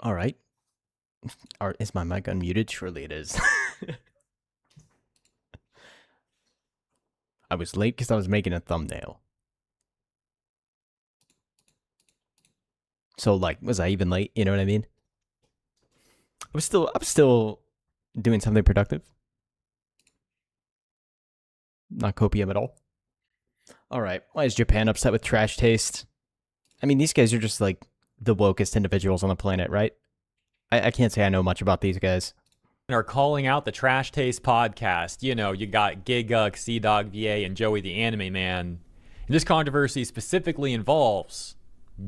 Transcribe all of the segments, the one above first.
All right. Is my mic unmuted? Surely it is. I was late because I was making a thumbnail. So, like, was I even late? You know what I mean? I'm still doing something productive. Not copium at all. All right. Why is Japan upset with trash taste? I mean, these guys are just like the wokest individuals on the planet, right? I can't say I know much about these guys. Are calling out the Trash Taste podcast. You know, you got Giguk, Sea-Dog VA, and Joey the Anime Man. And this controversy specifically involves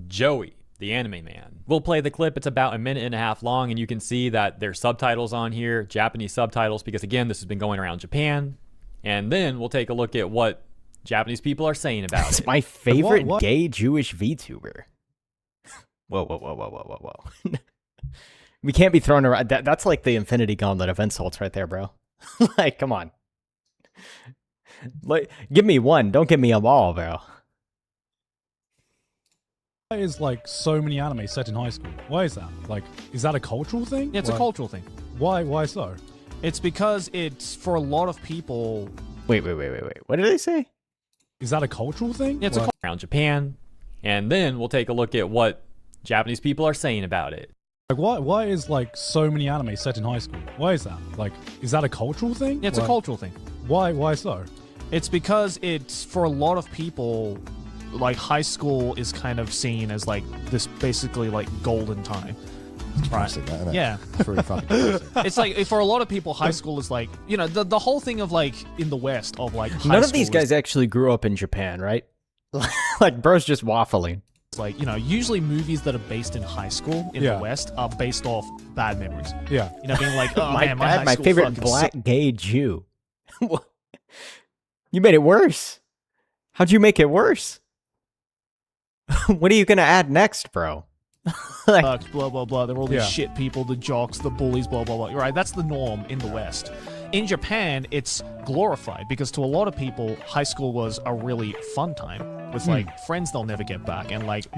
Joey, the Anime Man. We'll play the clip. It's about a minute and a half long, and you can see that there's subtitles on here, Japanese subtitles, because again, this has been going around Japan. And then we'll take a look at what Japanese people are saying about it. It's my favorite gay Jewish VTuber. Whoa. We can't be thrown around. That's like the Infinity Gauntlet of insults right there, bro. Like, come on. Like, give me one. Don't give me them all, bro. Why is like so many anime set in high school? Why is that? Like, is that a cultural thing? Yeah, it's a cultural thing. Why so? It's because it's for a lot of people. Wait. What did they say? Is that a cultural thing? Yeah, it's a around Japan. And then we'll take a look at what Japanese people are saying about it. Like, why is like so many anime set in high school? Why is that? Like, is that a cultural thing? Yeah, it's a cultural thing. Why so? It's because it's for a lot of people, like high school is kind of seen as like this basically like golden time. Classic, that, isn't it? Yeah. It's really fucking classic. It's like for a lot of people, high school is like, you know, the whole thing of like in the West of like high None of school these guys actually grew up in Japan, right? Like, bro's just waffling. like, you know, usually movies that are based in high school in the West are based off bad memories. Yeah. You know, being like, oh my man, my dad, high my school favorite fucking black gay Jew. You made it worse. How'd you make it worse? What are you gonna add next, bro? Like, blah blah blah. They're all these shit people, the jocks, the bullies, blah blah blah. Right, that's the norm in the West. In Japan, it's glorified because to a lot of people, high school was a really fun time with like friends they'll never get back, and like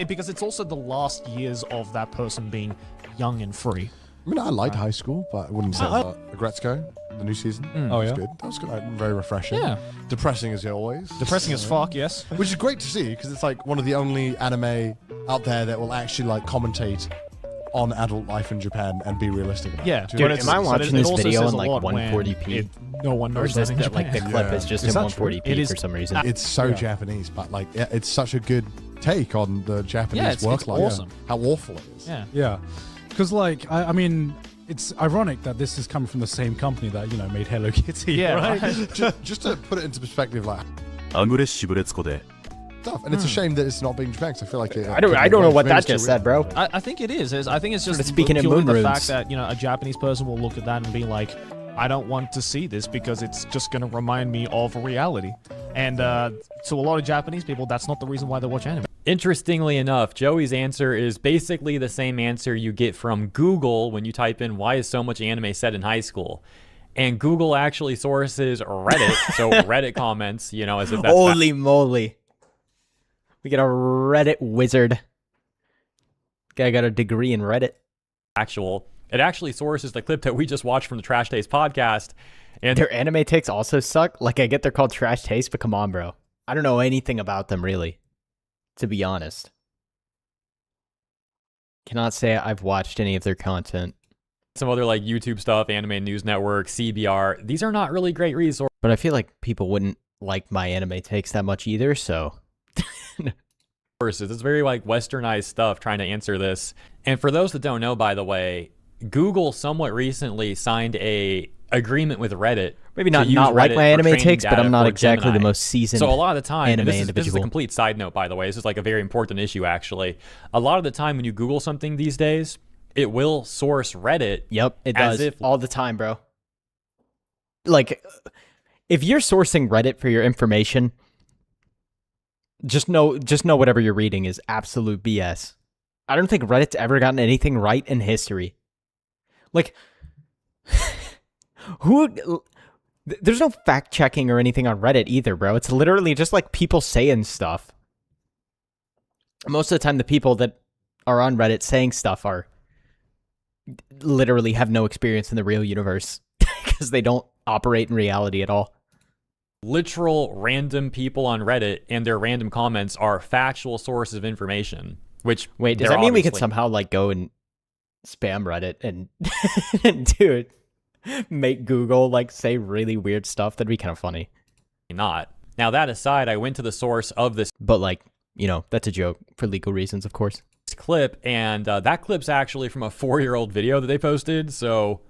because it's also the last years of that person being young and free. I mean, I liked high school, but I wouldn't say Agretzko, the new season. Oh, was yeah? good. That was good. Very refreshing. Yeah. Depressing as always. Depressing as fuck, yes. Which is great to see because it's like one of the only anime out there that will actually like commentate on adult life in Japan and be realistic about it. Dude, am I watching this video in like 140p? No one knows or is that in this like the Japan. clip is just in 140p for some reason? It's so Japanese, but like it's such a good take on the Japanese work life. Awesome. How awful it is. Yeah. Because like I mean, it's ironic that this is coming from the same company that, you know, made Hello Kitty. Yeah, right. just to put it into perspective, like アグレッシブレツコで stuff, and it's a shame that it's not being Japan. 'Cause I feel like I don't know what that just said, bro. I think it is. I think it's just speaking in purely moon the runes. fact that, you know, a Japanese person will look at that and be like, I don't want to see this because it's just going to remind me of reality. And to a lot of Japanese people, that's not the reason why they watch anime. Interestingly enough, Joey's answer is basically the same answer you get from Google when you type in, why is so much anime set in high school? And Google actually sources Reddit, so Reddit comments, you know, as if that's Holy moly. We get a Reddit wizard. Guy got a degree in Reddit. actual. It actually sources the clip that we just watched from the Trash Taste podcast. And Their anime takes also suck. Like, I get they're called Trash Taste, but come on, bro. I don't know anything about them, really, to be honest. Cannot say I've watched any of their content. some other like YouTube stuff, Anime News Network, CBR, these are not really great resources. But I feel like people wouldn't like my anime takes that much either, so... It's very like westernized stuff trying to answer this. And for those that don't know, by the way, Google somewhat recently signed a agreement with Reddit. Maybe to not use like Reddit my for anime training takes, but data I'm not for exactly Gemini. the most seasoned So a lot of the time, anime this is a individual. complete side note, by the way. This is like a very important issue, actually. A lot of the time when you Google something these days, it will source Reddit. Yep, it as does. if all the time, bro. Like, if you're sourcing Reddit for your information, just know whatever you're reading is absolute BS. I don't think Reddit's ever gotten anything right in history. Like, there's no fact checking or anything on Reddit either, bro. It's literally just like people saying stuff. Most of the time, the people that are on Reddit saying stuff are literally have no experience in the real universe because they don't operate in reality at all. Literal random people on Reddit and their random comments are factual sources of information. Which Wait, does they're that mean we could obviously somehow like go and spam Reddit and and do it? Make Google like say really weird stuff? That'd be kind of funny. not. Now that aside, I went to the source of this But like, you know, that's a joke for legal reasons, of course. clip, and that clip's actually from a 4-year-old video that they posted. So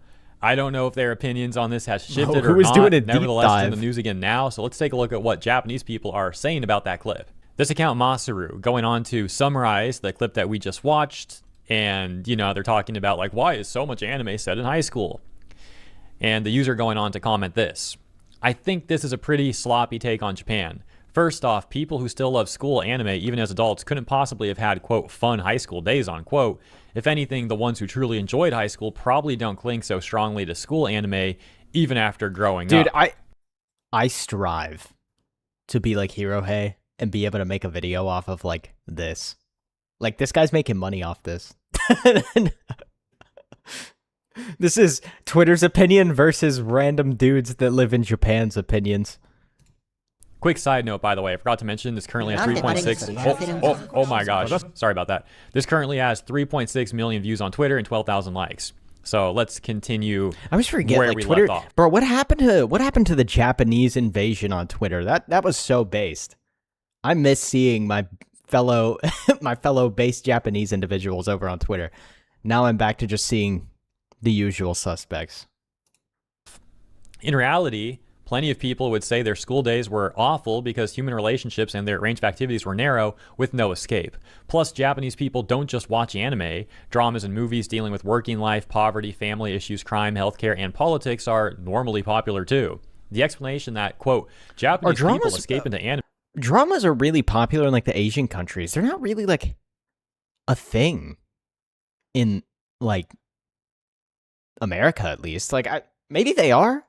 I don't know if their opinions on this has shifted who or was not. doing a deep Nevertheless, it's in dive? the news again now. So let's take a look at what Japanese people are saying about that clip. This account Masaru going on to summarize the clip that we just watched, and you know they're talking about like why is so much anime set in high school, and the user going on to comment this. I think this is a pretty sloppy take on Japan. First off, people who still love school anime, even as adults, couldn't possibly have had, quote, fun high school days, unquote. If anything, the ones who truly enjoyed high school probably don't cling so strongly to school anime, even after growing up. Dude, I strive to be like Hirohei and be able to make a video off of like this. Like, this guy's making money off this. This is Twitter's opinion versus random dudes that live in Japan's opinions. Quick side note, by the way, I forgot to mention this currently has 3.6. Oh my gosh. Sorry about that. This currently has 3.6 million views on Twitter and 12,000 likes. So let's continue. I always forget, where like we Twitter, left off. bro. What happened to the Japanese invasion on Twitter? That was so based. I miss seeing my fellow based Japanese individuals over on Twitter. Now I'm back to just seeing the usual suspects. In reality, plenty of people would say their school days were awful because human relationships and their range of activities were narrow with no escape. Plus, Japanese people don't just watch anime. Dramas and movies dealing with working life, poverty, family issues, crime, healthcare, and politics are normally popular too. The explanation that, quote, Japanese people escape into anime. Dramas are really popular in like the Asian countries. They're not really like a thing in like America, at least. Like, maybe they are.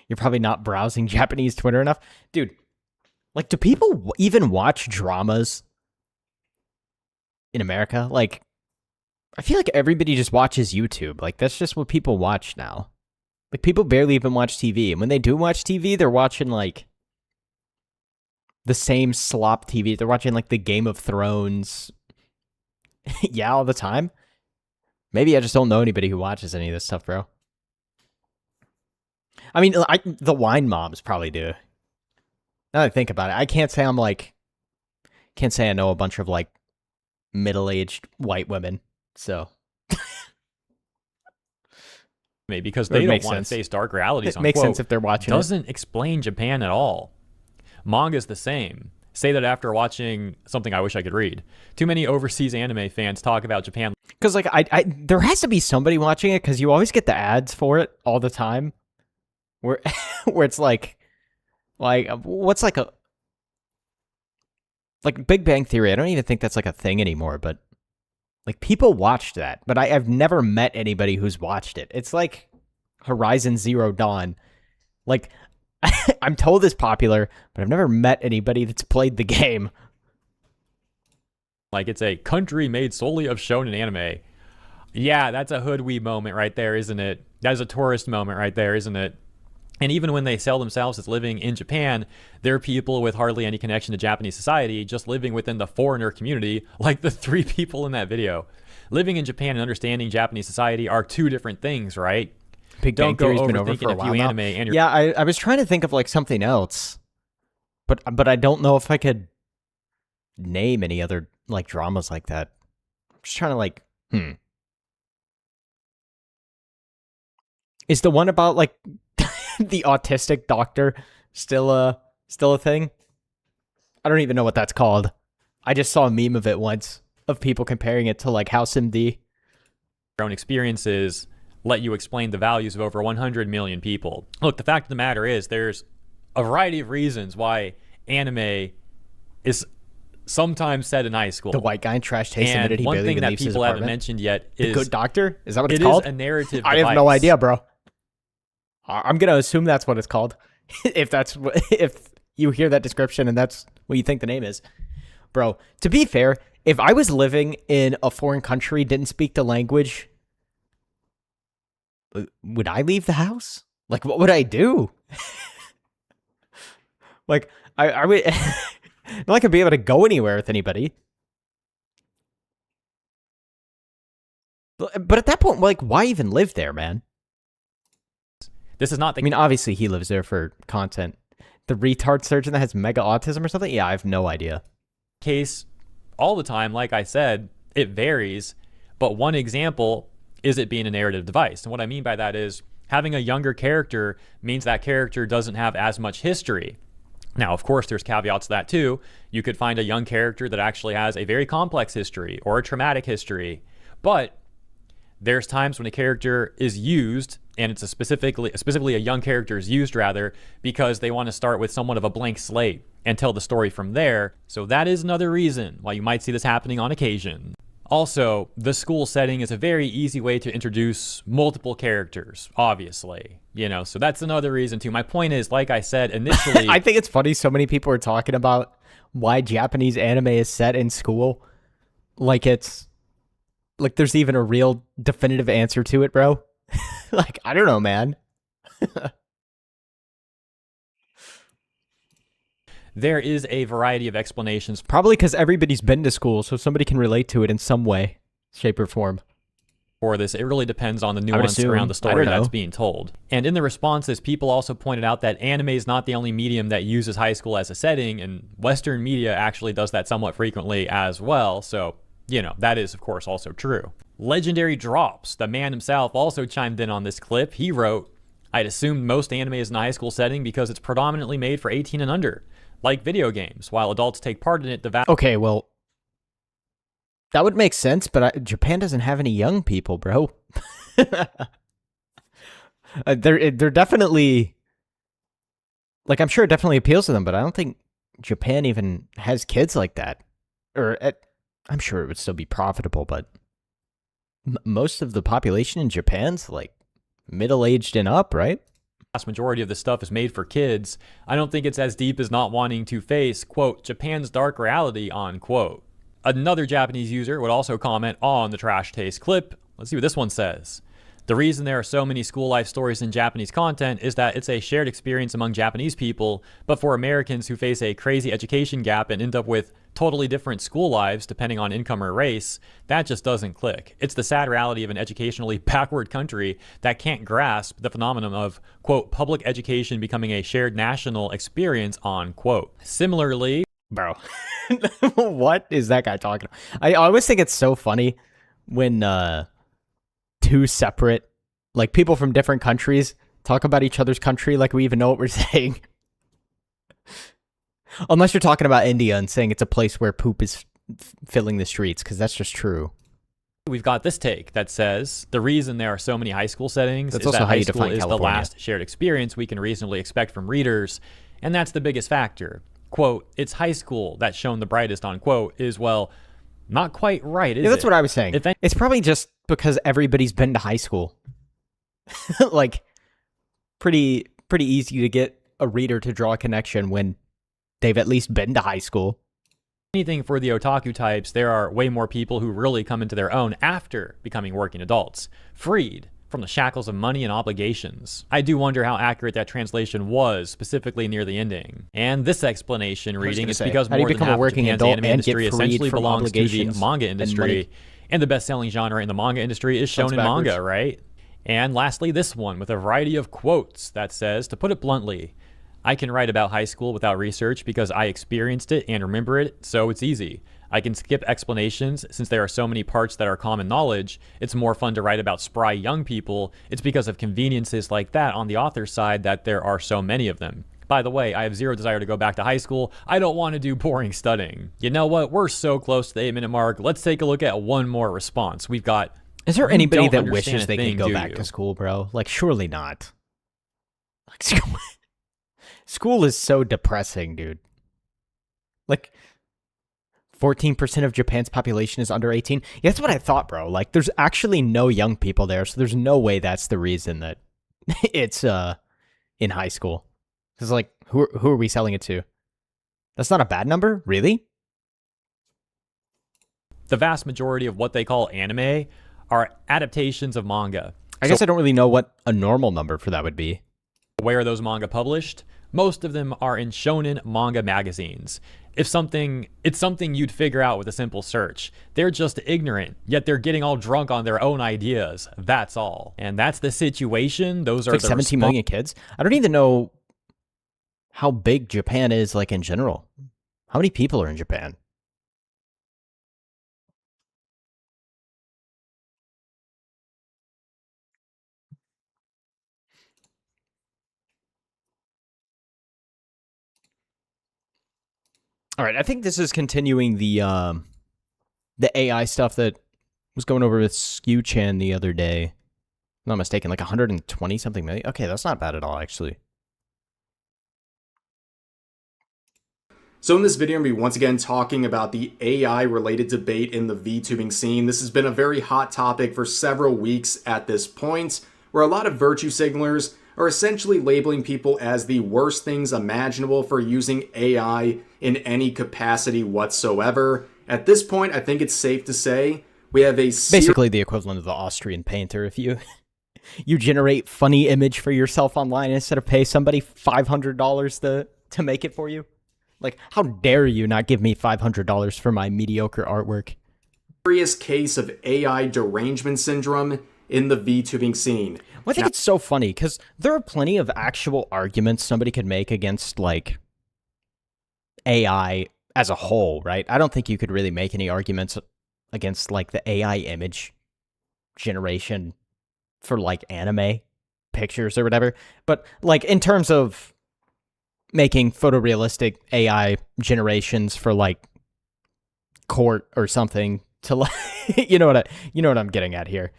You're probably not browsing Japanese Twitter enough. Dude, like, do people even watch dramas in America? Like, I feel like everybody just watches YouTube. Like, that's just what people watch now. Like, people barely even watch TV. And when they do watch TV, they're watching, like, the same slop TV. They're watching, like, the Game of Thrones. Yeah, all the time. Maybe I just don't know anybody who watches any of this stuff, bro. I mean, the wine moms probably do. Now that I think about it, I can't say I know a bunch of like middle-aged white women. So Maybe because they don't want to face dark realities. It makes sense if they're watching. Doesn't explain Japan at all. Manga's the same. Say that after watching something I wish I could read. Too many overseas anime fans talk about Japan. Because like there has to be somebody watching it because you always get the ads for it all the time. Where it's like what's like a like Big Bang Theory? I don't even think that's like a thing anymore. But like people watched that, but I've never met anybody who's watched it. It's like Horizon Zero Dawn. Like I'm told it's popular, but I've never met anybody that's played the game. Like it's a country made solely of shonen anime. Yeah, that's a hoodwee moment right there, isn't it? That is a tourist moment right there, isn't it? And even when they sell themselves as living in Japan, they're people with hardly any connection to Japanese society, just living within the foreigner community, like the 3 people in that video. Living in Japan and understanding Japanese society are 2 different things, right? Big Bang Theory's been over for a while now. Anime and yeah, I was trying to think of like something else, but I don't know if I could name any other like dramas like that. I'm just trying to like, Is the one about like the autistic doctor still a thing? I don't even know what that's called. I just saw a meme of it once of people comparing it to like House MD. Your own experiences let you explain the values of over 100 million people. Look, the fact of the matter is there's a variety of reasons why anime is sometimes set in high school. The white guy in Trash Taste and admitted he one barely thing even that leaves his people haven't apartment. mentioned yet The is Good Doctor? Is that what it's it called? is a narrative I have no device. idea, bro. I'm gonna assume that's what it's called. if you hear that description and that's what you think the name is, bro. To be fair, if I was living in a foreign country, didn't speak the language, would I leave the house? Like, what would I do? Like, I would. Not like I'd be able to go anywhere with anybody. But at that point, like, why even live there, man? This is not the I mean, obviously he lives there for content. The retard surgeon that has mega autism or something? Yeah, I have no idea. case all the time. Like I said, it varies. But one example is it being a narrative device. And what I mean by that is having a younger character means that character doesn't have as much history. Now, of course, there's caveats to that too. You could find a young character that actually has a very complex history or a traumatic history. But there's times when a character is used, and it's specifically a young character is used rather, because they want to start with somewhat of a blank slate and tell the story from there. So that is another reason why you might see this happening on occasion. Also, the school setting is a very easy way to introduce multiple characters, obviously. You know, so that's another reason too. My point is, like I said initially, I think it's funny so many people are talking about why Japanese anime is set in school. Like it's like there's even a real definitive answer to it, bro. Like, I don't know, man. there is a variety of explanations Probably because everybody's been to school, so somebody can relate to it in some way, shape, or form. for this. It really depends on the would nuance assume. around the I story don't know. that's being told. And in the responses, people also pointed out that anime is not the only medium that uses high school as a setting, and Western media actually does that somewhat frequently as well. So, you know, that is, of course, also true. Legendary Drops, the man himself, also chimed in on this clip. He wrote, I'd assumed most anime is in a high school setting because it's predominantly made for 18 and under. Like video games, while adults take part in it, the vast Okay, well, that would make sense, but Japan doesn't have any young people, bro. They're definitely, like, I'm sure it definitely appeals to them, but I don't think Japan even has kids like that. I'm sure it would still be profitable, but most of the population in Japan's like middle-aged and up, right? vast majority of the stuff is made for kids. I don't think it's as deep as not wanting to face, quote, Japan's dark reality, unquote. Another Japanese user would also comment on the Trash Taste clip. Let's see what this one says. The reason there are so many school life stories in Japanese content is that it's a shared experience among Japanese people, but for Americans who face a crazy education gap and end up with totally different school lives depending on income or race, that just doesn't click. It's the sad reality of an educationally backward country that can't grasp the phenomenon of, quote, public education becoming a shared national experience, unquote. Similarly, Bro, what is that guy talking about? I always think it's so funny when two separate, like, people from different countries talk about each other's country like we even know what we're saying. Unless you're talking about India and saying it's a place where poop is filling the streets, because that's just true. we've got this take that says the reason there are so many high school settings That's is also that how high you school define is the California. last shared experience we can reasonably expect from readers, and that's the biggest factor. Quote, it's high school that's shown the brightest, unquote, is, well, not quite right, is Yeah, that's it? what I was saying. If any- It's probably just because everybody's been to high school. Like, pretty easy to get a reader to draw a connection when they've at least been to high school. anything for the otaku types, there are way more people who really come into their own after becoming working adults, freed from the shackles of money and obligations. I do wonder how accurate that translation was, specifically near the ending. And this explanation reading gonna is say, because how do you more than become a half of working Japan's adult anime and get industry freed essentially from belongs to the obligations manga and industry, money? and the best-selling genre in the manga industry is shown Sounds in manga, backwards. right? And lastly, this one with a variety of quotes that says, to put it bluntly, I can write about high school without research because I experienced it and remember it, so it's easy. I can skip explanations since there are so many parts that are common knowledge. It's more fun to write about spry young people. It's because of conveniences like that on the author's side that there are so many of them. By the way, I have zero desire to go back to high school. I don't want to do boring studying. You know what? We're so close to the 8-minute mark. Let's take a look at one more response. We've got, Is there "You anybody don't that understand wishes a they thing, could go do back you?" to school, bro? Like, surely not. Like, school is so depressing, dude. Like, 14% of Japan's population is under 18. Yeah, that's what I thought, bro. Like, there's actually no young people there, so there's no way that's the reason that it's in high school. Because, like, who are we selling it to? That's not a bad number? Really? the vast majority of what they call anime are adaptations of manga. I guess I don't really know what a normal number for that would be. Where are those manga published? Most of them are in shonen manga magazines. It's something you'd figure out with a simple search. They're just ignorant, yet they're getting all drunk on their own ideas. That's all. And that's the situation. Those are Like the 17 million kids. I don't even know how big Japan is, like, in general. How many people are in Japan? All right, I think this is continuing the AI stuff that was going over with Skew-chan the other day. If I'm not mistaken, like 120 something million. Okay, that's not bad at all, actually. So in this video, I'm going to be once again talking about the AI-related debate in the VTubing scene. This has been a very hot topic for several weeks at this point, where a lot of virtue signalers are essentially labeling people as the worst things imaginable for using AI in any capacity whatsoever. At this point, I think it's safe to say we have a basically the equivalent of the Austrian painter. If you generate funny image for yourself online instead of pay somebody $500 to make it for you. Like, how dare you not give me $500 for my mediocre artwork? Serious case of AI derangement syndrome in the VTubing scene. Well, I think it's so funny because there are plenty of actual arguments somebody could make against, like, AI as a whole, right? I don't think you could really make any arguments against, like, the AI image generation for, like, anime pictures or whatever. But, like, in terms of making photorealistic AI generations for, like, court or something to, like, you know what I'm getting at here.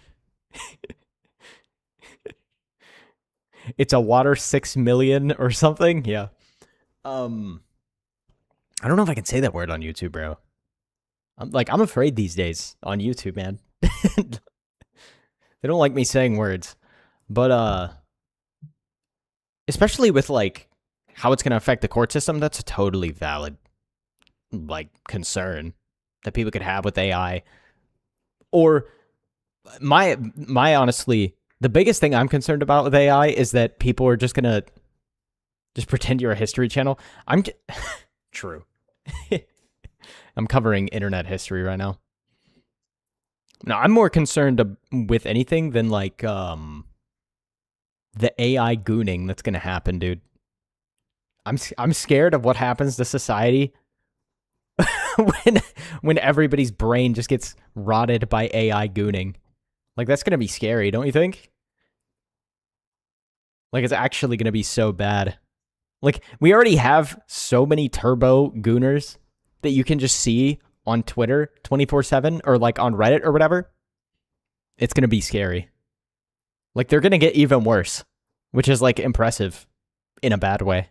It's a water 6 million or something. Yeah. I don't know if I can say that word on YouTube, bro. I'm afraid these days on YouTube, man. They don't like me saying words. But especially with, like, how it's going to affect the court system, that's a totally valid, like, concern that people could have with AI. Or my honestly, the biggest thing I'm concerned about with AI is that people are just going to just pretend you're a history channel. True. I'm covering internet history right now. No, I'm more concerned with anything than, like, the AI gooning that's going to happen, dude. I'm scared of what happens to society when everybody's brain just gets rotted by AI gooning. Like, that's going to be scary, don't you think? Like, it's actually going to be so bad. Like, we already have so many turbo gooners that you can just see on Twitter 24/7 or, like, on Reddit or whatever. It's going to be scary. Like, they're going to get even worse, which is, like, impressive in a bad way.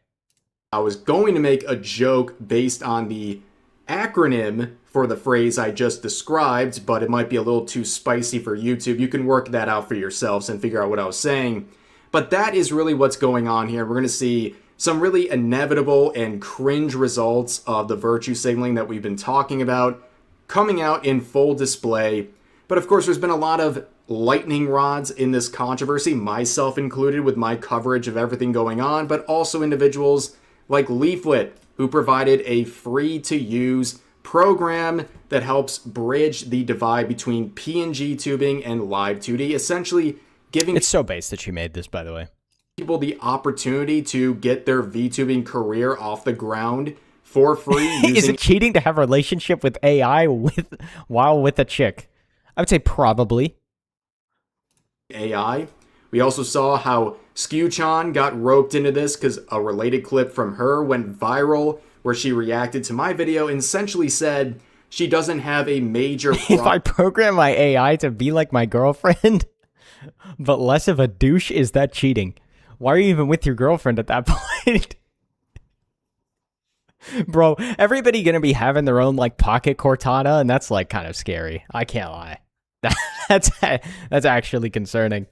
I was going to make a joke based on the acronym for the phrase I just described, but it might be a little too spicy for YouTube. You can work that out for yourselves and figure out what I was saying. But that is really what's going on here. We're going to see some really inevitable and cringe results of the virtue signaling that we've been talking about coming out in full display. But of course, there's been a lot of lightning rods in this controversy, myself included, with my coverage of everything going on, but also individuals like Leaflet, who provided a free-to-use program that helps bridge the divide between PNG tubing and live 2D, essentially giving... It's so base that you made this, by the way. ...people the opportunity to get their VTubing career off the ground for free. Is it cheating to have a relationship with AI while with a chick? I would say probably. AI. We also saw how Skew-chan got roped into this because a related clip from her went viral where she reacted to my video and essentially said she doesn't have a major If I program my AI to be like my girlfriend, but less of a douche, is that cheating? Why are you even with your girlfriend at that point? Bro, everybody gonna be having their own, like, pocket Cortana, and that's, like, kind of scary. I can't lie. That's actually concerning.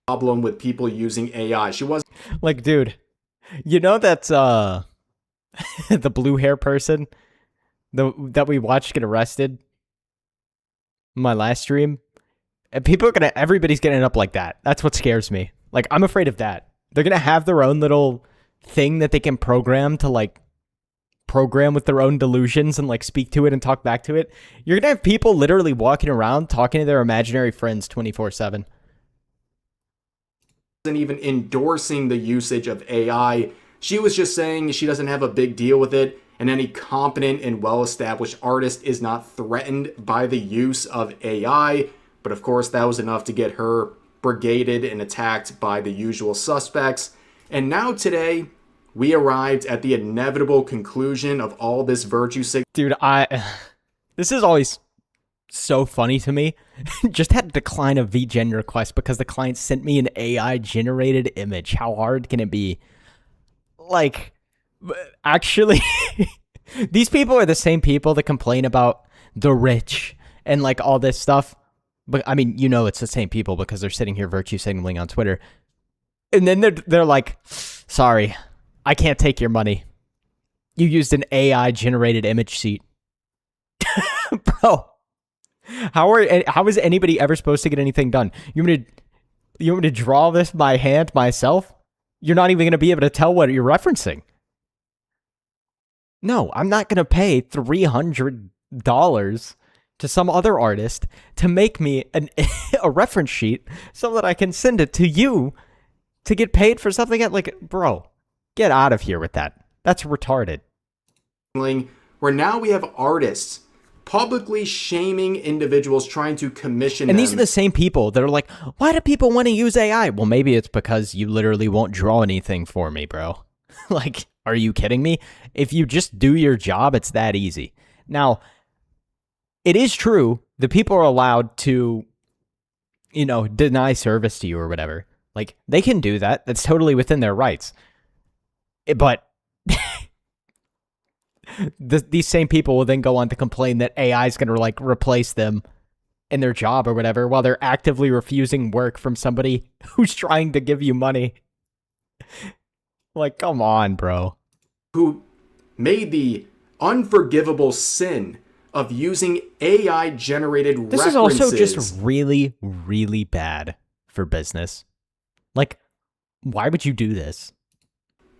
Problem with people using AI. She was like, dude, you know that's the blue hair person that we watched get arrested in my last stream. And everybody's gonna end up like that. That's what scares me. Like, I'm afraid of that. They're gonna have their own little thing that they can program to, like, program with their own delusions and, like, speak to it and talk back to it. You're gonna have people literally walking around talking to their imaginary friends 24/7. Isn't even endorsing the usage of AI. She was just saying she doesn't have a big deal with it, and any competent and well-established artist is not threatened by the use of AI. But of course, that was enough to get her brigaded and attacked by the usual suspects. And now today, we arrived at the inevitable conclusion of all this virtue signaling. Dude, this is always so funny to me. Just had to decline a VGen request because the client sent me an AI generated image. How hard can it be? Like, actually, these people are the same people that complain about the rich and, like, all this stuff. But I mean, you know, it's the same people because they're sitting here virtue signaling on Twitter. And then they're like, sorry, I can't take your money. You used an AI generated image sheet. Bro, how is anybody ever supposed to get anything done? You want me to draw this by hand myself? You're not even going to be able to tell what you're referencing. No, I'm not going to pay $300 to some other artist to make me a reference sheet so that I can send it to you to get paid for something like, bro, get out of here with that. That's retarded. Where now we have artists publicly shaming individuals trying to commission and them. These are the same people that are like, why do people want to use AI? Well, maybe it's because you literally won't draw anything for me, bro. Like, are you kidding me? If you just do your job, it's that easy. Now, it is true that people are allowed to, you know, deny service to you or whatever. Like, they can do that. That's totally within their rights. But these same people will then go on to complain that AI is going to, like, replace them in their job or whatever while they're actively refusing work from somebody who's trying to give you money. Like, come on, bro. Who made the unforgivable sin of using AI-generated references. This is also just really, really bad for business. Like, why would you do this?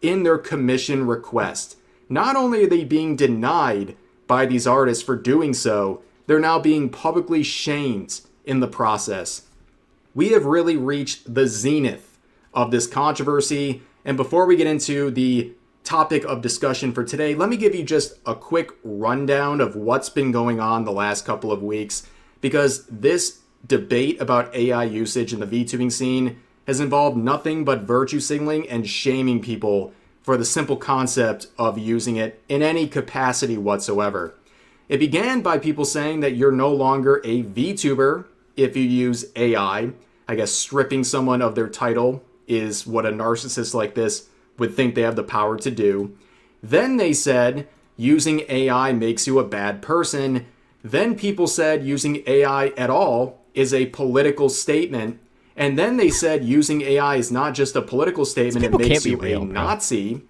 In their commission request. Not only are they being denied by these artists for doing so, they're now being publicly shamed in the process. We have really reached the zenith of this controversy. And before we get into the topic of discussion for today, let me give you just a quick rundown of what's been going on the last couple of weeks, because this debate about AI usage in the VTubing scene has involved nothing but virtue signaling and shaming people for the simple concept of using it in any capacity whatsoever. It began by people saying that you're no longer a VTuber if you use AI. I guess stripping someone of their title is what a narcissist like this would think they have the power to do. Then they said using AI makes you a bad person. Then people said using AI at all is a political statement. And then they said using AI is not just a political statement, it makes you a Nazi.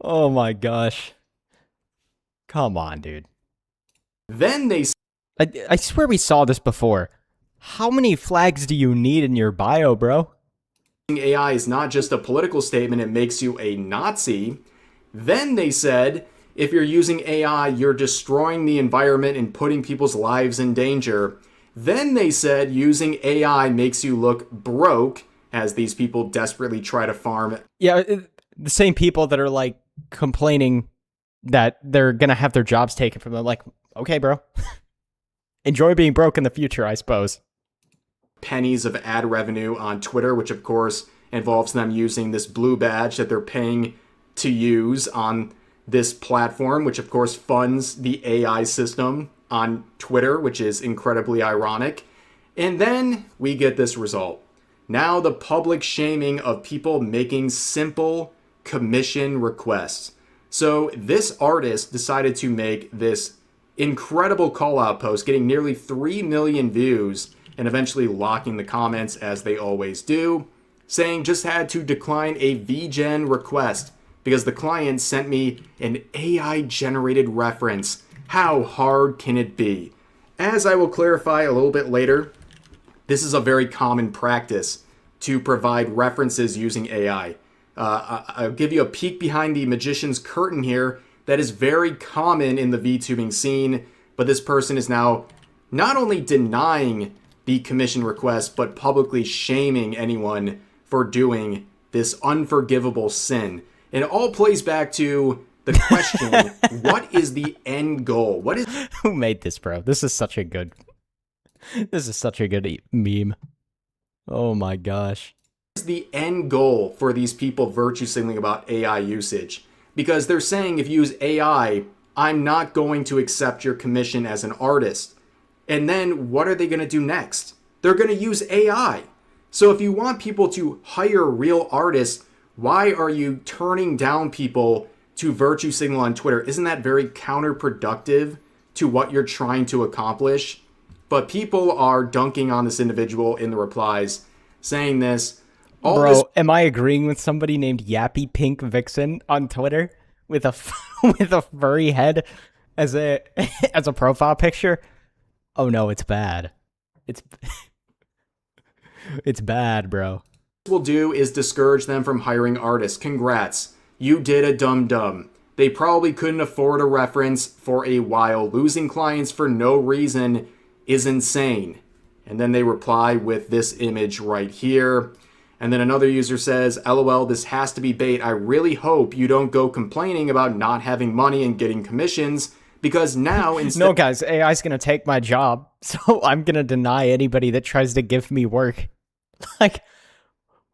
Oh my gosh. Come on, dude. Then they I swear we saw this before. How many flags do you need in your bio, bro? AI is not just a political statement, it makes you a Nazi. Then they said, if you're using AI, you're destroying the environment and putting people's lives in danger. Then they said using AI makes you look broke, as these people desperately try to farm. Yeah, the same people that are, like, complaining that they're gonna have their jobs taken from them. Like, okay, bro. Enjoy being broke in the future, I suppose. Pennies of ad revenue on Twitter, which of course involves them using this blue badge that they're paying to use on this platform, which of course funds the AI system on Twitter, which is incredibly ironic. And then we get this result. Now the public shaming of people making simple commission requests. So this artist decided to make this incredible call-out post, getting nearly 3 million views, and eventually locking the comments as they always do, saying just had to decline a VGen request because the client sent me an AI generated reference. How hard can it be? As I will clarify a little bit later, this is a very common practice to provide references using AI. I'll give you a peek behind the magician's curtain here. That is very common in the VTubing scene, but this person is now not only denying the commission request, but publicly shaming anyone for doing this unforgivable sin. And it all plays back to the question, what is the end goal? What is Who made this, bro? This is such a good meme. Oh my gosh. the end goal for these people virtue signaling about AI usage? Because they're saying if you use AI, I'm not going to accept your commission as an artist. And then what are they going to do next? They're going to use AI. So if you want people to hire real artists, why are you turning down people to virtue signal on Twitter? Isn't that very counterproductive to what you're trying to accomplish? But people are dunking on this individual in the replies, saying this. Am I agreeing with somebody named Yappy Pink Vixen on Twitter with a with a furry head as a profile picture? Oh no, it's bad. It's bad, bro. Will do is discourage them from hiring artists. Congrats. You did a dum-dum. They probably couldn't afford a reference for a while. Losing clients for no reason is insane. And then they reply with this image right here. And then another user says, LOL, this has to be bait. I really hope you don't go complaining about not having money and getting commissions, because now instead... No, guys, AI's going to take my job, so I'm going to deny anybody that tries to give me work. Like,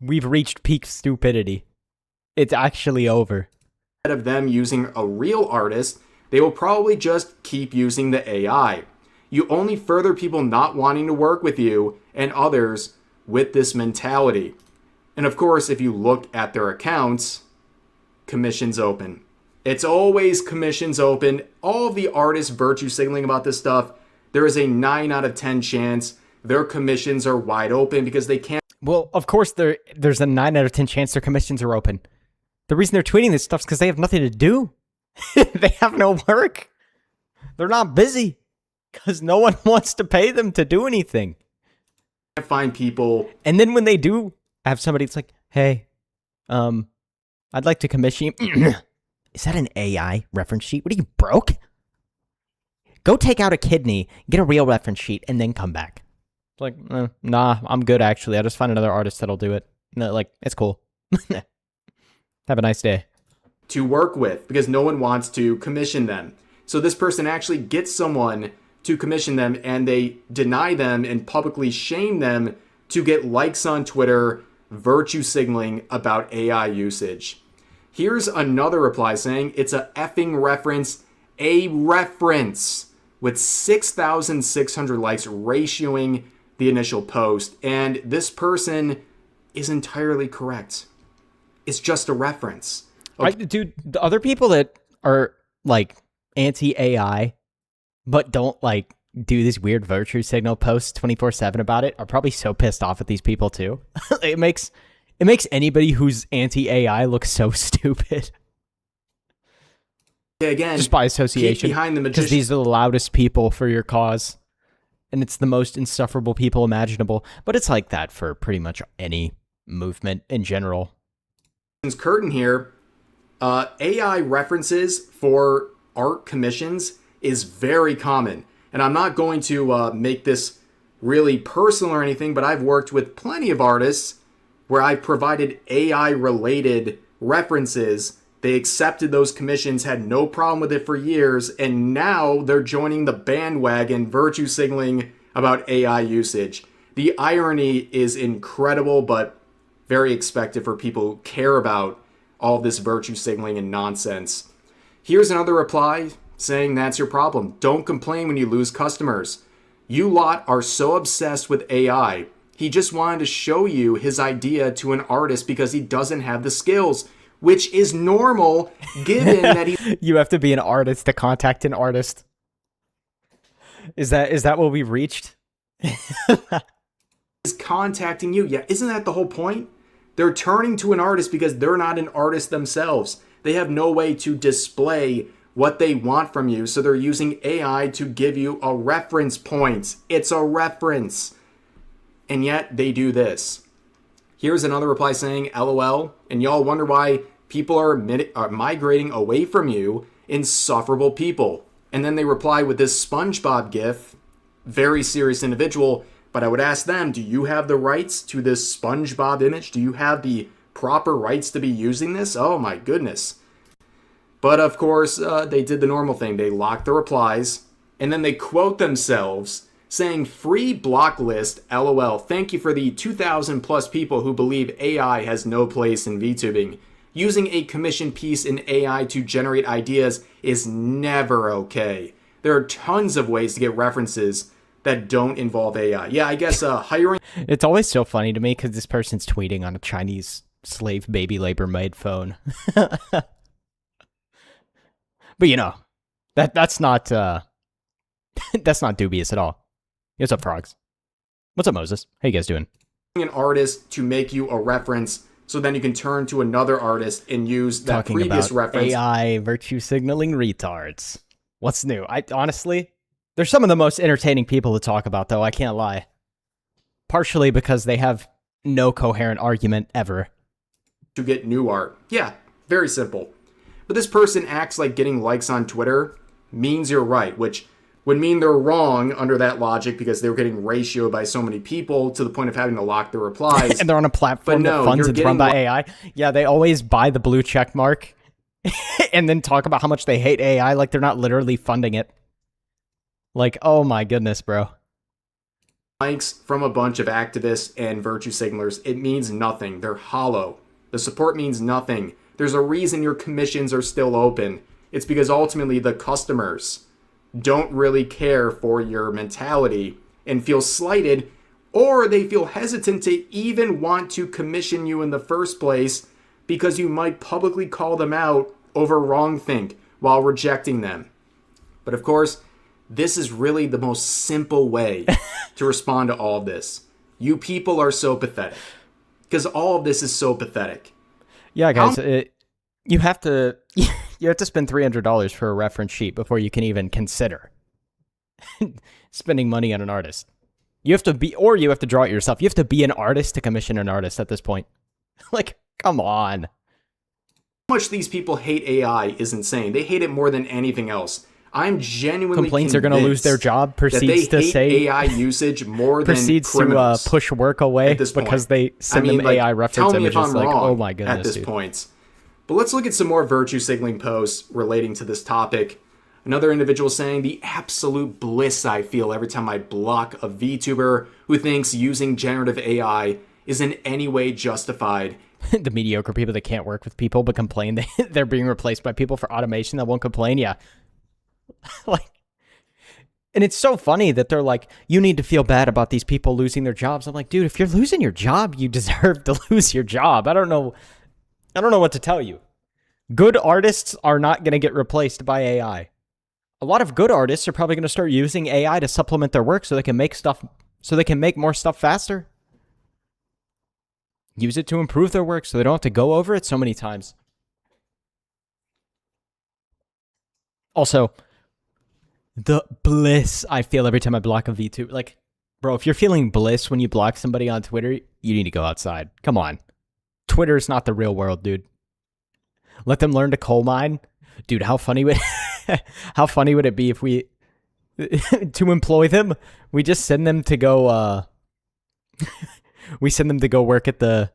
we've reached peak stupidity. It's actually over. Instead of them using a real artist, they will probably just keep using the AI. You only further people not wanting to work with you and others with this mentality. And of course, if you look at their accounts, commissions open. It's always commissions open. All of the artists virtue signaling about this stuff, there is a 9 out of 10 chance their commissions are wide open because they can't. Well, of course, there's a 9 out of 10 chance their commissions are open. The reason they're tweeting this stuff is because they have nothing to do. They have no work. They're not busy because no one wants to pay them to do anything. Find people. And then when they do have somebody, it's like, hey, I'd like to commission you. Is that an AI reference sheet? What are you, broke? Go take out a kidney, get a real reference sheet, and then come back. It's like, nah, I'm good, actually. I'll just find another artist that'll do it. No, like, it's cool. Have a nice day. To work with, because no one wants to commission them. So this person actually gets someone to commission them, and they deny them and publicly shame them to get likes on Twitter, virtue signaling about AI usage. Here's another reply saying it's a effing reference, a reference, with 6,600 likes ratioing the initial post. And this person is entirely correct. It's just a reference. Okay. Dude, the other people that are like anti-AI but don't like do this weird virtue signal posts 24/7 about it are probably so pissed off at these people too. It makes anybody who's anti-AI look so stupid. Again, just by association, behind the because these are the loudest people for your cause, and it's the most insufferable people imaginable. But it's like that for pretty much any movement in general. Curtain here, AI references for art commissions is very common. And I'm not going to make this really personal or anything, but I've worked with plenty of artists where I provided AI-related references. They accepted those commissions, had no problem with it for years, and now they're joining the bandwagon virtue signaling about AI usage. The irony is incredible, but very expected for people who care about all this virtue signaling and nonsense. Here's another reply saying that's your problem. Don't complain when you lose customers. You lot are so obsessed with AI. He just wanted to show you his idea to an artist because he doesn't have the skills, which is normal given that he... You have to be an artist to contact an artist. Is that what we've reached? is contacting you. Yeah, isn't that the whole point? They're turning to an artist because they're not an artist themselves. They have no way to display what they want from you, so they're using AI to give you a reference point. It's a reference. And yet they do this. Here's another reply saying, LOL, and y'all wonder why people are migrating away from you, insufferable people. And then they reply with this SpongeBob gif, very serious individual, but I would ask them, do you have the rights to this SpongeBob image? Do you have the proper rights to be using this? Oh my goodness. But of course, they did the normal thing. They locked the replies, and then they quote themselves saying, free block list, LOL. Thank you for the 2,000 plus people who believe AI has no place in VTubing. Using a commission piece in AI to generate ideas is never okay. There are tons of ways to get references that don't involve AI. Yeah, I guess hiring... It's always so funny to me because this person's tweeting on a Chinese slave baby labor made phone. But you know, that's not that's not dubious at all. What's up, frogs? What's up, Moses? How you guys doing? An artist to make you a reference, so then you can turn to another artist and use that Talking previous about reference. AI virtue signaling retards. What's new? I honestly, they're some of the most entertaining people to talk about, though. I can't lie. Partially because they have no coherent argument ever. To get new art. Yeah, very simple. But this person acts like getting likes on Twitter means you're right, which would mean they're wrong under that logic because they were getting ratioed by so many people to the point of having to lock the replies. And they're on a platform that funds and run by AI. Yeah, they always buy the blue check mark and then talk about how much they hate AI like they're not literally funding it. Like, oh my goodness, bro. Likes from a bunch of activists and virtue signalers, it means nothing. They're hollow. The support means nothing. There's a reason your commissions are still open. It's because ultimately the customers don't really care for your mentality and feel slighted, or they feel hesitant to even want to commission you in the first place because you might publicly call them out over wrongthink while rejecting them. But of course, this is really the most simple way to respond to all of this. You people are so pathetic. Because all of this is so pathetic. Yeah, guys, you have to spend $300 for a reference sheet before you can even consider spending money on an artist. You have to draw it yourself. You have to be an artist to commission an artist at this point. Like, come on. How much these people hate AI is insane. They hate it more than anything else. I'm genuinely complaints are going to lose their job. Proceeds to say AI usage more than proceeds criminals to push work away because they send them AI reference images. Tell me if I'm like, wrong oh my goodness, at this dude. point. But let's look at some more virtue signaling posts relating to this topic. Another individual saying, the absolute bliss I feel every time I block a VTuber who thinks using generative AI is in any way justified. The mediocre people that can't work with people but complain they're being replaced by people for automation that won't complain. Yeah. Like, and it's so funny that they're like, you need to feel bad about these people losing their jobs. I'm like, dude, if you're losing your job, you deserve to lose your job. I don't know what to tell you. Good artists are not going to get replaced by AI. A lot of good artists are probably going to start using AI to supplement their work so they can make more stuff faster. Use it to improve their work so they don't have to go over it so many times. Also, the bliss I feel every time I block a VTuber. Like, bro, if you're feeling bliss when you block somebody on Twitter, you need to go outside. Come on. Twitter's not the real world, dude. Let them learn to coal mine. Dude, how funny would it be if we to employ them, we just send them to go we send them to go work at the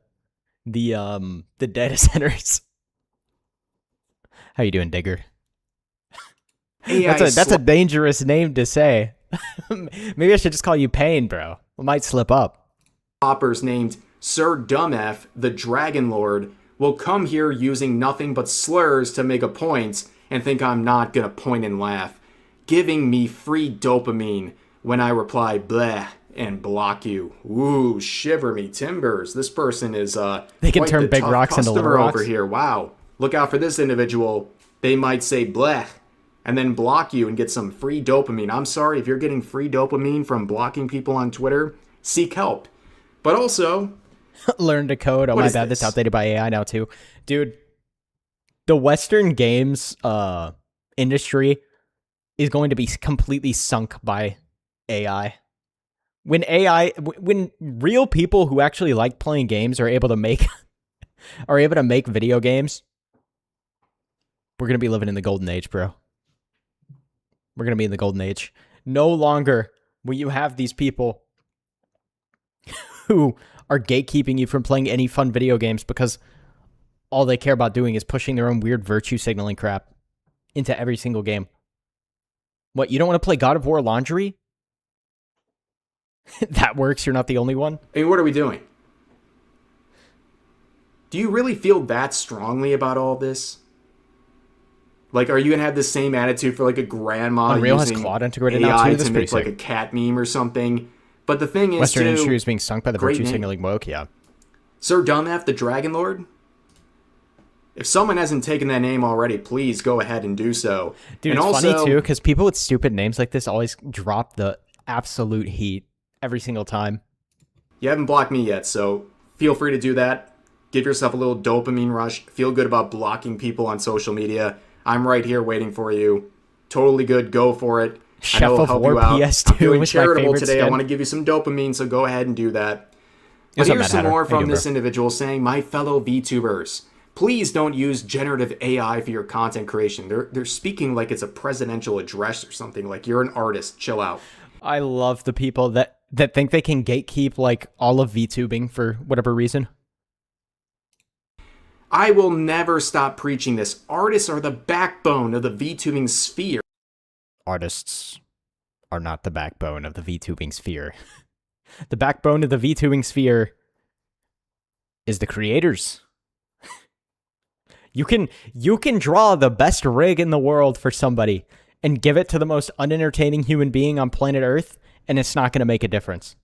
data centers. How you doing, Digger? That's a dangerous name to say. Maybe I should just call you Pain, bro. I might slip up. Hoppers named Sir Dumf, the Dragon Lord, will come here using nothing but slurs to make a point and think I'm not gonna point and laugh, giving me free dopamine when I reply bleh and block you. Ooh, shiver me timbers. This person is they can turn big rocks into little rocks over here. Wow. Look out for this individual. They might say bleh and then block you and get some free dopamine. I'm sorry if you're getting free dopamine from blocking people on Twitter, seek help. But also, learn to code. Oh my bad, this? that's outdated by AI now too. Dude, the Western games industry is going to be completely sunk by AI. When when real people who actually like playing games are able to make video games, we're going to be living in the golden age, bro. We're going to be in the golden age. No longer will you have these people who are gatekeeping you from playing any fun video games because all they care about doing is pushing their own weird virtue signaling crap into every single game. What, you don't want to play God of War Laundry? That works, you're not the only one? I mean, what are we doing? Do you really feel that strongly about all this? Like, are you going to have the same attitude for, like, a grandma Unreal using has Claude integrated AI now, too? to make, like, a cat meme or something? But the thing is, Western too, industry is being sunk by the great virtue name. signaling woke, yeah. Sir Dumf the Dragon Lord? If someone hasn't taken that name already, please go ahead and do so. Dude, and it's also, funny, too, because people with stupid names like this always drop the absolute heat every single time. you haven't blocked me yet, so feel free to do that. Give yourself a little dopamine rush. Feel good about blocking people on social media. I'm right here waiting for you. Totally good. Go for it. Chef I know it'll of help War you out. PS2 I'm feeling was my charitable favorite today. I skin. want to give you some dopamine, so go ahead and do that. But What's up, here's Mad some Hatter? more How you from doing, this bro? individual saying, my fellow VTubers, please don't use generative AI for your content creation. They're speaking like it's a presidential address or something. Like you're an artist. Chill out. I love the people that think they can gatekeep, like, all of VTubing for whatever reason. I will never stop preaching this. Artists are the backbone of the VTubing sphere. Artists are not the backbone of the VTubing sphere. The backbone of the VTubing sphere is the creators. You can draw the best rig in the world for somebody and give it to the most unentertaining human being on planet Earth, and it's not going to make a difference.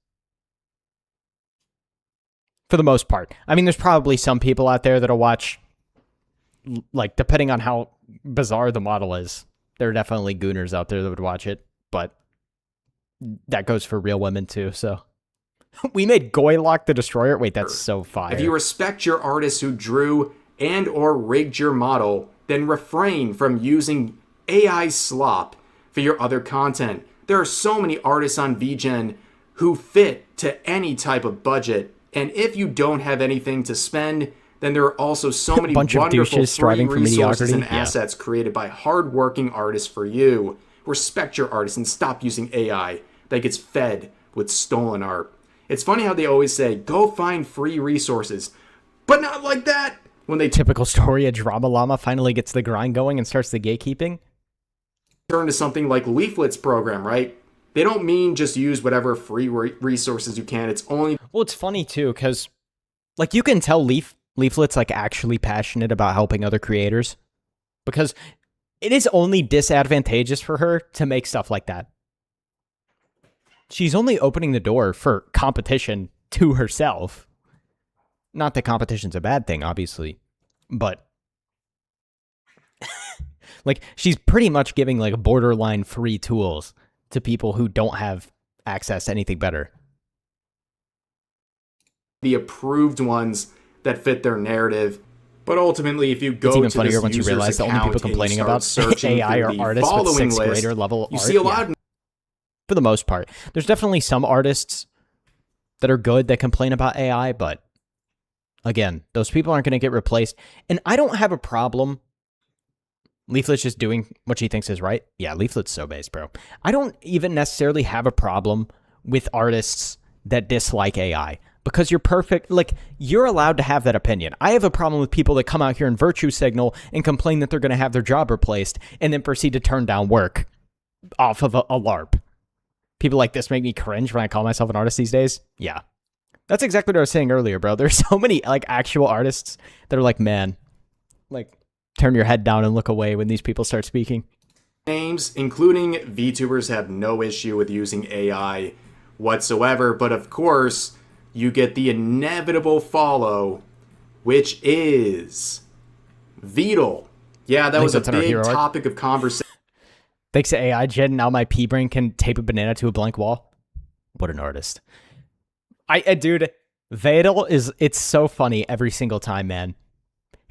For the most part. I mean, there's probably some people out there that'll watch, like, depending on how bizarre the model is, there are definitely gooners out there that would watch it, but that goes for real women too, so. We made Goylock the Destroyer. Wait, that's so fire. If you respect your artists who drew and or rigged your model, then refrain from using AI slop for your other content. There are so many artists on VGen who fit to any type of budget, and if you don't have anything to spend, then there are also so many Bunch of wonderful douches free striving for resources and mediocrity. Yeah. assets created by hardworking artists for you. Respect your artists and stop using AI that gets fed with stolen art. It's funny how they always say, go find free resources, but not like that. When they Typical story, a drama llama finally gets the grind going and starts the gatekeeping. turn to something like Leaflet's program, right? They don't mean just use whatever free resources you can. It's only Well, it's funny too, because, like, you can tell Leaflet's, like, actually passionate about helping other creators, because it is only disadvantageous for her to make stuff like that. She's only opening the door for competition to herself. Not that competition's a bad thing, obviously, but like, she's pretty much giving, like, borderline free tools to people who don't have access to anything better. the approved ones that fit their narrative. But ultimately, if you go It's even to funnier this once you user's realize the only account people and you complaining start about searching AI through are the artists with following sixth list, grader level you art. see a lot Yeah. of For the most part. There's definitely some artists that are good that complain about AI, but again, those people aren't going to get replaced. And I don't have a problem. Leaflet's just doing what she thinks is right. Yeah, Leaflet's so base, bro. I don't even necessarily have a problem with artists that dislike AI, because you're perfect. Like, you're allowed to have that opinion. I have a problem with people that come out here and virtue signal and complain that they're going to have their job replaced and then proceed to turn down work off of a LARP. People like this make me cringe when I call myself an artist these days. Yeah. That's exactly what I was saying earlier, bro. There's so many, like, actual artists that are like, man, like, turn your head down and look away when these people start speaking. names, including VTubers, have no issue with using AI whatsoever. But of course, you get the inevitable follow, which is Veedle. Yeah, that think was a that's in our big hero arc. topic of conversation. Thanks to AI, Jen, now my pea brain can tape a banana to a blank wall. What an artist. Dude, Vadel it's so funny every single time, man.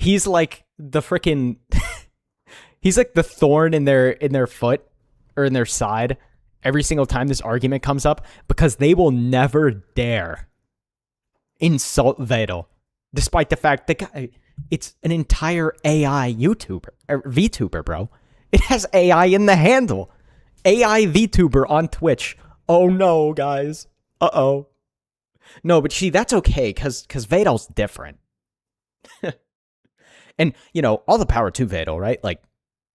he's like the freaking he's like the thorn in their foot or in their side every single time this argument comes up, because they will never dare insult Vadel, despite the fact that guy, it's an entire AI YouTuber or VTuber, bro. It has AI in the handle. AI VTuber on Twitch. Oh no, guys. Uh-oh. No, but see, that's okay, because Vadel's different. And, you know, all the power to Vadel, right? Like,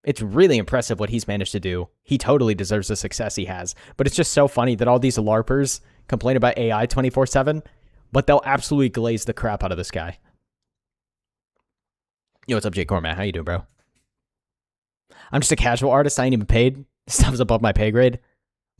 it's really impressive what he's managed to do. He totally deserves the success he has. But it's just so funny that all these LARPers complain about AI 24/7, but they'll absolutely glaze the crap out of this guy. Yo, what's up, Jake Cormac? How you doing, bro? I'm just a casual artist. I ain't even paid. Stuff's above my pay grade.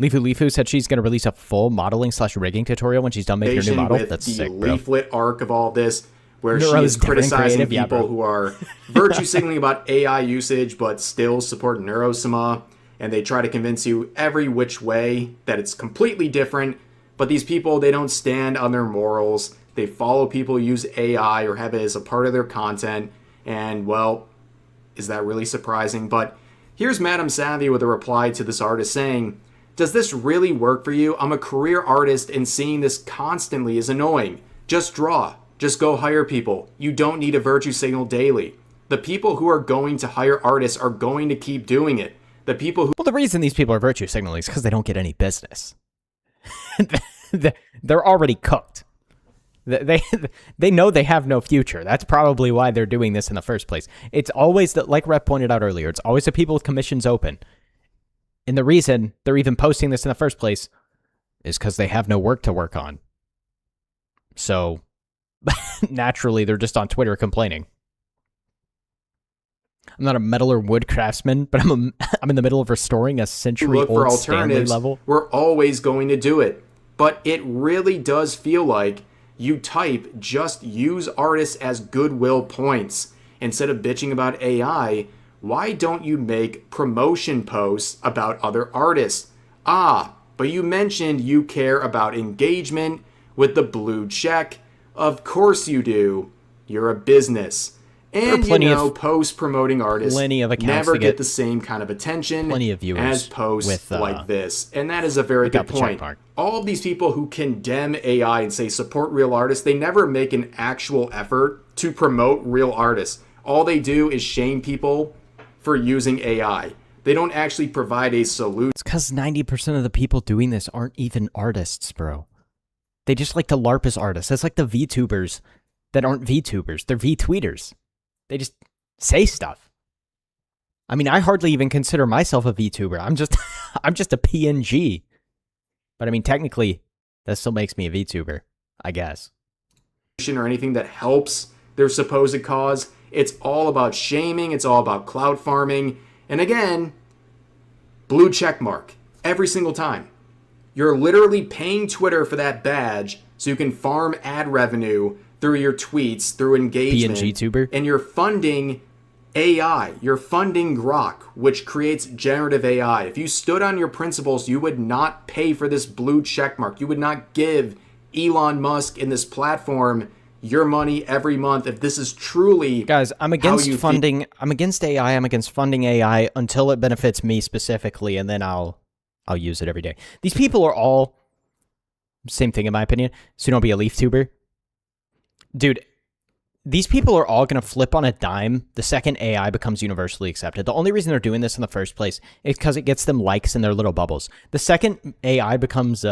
Leafu said she's going to release a full modeling/rigging tutorial when she's done making her new model. With That's the sick, bro. leaflet arc of all this, where she Neuro's is criticizing creative, people yeah, who are virtue signaling about AI usage but still support Neurosama, and they try to convince you every which way that it's completely different. But these people, they don't stand on their morals. They follow people who use AI or have it as a part of their content. And, well, is that really surprising? But here's Madame Savvy with a reply to this artist saying, "Does this really work for you? I'm a career artist, and seeing this constantly is annoying. Just draw. Just go hire people. You don't need a virtue signal daily. The people who are going to hire artists are going to keep doing it. The people who..." Well, the reason these people are virtue signaling is because they don't get any business. They're already cooked. They know they have no future. That's probably why they're doing this in the first place. It's always, like Rep pointed out earlier, it's always the people with commissions open. And the reason they're even posting this in the first place is because they have no work to work on. So, naturally, they're just on Twitter complaining. I'm not a metal or wood craftsman, but I'm in the middle of restoring a look for century-old Stanley alternatives, level. we're always going to do it. But it really does feel like you type "just use artists as goodwill points" instead of bitching about AI. Why don't you make promotion posts about other artists? Ah, but you mentioned you care about engagement with the blue check. Of course you do. You're a business. And, you know, posts promoting artists never get the same kind of attention as posts like this. And that is a very good point. All of these people who condemn AI and say support real artists, they never make an actual effort to promote real artists. All they do is shame people for using AI. They don't actually provide a solution. It's because 90% of the people doing this aren't even artists, bro. They just like to LARP as artists. That's like the VTubers that aren't VTubers. They're VTweeters. They just say stuff. I mean, I hardly even consider myself a VTuber. I'm just a PNG. But I mean, technically, that still makes me a VTuber, I guess. Or anything that helps their supposed cause. It's all about shaming. It's all about clout farming. And again, blue check mark every single time. You're literally paying Twitter for that badge so you can farm ad revenue through your tweets, through engagement. PNG-tuber. And you're funding AI. You're funding Grok, which creates generative AI. If you stood on your principles, you would not pay for this blue check mark. You would not give Elon Musk in this platform your money every month if this is truly... Guys, I'm against funding... I'm against AI. I'm against funding AI until it benefits me specifically, and then I'll use it every day. These people are all... Same thing, in my opinion. So don't be a leaf tuber. Dude, these people are all going to flip on a dime the second AI becomes universally accepted. The only reason they're doing this in the first place is because it gets them likes in their little bubbles. The second AI becomes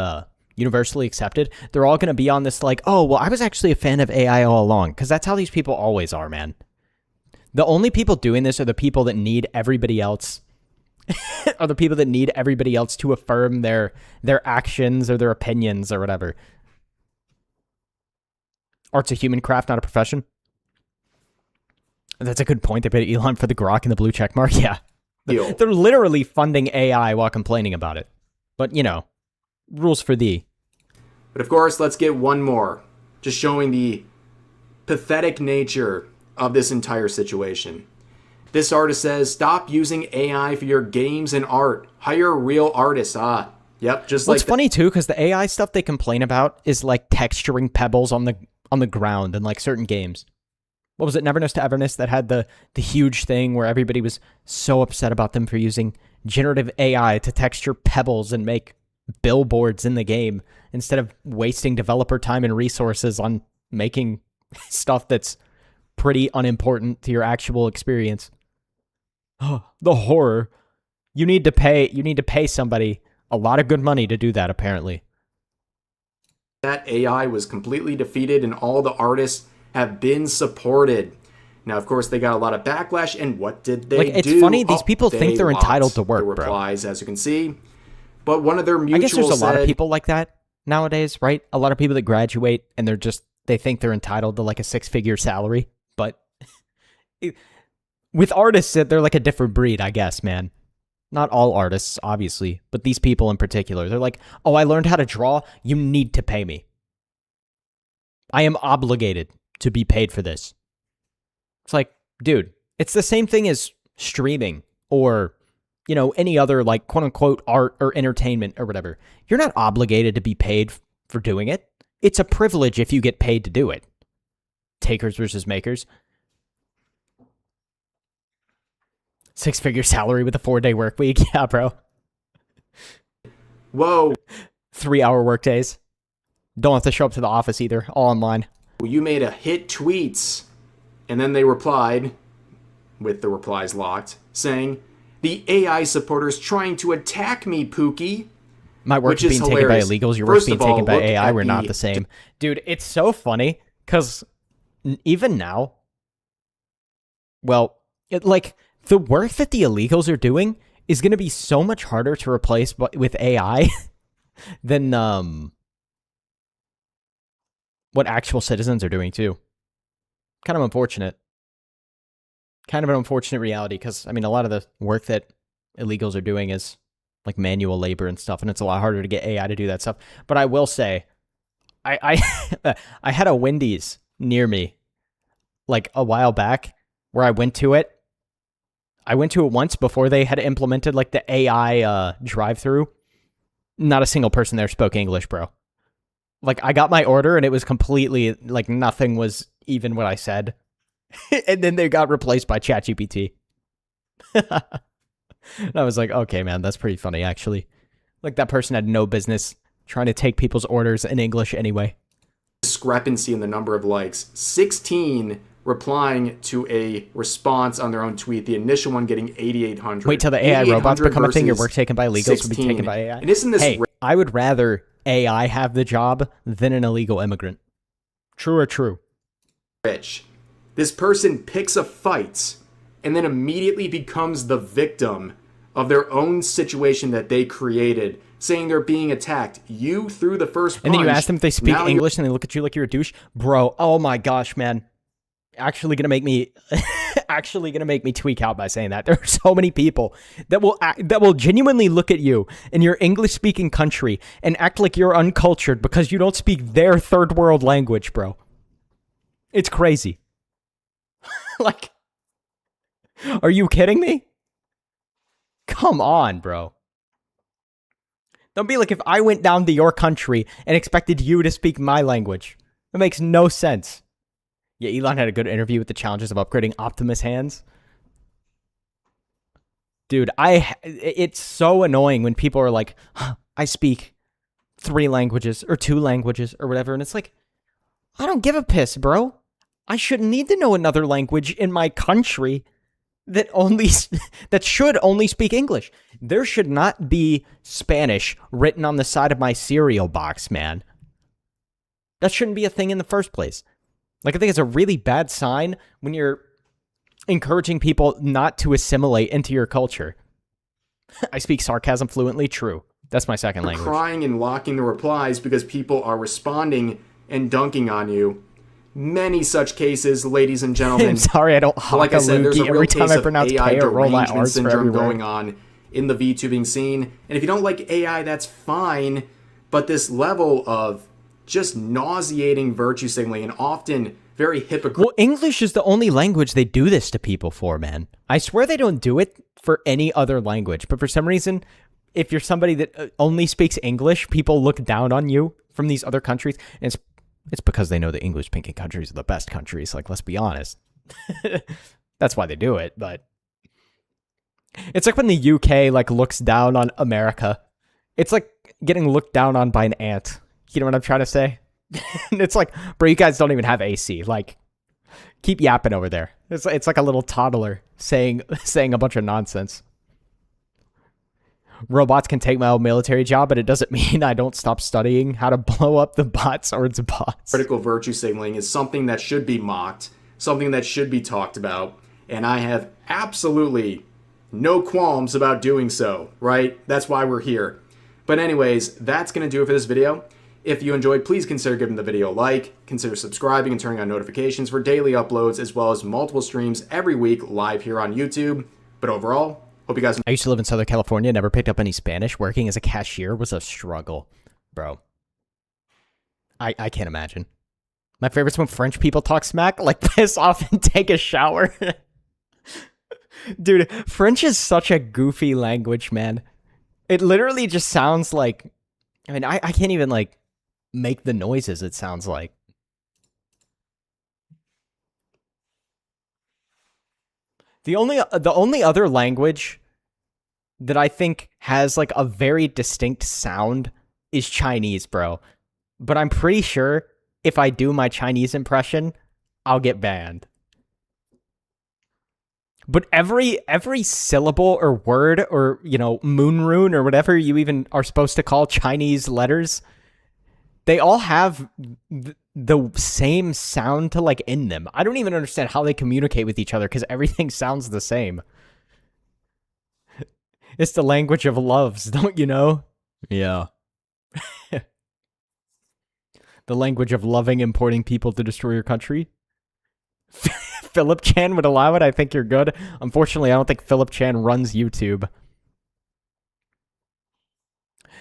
universally accepted, they're all going to be on this like, oh, well, I was actually a fan of AI all along. Because that's how these people always are, man. The only people doing this are the people that need everybody else. Are the people that need everybody else to affirm their actions or their opinions or whatever. Art's a human craft, not a profession. That's a good point. They paid Elon for the grok and the blue check mark. Yeah. They're literally funding AI while complaining about it. But, you know, rules for thee. But of course, let's get one more. Just showing the pathetic nature of this entire situation. This artist says, stop using AI for your games and art. Hire real artists. Yep, just like... It's funny, too, because the AI stuff they complain about is like texturing pebbles on the ground in like certain games. what was it, Neverness to Everness, that had the huge thing where everybody was so upset about them for using generative AI to texture pebbles and make billboards in the game instead of wasting developer time and resources on making stuff that's pretty unimportant to your actual experience. Oh, the horror. You need to pay somebody a lot of good money to do that, apparently. That AI was completely defeated and all the artists have been supported. Now, of course, they got a lot of backlash, and what did they do? It's funny, these people think they're entitled to work, the replies, as you can see. But one of their mutuals I guess there's a lot of said, people like that nowadays, right? A lot of people that graduate and they think they're entitled to like a 6-figure salary. But with artists, they're like a different breed, I guess, man. Not all artists, obviously, but these people in particular. They're like, oh, I learned how to draw. You need to pay me. I am obligated to be paid for this. It's like, dude, it's the same thing as streaming or, any other like quote unquote art or entertainment or whatever. You're not obligated to be paid for doing it. It's a privilege if you get paid to do it. Takers versus makers. 6-figure salary with a 4-day work week. Yeah, bro. whoa, 3-hour work days. Don't have to show up to the office either. All online. you made a hit tweets. And then they replied, with the replies locked, saying, the AI supporter's trying to attack me, Pookie. My work's Which is being hilarious. taken by illegals. Your work's First being of all, taken by look AI. at We're not the- the same. Dude, it's so funny because even now, well, the work that the illegals are doing is going to be so much harder to replace with AI than what actual citizens are doing too. Kind of unfortunate. Kind of an unfortunate reality because, I mean, a lot of the work that illegals are doing is like manual labor and stuff, and it's a lot harder to get AI to do that stuff. But I will say, I I had a Wendy's near me like a while back where I went to it. I went to it once before they had implemented like the AI drive-through. Not a single person there spoke English, bro. Like, I got my order and it was completely like nothing was even what I said. And then they got replaced by ChatGPT. And I was like, okay, man, that's pretty funny, actually. Like, that person had no business trying to take people's orders in English anyway. Discrepancy in the number of likes. 16 replying to a response on their own tweet. The initial one getting 8,800. Wait till the AI robots 8,800 become a thing. Your versus work taken by illegals will be 16. taken by AI. And isn't this Hey, I would rather AI have the job than an illegal immigrant. True or true? rich? This person picks a fight and then immediately becomes the victim of their own situation that they created, saying they're being attacked. You threw the first punch. And then you ask them if they speak Now English and they look at you like you're a douche. Bro, oh my gosh, man. Actually gonna make me tweak out by saying that. There are so many people that will genuinely look at you in your English speaking country and act like you're uncultured because you don't speak their third world language, bro. It's crazy. Like, are you kidding me? Come on, bro. Don't be like if I went down to your country and expected you to speak my language. That makes no sense. Yeah, Elon had a good interview with the challenges of upgrading Optimus hands. Dude, it's so annoying when people are like, I speak 3 languages or 2 languages or whatever. And it's like, I don't give a piss, bro. I shouldn't need to know another language in my country that should only speak English. There should not be Spanish written on the side of my cereal box, man. That shouldn't be a thing in the first place. Like, I think it's a really bad sign when you're encouraging people not to assimilate into your culture. I speak sarcasm fluently. True. That's my second language. crying and locking the replies because people are responding and dunking on you. Many such cases, ladies and gentlemen. I'm sorry, I don't honk Like I said, there's a loogie real every time case I of pronounce AI pay or roll my derangement R's for syndrome everywhere. going on in the VTubing scene. And if you don't like AI, that's fine. But this level of just nauseating virtue signaling and often very hypocritical. Well, English is the only language they do this to people for, man. I swear they don't do it for any other language. But for some reason, if you're somebody that only speaks English, people look down on you from these other countries. And it's because they know the English-speaking countries are the best countries. Like, let's be honest. That's why they do it, but it's like when the UK like looks down on America. It's like getting looked down on by an ant. You know what I'm trying to say? It's like, bro, you guys don't even have AC. Like, keep yapping over there. It's like a little toddler saying a bunch of nonsense. Robots can take my old military job, but it doesn't mean I don't stop studying how to blow up the bots or its bots. Critical virtue signaling is something that should be mocked, something that should be talked about, and I have absolutely no qualms about doing so, right? That's why we're here. But anyways, that's going to do it for this video. If you enjoyed, please consider giving the video a like, consider subscribing and turning on notifications for daily uploads, as well as multiple streams every week live here on YouTube. But overall, hope you guys... I used to live in Southern California, never picked up any Spanish. Working as a cashier was a struggle, bro. I can't imagine. My favorite's when French people talk smack, like piss off and take a shower. Dude, French is such a goofy language, man. It literally just sounds like... I mean, I can't even, like, make the noises it sounds like. The only other language that I think has, like, a very distinct sound is Chinese, bro. But I'm pretty sure if I do my Chinese impression, I'll get banned. But every syllable or word or, you know, moon rune or whatever you even are supposed to call Chinese letters, they all have the same sound to, like, in them. I don't even understand how they communicate with each other because everything sounds the same. It's the language of loves, don't you know? Yeah. The language of loving importing people to destroy your country. Philip Chan would allow it. I think you're good. Unfortunately, I don't think Philip Chan runs YouTube.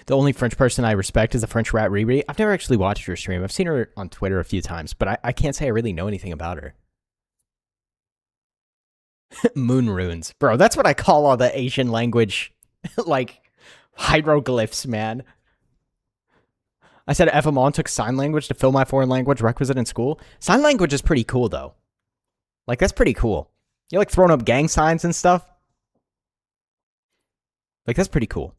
The only French person I respect is the French rat Riri. I've never actually watched her stream. I've seen her on Twitter a few times, but I can't say I really know anything about her. Moon runes. Bro, that's what I call all the Asian language, like, hieroglyphs, man. I said FMON took sign language to fill my foreign language requisite in school. Sign language is pretty cool, though. Like, that's pretty cool. You're, like, throwing up gang signs and stuff. Like, that's pretty cool.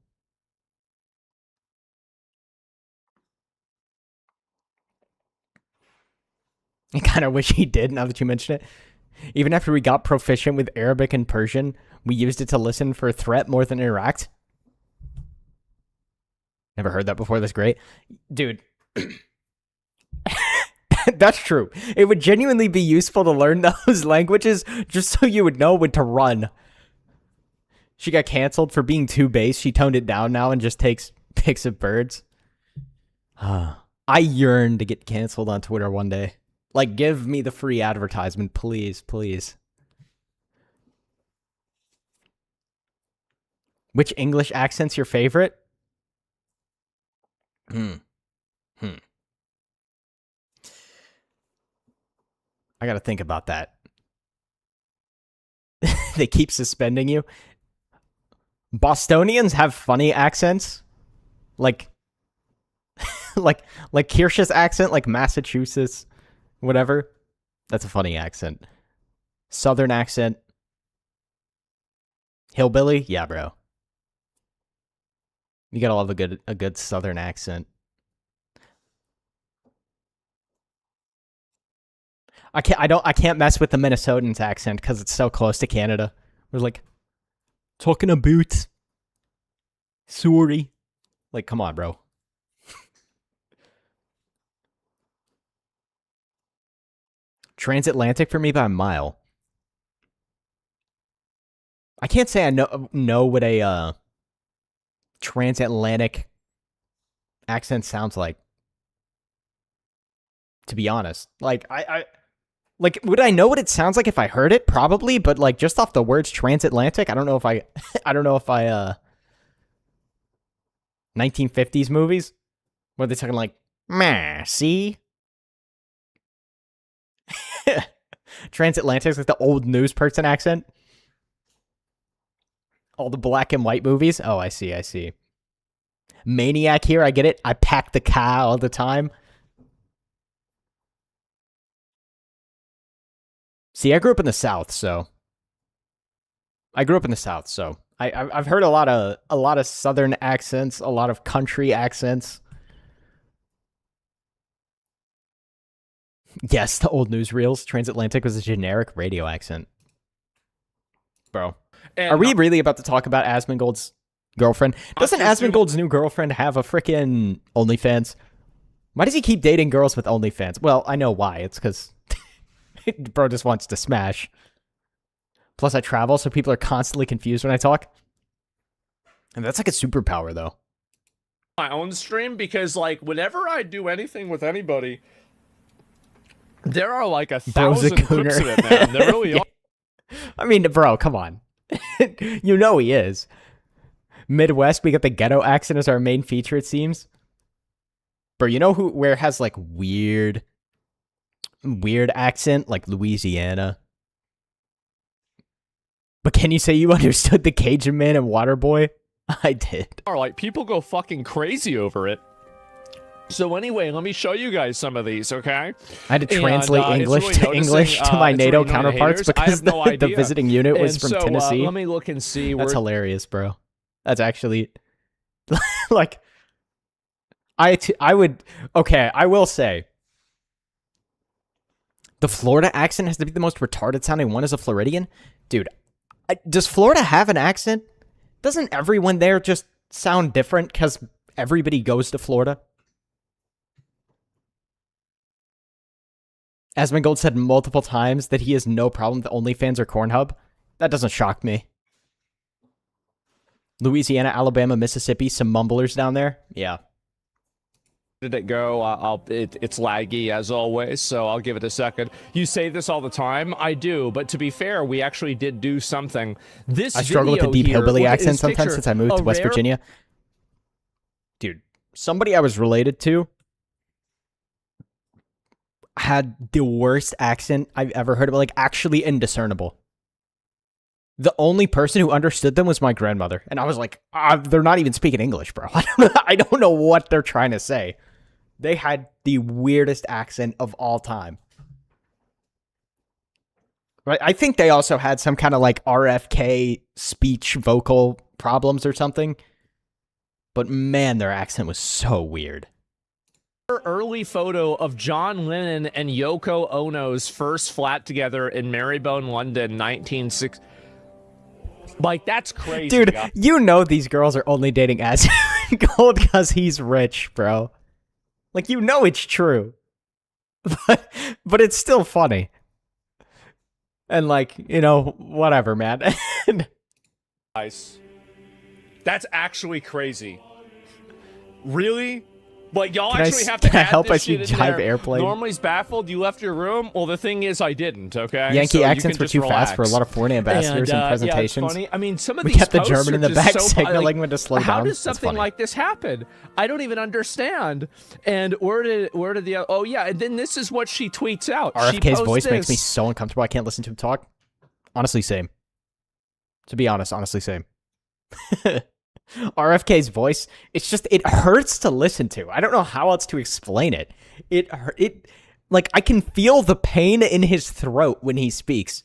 I kind of wish he did, now that you mention it. Even after we got proficient with Arabic and Persian, we used it to listen for a threat more than interact. Never heard that before, that's great. Dude. That's true. It would genuinely be useful to learn those languages just so you would know when to run. She got canceled for being too base. She toned it down now and just takes pics of birds. I yearn to get canceled on Twitter one day. Like, give me the free advertisement, please, please. Which English accent's your favorite? I gotta think about that. They keep suspending you. Bostonians have funny accents. Like Kirsch's accent, like Massachusetts, whatever. That's a funny accent. Southern accent. Hillbilly? Yeah, bro. You gotta love a good Southern accent. I can't mess with the Minnesotans accent because it's so close to Canada. We're like talking about sorry. Like, come on, bro. Transatlantic for me by a mile. I can't say I know what a transatlantic accent sounds like. To be honest, like like, would I know what it sounds like if I heard it? Probably, but like just off the words transatlantic, I don't know if I 1950s movies where they're talking like, meh, see? Transatlantic's like the old news person accent. All the black and white movies. Oh, I see. Maniac here, I get it. I pack the car all the time. See, I grew up in the South, so I've heard a lot of Southern accents, a lot of country accents. Yes, the old newsreels. Transatlantic was a generic radio accent. Bro. And Are we really about to talk about Asmongold's girlfriend? Doesn't Asmongold's new girlfriend have a freaking OnlyFans? Why does he keep dating girls with OnlyFans? Well, I know why. It's because bro just wants to smash. Plus, I travel, so people are constantly confused when I talk. And that's like a superpower, though. my own stream because, like, whenever I do anything with anybody, there are like 1,000 clips of it, man. There really yeah. are. I mean, bro, come on. You know he is. Midwest, we got the ghetto accent as our main feature, it seems. Bro, you know where it has like weird accent, like Louisiana. But can you say you understood the Cajun Man and Waterboy? I did. Or like people go fucking crazy over it. So anyway, let me show you guys some of these, okay? I had to translate English really to English to my NATO counterparts because the visiting unit was from Tennessee. Let me look and see. That's hilarious, bro. That's actually like I would okay, I will say the Florida accent has to be the most retarded sounding one as a Floridian. Dude, does Florida have an accent? Doesn't everyone there just sound different because everybody goes to Florida? Asmongold said multiple times that he has no problem with OnlyFans or Cornhub. That doesn't shock me. Louisiana, Alabama, Mississippi, some mumblers down there. Yeah. Did it go? It's laggy as always, so I'll give it a second. You say this all the time. I do, but to be fair, we actually did do something. I struggle with the deep hillbilly accent sometimes since I moved to West Virginia. Dude, somebody I was related to had the worst accent I've ever heard of, like actually indiscernible. The only person who understood them was my grandmother, and I was like, they're not even speaking English, bro. I don't know what they're trying to say. They had the weirdest accent of all time. Right? I think they also had some kind of like RFK speech vocal problems or something. But man, their accent was so weird. Early photo of John Lennon and Yoko Ono's first flat together in Marylebone, London, 1960. Like, that's crazy. Dude, you know these girls are only dating Asmongold because he's rich, bro. Like, you know it's true. But it's still funny. And like, you know, whatever, man. Nice. That's actually crazy. Really? Like, y'all actually have to add help this us shit in jive there. airplane? Normally's baffled. You left your room. Well, the thing is, I didn't. Okay. Yankee so accents were too fast for a lot of foreign ambassadors and presentations. Yeah, it's funny. I mean, some of we these kept the posts German are in the just back so, signaling when to slow down. How does something like this happen? I don't even understand. And where did the? Oh yeah, and then this is what she tweets out. RFK's voice makes me so uncomfortable. I can't listen to him talk. Honestly, same. To be honest, honestly, same. RFK's voice, it's just, it hurts to listen to. I don't know how else to explain it. It like, I can feel the pain in his throat when he speaks.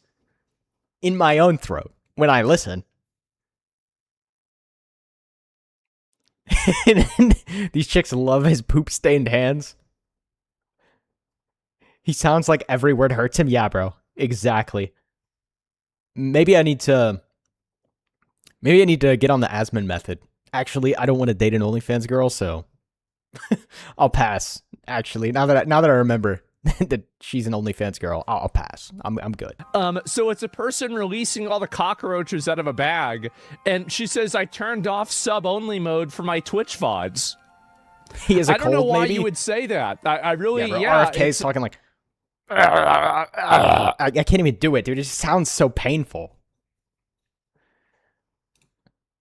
In my own throat, when I listen. These chicks love his poop-stained hands. He sounds like every word hurts him. Yeah, bro. Exactly. Maybe I need to get on the Asmon method. Actually, I don't want to date an OnlyFans girl, so I'll pass. Actually, now that I remember that she's an OnlyFans girl, I'll pass. I'm good. So it's a person releasing all the cockroaches out of a bag, and she says, "I turned off sub-only mode for my Twitch VODs." He is a cold, I don't know why maybe? you would say that. I really, RFK's talking like, I can't even do it, dude. It just sounds so painful.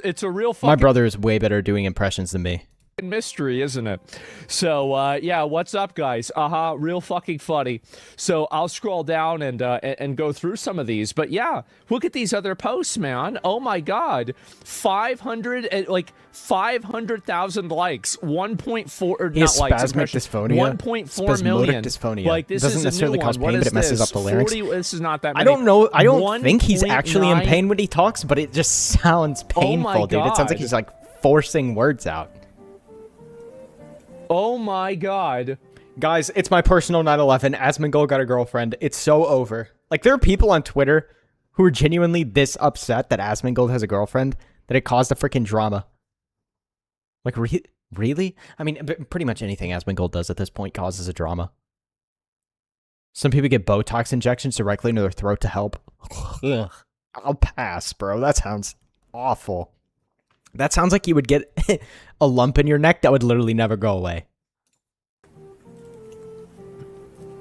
It's a real fucking... My brother is way better doing impressions than me. mystery, isn't it? So yeah, what's up, guys? Real fucking funny. So I'll scroll down and go through some of these, but yeah, look at these other posts, man. Oh my god, 500,000 likes, 1.4 or He has not likes, spasmic dysphonia. 1.4 million. Dysphonia. Like this doesn't is necessarily a new cause one. pain, What but is it messes this? up the larynx. 40, this is not that I many. don't know. I don't think he's actually in 1.9 pain when he talks, but it just sounds painful, dude. It sounds like God. he's like forcing words out. Oh my god. Guys, it's my personal 9/11. Asmongold got a girlfriend. It's so over. Like, there are people on Twitter who are genuinely this upset that Asmongold has a girlfriend that it caused a freaking drama. Like, really? I mean, pretty much anything Asmongold does at this point causes a drama. Some people get Botox injections directly into their throat to help. Ugh. I'll pass, bro. That sounds awful. That sounds like you would get a lump in your neck that would literally never go away.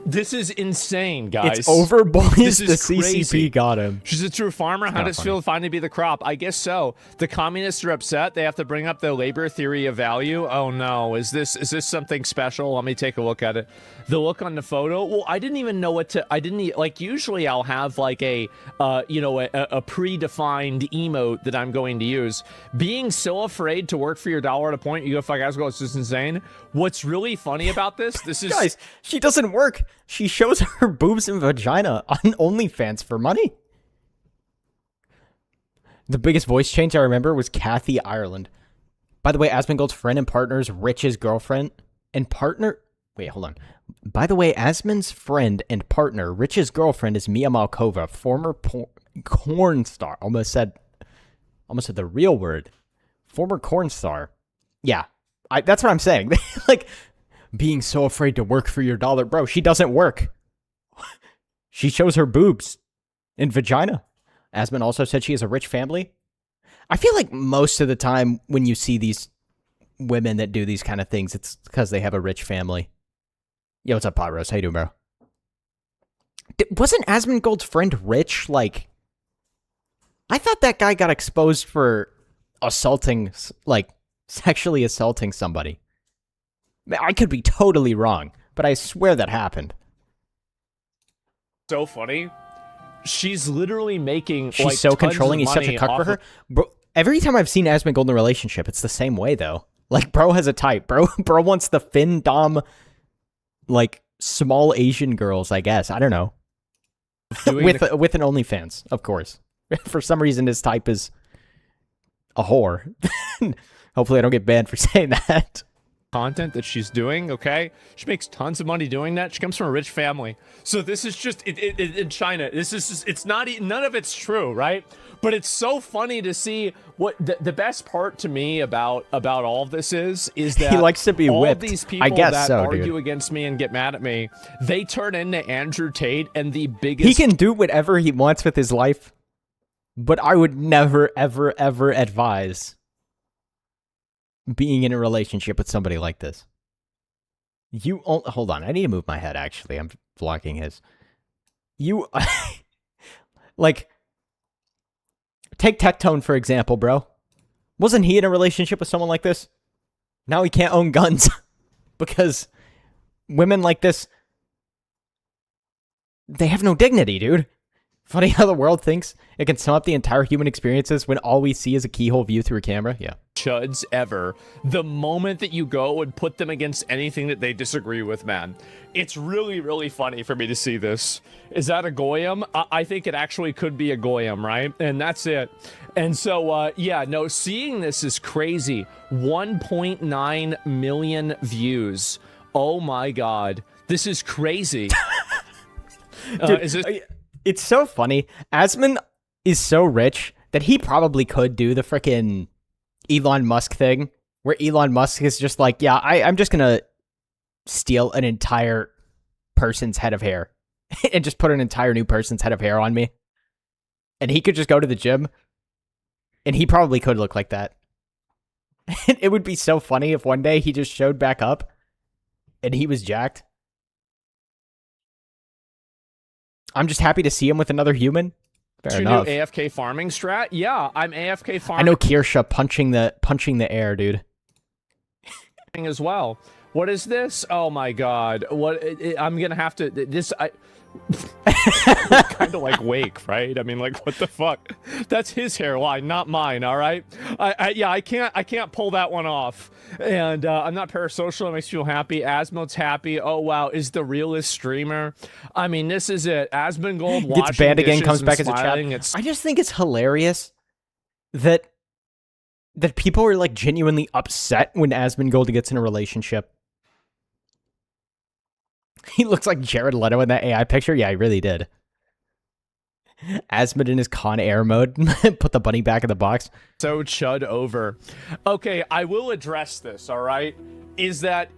This is insane, guys. It's over, boys. This The is crazy. CCP got him. She's a true farmer. How does it feel to finally be the crop? I guess so. The communists are upset. They have to bring up the labor theory of value. Oh no, is this something special? Let me take a look at it. The look on the photo. Well, I didn't even know what to. I didn't like. Usually, I'll have like a predefined emote that I'm going to use. Being so afraid to work for your dollar at a point, you go, "Fuck, guys, go." It's just insane. What's really funny about this? This is Guys, she doesn't work. She shows her boobs and vagina on OnlyFans for money. The biggest voice change I remember was Kathy Ireland. By the way, Asmongold's friend and partner's richest girlfriend and partner... Wait, hold on. By the way, Asmon's friend and partner, richest girlfriend, is Mia Malkova, former porn star. Almost said the real word. Former porn star. Yeah, that's what I'm saying. Like... Being so afraid to work for your dollar. Bro, she doesn't work. She shows her boobs and vagina. Asmon also said she has a rich family. I feel like most of the time when you see these women that do these kind of things, it's because they have a rich family. Yo, what's up, Pot Roast? How you doing, bro? Wasn't Asmongold's friend rich? Like, I thought that guy got exposed for assaulting, like, sexually assaulting somebody. I could be totally wrong, but I swear that happened. so funny. She's literally making. She's like, so tons controlling. of He's such a money cuck for off her. Bro, every time I've seen Asmongold in a relationship, it's the same way though. Like, bro has a type. Bro wants the fin dom, like small Asian girls. I guess I don't know. with an OnlyFans, of course. For some reason, his type is a whore. Hopefully, I don't get banned for saying that. Content that she's doing, okay? She makes tons of money doing that. She comes from a rich family. So this is just in China. This is just, it's not none of it's true, right? But it's so funny to see what the best part to me about all of this is that he likes to be all whipped. these people I guess that so, argue dude. against me and get mad at me, they turn into Andrew Tate and the biggest. He can do whatever he wants with his life, but I would never, ever, ever advise being in a relationship with somebody like this. Hold on, I need to move my head, actually. I'm blocking his. Like, take Tectone, for example, bro. Wasn't he in a relationship with someone like this? Now he can't own guns because women like this, they have no dignity, dude. Funny how the world thinks it can sum up the entire human experiences when all we see is a keyhole view through a camera. Yeah. Chuds ever. The moment that you go and put them against anything that they disagree with, man, it's really, really funny for me to see this. Is that a goyim? I think it actually could be a goyim, right? And that's it. And so, yeah, no, seeing this is crazy. 1.9 million views. Oh my God. This is crazy. Dude, it's so funny. Asmon is so rich that he probably could do the frickin' Elon Musk thing, where Elon Musk is just like, yeah, I'm just gonna steal an entire person's head of hair and just put an entire new person's head of hair on me. And he could just go to the gym, and he probably could look like that. It would be so funny if one day he just showed back up and he was jacked. I'm just happy to see him with another human. Fair enough. New AFK farming strat? Yeah, I'm AFK farming. I know Kirsha punching the air, dude. as well. What is this? Oh my god. I'm gonna have to kind of like Wake, right? I mean, like, what the fuck? That's his hairline, not mine. All right. I can't pull that one off. And I'm not parasocial. It makes me feel happy. Asmode's happy. Oh wow, is the realest streamer. I mean, this is it. Asmongold washing Gets banned again, dishes comes and back as a smiling. chat. I just think it's hilarious that people are like genuinely upset when Asmongold gets in a relationship. He looks like Jared Leto in that AI picture. Yeah, he really did. Asmod in his Con Air mode. Put the bunny back in the box. So chud over. Okay, I will address this, all right? Is this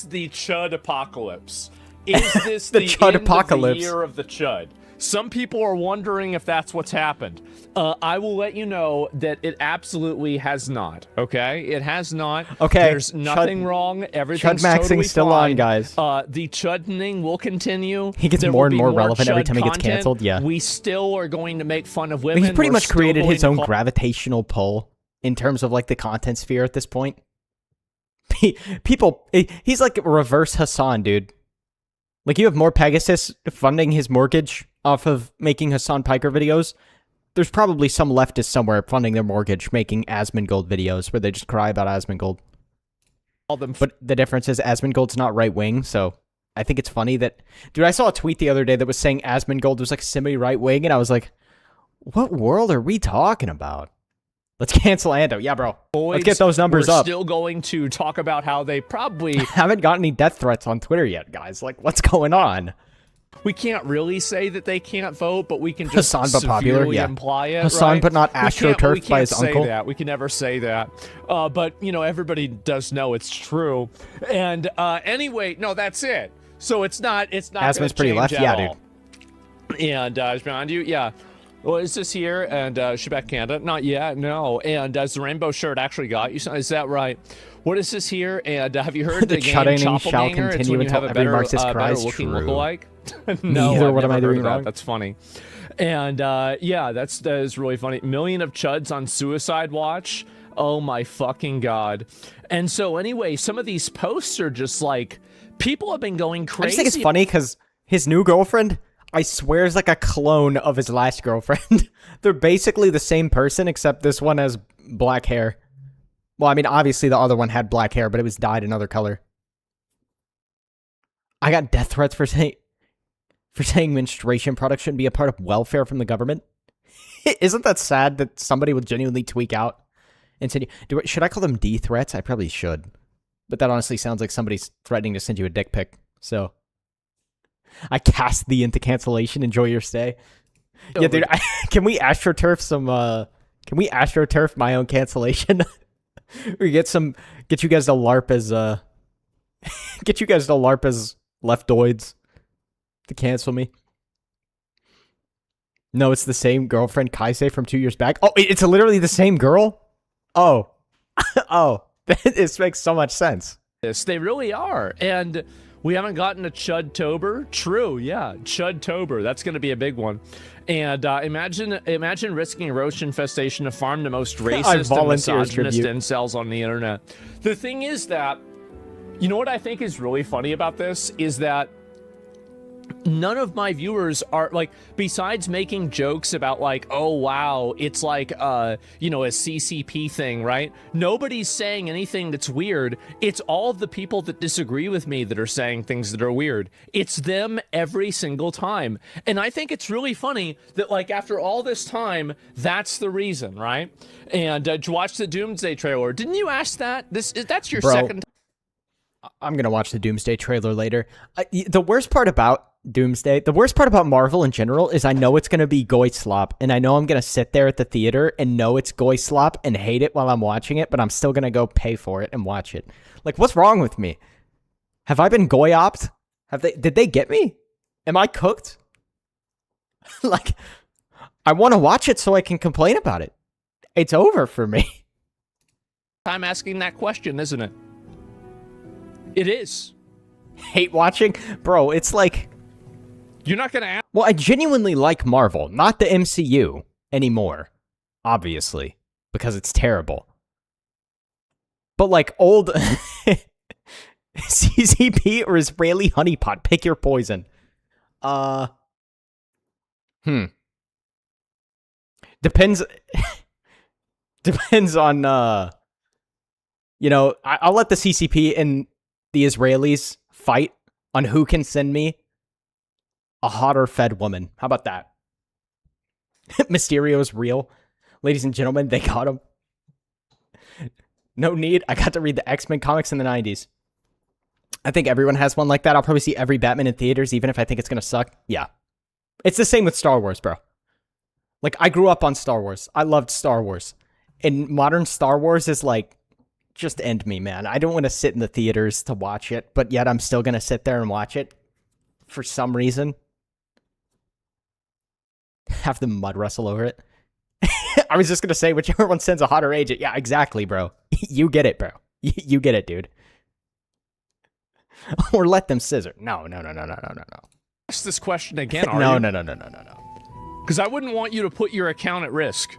the chud apocalypse? Is this The the chud end apocalypse. of the year of the chud? Some people are wondering if that's what's happened. I will let you know that it absolutely has not. Okay, it has not. Okay, there's nothing wrong. Everything's Chudmaxxing's totally still fine. on, guys. The chuddening will continue. He gets There more will and be more relevant every chud time he gets content. canceled, yeah. We still are going to make fun of women. He's pretty We're much still created going his to own call- gravitational pull in terms of like the content sphere at this point. People, he's like reverse Hassan, dude. Like, you have more Pegasus funding his mortgage off of making Hassan Piker videos. There's probably some leftist somewhere funding their mortgage making Asmongold videos where they just cry about Asmongold. But the difference is Asmongold's not right-wing, so I think it's funny that... Dude, I saw a tweet the other day that was saying Asmongold was like semi-right-wing, and I was like, what world are we talking about? Let's cancel Ando. Yeah, bro. Let's get those numbers We're up. still going to talk about how they probably... Haven't got any death threats on Twitter yet, guys. Like, what's going on? We can't really say that they can't vote, but we can just Hassan but popular, severely yeah. imply it, Hassan right? but not We can't astroturfed by his say uncle. That. We can never say that. But, you know, everybody does know it's true. And anyway, no, that's it. So it's not Asmon's pretty change left, at yeah, all. And is behind you, yeah. Well, is this here? And Shebeck Canada? Not yet, no. And does the rainbow shirt actually got you? Is that right? What is this here? And have you heard The the game chutting shall Choppelganger? It's continue when you have until a every better, Marxist better cries looking true. lookalike? Neither. I've What am I never heard doing of that. wrong? That's funny. And yeah, that is really funny. Million of chuds on suicide watch. Oh my fucking god. And so anyway, some of these posts are just like, people have been going crazy. I just think it's funny because his new girlfriend, I swear, is like a clone of his last girlfriend. They're basically the same person, except this one has black hair. Well, I mean, obviously the other one had black hair, but it was dyed another color. I got death threats for saying menstruation products shouldn't be a part of welfare from the government. Isn't that sad that somebody would genuinely tweak out and send you... Should I call them D threats? I probably should. But that honestly sounds like somebody's threatening to send you a dick pic. So I cast thee into cancellation. Enjoy your stay. Yeah, dude. Can we astroturf some? Can we astroturf my own cancellation? Or get you guys to LARP as get you guys to LARP as leftoids to cancel me. No, it's the same girlfriend Kaise from 2 years back. Oh, it's literally the same girl? Oh. Oh. This makes so much sense. They really are. And we haven't gotten a Chudtober. True, yeah. Chudtober. That's going to be a big one. And imagine risking a roach infestation to farm the most racist and misogynist incels on the internet. The thing is that, you know what I think is really funny about this is that none of my viewers are like, besides making jokes about like, oh wow, it's like you know, a CCP thing, right? Nobody's saying anything that's weird. It's all of the people that disagree with me that are saying things that are weird. It's them every single time. And I think it's really funny that like after all this time, that's the reason, right? And did you watch the Doomsday trailer? Didn't you ask that? That's your second time. I'm gonna watch the Doomsday trailer later. The worst part about Doomsday, the worst part about Marvel in general is I know it's gonna be goy slop, and I know I'm gonna sit there at the theater and know it's goy slop and hate it while I'm watching it, but I'm still gonna go pay for it and watch it. Like, what's wrong with me? Have I been goy-opped? Did they get me? Am I cooked? Like, I want to watch it so I can complain about it. It's over for me. I'm asking that question, isn't it? It is. Hate watching? Bro, it's like... You're not gonna ask. Well, I genuinely like Marvel, not the MCU anymore, obviously, because it's terrible. But like old CCP or Israeli honeypot, pick your poison. Depends. Depends on I'll let the CCP and the Israelis fight on who can send me a hotter fed woman. How about that? Mysterio's real. Ladies and gentlemen, they got him. No need. I got to read the X-Men comics in the 90s. I think everyone has one like that. I'll probably see every Batman in theaters, even if I think it's going to suck. Yeah. It's the same with Star Wars, bro. Like, I grew up on Star Wars. I loved Star Wars. And modern Star Wars is like, just end me, man. I don't want to sit in the theaters to watch it, but yet I'm still going to sit there and watch it for some reason. Have them mud wrestle over it. I was just going to say, whichever one sends a hotter agent. Yeah, exactly, bro. You get it, bro. You get it, dude. Or let them scissor. No. Ask this question again, are No. you? Because I wouldn't want you to put your account at risk.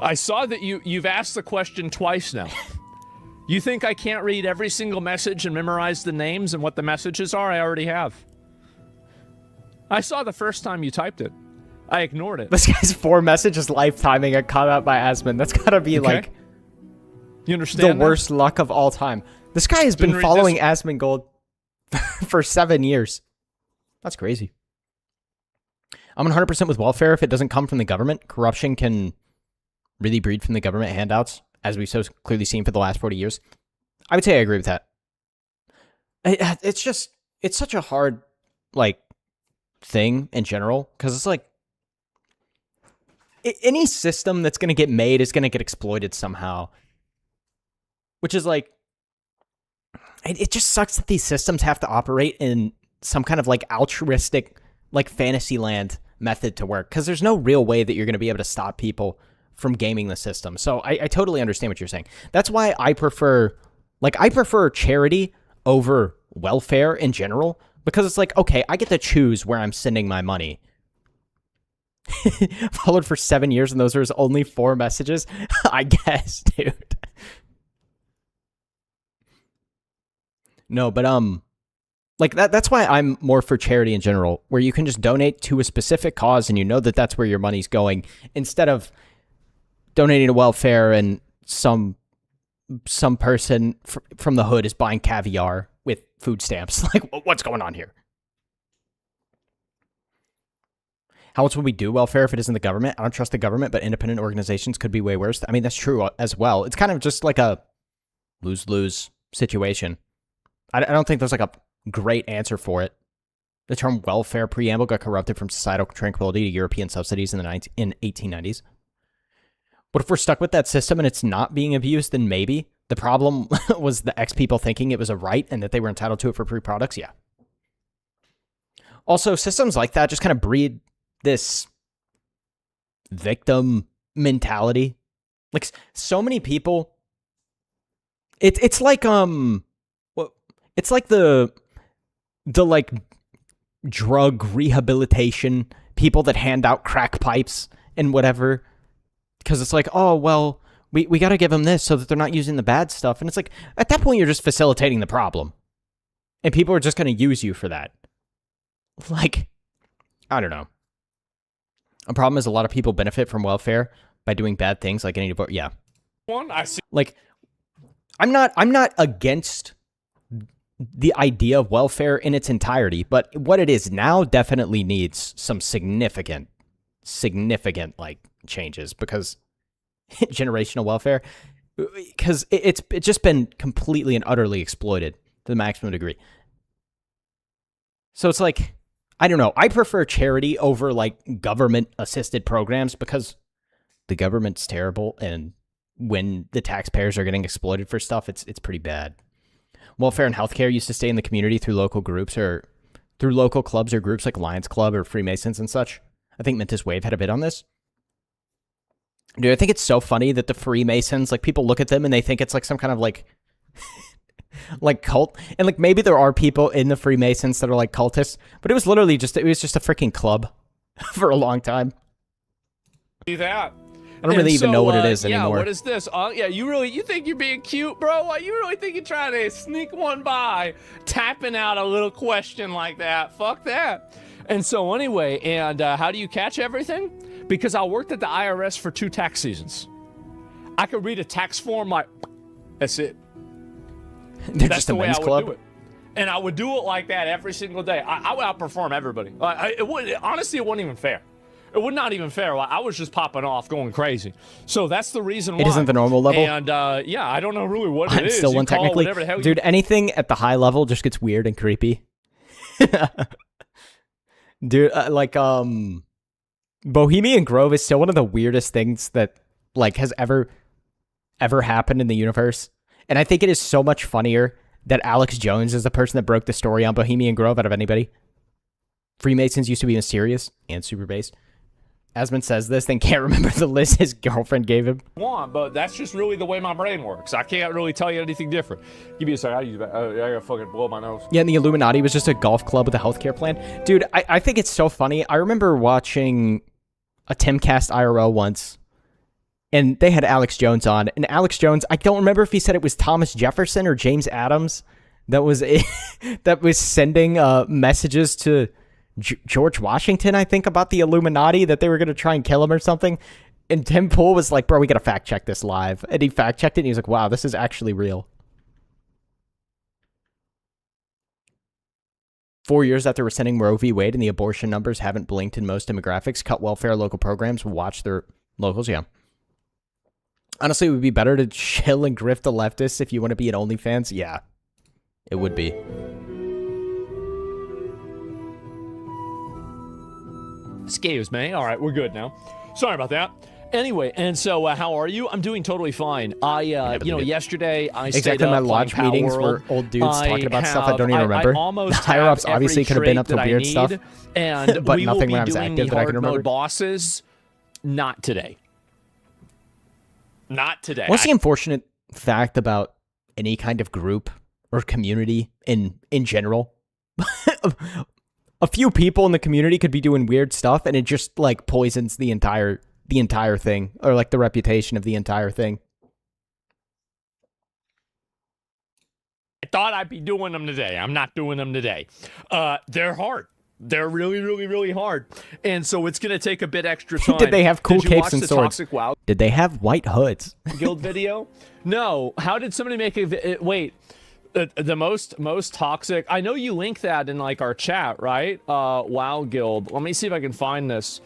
I saw that you've asked the question twice now. You think I can't read every single message and memorize the names and what the messages are? I already have. I saw the first time you typed it. I ignored it. This guy's 4 messages lifetiming a comment by Asmon. That's gotta be like you understand the worst luck of all time. This guy has been following Asmongold for 7 years. That's crazy. I'm 100% with welfare if it doesn't come from the government. Corruption can really breed from the government handouts, as we've so clearly seen for the last 40 years. I would say I agree with that. It's such a hard, thing in general, because it's like, any system that's going to get made is going to get exploited somehow. Which is like, it just sucks that these systems have to operate in some kind of altruistic, fantasy land method to work, because there's no real way that you're going to be able to stop people from gaming the system. So I totally understand what you're saying. That's why I prefer charity over welfare in general, because it's like, okay, I get to choose where I'm sending my money. Followed for 7 years and those are only 4 messages? I guess, dude. No, but that's why I'm more for charity in general, where you can just donate to a specific cause and you know that that's where your money's going, instead of donating to welfare and some person from the hood is buying caviar with food stamps. Like, what's going on here? How else would we do welfare if it isn't the government? I don't trust the government, but independent organizations could be way worse. I mean, that's true as well. It's kind of just like a lose-lose situation. I don't think there's a great answer for it. The term welfare preamble got corrupted from societal tranquility to European subsidies in the 1890s. What if we're stuck with that system and it's not being abused? Then maybe. The problem was the X people thinking it was a right and that they were entitled to it for free products. Yeah. Also, systems like that just kind of breed this victim mentality. So many people. It's like it's like the drug rehabilitation people that hand out crack pipes and whatever, because it's like, oh well, we got to give them this so that they're not using the bad stuff. And it's like, at that point you're just facilitating the problem and people are just going to use you for that. I don't know. A problem is a lot of people benefit from welfare by doing bad things, like getting to vote. Yeah. I see. I'm not against the idea of welfare in its entirety, but what it is now definitely needs some significant changes, because generational welfare, because it's just been completely and utterly exploited to the maximum degree. So it's like, I don't know. I prefer charity over government assisted programs, because the government's terrible, and when the taxpayers are getting exploited for stuff, it's pretty bad. Welfare and healthcare used to stay in the community through local groups or through local clubs or groups like Lions Club or Freemasons and such. I think Mentis Wave had a bit on this. Dude, I think it's so funny that the Freemasons, people look at them and they think it's some kind of cult. And maybe there are people in the Freemasons that are cultists, but it was literally just a freaking club for a long time. See that? I don't really even know what it is yeah, anymore. what is this? Yeah, you think you're being cute, bro? You really think you're trying to sneak one by, tapping out a little question like that? Fuck that. And so anyway, and how do you catch everything? Because I worked at the IRS for 2 tax seasons. I could read a tax form like, that's it. They're That's just a the way men's I would club. do it. And I would do it like that every single day. I would outperform everybody. Honestly, it wasn't even fair. It was not even fair. I was just popping off, going crazy. So that's the reason why. It isn't the normal level. And yeah, I don't know really what it I'm is. still You one call it technically. whatever the hell you- Dude, anything at the high level just gets weird and creepy. Dude, Bohemian Grove is still one of the weirdest things that like has ever happened in the universe. And I think it is so much funnier that Alex Jones is the person that broke the story on Bohemian Grove out of anybody. Freemasons used to be mysterious and super based. Asmund says this, then can't remember the list his girlfriend gave him. want, but that's just really the way my brain works. I can't really tell you anything different. Give me a second. I gotta fucking blow my nose. Yeah, and the Illuminati was just a golf club with a healthcare plan. Dude, I think it's so funny. I remember watching a Timcast IRL once, and they had Alex Jones on. And Alex Jones, I don't remember if he said it was Thomas Jefferson or James Adams that was that was sending messages to George Washington, I think, about the Illuminati, that they were going to try and kill him or something. And Tim Pool was like, bro, we got to fact check this live. And he fact checked it, and he was like, wow, this is actually real. 4 years after rescinding Roe v. Wade and the abortion numbers haven't blinked in most demographics, cut welfare local programs, watch their locals, yeah. Honestly, it would be better to chill and grift the leftists if you want to be an OnlyFans. Yeah, it would be. Excuse me. All right, we're good now. Sorry about that. Anyway, and so how are you? I'm doing totally fine. Yesterday I stayed Exactly, my up lodge playing meetings Palworld. were old dudes talking about stuff I don't even remember. I almost The higher ups have obviously every could have been up to trait that weird I stuff, need, and but we nothing will be when I was doing active the that I can hard remember. mode bosses. Not today. Not today. What's the unfortunate fact about any kind of group or community in general? A few people in the community could be doing weird stuff, and it just like poisons the entire thing, or like the reputation of the entire thing. I thought I'd be doing them today. I'm not doing them today. They're hard. They're really, really, really hard. And so it's going to take a bit extra time. Did they have cool Did you capes watch and the swords? Toxic WoW Did they have white hoods? Guild video? No. How did somebody make a wait? The most toxic. I know you link that in like our chat, right? WoW Guild. Let me see if I can find this.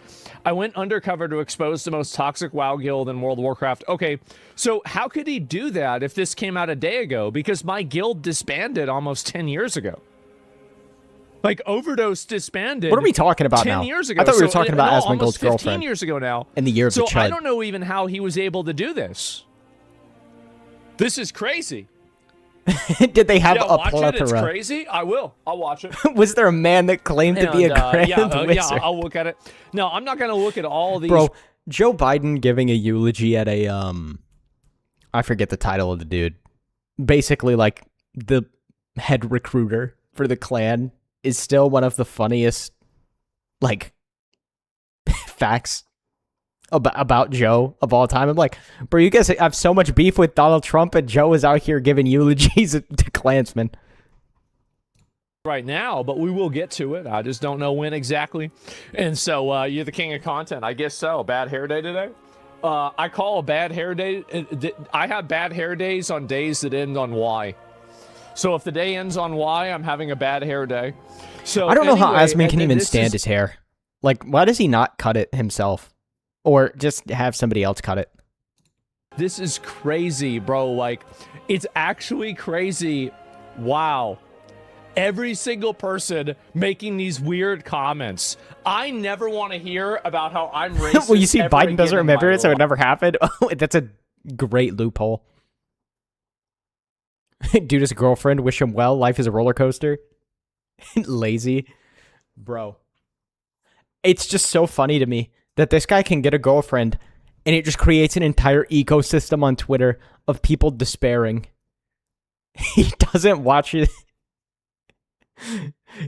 I went undercover to expose the most toxic WoW guild in World of Warcraft. Okay, so how could he do that if this came out a day ago? Because my guild disbanded almost 10 years ago. Like Overdose disbanded. What are we talking about 10 now? years ago. I thought we were talking about Asmongold's almost 15 girlfriend. years ago now. In the year of the So I Chud. don't know even how he was able to do this. This is crazy. Did they have Yeah, a watch it. It's plethora? crazy. I will. I'll watch it. Was there a man that claimed to be a grand yeah, wizard? I'll look at it. No, I'm not going to look at all these. Bro, Joe Biden giving a eulogy at a I forget the title of the dude. Basically, like the head recruiter for the Klan is still one of the funniest, like, facts about Joe of all time. I'm like, bro, you guys have so much beef with Donald Trump, and Joe is out here giving eulogies to Klansmen. Right now, but we will get to it. I just don't know when exactly. And so you're the king of content. I guess so. Bad hair day today? I call a bad hair day. I have bad hair days on days that end on Y. So if the day ends on Y, I'm having a bad hair day. So I don't know how anyway, Asmin can and even this stand is- his hair. Like, why does he not cut it himself? Or just have somebody else cut it? This is crazy, bro. Like, it's actually crazy. Wow. Every single person making these weird comments. I never want to hear about how I'm racist. Well, you see, ever Biden again doesn't in my remember it, so it life. never happened. Oh, that's a great loophole. Dude, his girlfriend, wish him well. Life is a roller coaster. Lazy. Bro. It's just so funny to me that this guy can get a girlfriend and it just creates an entire ecosystem on Twitter of people despairing. He doesn't watch it.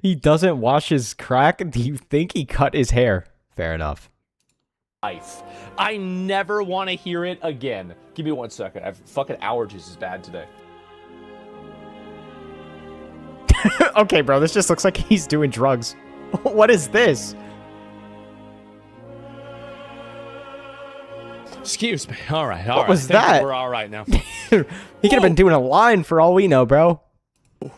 He doesn't wash his crack. Do you think he cut his hair? Fair enough. life. I never want to hear it again. Give me 1 second. I've fucking allergies is bad today. Okay, bro, this just looks like he's doing drugs. What is this? Excuse me. All right. What was that? We're all right now. He could have been doing a line for all we know, bro.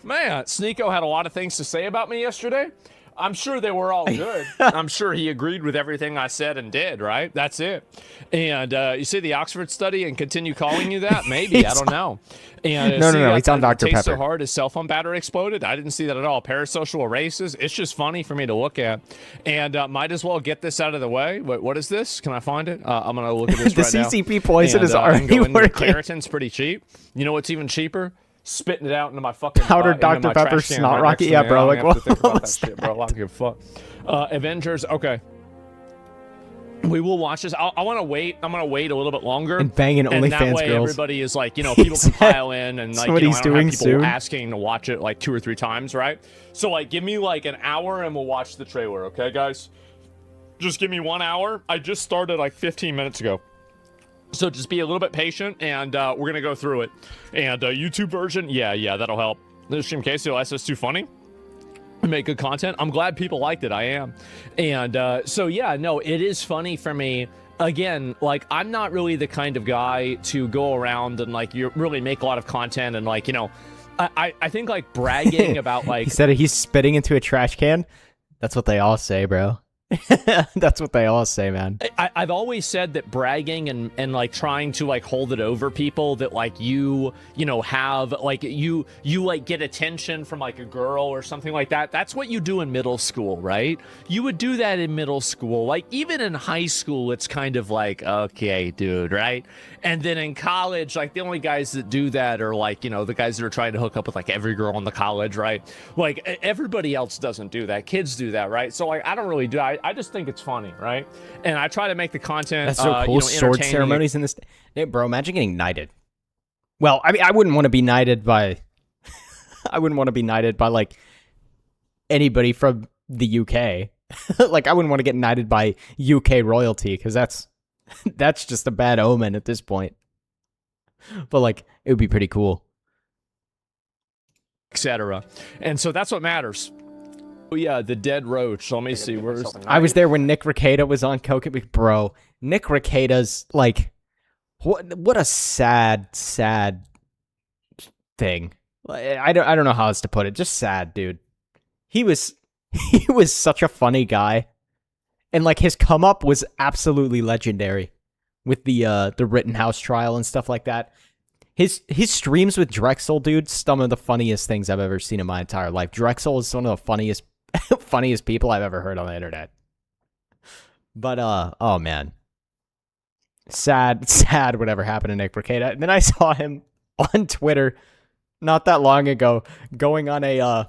Man, Sneeko had a lot of things to say about me yesterday. I'm sure they were all good. I'm sure he agreed with everything I said and did, right? That's it. And you see the Oxford study and continue calling you that? Maybe. I don't know. And no. He's on Dr. Pepper. Pepper. So hard his cell phone battery exploded. I didn't see that at all. Parasocial races. It's just funny for me to look at. And might as well get this out of the way. What is this? Can I find it? I'm going to look at this The right now. CCP poison is already working. Claritin's pretty cheap. You know what's even cheaper? Spitting it out into my fucking powdered Dr. Pepper snot rocket. Yeah, bro. Like, what was that? Shit, bro. I don't give a fuck. Avengers. Okay. We will watch this. I want to wait. I'm gonna wait a little bit longer. And banging OnlyFans that way girls. Everybody is like, people can pile in and like, what I he's don't doing have people soon. asking to watch it like 2 or 3 times, right? So like, give me like an hour and we'll watch the trailer, okay, guys? Just give me 1 hour. I just started like 15 minutes ago. So just be a little bit patient, and we're going to go through it. And YouTube version, yeah, that'll help. This stream KCLS is too funny. We make good content. I'm glad people liked it. I am. And so, yeah, no, it is funny for me. Again, like, I'm not really the kind of guy to go around and, like, you really make a lot of content and, like, I think, like, bragging about, like... He said he's spitting into a trash can. That's what they all say, bro. That's what they all say, man. I've always said that bragging and like trying to like hold it over people that like you have like you like get attention from like a girl or something like that. That's what you do in middle school, right? You would do that in middle school. Like even in high school, it's kind of like, okay, dude, right? And then in college, like the only guys that do that are like, the guys that are trying to hook up with like every girl in the college, right? Like everybody else doesn't do that. Kids do that, right? So like I don't really do. I just think it's funny, right? And I try to make the content. That's so cool. Sword ceremonies in this. Hey, bro, imagine getting knighted. Well, I mean, I wouldn't want to be knighted by. I wouldn't want to be knighted by like anybody from the UK. Like I wouldn't want to get knighted by UK royalty because that's just a bad omen at this point. But like, it would be pretty cool, etc. And so that's what matters. Oh yeah, the dead roach. Let me see. Where's I was there when Nick Rekieta was on Coke. Bro, Nick Rekieta's like, what a sad thing. I don't know how else to put it. Just sad, dude. He was such a funny guy, and like his come up was absolutely legendary with the Rittenhouse trial and stuff like that. His streams with Drexel, dude, some of the funniest things I've ever seen in my entire life. Drexel is one of the funniest people I've ever heard on the internet. But oh man, sad whatever happened to Nick Rekieta. And then I saw him on Twitter not that long ago going on a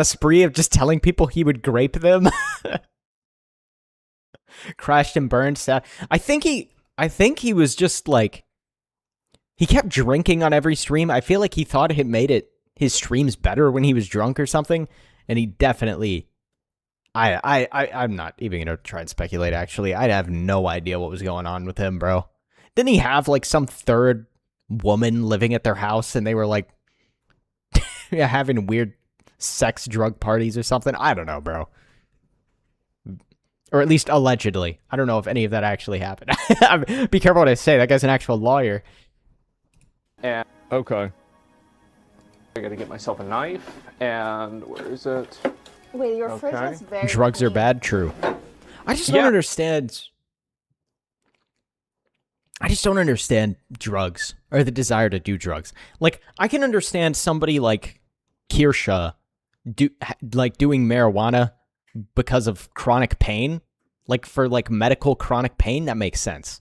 spree of just telling people he would grape them. Crashed and burned. Sad. I think he was just like, he kept drinking on every stream. I feel like he thought it made his streams better when he was drunk or something, and he definitely. I'm not even gonna try and speculate. Actually, I have no idea what was going on with him, bro. Didn't he have like some third woman living at their house, and they were like, yeah, having weird sex drug parties or something? I don't know, bro. Or at least allegedly. I don't know if any of that actually happened. Be careful what I say. That guy's an actual lawyer. And okay. I gotta get myself a knife, and where is it? Wait, your fridge is very Drugs are clean. bad? True. I just don't understand. I just don't understand drugs, or the desire to do drugs. Like, I can understand somebody like Kirsha doing marijuana because of chronic pain. Like, for like medical chronic pain, that makes sense.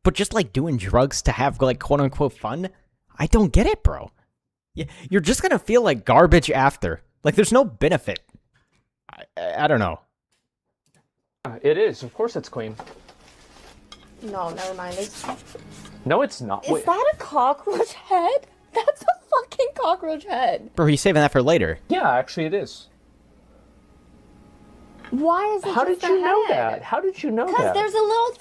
But just like doing drugs to have like quote unquote fun, I don't get it, bro. You're just gonna feel like garbage after. Like, there's no benefit. I don't know. It is. Of course it's clean. No, never mind. No, it's not. Is that a cockroach head? That's a fucking cockroach head. Bro, he's saving that for later. Yeah, actually it is. Why is it How just did you a know head? that? How did you know Because that? there's a little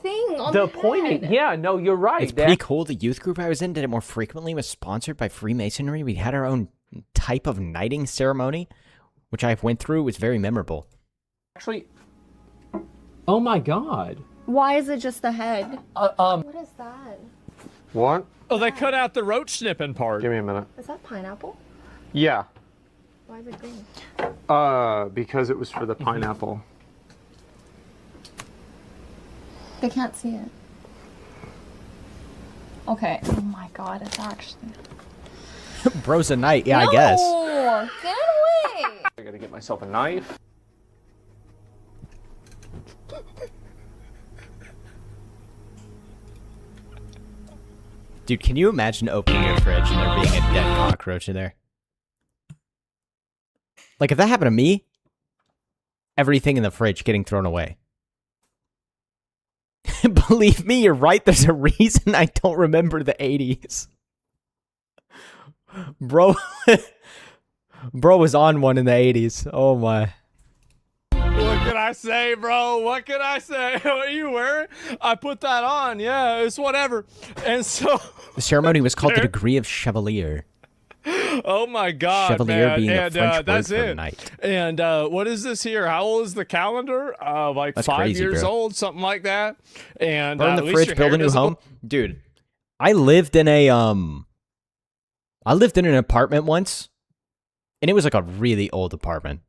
thing on The the pointing. head. Yeah, no, you're right. It's pretty cool. The youth group I was in did it more frequently. It was sponsored by Freemasonry. We had our own type of knighting ceremony, which I went through. It was very memorable. Actually, oh my god. Why is it just the head? What is that? What? Oh, they cut out the roach snipping part. Give me a minute. Is that pineapple? Yeah. Why is it green? Because it was for the pineapple. They can't see it. Okay. Oh my god, it's actually. Bro's a knight. Yeah, I guess. No! Get away! I gotta get myself a knife. Dude, can you imagine opening your fridge and there being a dead cockroach in there? Like, if that happened to me, everything in the fridge getting thrown away. Believe me, you're right. There's a reason I don't remember the 80s. Bro, bro was on one in the 80s. Oh my. What can I say, bro? What can I say? What are you wearing? I put that on. Yeah, it's whatever. And so, The ceremony was called the Degree of Chevalier. oh my god, Chevalier man. being the And French word that's for it. knight. And what is this here? How old is the calendar? Like That's 5 crazy, years bro. old, something like that. And Burn at the least fridge, your build hair a new doesn't home. look- Dude, I lived in a I lived in an apartment once, and it was like a really old apartment.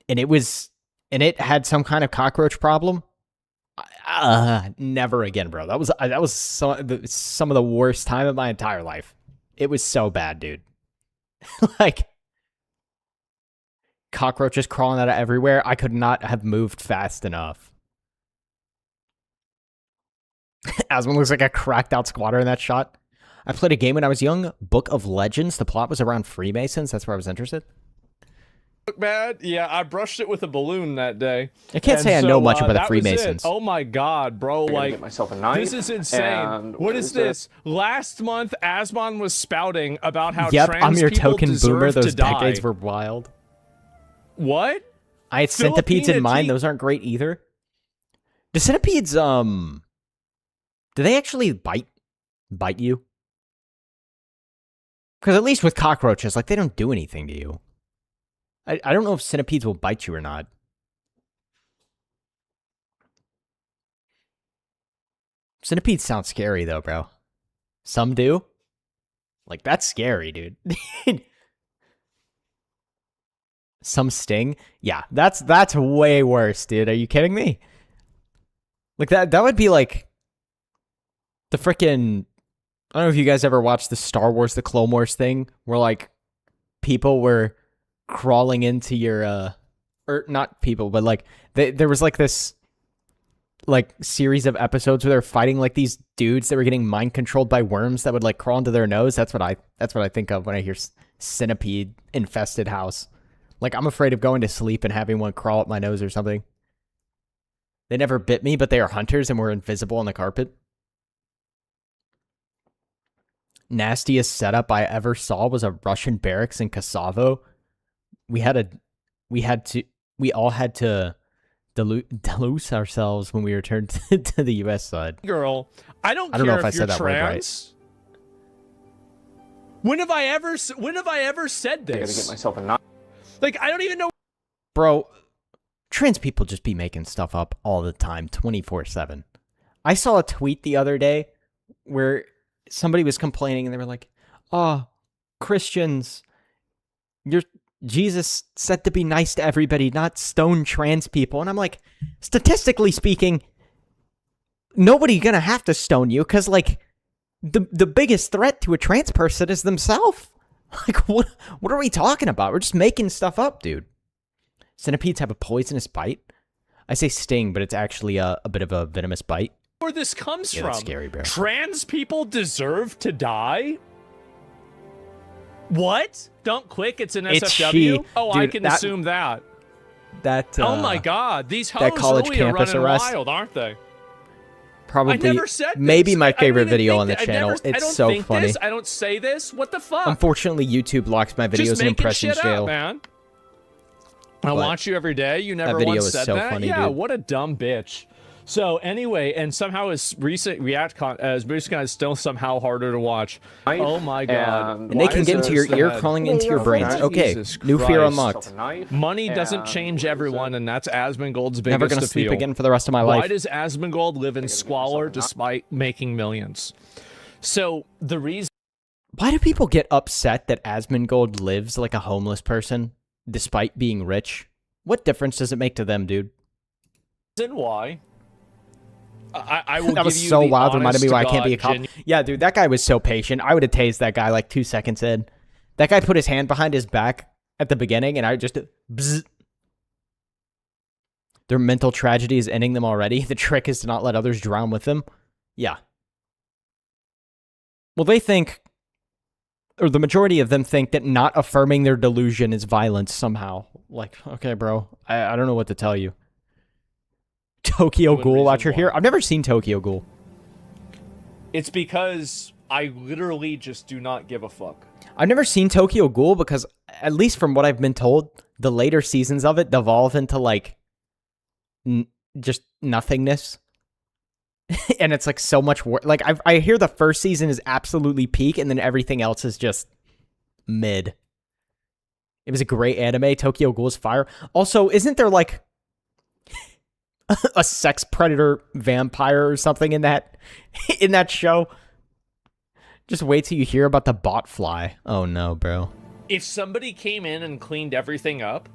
And it had some kind of cockroach problem. Never again, bro. That was some of the worst time of my entire life. It was so bad, dude. Like, cockroaches crawling out of everywhere. I could not have moved fast enough. Asmund looks like a cracked out squatter in that shot. I played a game when I was young, Book of Legends. The plot was around Freemasons. That's where I was interested. Look bad. Yeah, I brushed it with a balloon that day. I can't say I know much about the that was it. Freemasons. Oh my god, bro! I gotta Like, get myself a knife. this is insane. And What is this? Last month, Asmon was spouting about how Yep, trans I'm your people token deserve boomer. to Those decades die. were wild. What? I had centipedes in Filipina mind. tea- Those aren't great either. Do centipedes, do they actually bite you? Because at least with cockroaches, like, they don't do anything to you. I don't know if centipedes will bite you or not. Centipedes sound scary, though, bro. Some do. Like, that's scary, dude. Some sting? Yeah, that's way worse, dude. Are you kidding me? Like, that would be like the frickin'... I don't know if you guys ever watched the Star Wars, the Clone Wars thing, where, like, people were crawling into your, or not people, but, like, there was, like, this, like, series of episodes where they're fighting, like, these dudes that were getting mind-controlled by worms that would, like, crawl into their nose. That's what I think of when I hear centipede-infested house. Like, I'm afraid of going to sleep and having one crawl up my nose or something. They never bit me, but they are hunters and were invisible on the carpet. Nastiest setup I ever saw was a Russian barracks in Kosovo. We all had to deluce ourselves when we returned to the U.S. side. Girl, I don't know care if I you're said that word right. trans. When have I ever said I gotta this? get myself a knife. Like, I don't even know. Bro, trans people just be making stuff up all the time, 24/7. I saw a tweet the other day where somebody was complaining and they were like, "Oh, Christians, Jesus said to be nice to everybody, not stone trans people." And I'm like, statistically speaking, nobody gonna have to stone you because, like, the biggest threat to a trans person is themselves. Like, what are we talking about? We're just making stuff up, dude. Centipedes have a poisonous bite. I say sting, but it's actually a bit of a venomous bite. Where this comes Yeah, from. that's scary, bro. Trans people deserve to die? What? Don't click, it's an It's SFW? she. Oh, I Dude, can that- assume that. That Oh my god, these hoes that college really are campus running arrest. wild, aren't they? probably I never said this. maybe my I don't favorite even video think on the that- I channel. never- I It's don't so think funny. This. I don't say this. What the fuck? Unfortunately, YouTube locks my videos Just in making impression shit jail. up, man. I watch you every day. You never video once was said so that. funny, Yeah, dude. what a dumb bitch. So anyway, and somehow his recent ReactMaxxing is still somehow harder to watch. Oh my god! And they can get into your ear, crawling into your brains. Okay, Jesus new fear Christ. unlocked. Money doesn't change everyone, and that's Asmongold's biggest Never gonna appeal. sleep again for the rest of my life. Why does Asmongold live in squalor despite making millions? So the reason. Why do people get upset that Asmongold lives like a homeless person despite being rich? What difference does it make to them, dude? Why? I will That was give you so the wild. Reminded me why I honest can't be a to cop. God Yeah, dude, that guy was so patient. I would have tased that guy like 2 seconds in. That guy put his hand behind his back at the beginning, and I just... Bzz. Their mental tragedy is ending them already. The trick is to not let others drown with them. Yeah. Well, they think... Or the majority of them think that not affirming their delusion is violence somehow. Like, okay, bro, I don't know what to tell you. Tokyo Ghoul Watcher here. I've never seen Tokyo Ghoul. It's because I literally just do not give a fuck. I've never seen Tokyo Ghoul because, at least from what I've been told, the later seasons of it devolve into, like, just nothingness. And it's, like, so much work. Like, I hear the first season is absolutely peak, and then everything else is just mid. It was a great anime. Tokyo Ghoul is fire. Also, isn't there, like, a sex predator vampire or something in that show? Just wait till you hear about the bot fly. Oh no, bro. If somebody came in and cleaned everything up,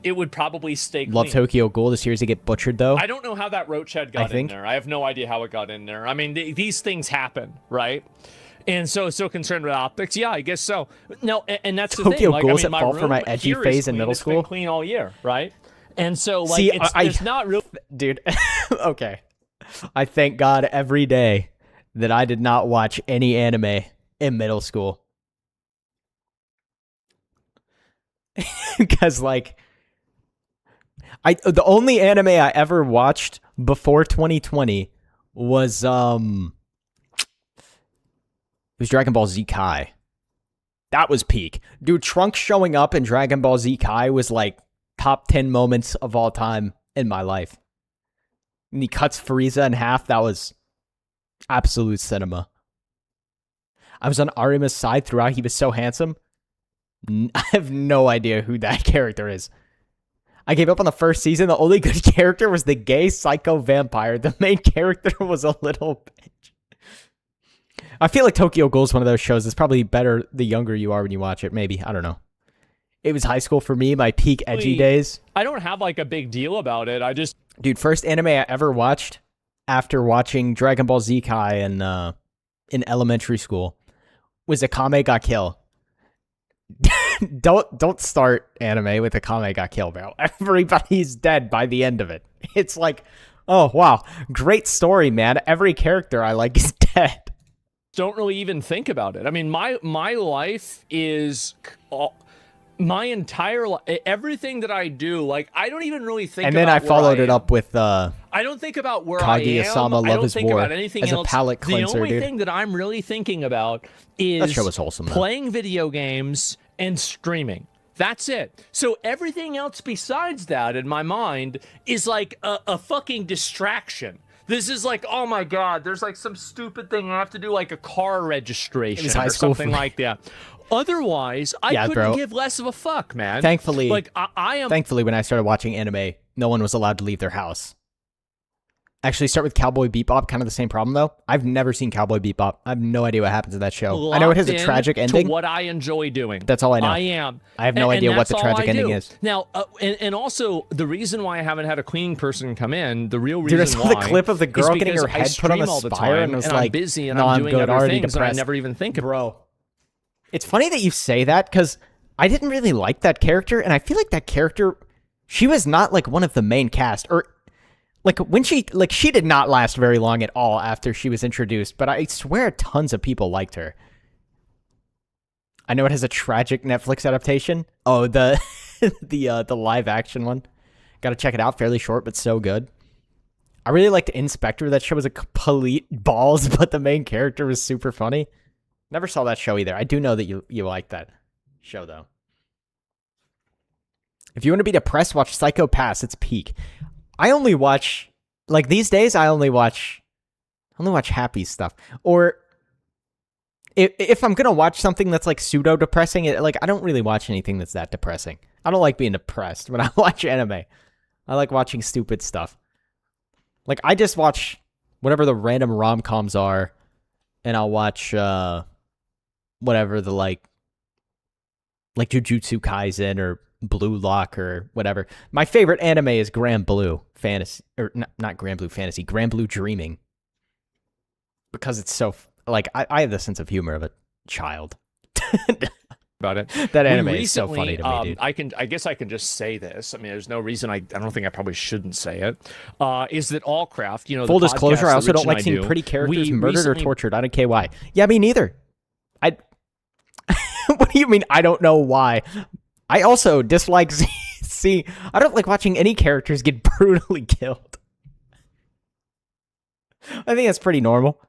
it would probably stay clean. Love Tokyo Ghoul. The series to get butchered though. I don't know how that roach head got in there. I have no idea how it got in there. I mean, these things happen, right? And so concerned with optics. Yeah, I guess so. No, and that's the thing. Tokyo Like, Ghoul's I mean, at fault for my edgy here is phase in clean. middle It's been school. clean all year, right? And so, like, See, it's not real. Dude, okay. I thank God every day that I did not watch any anime in middle school. Because, like, the only anime I ever watched before 2020 was, it was Dragon Ball Z Kai. That was peak. Dude, Trunks showing up in Dragon Ball Z Kai was, like, top 10 moments of all time in my life. And he cuts Frieza in half. That was absolute cinema. I was on Arima's side throughout. He was so handsome. I have no idea who that character is. I gave up on the first season. The only good character was the gay psycho vampire. The main character was a little bitch. I feel like Tokyo Ghoul is one of those shows that's probably better the younger you are when you watch it. Maybe. I don't know. It was high school for me, my peak edgy days. I don't have, like, a big deal about it. I just... Dude, first anime I ever watched after watching Dragon Ball Z Kai in elementary school was Akame ga Kill. Don't start anime with Akame ga Kill, bro. Everybody's dead by the end of it. It's like, oh, wow. Great story, man. Every character I like is dead. Don't really even think about it. I mean, my life is... my entire life, everything that I do, like, I don't even really think and about then I followed where it up with I don't think about where I am. Kaguya-sama I Love don't is think War about anything as else. a palate The cleanser, only dude. thing that I'm really thinking about is That show was wholesome, though. playing video games and streaming. That's it. So everything else besides that in my mind is like a fucking distraction. This is like, oh my God, there's like some stupid thing I have to do, like a car registration high or school something for me. like that. Otherwise, I Yeah, couldn't bro. give less of a fuck, man. Thankfully, like I am. Thankfully, when I started watching anime, no one was allowed to leave their house. Actually, start with Cowboy Bebop, kind of the same problem, though. I've never seen Cowboy Bebop. I have no idea what happens in that show. I know it has a locked tragic in ending. To what I enjoy doing. That's all I know. I am. I have no idea what the that's all tragic I ending do. is. Now, and also, the reason why I haven't had a cleaning person come in, the real Dude, reason I saw the why clip of the is girl getting because her I head put on the stream all the spire time, and was I'm like, busy and "No, I'm I'm doing good, other already things and I depressed." never even think about Bro. It's funny that you say that, because I didn't really like that character, and I feel like that character, she was not, like, one of the main cast, or... Like, when she did not last very long at all after she was introduced, but I swear tons of people liked her. I know it has a tragic Netflix adaptation. Oh, the live action one. Gotta check it out. Fairly short, but so good. I really liked Inspector. That show was a complete balls, but the main character was super funny. Never saw that show either. I do know that you like that show, though. If you want to be depressed, watch Psycho Pass. It's peak. I only watch, like these days, I only watch happy stuff. Or if I'm gonna watch something that's like pseudo depressing, like I don't really watch anything that's that depressing. I don't like being depressed when I watch anime. I like watching stupid stuff. Like I just watch whatever the random rom-coms are, and I'll watch whatever the like Jujutsu Kaisen or Blue Lock or whatever. My favorite anime is Grand Blue Fantasy, or not Grand Blue Fantasy, Grand Blue Dreaming, because it's so like I have the sense of humor of a child. About it. That anime is so funny to me, dude. I guess I can just say this. I mean, there's no reason I don't think I probably shouldn't say it. Is that Allcraft, you know, full the disclosure, podcast I also that don't Rich like and I seeing do, pretty characters we murdered recently- or tortured. I don't care why. Yeah, me neither. What do you mean I don't know why? I also dislike see, I don't like watching any characters get brutally killed. I think that's pretty normal.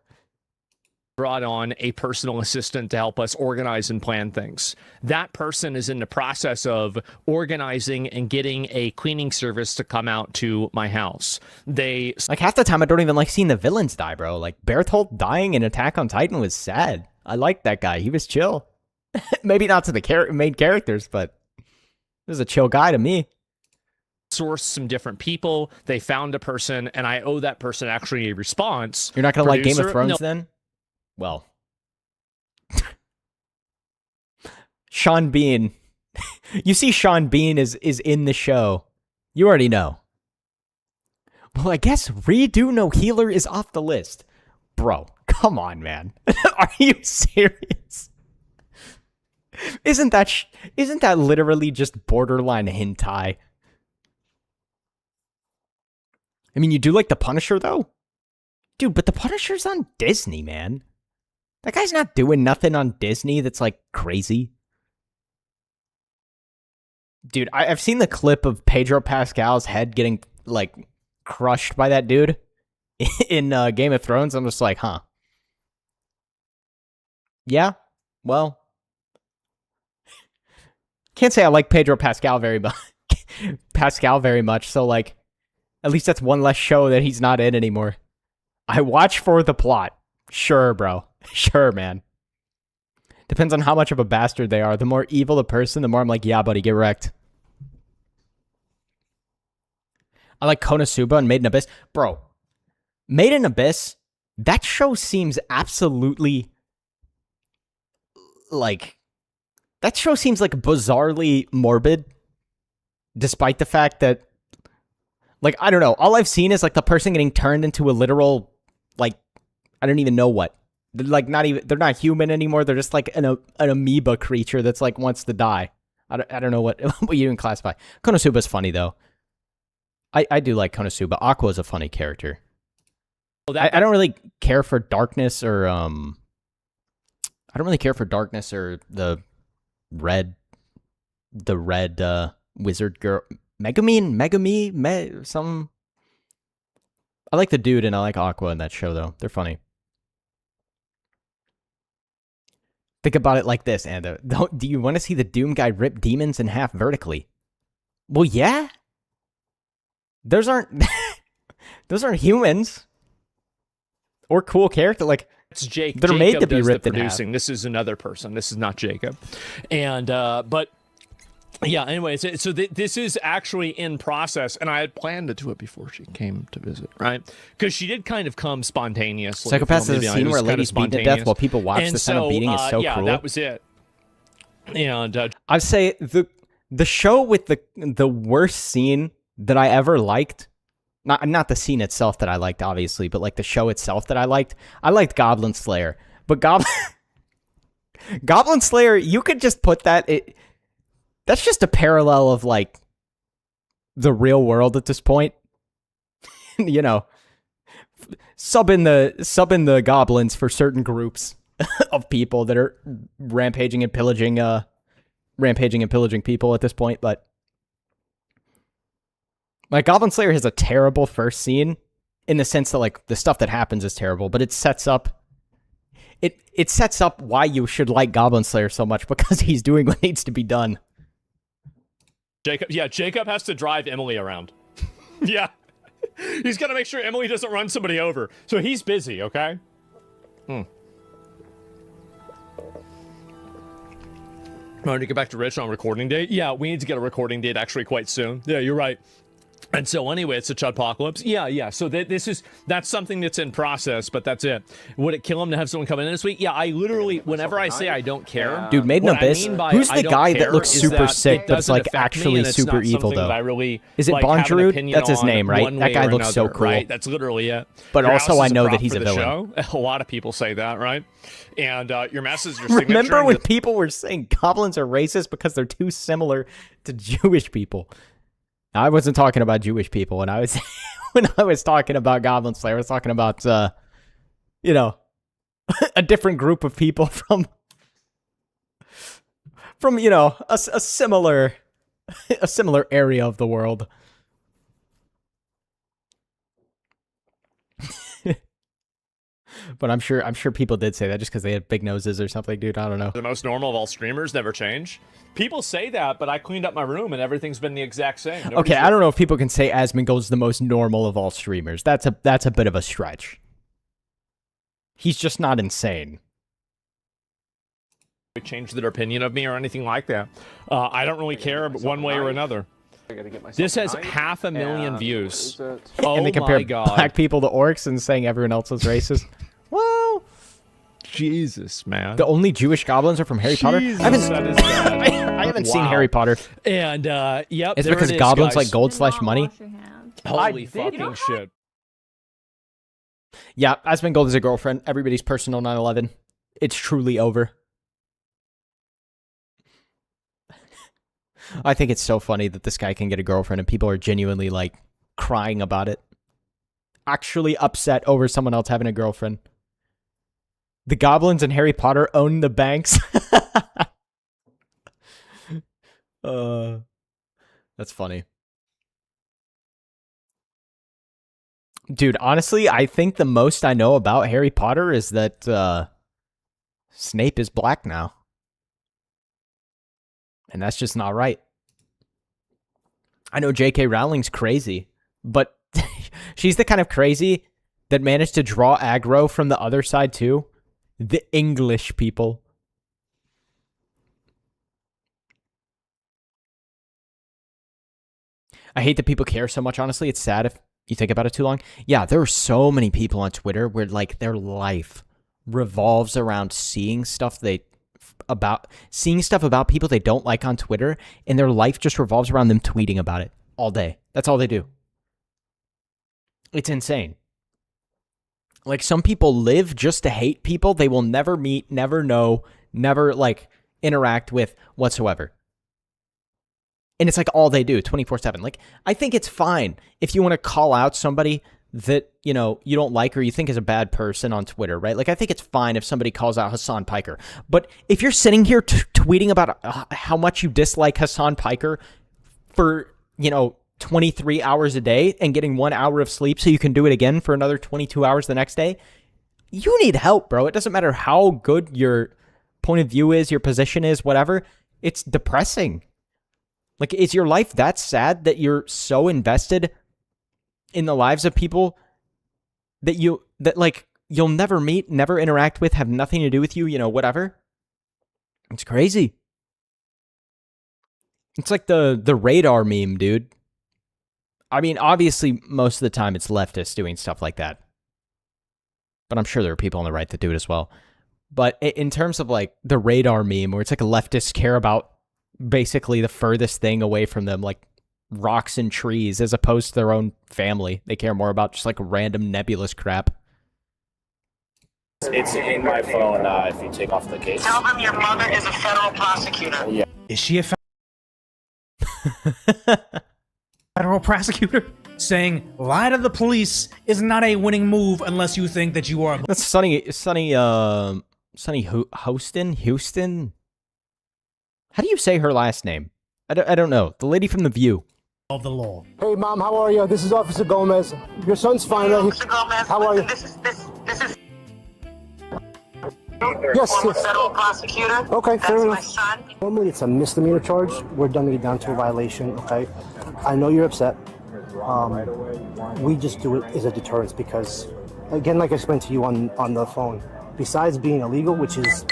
brought on a personal assistant to help us organize and plan things. That person is in the process of organizing and getting a cleaning service to come out to my house. They like half the time I don't even like seeing the villains die, bro. Like Berthold dying in Attack on Titan was sad. I liked that guy. He was chill. Maybe not to the main characters, but he was a chill guy to me. sourced some different people. They found a person, and I owe that person actually a response. You're not gonna like Game of Producer? Thrones No. then? Well, Sean Bean. You see, Sean Bean is in the show. You already know. Well, I guess Redo No Healer is off the list, bro. Come on, man. Are you serious? Isn't that literally just borderline hentai? I mean, you do like The Punisher, though? Dude, but The Punisher's on Disney, man. That guy's not doing nothing on Disney that's, like, crazy. Dude, I've seen the clip of Pedro Pascal's head getting, like, crushed by that dude in Game of Thrones. I'm just like, huh. Yeah, well. Can't say I like Pedro Pascal very much, so, like, at least that's one less show that he's not in anymore. I watch for the plot. Sure, bro. Sure, man. Depends on how much of a bastard they are. The more evil the person, the more I'm like, yeah, buddy, get wrecked. I like Konosuba and Made in Abyss. Bro, Made in Abyss, that show seems absolutely... like... That show seems like bizarrely morbid. Despite the fact that... like, I don't know. All I've seen is, like, the person getting turned into a literal, like, I don't even know what. They're, like, they're not human anymore. They're just, like, an amoeba creature that's, like, wants to die. I don't know what you even classify. Konosuba's funny, though. I do like Konosuba. Aqua's a funny character. Well, I don't really care for Darkness or, I don't really care for Darkness or the red wizard girl. Megami, some. I like the dude and I like Aqua in that show, though. They're funny. Think about it like this, Ando. Do you want to see the Doom guy rip demons in half vertically? Well, yeah. Those aren't humans. Or cool character. Like, it's Jake. They're Jacob made to be does ripped the in half. producing. This is another person. This is not Jacob. And but yeah. Anyways, so this is actually in process, and I had planned to do it before she came to visit, right? Because she did kind of come spontaneously. Psychopaths is a Maybe I scene was where kind of ladies beaten to death spontaneous. while people watch. And The sound of beating is so yeah, cruel. that was it. And I'd say the show with the worst scene that I ever liked, not the scene itself that I liked, obviously, but like the show itself that I liked Goblin Slayer. But Goblin Slayer, you could just put that. That's just a parallel of like the real world at this point. You know, sub in the goblins for certain groups of people that are rampaging and pillaging people at this point. But like Goblin Slayer has a terrible first scene in the sense that like the stuff that happens is terrible, but it sets up why you should like Goblin Slayer so much, because he's doing what needs to be done. Jacob has to drive Emily around. Yeah. He's got to make sure Emily doesn't run somebody over. So he's busy, okay? Want to get back to Rich on recording date? Yeah, we need to get a recording date actually quite soon. Yeah, you're right. And so anyway, it's a Chudpocalypse. Yeah. So that's something that's in process, but that's it. Would it kill him to have someone come in this week? Yeah, I literally, whenever I say I don't care, Dude, made no what I abyss. mean by Who's I the don't guy that care looks is super that sick it that's doesn't like affect me, actually and it's super not evil something though? that I really, Is it like, have an Bonjarud? opinion That's his on name, right? one That way guy or looks so another, cool. Right? That's literally it. But Your also house I is a know that prop he's for a the villain. show. A lot of people say that, right? And your message, your signature. Remember when and people were saying goblins are racist because they're too similar to Jewish people? I wasn't talking about Jewish people when I was talking about Goblin Slayer. I was talking about a different group of people from a similar area of the world. But I'm sure people did say that just because they had big noses or something, dude. I don't know. the most normal of all streamers, never change. People say that, but I cleaned up my room and everything's been the exact same. Okay, I don't know if people can say Asmongold's the most normal of all streamers. That's a bit of a stretch. He's just not insane. Changed their opinion of me or anything like that. I don't really care one way or another. This has 500,000 views. Oh And they compare my god. black people to orcs and saying everyone else is racist. Well, Jesus, man. the only Jewish goblins are from Harry Potter. I haven't, that is bad. I haven't seen Wow. Harry Potter. And yep, It's there because it is, goblins guys. like gold/money. Holy fucking shit. Yeah, Asmongold is a girlfriend. Everybody's personal 9/11. It's truly over. I think it's so funny that this guy can get a girlfriend and people are genuinely like crying about it. Actually upset over someone else having a girlfriend. The goblins in Harry Potter own the banks. That's funny. Dude, honestly, I think the most I know about Harry Potter is that Snape is black now. And that's just not right. I know J.K. Rowling's crazy, but she's the kind of crazy that managed to draw aggro from the other side too. The English people. I hate that people care so much, honestly. It's sad if you think about it too long. Yeah, there are so many people on Twitter where like their life revolves around seeing stuff about people they don't like on Twitter, and their life just revolves around them tweeting about it all day. That's all they do. It's insane. Like, some people live just to hate people they will never meet, never know, never like interact with whatsoever. And it's like all they do 24/7. Like, I think it's fine if you want to call out somebody that, you know, you don't like or you think is a bad person on Twitter, right? Like, I think it's fine if somebody calls out Hassan Piker. But if you're sitting here tweeting about how much you dislike Hassan Piker for, 23 hours a day and getting 1 hour of sleep so you can do it again for another 22 hours the next day, you need help, bro. It doesn't matter how good your point of view is, your position is, whatever. It's depressing. Like, is your life that sad that you're so invested in the lives of people that you'll never meet, never interact with, have nothing to do with you, whatever? It's crazy. It's like the radar meme, dude. I mean, obviously, most of the time it's leftists doing stuff like that. But I'm sure there are people on the right that do it as well. But in terms of like the radar meme, where it's like leftists care about basically the furthest thing away from them, like rocks and trees, as opposed to their own family. They care more about just like random nebulous crap. It's in my phone if you take off the case. Tell them your mother is a federal prosecutor. Yeah. Is she a federal prosecutor? Saying lie to the police is not a winning move unless you think that you are. That's Sunny Houston. How do you say her last name? I don't know. The lady from The View. Of the law. Hey, Mom, how are you? This is Officer Gomez. Your son's fine. Officer Gomez, how are you? This is Yes, Former yes. federal prosecutor. Okay, That's fair my enough. son. Normally it's a misdemeanor charge. We're dumbing it down to a violation, okay? I know you're upset. We just do it as a deterrence because, again, like I explained to you on the phone, besides being illegal, which is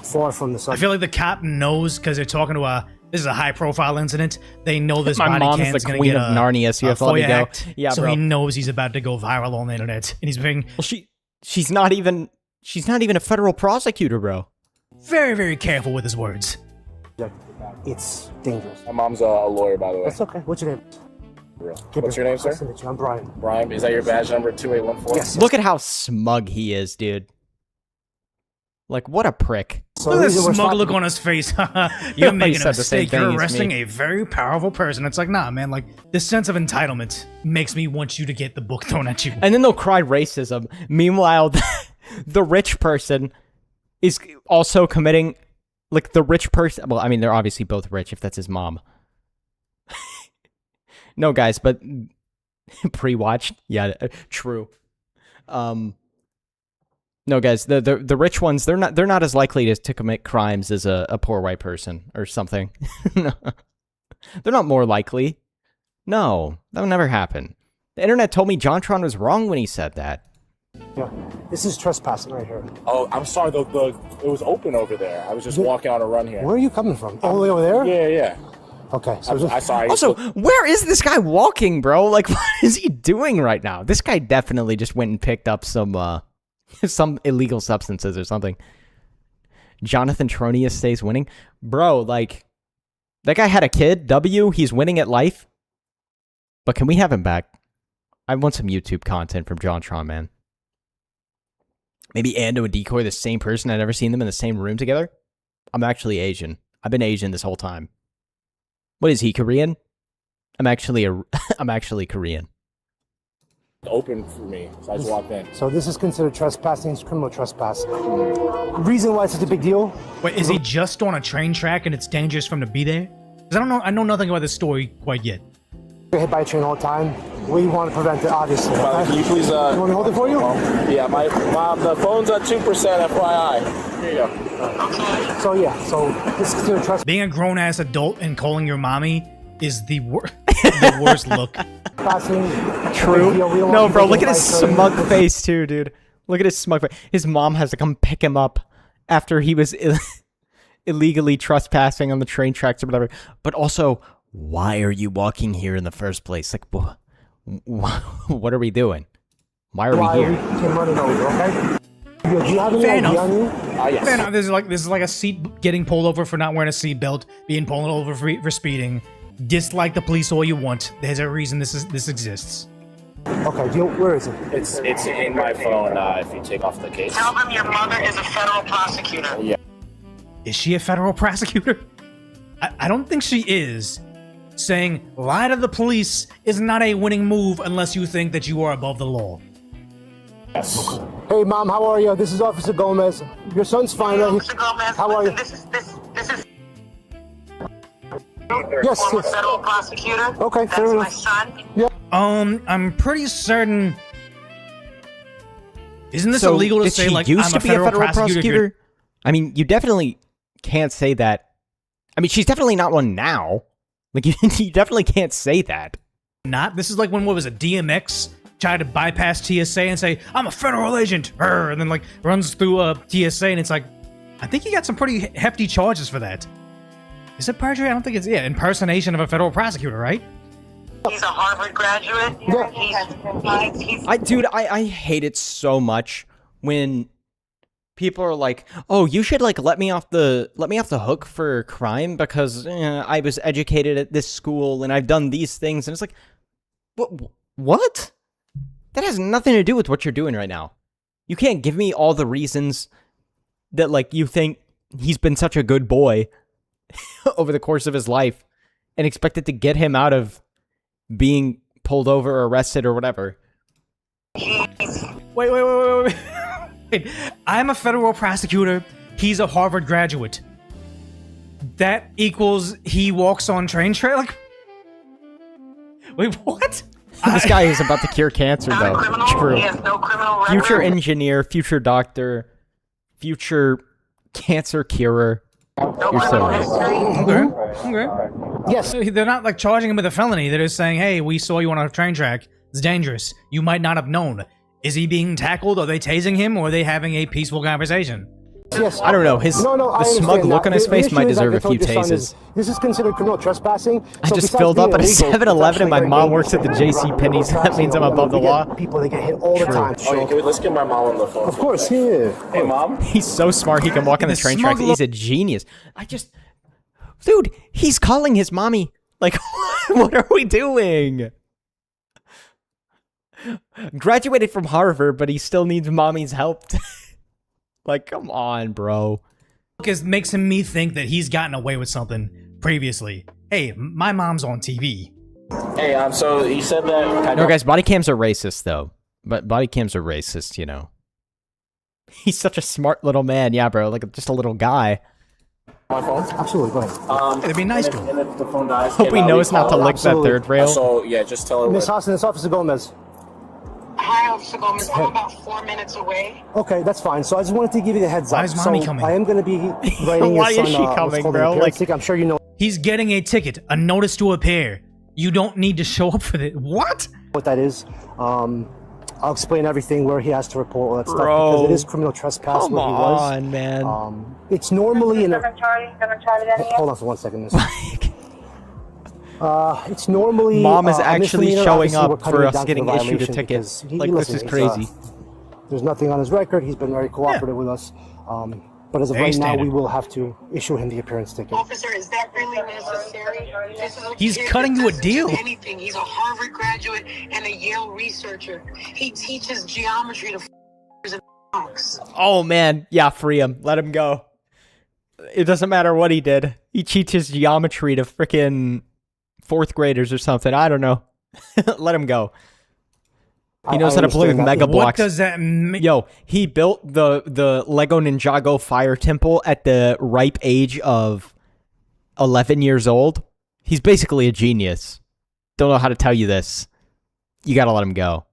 far from the I subject. feel like the cop knows because they're talking to this is a high-profile incident. They know this My body mom's cam's the gonna queen get of Narnia, so you have to let me FOIA go. act, Yeah, so bro. he knows he's about to go viral on the internet, and he's being Well, she's not even a federal prosecutor, bro. very, very careful with his words. It's dangerous. My mom's a lawyer, by the way. That's okay. What's your name? What's your name, sir? Nice to meet you. I'm Brian. Brian, is that your badge number 2814? Yes. Look at how smug he is, dude. Like, what a prick. So Look the at the reason we're smug stopping- look on his face. You're He making a said the same mistake. thing You're as arresting me. a very powerful person. It's like, nah, man. Like, this sense of entitlement makes me want you to get the book thrown at you. And then they'll cry racism. Meanwhile, the rich person is also committing, like, the rich person. Well, I mean, they're obviously both rich if that's his mom. No, guys, but pre-watched? Yeah, true. No, guys, the rich ones, they're not as likely to commit crimes as a poor white person or something. No. They're not more likely. No, that would never happen. The internet told me JonTron was wrong when he said that. Yeah. This is trespassing right here. Oh, I'm sorry. It was open over there. I was just walking on a run here. Where are you coming from? All the way over there? Yeah, yeah. Okay. So I saw you. Also, where is this guy walking, bro? Like, what is he doing right now? This guy definitely just went and picked up some illegal substances or something. Jonathan Tronius stays winning. Bro, like, that guy had a kid, he's winning at life. But can we have him back? I want some YouTube content from JonTron, man. Maybe Ando and Decoy, the same person. I've never seen them in the same room together. I'm actually Asian. I've been Asian this whole time. What is he, Korean? I'm actually Korean. Open for me, so I just walked in. So this is considered trespassing. It's criminal trespass. Reason why it's such a big deal? Wait, is he just on a train track and it's dangerous for him to be there? Because I know nothing about this story quite yet. Get hit by a train all the time. We want to prevent it, obviously. Okay? Can you please? You want me to hold it for you? Yeah, my mom. The phone's at 2%. FYI. Here you go. So yeah, so this is considered trespassing. Being a grown-ass adult and calling your mommy is the the worst look. True. No, bro, look at his Big deal. smug face, too, dude. Look at his smug face. His mom has to come pick him up after he was illegally trespassing on the train tracks or whatever. But also, why are you walking here in the first place? Like, what are we doing? Why are we here? We can run it over, okay? Do you have any Fair ID enough. on you? Yes. Fair enough. This is like a seat getting pulled over for not wearing a seatbelt, being pulled over for speeding. Dislike the police all you want. There's a reason this exists. Okay, where is it? It's in my phone. If you take off the case. Tell them your mother is a federal prosecutor. Yeah. Is she a federal prosecutor? I don't think she is. Saying lie to the police is not a winning move unless you think that you are above the law. Yes. Hey, Mom, how are you? This is Officer Gomez. Your son's fine, right? Officer Gomez, How are you? this is Yes, former yes. federal prosecutor. Okay, That's fair my enough. son. I'm pretty certain. Isn't this So, illegal to did say she like used I'm to a be a federal federal prosecutor? I mean, you definitely can't say that. I mean, she's definitely not one now. Like, you definitely can't say that. Not. This is like when what was it? DMX tried to bypass TSA and say I'm a federal agent, and then like runs through a TSA, and it's like, I think he got some pretty hefty charges for that. Is it perjury? I don't think it's impersonation of a federal prosecutor, right? He's a Harvard graduate. Dude, I hate it so much when people are like, "Oh, you should like let me off the hook for crime because I was educated at this school and I've done these things." And it's like, what? That has nothing to do with what you're doing right now. You can't give me all the reasons that like you think he's been such a good boy over the course of his life and expect it to get him out of being pulled over or arrested or whatever. Wait. I'm a federal prosecutor. He's a Harvard graduate. That equals he walks on train trail? Like, wait, what? This guy is about to cure cancer, Not a though. criminal. True. He has no criminal record. Future engineer, future doctor, future cancer curer. You're so right. Okay. Yes. They're not like charging him with a felony. They're just saying, hey, we saw you on a train track. It's dangerous. You might not have known. Is he being tackled? Are they tasing him? Or are they having a peaceful conversation? Yes. I don't know. The smug look on his face might deserve a few tases. This is considered criminal trespassing. I just filled up at a 7-Eleven and my mom works at the JCPenney's. That means I'm above the law. People, they get hit all the time. Let's get my mom on the phone. Of course, yeah. Hey, Mom. He's so smart. He can walk on the train tracks. He's a genius. Dude, he's calling his mommy. Like, what are we doing? Graduated from Harvard, but he still needs mommy's help. Like, come on, bro. Because makes me think that he's gotten away with something previously. Hey, my mom's on TV. Hey, so he said that. No, guys, body cams are racist, though. But body cams are racist, you know. He's such a smart little man. Yeah, bro. Like, just a little guy. My phone? Absolutely, go ahead. It'd be nice to. And if the phone dies, Hope he knows not to lick that third rail. So, yeah, just tell her. Miss Austin, it's Officer Gomez. Hi, Officer Gomez. I'm about 4 minutes away. Okay, that's fine. So I just wanted to give you the heads up. Why is mommy so coming? I am going to be writing your Why son, is she coming, what's bro? called an appearance ticket. I'm sure you know He's getting a ticket, a notice to appear. You don't need to show up for it. What? what that is. I'll explain everything where he has to report all that stuff Bro, because it is criminal trespass come where he was. on, man. It's normally in a... Hold on for 1 second, miss. It's normally... Mom is a actually misdemeanor. showing Obviously, we're up cutting for it us down to getting the issued a violation ticket. because Like, this is crazy. There's nothing on his record. He's been very cooperative with us. But as of right now, we will have to issue him the appearance ticket. Officer, is that really necessary? This is a He's kid cutting that you a doesn't deal. do anything. He's a Harvard graduate and a Yale researcher. He teaches geometry to and punks. Oh, man. Yeah, free him. Let him go. It doesn't matter what he did. He teaches geometry to freaking 4th graders or something. I don't know. Let him go. He knows how to play with Mega Blocks. What does that mean? Yo, he built the Lego Ninjago Fire Temple at the ripe age of 11 years old. He's basically a genius. Don't know how to tell you this. You gotta let him go.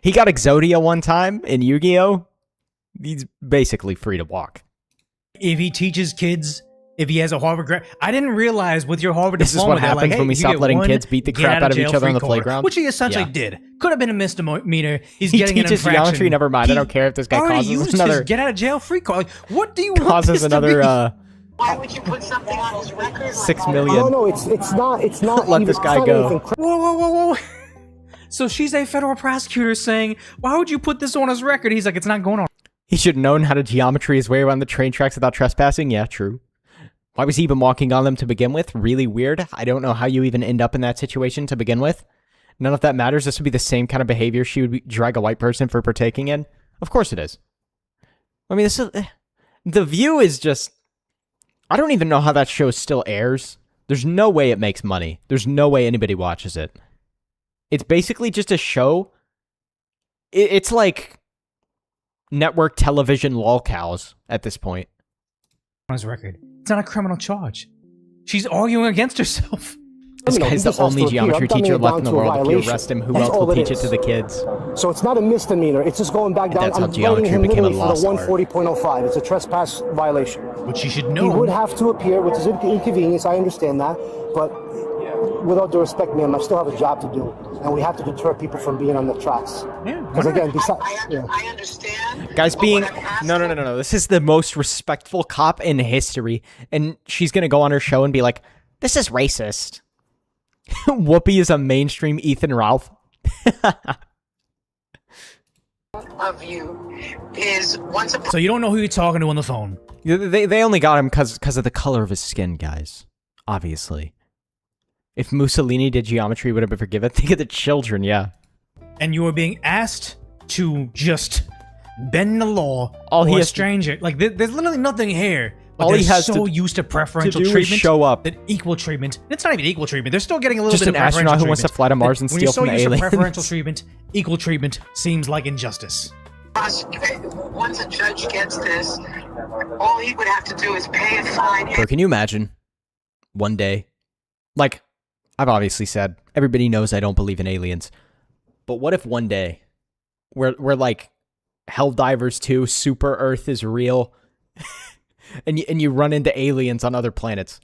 He got Exodia one time in Yu-Gi-Oh! He's basically free to walk. If he teaches kids, if he has a Harvard grad, I didn't realize with your Harvard This is diploma, what they're happens like, when we hey, stop you letting get kids beat the get crap out of jail each other on free the card, playground. which he essentially Yeah. did. Could have been a misdemeanor. He's He getting an teaches infraction. geometry. Never mind. I don't care if this guy already causes used another. his get out of jail free card. Like, what do you want Causes this another. to be? Why would you put something on his record? 6 million. No, it's not. It's not. Let even, this guy it's not go. anything Whoa. So she's a federal prosecutor saying, why would you put this on his record? He's like, it's not going on. He should have known how to geometry his way around the train tracks without trespassing. Yeah, true. Why was he even walking on them to begin with? Really weird. I don't know how you even end up in that situation to begin with. None of that matters. This would be the same kind of behavior she would drag a white person for partaking in. Of course it is. I mean, this is, The View is just... I don't even know how that show still airs. There's no way it makes money. There's no way anybody watches it. It's basically just a show. It's like network television lolcows at this point. On his record. It's not a criminal charge. She's arguing against herself. This guy's the only geometry teacher left in the world. If you arrest him, who else will teach it to the kids? So it's not a misdemeanor. It's just going back down. That's how I'm geometry writing him became a literally for lost the art. 140.05. It's a trespass violation. Which you should He know. would have to appear, which is inconvenience. I understand that, but with all due respect, ma'am, I still have a job to do, and we have to deter people from being on the tracks. Because again, besides, I understand. Guys being... No. This is the most respectful cop in history. And she's going to go on her show and be like, this is racist. Whoopi is a mainstream Ethan Ralph. Of you is once upon So you don't know who you're talking to on the phone. They only got him because of the color of his skin, guys. Obviously. If Mussolini did geometry, he would have been forgiven. Think of the children, yeah. And you are being asked to just bend the law All he or a has to- stranger. Like, there's literally nothing here. But All they're he has so to- used to preferential to do is treatment. show up. That equal treatment. It's not even equal treatment. They're still getting a little Just bit an of preferential astronaut who treatment. wants to fly to Mars and When steal you're so from the used to aliens. preferential treatment, equal treatment seems like injustice. once a judge gets this, all he would have to do is pay a fine. Bro, can you imagine one day, like I've obviously said, everybody knows I don't believe in aliens, but what if one day we're like Helldivers 2, Super Earth is real, and you run into aliens on other planets.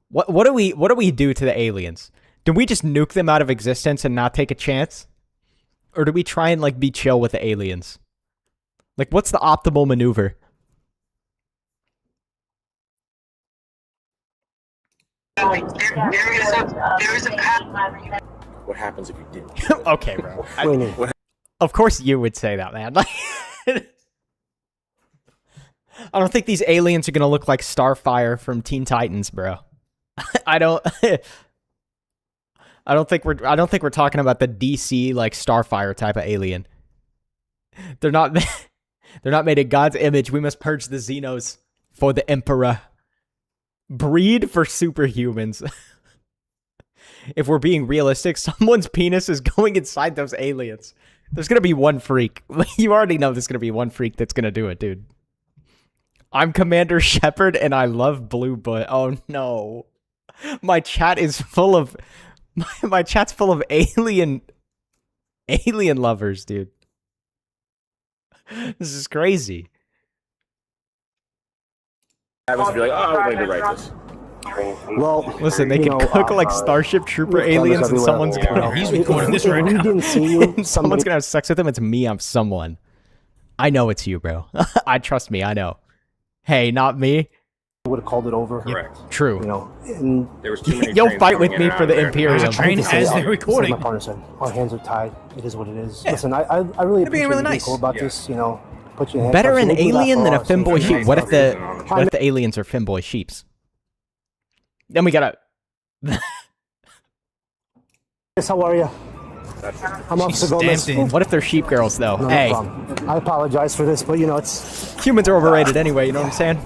What do we do to the aliens? Do we just nuke them out of existence and not take a chance? Or do we try and like be chill with the aliens? Like, what's the optimal maneuver? What happens if you didn't? Okay, bro. Of course you would say that, man. I don't think these aliens are gonna look like Starfire from Teen Titans, bro. I don't think we're talking about the DC like Starfire type of alien. They're not made in God's image. We must purge the Xenos for the Emperor. Breed for superhumans. If we're being realistic, someone's penis is going inside those aliens. There's gonna be one freak. You already know there's gonna be one freak that's gonna do it, dude. I'm Commander Shepard and I love Blue Butt. Oh no. My chat is full of my chat's full of alien lovers, dude. This is crazy. I was be like, oh, I would like to write this. Well, listen, they can cook like Starship Trooper aliens, and someone's gonna. He's recording this right now. Someone's gonna have sex with him. It's me. I'm someone. I know it's you, bro. I trust me. I know. Hey, not me. Would have called it over. Correct. True. You know, and there was too many. You'll fight with me for the Imperium. There's a train as they're recording. My partner said, our hands are tied. It is what it is. Yeah. Listen, I really appreciate really you being nice. cool about this. You know, put your hands Better up. an So we'll do that alien for than a us. femboy sheep. What if the aliens are femboy sheeps? Then we gotta. Yes, how are you? I'm Officer Gomez. What if they're sheep girls though? No, hey, no problem. I apologize for this, but you know it's humans are overrated anyway. You know what I'm saying?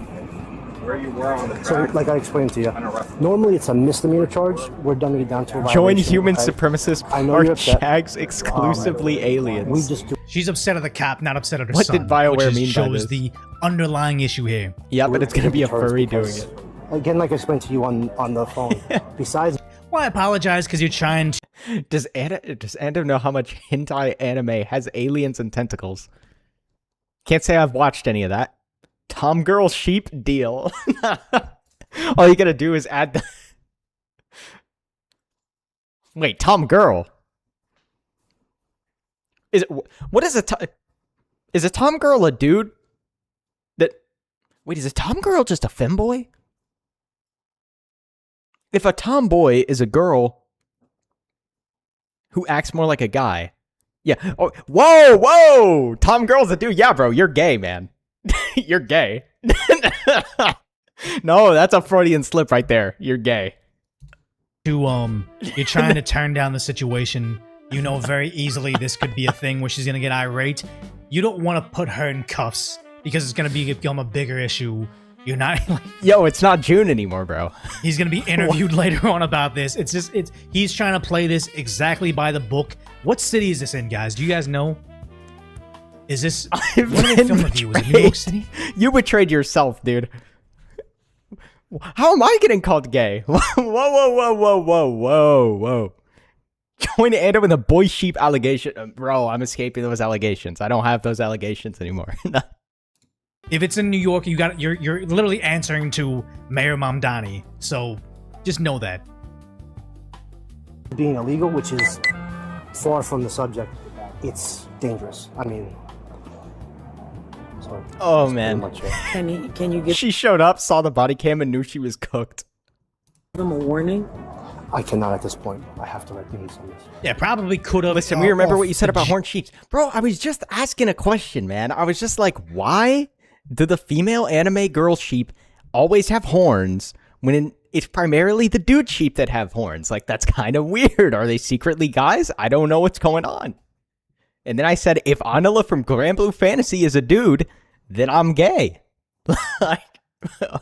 so. Like I explained to you, normally it's a misdemeanor charge. We're dumbing it down to a violation. Join human okay? supremacists I know are you're upset. Jags exclusively aliens. We just do. She's upset at the cop, not upset at her What son. did BioWare which mean by shows this? the underlying issue here. Yeah, but it's gonna be a deterrence furry doing because, it. Again, like I explained to you on the phone. Besides, Well, I apologize because you're trying to. Does Ando know how much hentai anime has aliens and tentacles? Can't say I've watched any of that. Tom Girl Sheep deal. All you gotta do is add the... Wait, Tom Girl? Is it... What is a... Is a Tom Girl a dude? That... Wait, is a Tom Girl just a femboy? If a tomboy is a girl who acts more like a guy. Yeah. Oh, whoa, whoa! Tom Girl's a dude. Yeah, bro, you're gay, man. You're gay. No, that's a Freudian slip right there. You're gay. You're trying to turn down the situation. You know very easily this could be a thing where she's gonna get irate. You don't want to put her in cuffs because it's gonna become a bigger issue. You're not like, yo, it's not June anymore, bro. He's gonna be interviewed later on about this. He's trying to play this exactly by the book. What city is this in, guys? Do you guys know? Is this what did they film with you? Was it New York City? You betrayed yourself, dude. How am I getting called gay? Whoa, whoa, whoa, whoa, whoa, whoa, whoa. Join Ando with a boy sheep allegation. Bro, I'm escaping those allegations. I don't have those allegations anymore. If it's in New York, you're literally answering to Mayor Mamdani. So just know that. being illegal, which is far from the subject, it's dangerous. I mean, so oh man, Can you give she showed up, saw the body cam, and knew she was cooked. them a warning? I cannot at this point. I have to write the news on this. Yeah, probably could have. Listen, we remember what you said about horned sheep. Bro, I was just asking a question, man. I was just like, why do the female anime girl sheep always have horns when it's primarily the dude sheep that have horns? Like, that's kind of weird. Are they secretly guys? I don't know what's going on. And then I said, if Anila from Grand Blue Fantasy is a dude, then I'm gay.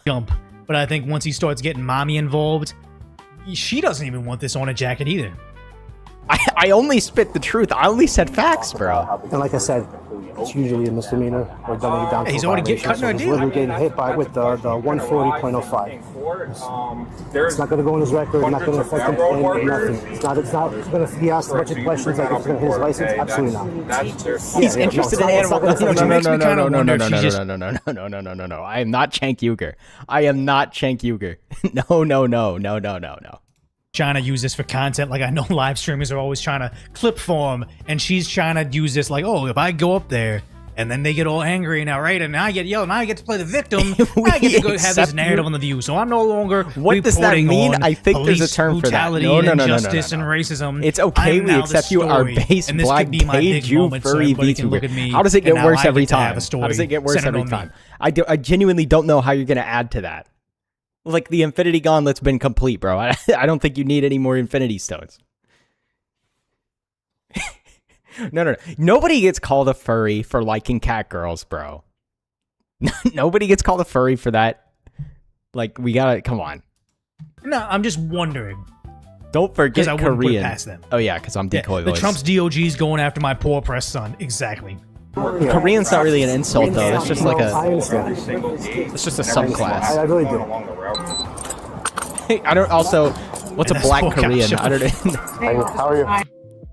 Jump. But I think once he starts getting mommy involved, she doesn't even want this on a jacket either. I only spit the truth. I only said facts, bro. And like I said, it's usually a misdemeanor or dumbing it down to He's a already violation. cutting So our he's deal. literally getting hit by with the 140.05. It's not going to go in his record. Not going to affect him in nothing. It's not going to be asked a bunch of questions like if it's going to hit his license. Absolutely not. He's interested in animal. No. I am not Cenk Uygur. I am not Cenk Uygur. No. Trying to use this for content. Like, I know live streamers are always trying to clip form, and she's trying to use this like, oh, if I go up there and then they get all angry now, right? And now I get yelled, now I get to play the victim. I get to go have this narrative on the View. So I'm no longer what does that mean? I think there's a term for that. No. Injustice and racism. It's okay. We accept you are base black, gay, Jew, furry, VTuber. How does it get worse every time? How does it get worse every time? I genuinely don't know how you're going to add to that. Like, the Infinity Gauntlet's been complete, bro. I don't think you need any more Infinity Stones. No. Nobody gets called a furry for liking cat girls, bro. Nobody gets called a furry for that. Like, we gotta, come on. No, I'm just wondering. Don't forget I wouldn't Korean. put it past them. Oh yeah, because I'm decoy The voice. Trump's DOG's going after my poor press son. Exactly. Korean's not really an insult though. That's just like I understand. it's just a subclass. I really do. I don't also. What's a black Korean? I don't know. How are you?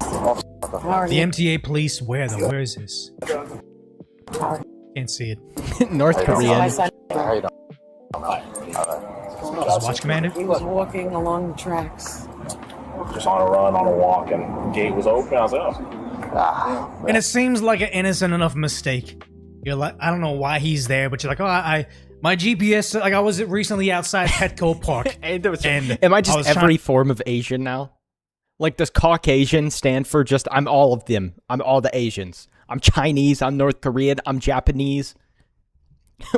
The MTA police, where though? Where is this? Can't see it. North Korean. Just watch Commander. He was walking along the tracks. Just on a run, on a walk, and gate was open. I was like, oh. And it seems like an innocent enough mistake. You're like, I don't know why he's there, but you're like, oh, my GPS, like I was recently outside Petco Park. and am I just every form of Asian now? Like, does Caucasian stand for just, I'm all of them. I'm all the Asians. I'm Chinese, I'm North Korean, I'm Japanese.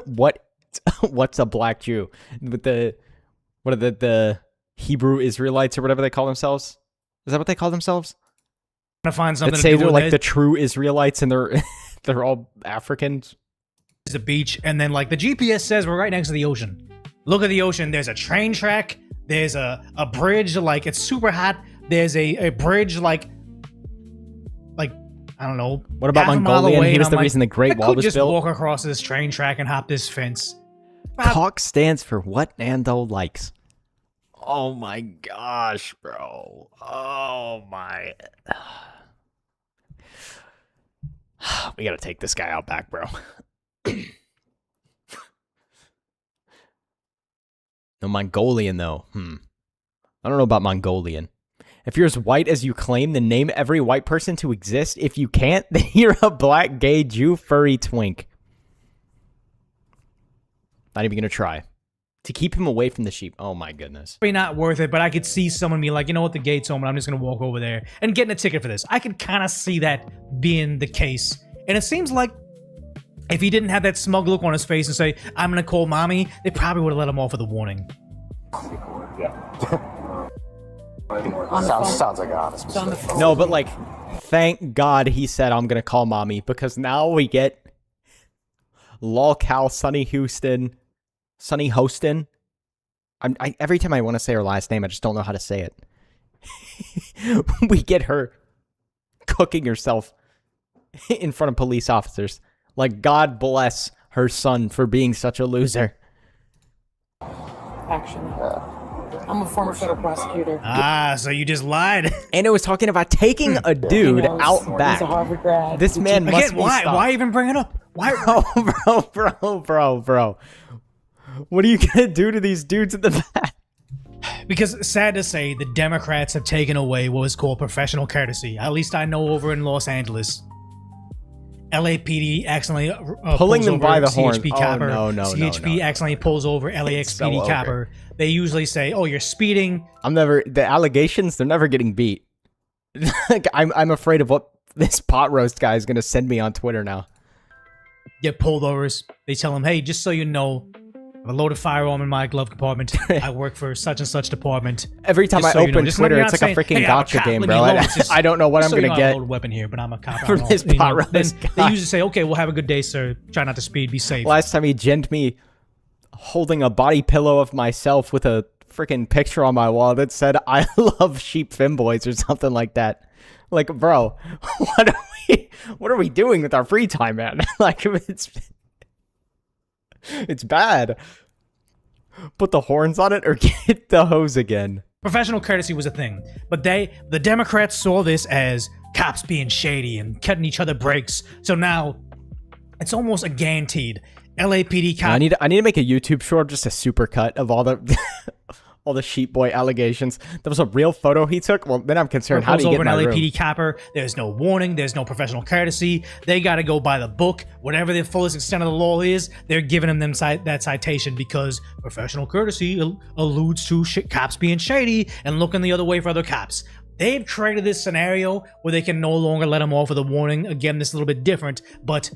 What's a black Jew? With the Hebrew Israelites or whatever they call themselves? Is that what they call themselves? To find something That to say do they're with like it. the true Israelites and they're all Africans. There's a beach, and then like the GPS says we're right next to the ocean. Look at the ocean. There's a train track. There's a bridge. Like, it's super hot. There's a bridge like I don't know. What about half a mile Mongolian? away, He was and the I'm reason the Great I Wall could was just built. walk across this train track and hop this fence. Cock stands for what Nando likes. Oh my gosh, bro. Oh my. We gotta take this guy out back, bro. No, Mongolian, though. I don't know about Mongolian. If you're as white as you claim, then name every white person to exist. If you can't, then you're a black, gay, Jew, furry twink. Not even gonna try. To keep him away from the sheep. Oh my goodness. Probably not worth it, but I could see someone be like, you know what, the gate's open, I'm just gonna walk over there and getting a ticket for this. I could kind of see that being the case. And it seems like if he didn't have that smug look on his face and say, I'm gonna call mommy, they probably would have let him off with a warning. Sounds like an honest mistake. No, but like, thank God he said, I'm gonna call mommy, because now we get lolcow Sunny Hostin. Every time I want to say her last name, I just don't know how to say it. We get her cooking herself in front of police officers. Like, God bless her son for being such a loser. Actually, I'm a former federal prosecutor. Ah, so you just lied. And it was talking about taking a dude out back. He's a Harvard grad. This man must Again, be why? stopped. Why even bring it up? Why? Bro. What are you gonna do to these dudes in the back? Because, sad to say, the Democrats have taken away what was called professional courtesy. At least I know over in Los Angeles. LAPD accidentally Pulling pulls them over by the CHP horn. Oh, copper. no. CHP accidentally pulls over LAXPD so copper. They usually say, "Oh, you're speeding." The allegations, they're never getting beat. Like, I'm afraid of what this pot roast guy is gonna send me on Twitter now. Get pulled over. They tell him, "Hey, just so you know, I have a loaded firearm in my glove compartment. I work for such and such department." Every time Just I so you know, open just Twitter, you're it's not like a saying, freaking "Hey, I'm a gotcha cop, game, leave bro. me alone." It's just, I don't know what I'm so you gonna know, I have get a loaded weapon here, but I'm a cop. from this pot roast Then guy. they usually say, "Okay, well, have a good day, sir. Try not to speed. Be safe." Last time he ginned me holding a body pillow of myself with a freaking picture on my wall that said, "I love sheep femboys" or something like that. Like, bro, what are we doing with our free time, man? Like, it's bad. Put the horns on it or get the hose again. Professional courtesy was a thing, but the Democrats saw this as cops being shady and cutting each other breaks. So now it's almost a guaranteed LAPD cop. I need to make a YouTube short, just a super cut of all the all the sheep boy allegations. That was a real photo he took. Well, then I'm concerned. How do you get in my room? LAPD copper. There's no warning. There's no professional courtesy. They got to go by the book. Whatever the fullest extent of the law is, they're giving them that citation because professional courtesy alludes to cops being shady and looking the other way for other cops. They've created this scenario where they can no longer let them off with a warning. Again, this is a little bit different, but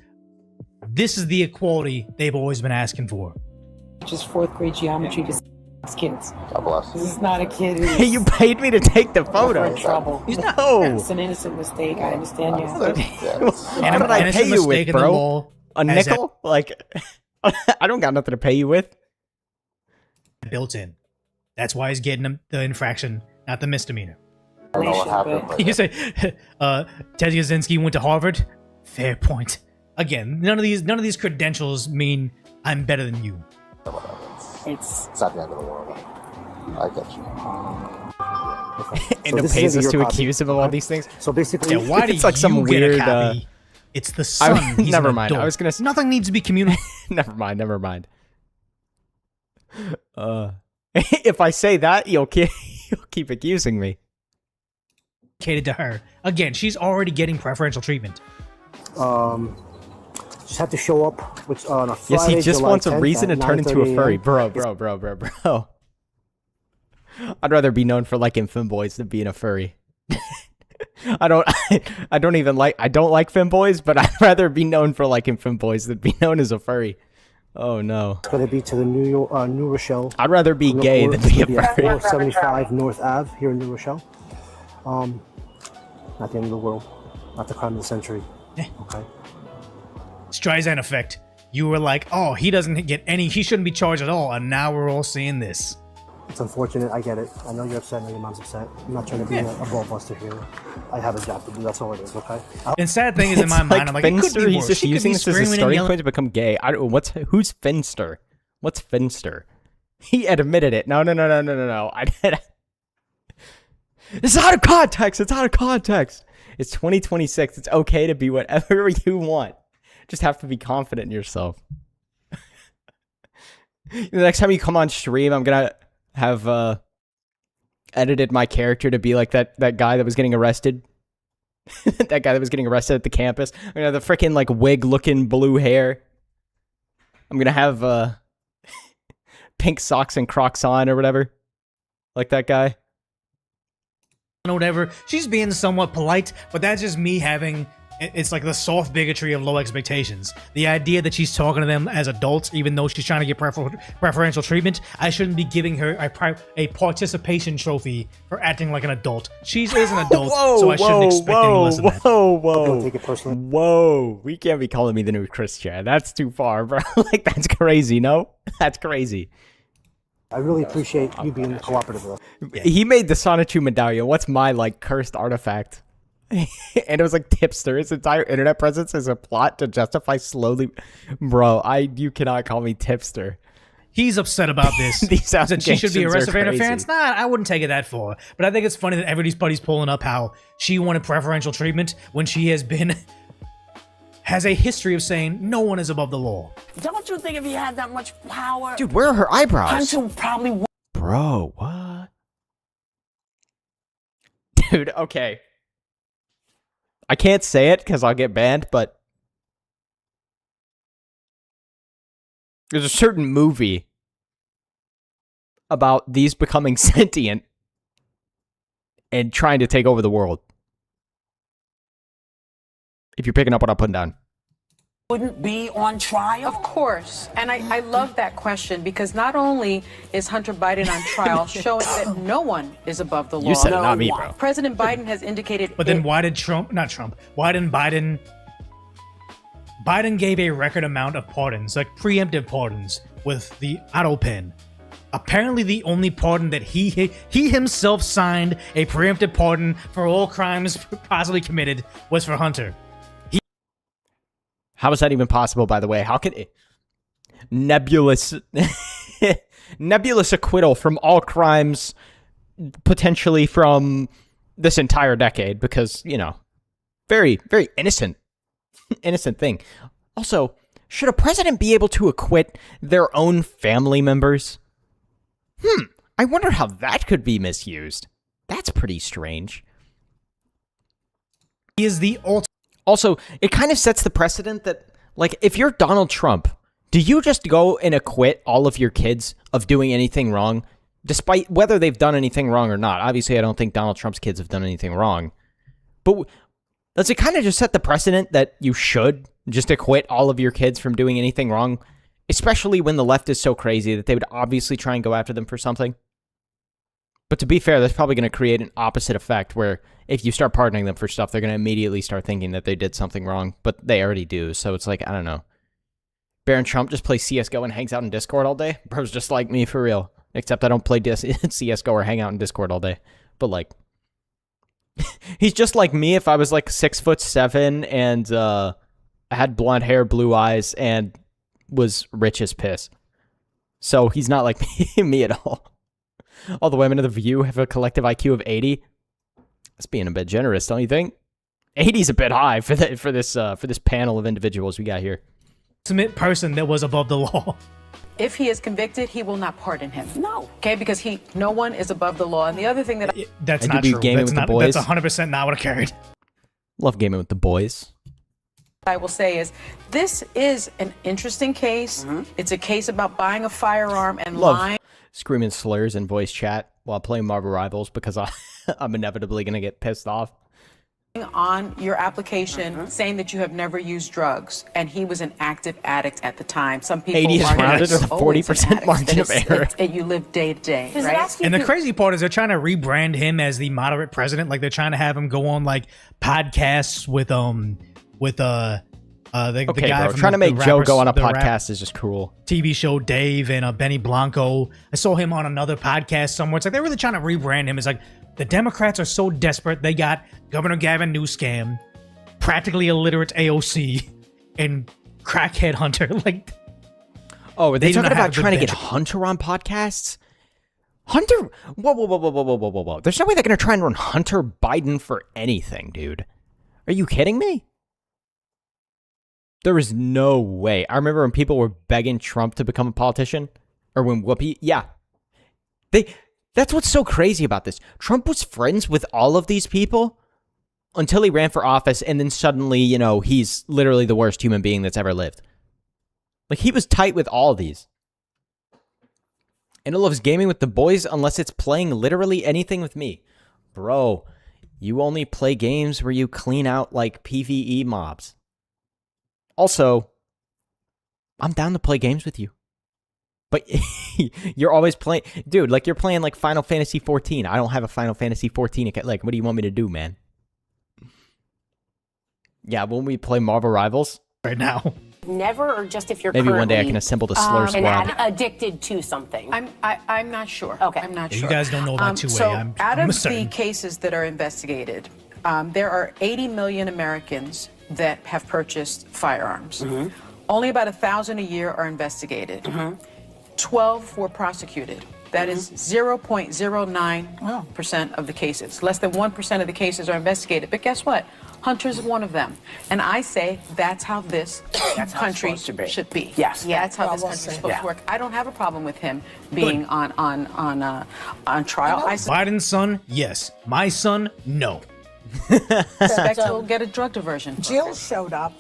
this is the equality they've always been asking for. Just fourth grade geometry to kids. God bless. This is not a kid. Hey, you paid me to take the photo. In trouble. No. It's an innocent mistake. I understand you. What did I pay you with, bro? A nickel? Like, I don't got nothing to pay you with. Built in. That's why he's getting the infraction, not the misdemeanor. I don't know what happened. You say, Ted Kaczynski went to Harvard? Fair point. Again, none of these credentials mean I'm better than you. It's not the end of the world. I get you. And it pays us to accuse him of all these things. So basically, yeah, why do it's like some get weird. A copy? It's the son. He's never an mind. adult. I was gonna. Nothing needs to be communicated. Never mind. If I say that, you'll keep accusing me. To her again, she's already getting preferential treatment. Just have to show up on a Friday. Yes, he just July wants a 10th reason to turn into a furry, bro. I'd rather be known for liking femboys than being a furry. I don't like femboys, but I'd rather be known for liking femboys than be known as a furry. Oh no. It's gonna be to the New Rochelle. I'd rather be gay than be a furry. 475 North Ave here in New Rochelle. Not the end of the world. Not the crime of the century. Okay. Streisand effect. You were like, oh, he shouldn't be charged at all, and now we're all seeing this. It's unfortunate. I get it. I know you're upset. I know your mom's upset. I'm not trying to be a ball buster here. I have a job to do. That's all it is. Okay. And sad thing is, in my mind, I'm like, it could be He's worse. just She could using be this as a screaming starting and point to become gay. Who's Finster? What's Finster? He admitted it. No. It's out of context. It's out of context. It's 2026. It's okay to be whatever you want. Just have to be confident in yourself. The next time you come on stream, I'm gonna have edited my character to be like that guy that was getting arrested. That guy that was getting arrested at the campus. I'm gonna have the freaking like wig looking blue hair. I'm gonna have pink socks and Crocs on or whatever. Like that guy. Whatever. She's being somewhat polite, but that's just me having. It's like the soft bigotry of low expectations. The idea that she's talking to them as adults, even though she's trying to get preferential treatment, I shouldn't be giving her a participation trophy for acting like an adult. She is an adult, so I shouldn't expect any less than that. Don't take it personally. Whoa. We can't be calling me the new Christian. That's too far, bro. Like, that's crazy, no? That's crazy. I really appreciate you being cooperative with us. Yeah. He made the Sonichu medallion. What's my, like, cursed artifact? And it was like tipster. His entire internet presence is a plot to justify slowly. Bro, you cannot call me tipster. He's upset about this. These that she should be arrested for crazy. interference. Nah, I wouldn't take it that far. But I think it's funny that everybody's pulling up how she wanted preferential treatment when she has a history of saying no one is above the law. Don't you think if he had that much power? Dude, where are her eyebrows? Hunter probably. Bro, what? Dude, okay. I can't say it because I'll get banned, but there's a certain movie about these becoming sentient and trying to take over the world. If you're picking up what I'm putting down. Wouldn't be on trial? Of course. And I love that question because not only is Hunter Biden on trial showing that no one is above the law. You said it, not me, bro. President Biden has indicated. But then why did Biden gave a record amount of pardons, like preemptive pardons with the auto pen. apparently the only pardon that he himself signed, a preemptive pardon for all crimes possibly committed, was for Hunter. How is that even possible, by the way? How could it... Nebulous nebulous acquittal from all crimes potentially from this entire decade, because, you know, very, very innocent thing. Also, should a president be able to acquit their own family members? I wonder how that could be misused. That's pretty strange. He is the Also, it kind of sets the precedent that, like, if you're Donald Trump, do you just go and acquit all of your kids of doing anything wrong, despite whether they've done anything wrong or not? Obviously, I don't think Donald Trump's kids have done anything wrong. But does it kind of just set the precedent that you should just acquit all of your kids from doing anything wrong? Especially when the left is so crazy that they would obviously try and go after them for something. But to be fair, that's probably going to create an opposite effect where if you start pardoning them for stuff, they're going to immediately start thinking that they did something wrong, but they already do. So it's like, I don't know. Baron Trump just plays CSGO and hangs out in Discord all day? Bro's just like me for real. Except I don't play CSGO or hang out in Discord all day. But like, he's just like me if I was like 6'7" and I had blonde hair, blue eyes, and was rich as piss. So he's not like me at all. All the women of The View have a collective IQ of 80. That's being a bit generous, don't you think? 80's a bit high for this panel of individuals we got here. Ultimate person that was above the law. If he is convicted, he will not pardon him. No. Okay, because no one is above the law. And the other thing that that's not true. That's 100% not what occurred. Love gaming with the boys. I will say is, this is an interesting case. It's a case about buying a firearm and lying. Screaming slurs in voice chat while playing Marvel Rivals because I'm inevitably going to get pissed off. On your application saying that you have never used drugs, and he was an active addict at the time. Some people 80 is rounded with a 40% margin of error. You live day to day, right? And the crazy part is they're trying to rebrand him as the moderate president. Like they're trying to have him go on like podcasts with the guy bro, from trying to make Joe go on a the rap podcast is just cruel. TV show Dave and Benny Blanco. I saw him on another podcast somewhere. It's like they're really trying to rebrand him. It's like the Democrats are so desperate. They got Governor Gavin Newsom, practically illiterate AOC, and crackhead Hunter. Like, oh, are they do talking not have about a good trying to get bench. Hunter on podcasts? Hunter, whoa. There's no way they're going to try and run Hunter Biden for anything, dude. Are you kidding me? There is no way. I remember when people were begging Trump to become a politician, or when Whoopi, that's what's so crazy about this. Trump was friends with all of these people until he ran for office, and then suddenly, you know, he's literally the worst human being that's ever lived. Like, he was tight with all of these. And he loves gaming with the boys unless it's playing literally anything with me. Bro, you only play games where you clean out, like, PvE mobs. Also, I'm down to play games with you. But you're always playing... Dude, like, you're playing, like, Final Fantasy 14. I don't have a Final Fantasy 14 account. Like, what do you want me to do, man? Yeah, won't we play Marvel Rivals? Right now. Never, or just if you're Maybe one day I currently, can assemble the slur squad. and addicted to something. I'm not sure. Okay. I'm not Yeah, sure. you guys don't know about two-way. So I'm out of certain. the cases that are investigated, there are 80 million Americans that have purchased firearms. Only about 1,000 a year are investigated. 12 were prosecuted. That is 0.09% of the cases. Less than 1% of the cases are investigated. But guess what? Hunter's one of them. And I say that's how this country should be. Yes. That's how this country's supposed to work. I don't have a problem with him being on trial. I Biden's son, yes. My son, no. suspect he'll get a drug diversion. Jill showed up.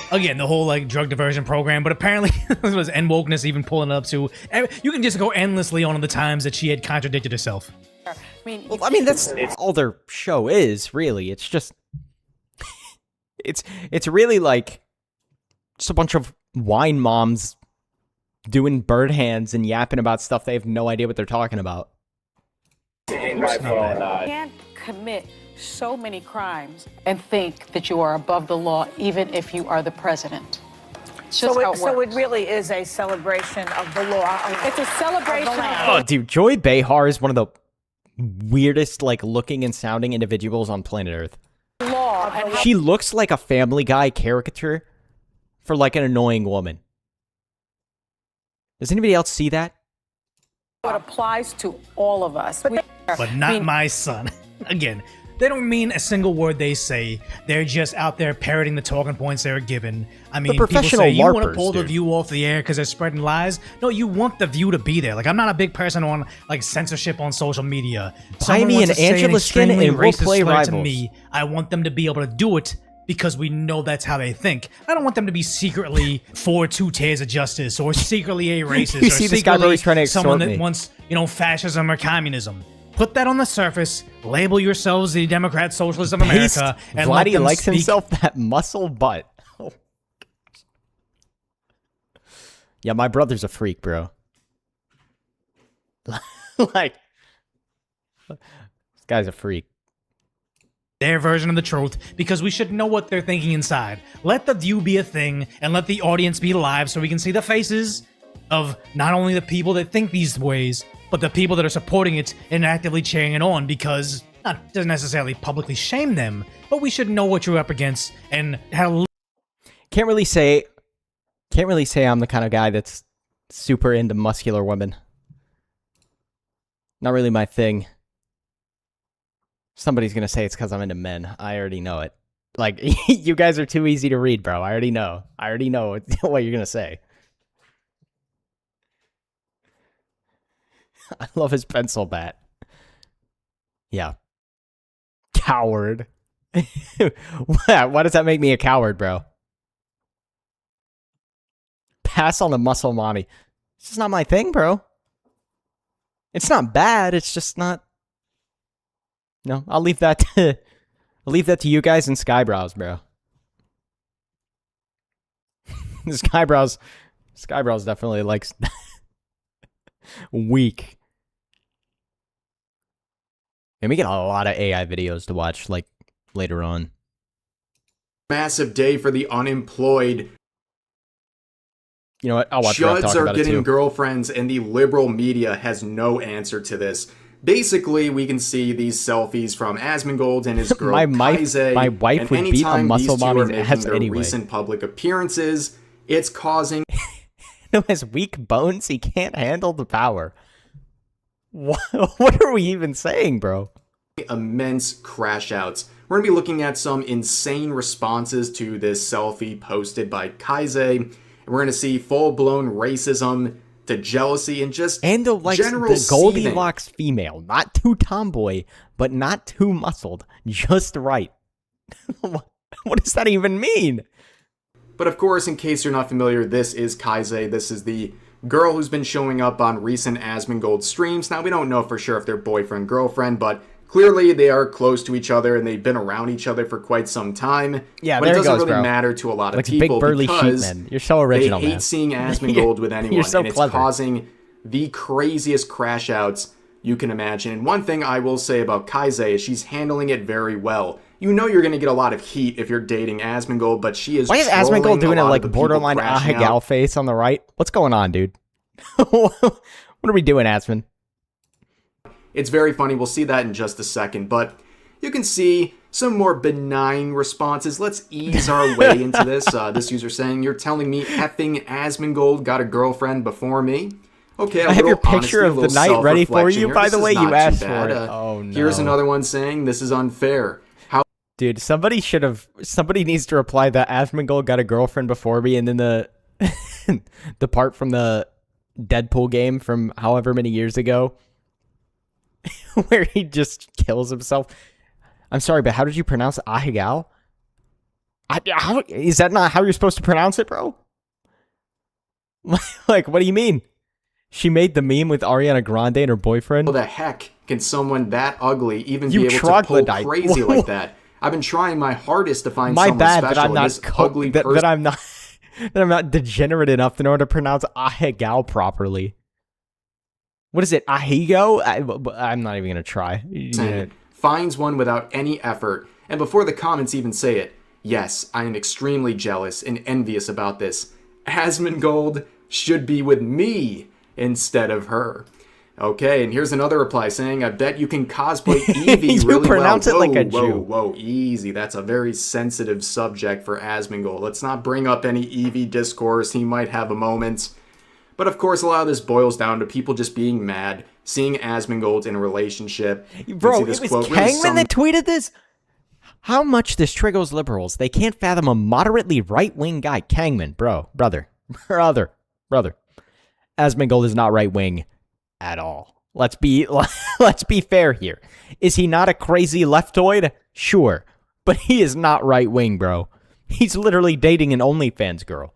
Again, the whole like drug diversion program, but apparently this was N wokeness even pulling it up to. You can just go endlessly on the times that she had contradicted herself. I mean, That's all their show is, really. It's just... It's really like just a bunch of wine moms doing bird hands and yapping about stuff they have no idea what they're talking about. You can't commit so many crimes and think that you are above the law, even if you are the president. It's just how it So works. it really is a celebration of the law. It's a celebration of Oh, dude, Joy Behar is one of the weirdest, like, looking and sounding individuals on planet Earth. law. And She looks like a Family Guy caricature for, like, an annoying woman. Does anybody else see that? It applies to all of us. But not my son. Again, they don't mean a single word they say. They're just out there parroting the talking points they were given. I mean, people professional say, you want to LARPers, pull the dude. view off the air because they're spreading lies. No, you want the view to be there. Like, I'm not a big person on, like, censorship on social media. Buy me wants an to say Angela Skin extremely and we'll racist play slur to Rivals. me. I want them to be able to do it because we know that's how they think. I don't want them to be secretly for 2 tiers of justice or secretly a racist You or see this guy always trying to someone extort that me. wants, fascism or communism. Put that on the surface, label yourselves the Democrat Socialists of Based, America, and let Vladdy them likes speak. himself that muscle butt. Oh. Yeah, my brother's a freak, bro. Like, this guy's a freak. Their version of the truth, because we should know what they're thinking inside. Let the view be a thing, and let the audience be live so we can see the faces of not only the people that think these ways, but the people that are supporting it and actively cheering it on, because not doesn't necessarily publicly shame them, but we should know what you're up against and how. Can't really say I'm the kind of guy that's super into muscular women. Not really my thing. Somebody's gonna say it's because I'm into men. I already know it. Like, you guys are too easy to read, bro. I already know. I already know what you're gonna say. I love his pencil bat. Yeah. Coward. Why does that make me a coward, bro? Pass on the muscle mommy. It's just not my thing, bro. It's not bad. It's just not. No, I'll leave that to you guys and Skybrows, bro. Skybrows definitely likes weak. And we get a lot of AI videos to watch, like, later on. Massive day for the unemployed. You know what? I'll watch Rev Chuds talk are about it getting too. girlfriends, and the liberal media has no answer to this. Basically, we can see these selfies from Asmongold and his girl My Kaize, wife and would beat a anytime muscle these two are mommy's making ass their anyway. recent public appearances, it's causing Who has weak bones? He can't handle the power. What are we even saying, bro? immense crash outs. We're going to be looking at some insane responses to this selfie posted by Kaize, and we're going to see full-blown racism to jealousy and just Ando likes general the Goldilocks female. Not too tomboy, but not too muscled. Just right. What does that even mean? But of course, in case you're not familiar, this is Kaize. This is the girl who's been showing up on recent Asmongold streams. Now, we don't know for sure if they're boyfriend-girlfriend, but clearly they are close to each other and they've been around each other for quite some time. Yeah, but there it it doesn't goes, really bro. matter to a lot of Like big people burly because sheepmen. You're so original, they hate man. seeing Asmongold with anyone, You're so and it's clever. causing the craziest crash outs you can imagine. And one thing I will say about Kaize is she's handling it very well. You know you're going to get a lot of heat if you're dating Asmongold, but she is Why is trolling Asmongold doing a a lot of like the people borderline crashing Ahigal out. face on the right? What's going on, dude? What are we doing, Asmon? It's very funny. We'll see that in just a second, but you can see some more benign responses. Let's ease our way into this. This user saying, "You're telling me effing Asmongold got a girlfriend before me?" Okay, a I have your little picture honesty, a of the little night ready for self-reflection you, here. by This the is way. You not too asked bad. for it. Oh, no. Here's another one saying, "This is unfair." How Dude, somebody needs to reply that Asmongold got a girlfriend before me, and then the the part from the Deadpool game from however many years ago where he just kills himself. I'm sorry, but how did you pronounce Ahigal? Is that not how you're supposed to pronounce it, bro? Like, what do you mean? She made the meme with Ariana Grande and her boyfriend? the heck can someone that ugly even You be able to pull troglodyte. crazy like that? I've been trying my hardest to find My someone bad special. that I'm and not this ugly person. that I'm not that I'm not degenerate enough to know how to pronounce Ahigal properly. What is it? Ahigo? I'm not even gonna try. Finds one without any effort, and before the comments even say it, yes, I am extremely jealous and envious about this. Asmongold should be with me instead of her. Okay, and here's another reply saying, I bet you can cosplay Eevee You really pronounce well. it like a Jew. Whoa, easy. That's a very sensitive subject for Asmongold. Let's not bring up any Eevee discourse. He might have a moment. But of course, a lot of this boils down to people just being mad, seeing Asmongold in a relationship. Bro, it was Kangman that tweeted this? How much this triggers liberals. They can't fathom a moderately right-wing guy. Kangman, brother. Asmongold is not right-wing at all. Let's be fair here. Is he not a crazy leftoid? Sure. But he is not right-wing, bro. He's literally dating an OnlyFans girl.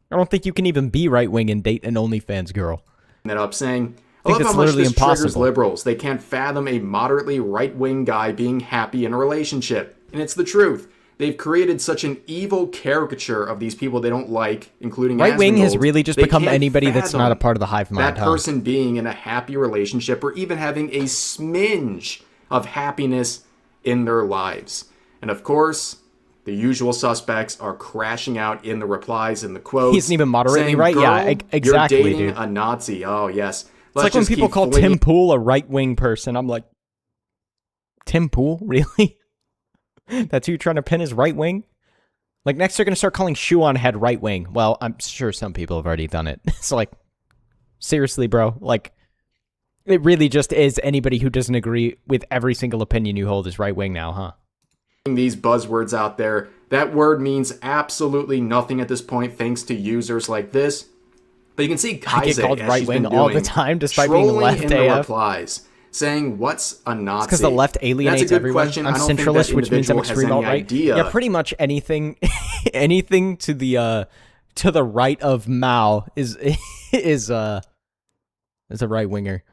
I don't think you can even be right-wing and date an OnlyFans girl. That up saying, I think love it's how much literally this triggers impossible. liberals. They can't fathom a moderately right-wing guy being happy in a relationship. And it's the truth. They've created such an evil caricature of these people they don't like, including Right-wing has Asmongold. really just They become can't anybody that's not a fathom part of the hive mind. that person being in a happy relationship or even having a smidge of happiness in their lives. And of course, the usual suspects are crashing out in the replies and the quotes. He isn't even moderately saying, right? Yeah, "Girl, exactly, you're dating dude. a Nazi." Oh, yes. It's like when people call Tim Pool a right-wing person. I'm like, Tim Pool? Really? That's who you're trying to pin as right-wing? Like, next they're going to start calling Shoe on Head right-wing. Well, I'm sure some people have already done it. It's like, seriously, bro. Like, it really just is anybody who doesn't agree with every single opinion you hold is right-wing now, huh? These buzzwords out there. That word means absolutely nothing at this point thanks to users like this. But you can see Kaize, I get called as right she's wing been all the doing, time despite being trolling left in the AF. replies, saying, what's a Nazi? Because the left alienates That's a good everyone. question. I'm I don't think centralist, that which means I'm individual has extreme any alt-right. idea. Yeah, pretty much anything, anything to the right of Mao is a right winger.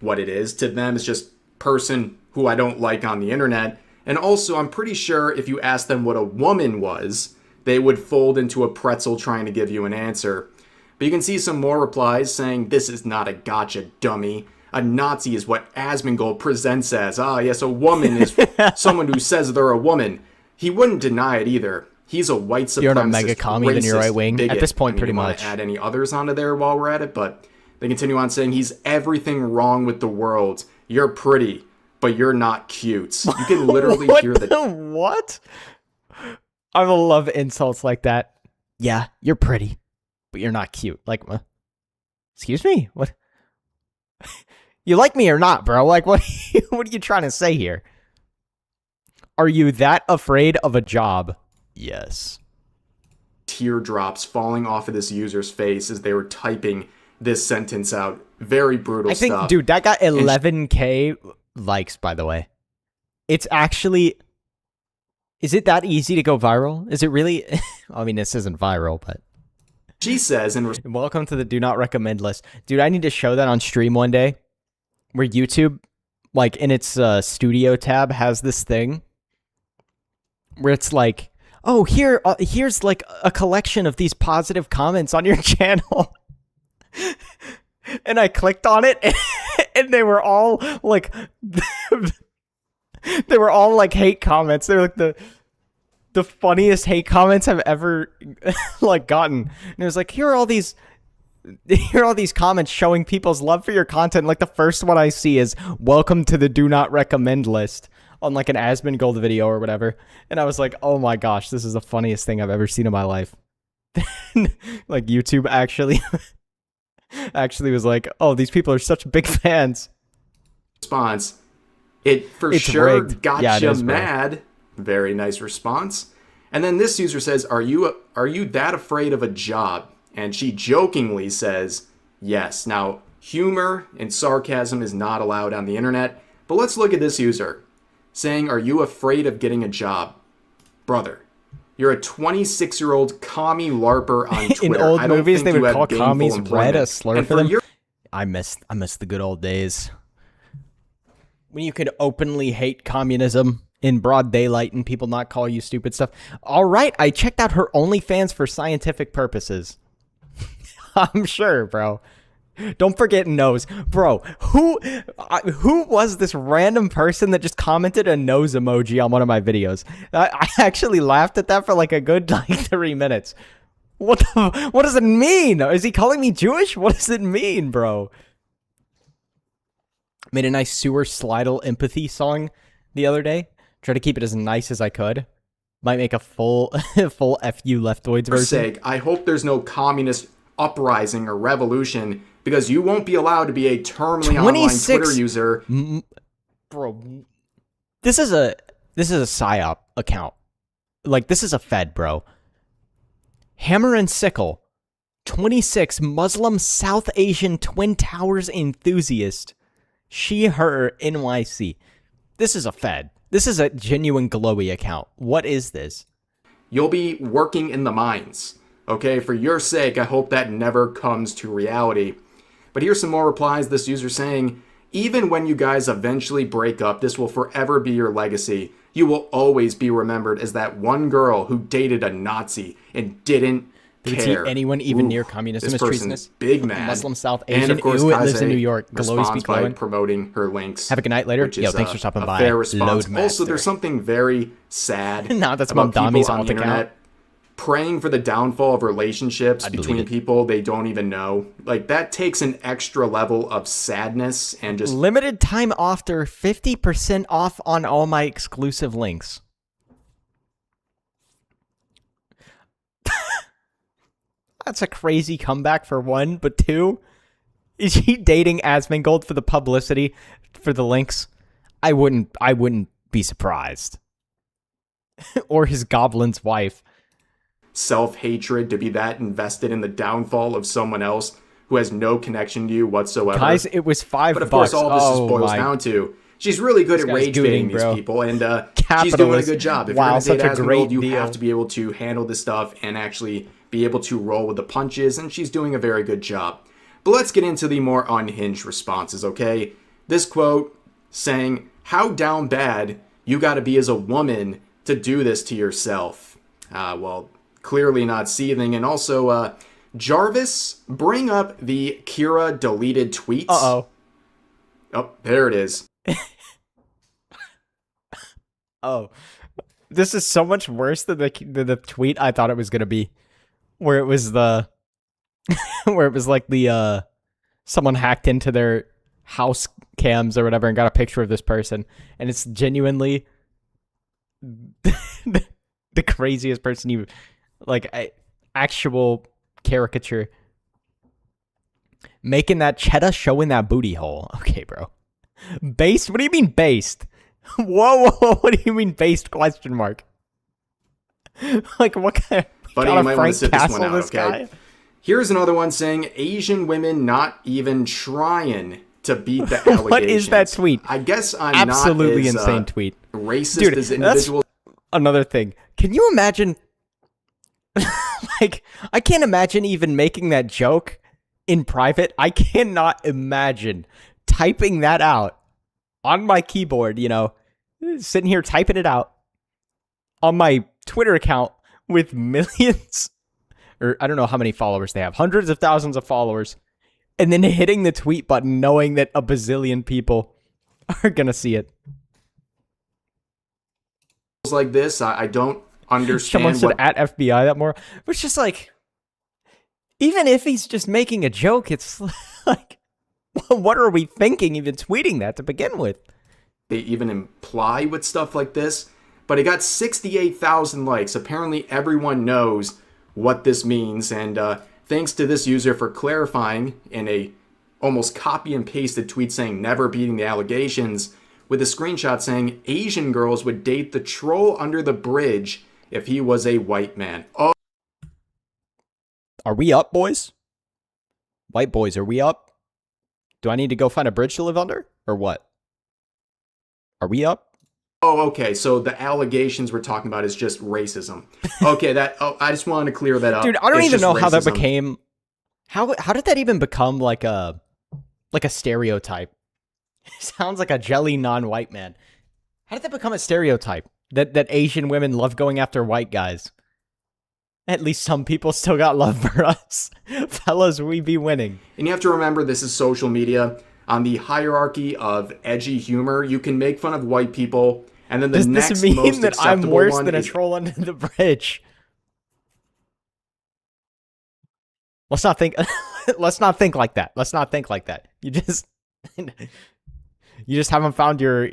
What it is to them is just person who I don't like on the internet. And also, I'm pretty sure if you asked them what a woman was, they would fold into a pretzel trying to give you an answer. But you can see some more replies saying, this is not a gotcha, dummy. A Nazi is what Asmongold presents as. Ah, yes, a woman is someone who says they're a woman. He wouldn't deny it either. He's a white supremacist, You're not a mega commie, then you're racist right wing. bigot. At this point, I mean, pretty you wanna much. add any others onto there while we're at it, but they continue on saying he's everything wrong with the world. You're pretty, but you're not cute. You can literally hear the what? I will love insults like that. Yeah, you're pretty, but you're not cute. Like, excuse me? What? You like me or not, bro? Like, what are you trying to say here? Are you that afraid of a job? Yes. teardrops falling off of this user's face as they were typing this sentence out. Very brutal stuff. I think, dude, that got 11K likes, by the way. It's actually... Is it that easy to go viral? Is it really? I mean, this isn't viral, but... She says, and welcome to the do not recommend list. Dude, I need to show that on stream one day, where YouTube, like, in its studio tab, has this thing, where it's like, oh, here's, like, a collection of these positive comments on your channel. And I clicked on it, and they were all, like... They were all like hate comments. They were like the funniest hate comments I've ever like gotten. And it was like, here are all these comments showing people's love for your content. Like the first one I see is welcome to the do not recommend list on like an Asmongold video or whatever. And I was like, oh my gosh, this is the funniest thing I've ever seen in my life. Like YouTube actually was like, oh, these people are such big fans. Response. It's sure rigged. got Yeah, it you is mad. Very nice response. And then this user says, are you that afraid of a job? And she jokingly says, yes. Now, humor and sarcasm is not allowed on the internet. But let's look at this user saying, are you afraid of getting a job? Brother, you're a 26-year-old commie LARPer on Twitter. In old I don't movies, think they you would have call gainful commies employment. red a slur And for them. your I miss the good old days. When you could openly hate communism in broad daylight and people not call you stupid stuff. All right, I checked out her OnlyFans for scientific purposes. I'm sure, bro. Don't forget nose. Bro, who was this random person that just commented a nose emoji on one of my videos? I actually laughed at that for like a good 3 minutes. What does it mean? Is he calling me Jewish? What does it mean, bro? Made a nice sewer slidle empathy song the other day. Tried to keep it as nice as I could. Might make a full full FU leftoids For version. sake, I hope there's no communist uprising or revolution, because you won't be allowed to be a terminally online Twitter user. Bro, this is a psyop account. Like, this is a Fed, bro. Hammer and Sickle, 26 Muslim South Asian Twin Towers enthusiast. She, her, NYC. This is a Fed. This is a genuine glowy account. What is this? You'll be working in the mines. Okay, for your sake, I hope that never comes to reality. But here's some more replies. This user saying, even when you guys eventually break up, this will forever be your legacy. You will always be remembered as that one girl who dated a Nazi and didn't care. Anyone even near communism this is treasonous. treasonous? Big man. Muslim South Asian. And of course, Ooh, it Kaze lives in New York. Glowy responds speak by glowing. promoting her links. Have a good night later. Which Yo, is thanks for stopping a by. fair response. Loadmaster. Also, there's something very sad Nah, that's about people Mamdami's on alt the account. internet praying for the downfall of relationships between people they don't even know. Like, that takes an extra level of sadness and just limited time offer, 50% off on all my exclusive links. That's a crazy comeback for one, but two, is he dating Asmongold for the publicity, for the links? I wouldn't be surprised. Or his goblin's wife. self-hatred to be that invested in the downfall of someone else who has no connection to you whatsoever. Guys, it was $5. But of course, all this boils down to she's really good at rage baiting these people, and she's doing a good job. If you're going to date Asmongold, you have to be able to handle this stuff and actually be able to roll with the punches, and she's doing a very good job. But let's get into the more unhinged responses, okay? This quote saying, how down bad you gotta be as a woman to do this to yourself. Well, clearly not seething. And also, Jarvis, bring up the Kira deleted tweets. Uh-oh. Oh, there it is. Oh. This is so much worse than the tweet I thought it was gonna be. Where it was the... where it was like the, someone hacked into their house cams or whatever and got a picture of this person. And it's genuinely the craziest person you... Like, actual caricature. Making that cheddar, showing that booty hole. Okay, bro. Based? What do you mean based? Whoa, what do you mean based? Question mark. Like, what kind of... Buddy, you might want to sit this one out, this okay? guy? Here's another one saying, Asian women not even trying to beat the allegations. What is that tweet? I guess I'm absolutely not as, insane tweet. Racist Dude, as individuals. Another thing. Can you imagine... like, I can't imagine even making that joke in private. I cannot imagine typing that out on my keyboard, you know, sitting here typing it out on my Twitter account with millions, or I don't know how many followers they have, hundreds of thousands of followers, and then hitting the tweet button knowing that a bazillion people are gonna see it. Like this, I don't understand. Someone said at FBI that more, but it's just like, even if he's just making a joke, it's like, what are we thinking even tweeting that to begin with? They even imply with stuff like this, but it got 68,000 likes. Apparently everyone knows what this means, and thanks to this user for clarifying in a almost copy and pasted tweet saying never beating the allegations, with a screenshot saying Asian girls would date the troll under the bridge if he was a white man. Oh, are we up, boys? White boys, are we up? Do I need to go find a bridge to live under, or what? Are we up? Oh, okay. So the allegations we're talking about is just racism. Okay, I just wanted to clear that up. Dude, I don't even know how that racism. became. How did that even become like a stereotype? Sounds like a jelly non-white man. How did that become a stereotype? That Asian women love going after white guys. At least some people still got love for us. Fellas, we be winning. And you have to remember, this is social media. On the hierarchy of edgy humor, you can make fun of white people, and then the Does next this mean most that I'm acceptable worse one than a is troll under the bridge? Let's not think. Let's not think like that. Let's not think like that. You just haven't found your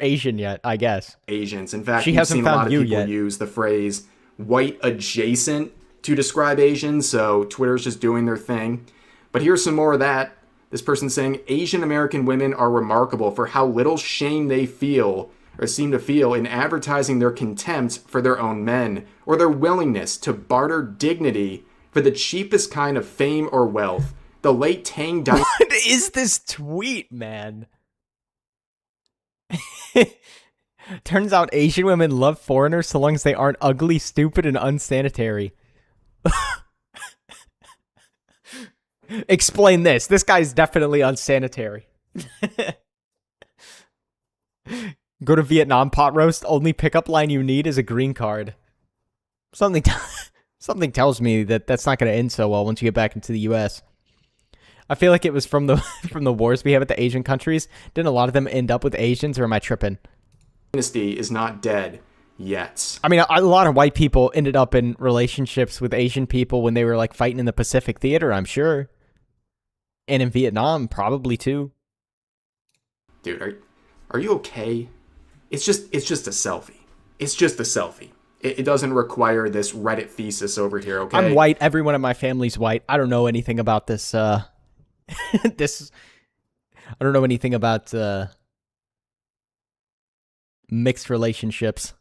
Asian yet, I guess. Asians. In fact, she you've hasn't seen a found lot of you people yet. use the phrase white adjacent to describe Asians, so Twitter's just doing their thing. But here's some more of that. This person saying, Asian American women are remarkable for how little shame they feel or seem to feel in advertising their contempt for their own men or their willingness to barter dignity for the cheapest kind of fame or wealth. The late Tang Dynasty. What is this tweet, man? Turns out Asian women love foreigners so long as they aren't ugly, stupid, and unsanitary. Explain this. This guy's definitely unsanitary. Go to Vietnam pot roast. Only pickup line you need is a green card. Something tells me that that's not going to end so well once you get back into the U.S. I feel like it was from the wars we have with the Asian countries. Didn't a lot of them end up with Asians, or am I tripping? Dynasty is not dead yet. I mean, a lot of white people ended up in relationships with Asian people when they were like fighting in the Pacific Theater, I'm sure. And in Vietnam, probably too. Dude, are you okay? It's just a selfie. It's just a selfie. It doesn't require this Reddit thesis over here, okay? I'm white. Everyone in my family's white. I don't know anything about this. I don't know anything about mixed relationships.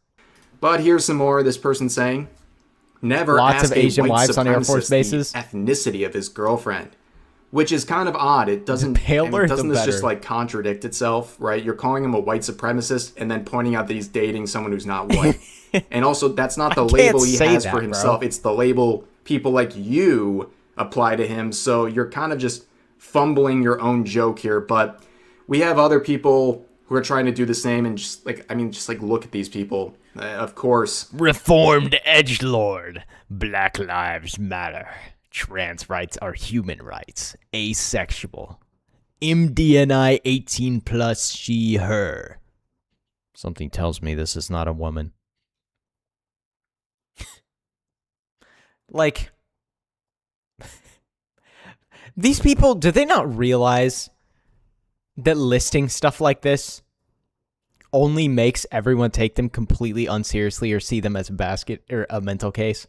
But here's some more. This person saying, never Lots ask of Asian a white wives on Air Force supremacist bases. the ethnicity of his girlfriend, which is kind of odd. It doesn't. paler, doesn't the this just better. like contradict itself, right? You're calling him a white supremacist and then pointing out that he's dating someone who's not white. And also, that's not the I can't label he say has that, for bro. himself. It's the label people like you apply to him. So you're kind of just fumbling your own joke here. But we have other people who are trying to do the same, and just like look at these people. Of course, Reformed edgelord. Black lives matter. Trans rights are human rights. Asexual. MDNI 18 plus she, her. Something tells me this is not a woman. Like, these people, do they not realize that listing stuff like this only makes everyone take them completely unseriously or see them as a basket or a mental case?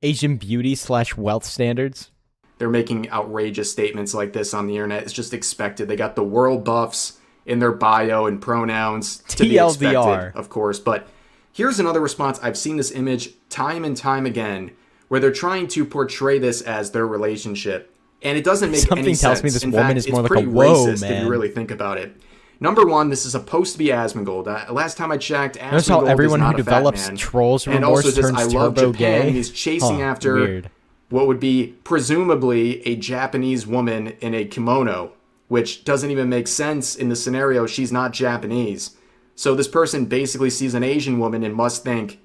Asian beauty / wealth standards. they're making outrageous statements like this on the internet. It's just expected. They got the world buffs in their bio and pronouns to be expected, TLDR. of course. But here's another response. I've seen this image time and time again where they're trying to portray this as their relationship. And it doesn't make Something any sense. tells me this In woman fact, is more it's like a pretty whoa, racist if man. you really think about it. Number one, this is supposed to be Asmongold. Last time I checked, Notice how Asmongold everyone is who not a fat develops man. trolls And remorse also just, turns I love turbo Japan. gay. He's chasing Huh, after weird. what would be presumably a Japanese woman in a kimono, which doesn't even make sense in the scenario. She's not Japanese. So this person basically sees an Asian woman and must think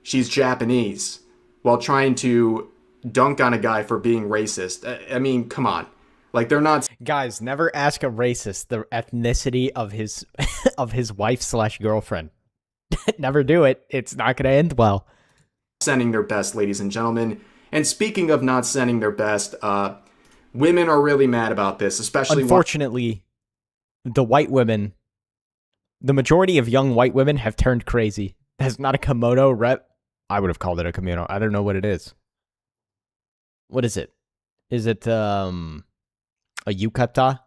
she's Japanese while trying to dunk on a guy for being racist. I mean, come on. Like, they're not Guys, never ask a racist the ethnicity of his of his wife / girlfriend. Never do it. It's not going to end well. sending their best, ladies and gentlemen. And speaking of not sending their best, women are really mad about this, especially Unfortunately, the white women, the majority of young white women have turned crazy. That's not a kimono rep. I would have called it a kimono. I don't know what it is. What is it? Is it a yukata?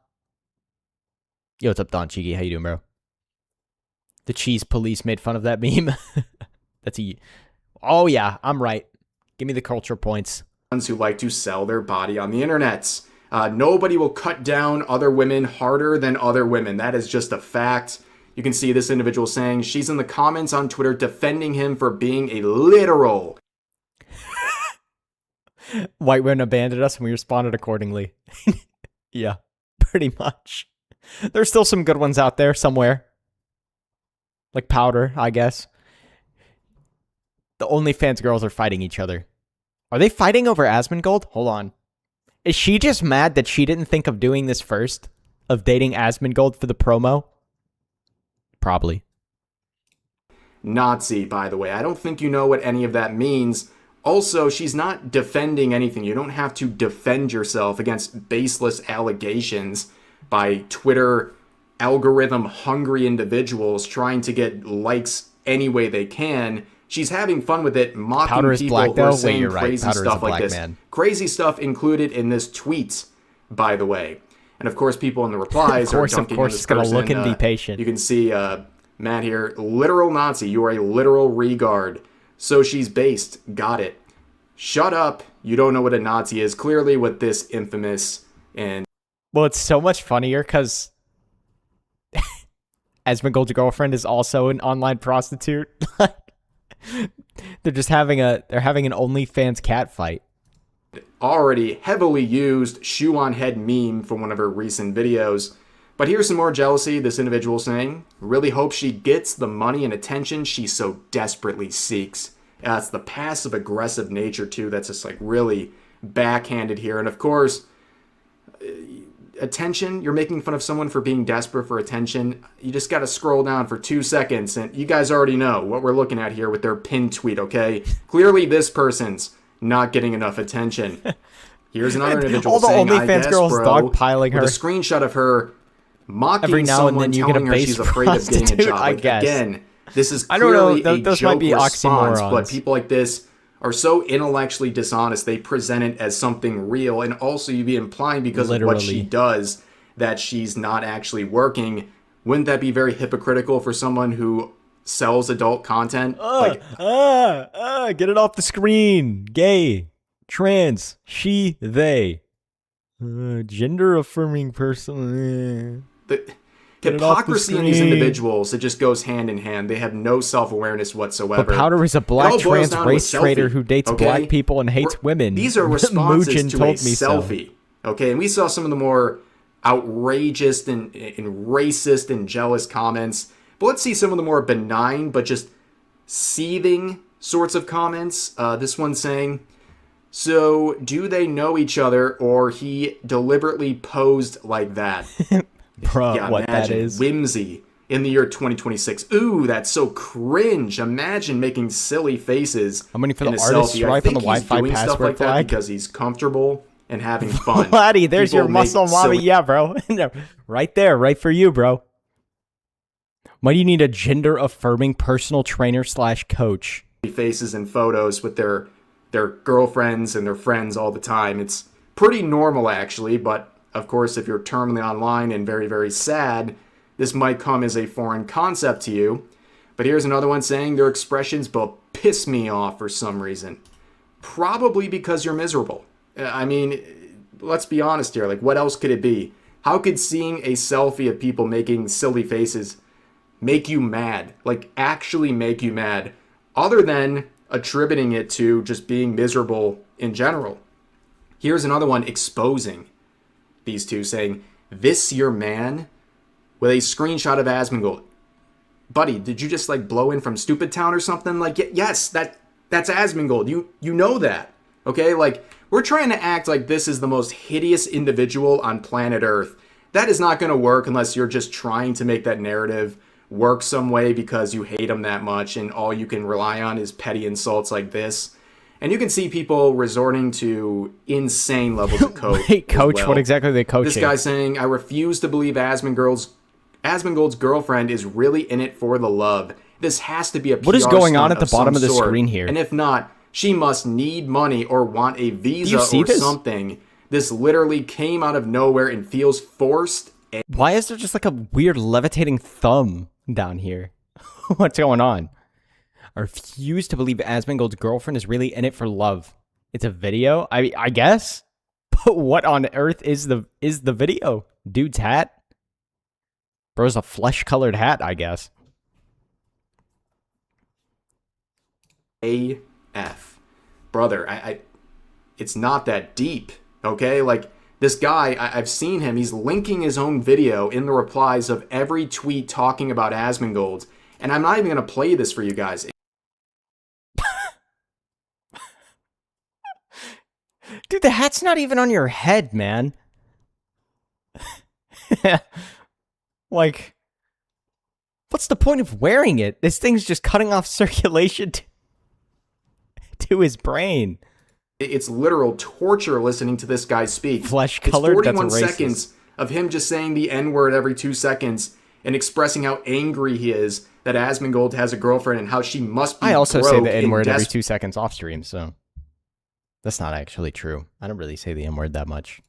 Yo, what's up, Don Chigi? How you doing, bro? The cheese police made fun of that meme. That's a... Oh, yeah, I'm right. Give me the culture points. ones who like to sell their body on the internet. Nobody will cut down other women harder than other women. That is just a fact. You can see this individual saying she's in the comments on Twitter defending him for being a literal. White women abandoned us and we responded accordingly. Yeah, pretty much. There's still some good ones out there somewhere. Like Powder, I guess. The OnlyFans girls are fighting each other. Are they fighting over Asmongold? Hold on. Is she just mad that she didn't think of doing this first? Of dating Asmongold for the promo? Probably. Nazi, by the way. I don't think you know what any of that means. Also, she's not defending anything. You don't have to defend yourself against baseless allegations by Twitter algorithm hungry individuals trying to get likes any way they can. She's having fun with it, mocking Powder is people black, who though? are Wait, saying you're right. crazy Powder is stuff a like black this. man. Crazy stuff included in this tweet, by the way. And of course, people in the replies Of course, are dunking on this it's gonna person. look and be patient. You can see Matt here, literal Nazi. You are a literal regard. So she's based. Got it. Shut up. You don't know what a Nazi is. Clearly, what this infamous and Well, it's so much funnier because Asmongold's girlfriend is also an online prostitute. They're having an OnlyFans cat fight. already heavily used shoe on head meme from one of her recent videos. But here's some more jealousy. This individual saying, really hope she gets the money and attention she so desperately seeks. It's the passive aggressive nature too that's just like really backhanded here. And of course, attention, you're making fun of someone for being desperate for attention. You just got to scroll down for 2 seconds and you guys already know what we're looking at here with their pinned tweet, okay? Clearly this person's not getting enough attention. Here's another individual all the saying, I OnlyFans guess, girls bro, dogpiling her. with a screenshot of her mocking Every now and someone, then you get a telling her base she's afraid of getting a prostitute, job. I Like, guess. again, this is I don't know, clearly a those joke might be response, oxymorons. but people like this are so intellectually dishonest. They present it as something real, and also you'd be implying because of what she Literally. does that she's not actually working. Wouldn't that be very hypocritical for someone who sells adult content? Get it off the screen. Gay, trans, she, they, gender affirming person. The Get it off the hypocrisy in these screen. individuals, it just goes hand in hand. They have no self-awareness whatsoever. But Powder is a It black all boils trans down to a race trader selfie, who dates okay? black people and hates women. These are responses Mugen to told a me so. selfie, okay? And we saw some of the more outrageous and racist and jealous comments. But let's see some of the more benign but just seething sorts of comments. This one saying, so do they know each other or he deliberately posed like that? Bruh, Yeah, what that imagine is. whimsy in the year 2026. Ooh, that's so cringe. Imagine making silly faces. I'm waiting for in the a artist selfie. stripe I on think the he's Wi-Fi doing stuff password like that flag. because he's comfortable and having fun. Laddie, there's your People make muscle mommy. silly Yeah, bro. Right there, right for you, bro. Why do you need a gender affirming personal trainer / coach? faces and photos with their girlfriends and their friends all the time. It's pretty normal actually, but of course if you're terminally online and very, very sad, this might come as a foreign concept to you. But here's another one saying their expressions both piss me off for some reason. Probably because you're miserable. I mean, let's be honest here. Like, what else could it be? How could seeing a selfie of people making silly faces make you mad? Like, actually make you mad? Other than attributing it to just being miserable in general. Here's another one exposing these two, saying, this your man? With a screenshot of Asmongold. Buddy, did you just like blow in from Stupid Town or something? Like, yes, that's Asmongold. You know that. Okay? Like, we're trying to act like this is the most hideous individual on planet Earth. That is not going to work unless you're just trying to make that narrative work some way because you hate him that much and all you can rely on is petty insults like this. And you can see people resorting to insane levels of coke. Wait, as coach, well. what exactly are they coaching? This guy saying, I refuse to believe Asmongold's girlfriend is really in it for the love. This has to be a PR What is going on stunt at the bottom of the some sort. screen here? And if not, she must need money or want a visa see or this? something. This literally came out of nowhere and feels forced. Why is there just like a weird levitating thumb down here? What's going on? I refuse to believe Asmongold's girlfriend is really in it for love. It's a video? I guess? But what on earth is the video? Dude's hat? Bro's a flesh-colored hat, I guess. AF. Brother, I it's not that deep, okay? Like, this guy, I've seen him, he's linking his own video in the replies of every tweet talking about Asmongold, and I'm not even going to play this for you guys. Dude, the hat's not even on your head, man. Like, what's the point of wearing it? This thing's just cutting off circulation to to his brain. It's literal torture listening to this guy speak. Flesh-colored, it's that's 41 racist. seconds of him just saying the N-word every 2 seconds and expressing how angry he is that Asmongold has a girlfriend and how she must be I also say broke the and N-word every desperate. 2 seconds off stream, so that's not actually true. I don't really say the N-word that much.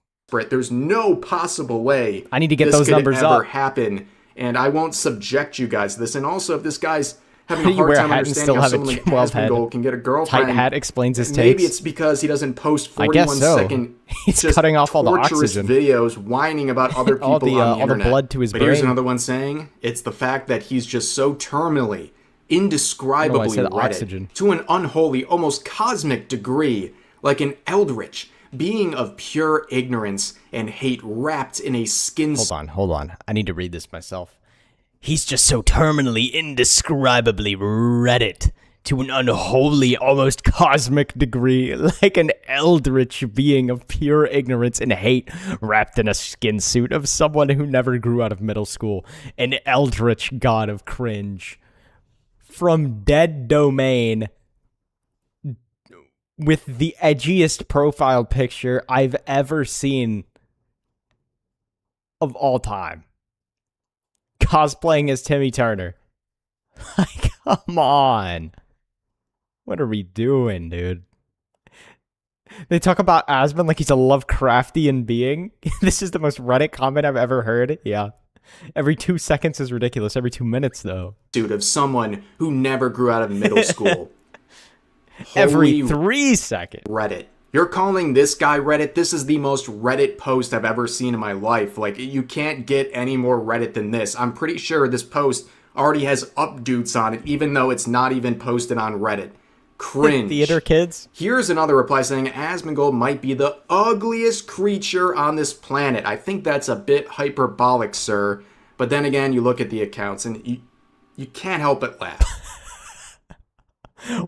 There's no possible way I need to get this those could numbers ever up. happen, and I won't subject you guys to this. And also, if this guy's having How a do you hard wear a time hat and understanding still how have a someone like 12 head? Asmongold can get a girlfriend, Tight hat explains his maybe takes. it's because he doesn't post I guess 41 so. second He's just cutting off all the torturous oxygen. videos whining about other people all the on the internet. blood to his but brain. here's another one saying it's the fact that he's just so terminally, indescribably said Reddit oxygen. to an unholy, almost cosmic degree, like an eldritch being of pure ignorance and hate wrapped in a skin. Hold on. I need to read this myself. He's just so terminally, indescribably Reddit to an unholy, almost cosmic degree, like an eldritch being of pure ignorance and hate wrapped in a skin suit of someone who never grew out of middle school. An eldritch god of cringe. From Dead Domain, with the edgiest profile picture I've ever seen of all time. Cosplaying as Timmy Turner. Like, come on. What are we doing, dude? They talk about Asmon like he's a Lovecraftian being. This is the most Reddit comment I've ever heard. Yeah. Every 2 seconds is ridiculous. Every 2 minutes, though. Dude, of someone who never grew out of middle school. Every Holy 3 seconds. Reddit. You're calling this guy Reddit? This is the most Reddit post I've ever seen in my life. Like, you can't get any more Reddit than this. I'm pretty sure this post already has updates on it, even though it's not even posted on Reddit. Cringe. Theater kids. Here's another reply saying Asmongold might be the ugliest creature on this planet. I think that's a bit hyperbolic, sir. But then again, you look at the accounts and you can't help but laugh.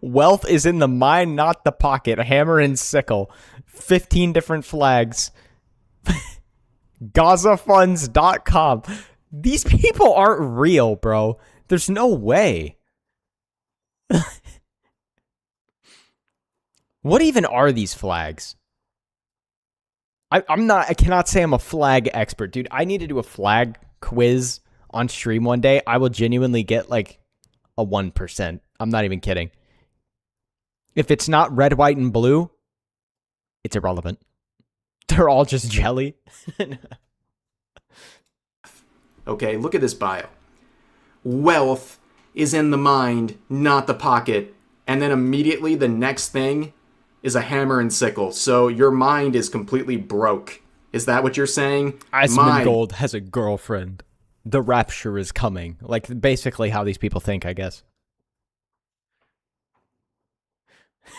Wealth is in the mind, not the pocket. Hammer and sickle. 15 different flags. GazaFunds.com. These people aren't real, bro. There's no way. What even are these flags? I cannot say I'm a flag expert, dude. I need to do a flag quiz on stream one day. I will genuinely get like a 1%. I'm not even kidding. If it's not red, white, and blue, it's irrelevant. They're all just jelly. Okay, look at this bio. Wealth is in the mind, not the pocket. And then immediately the next thing is a hammer and sickle. So your mind is completely broke. Is that what you're saying? Asmongold has a girlfriend. The rapture is coming. Like, basically how these people think, I guess.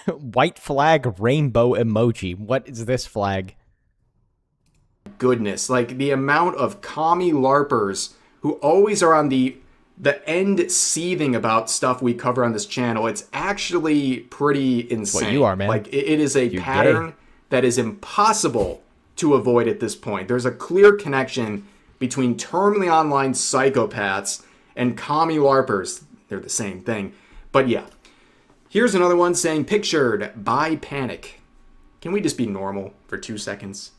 White flag rainbow emoji. What is this flag? Goodness, like the amount of commie LARPers who always are on the end seething about stuff we cover on this channel. It's actually pretty insane. What you are, man. Like it is a You're pattern gay. that is impossible to avoid at this point. There's a clear connection between terminally online psychopaths and commie LARPers. They're the same thing. But yeah. Here's another one saying, pictured by Panic. Can we just be normal for 2 seconds?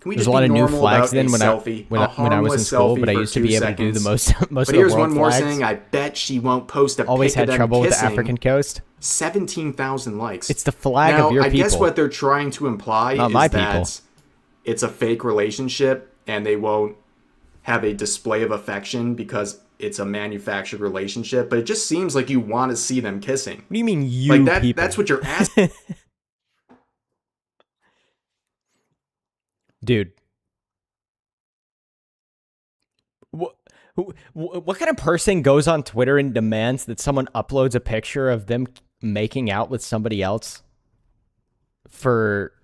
Can we There's just a lot be of new normal flags about then a when I was in harmless school, selfie but I for used to 2 be able to do the seconds? most of But the here's world one more flags. saying, I bet she won't post a Always pic of had them trouble with the kissing. African coast. 17,000 likes. It's the flag now, of your I guess people. what they're trying to imply Not is my that people. it's a fake relationship and they won't have a display of affection because it's a manufactured relationship. But it just seems like you want to see them kissing. What do you mean you Like that, people? that's what you're asking. Dude. What kind of person goes on Twitter and demands that someone uploads a picture of them making out with somebody else for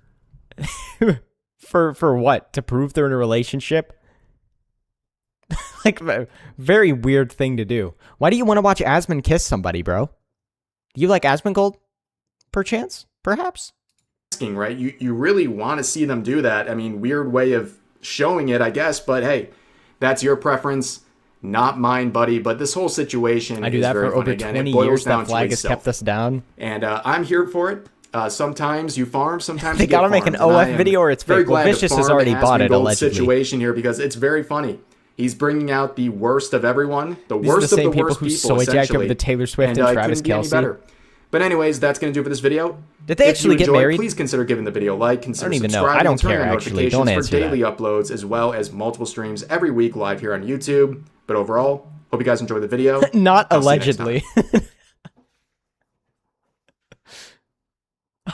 for what? To prove they're in a relationship? Like, a very weird thing to do. Why do you want to watch Asmon kiss somebody, bro? Do you like Asmongold? Perchance? Perhaps? Right? You really want to see them do that. I mean, weird way of showing it, I guess, but hey, that's your preference, not mine, buddy. But this whole situation I do is that very for fun. over Again, 20 it boils years. down That to flag a has self. kept us down. And I'm here for it. Sometimes you farm, sometimes They you get gotta make an farmed, and I OF am video or it's very fake. Well, glad to Vicious has farm already bought it, Asmongold's allegedly. situation here because it's very funny. He's bringing out the worst of everyone, the These are worst the same of the people worst who people, soy jacked over essentially. the Taylor Swift and it Travis couldn't be any Kelce. better. But anyways, that's going to do it for this video. Did they actually if you get enjoyed, married? Please consider giving the video a like, consider I don't even know. subscribing, I don't and turning care, on actually. Don't notifications for answer daily uploads, as well as multiple streams every week live here on YouTube. But overall, hope you guys enjoyed the video. Not I'll see you next time. allegedly.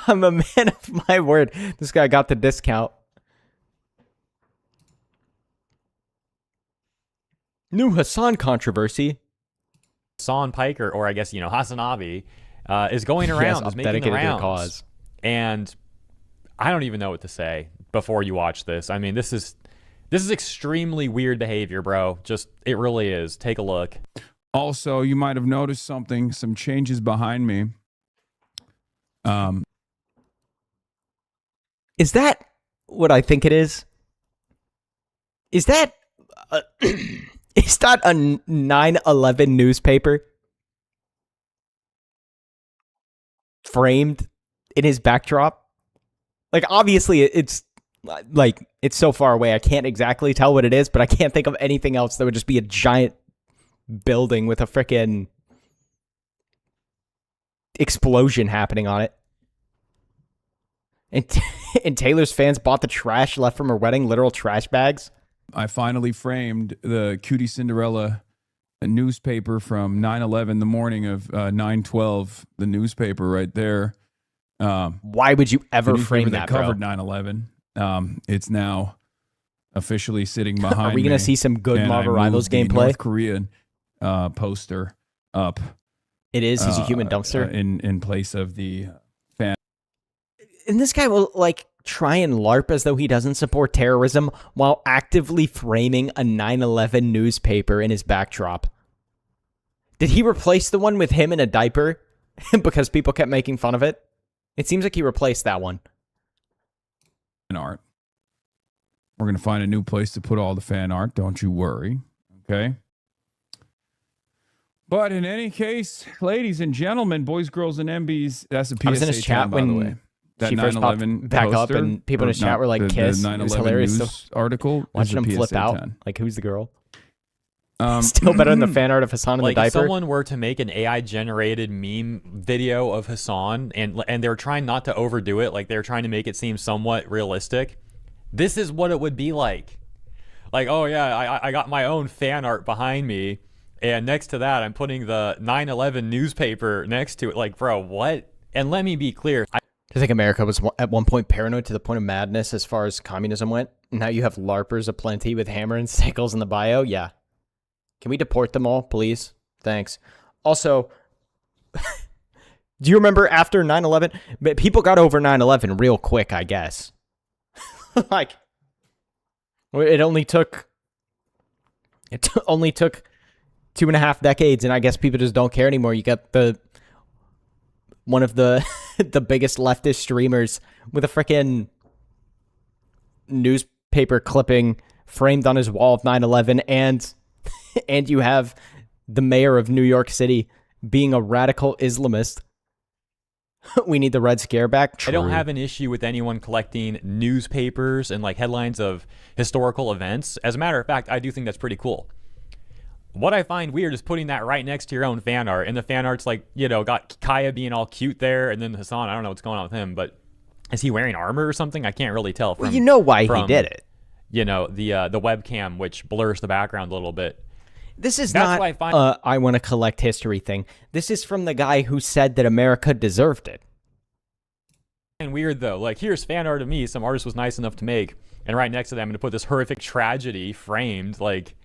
I'm a man of my word. This guy got the discount. New Hassan controversy. Hassan Piker, or I guess, Hasanabi, is going Yes, around, I'm is making the dedicated to the rounds. cause. And I don't even know what to say before you watch this. I mean, this is extremely weird behavior, bro. Just, it really is. Take a look. Also, you might have noticed some changes behind me. Is that what I think it is? Is that is that a 9/11 newspaper framed in his backdrop? Like, obviously, it's so far away, I can't exactly tell what it is, but I can't think of anything else that would just be a giant building with a frickin' explosion happening on it. And Taylor's fans bought the trash left from her wedding, literal trash bags. I finally framed the Cutie Cinderella newspaper from 9/11, the morning of 9/12, the newspaper right there. Why would you ever the frame newspaper that, bro? covered 9/11. It's now officially sitting behind me. Are we going to see some good and I Marvel Rivals moved the gameplay? North Korean poster up. It is. He's a human dumpster. In place of the fan. And this guy will, try and LARP as though he doesn't support terrorism while actively framing a 9/11 newspaper in his backdrop. Did he replace the one with him in a diaper because people kept making fun of it? It seems like he replaced that one. Art. We're going to find a new place to put all the fan art. Don't you worry. Okay. But in any case, ladies and gentlemen, boys, girls, and MBs, that's a PSA I was in his chat by the way. when That she first popped 9/11 back up, poster, and people in or his chat not, were like, the "Kiss." It 9/11 was hilarious. news article. Watching is him a flip PSA out, 10. like, who's the girl? Still better than the fan art of Hassan in the If diaper. someone were to make an AI-generated meme video of Hassan, and they're trying not to overdo it, like they're trying to make it seem somewhat realistic, this is what it would be like. Like, oh yeah, I got my own fan art behind me, and next to that, I'm putting the 9/11 newspaper next to it. Like, bro, what? And let me be clear. Do you think America was at one point paranoid to the point of madness as far as communism went? Now you have LARPers aplenty with hammer and sickles in the bio? Yeah. Can we deport them all, please? Thanks. Also, do you remember after 9/11? People got over 9/11 real quick, I guess. Like, it only took 2.5 decades, and I guess people just don't care anymore. You got one of the the biggest leftist streamers with a frickin' newspaper clipping framed on his wall of 9/11, and you have the mayor of New York City being a radical Islamist. We need the Red Scare back. I don't have an issue with anyone collecting newspapers and headlines of historical events. As a matter of fact, I do think that's pretty cool. What I find weird is putting that right next to your own fan art, and the fan art's got Kaya being all cute there, and then Hassan, I don't know what's going on with him, but is he wearing armor or something? I can't really tell. Well, you know why he did it. The webcam, which blurs the background a little bit. This is That's not what I find I want to collect history thing. This is from the guy who said that America deserved it. weird though. Like, here's fan art of me some artist was nice enough to make, and right next to them I'm gonna put this horrific tragedy framed. Like,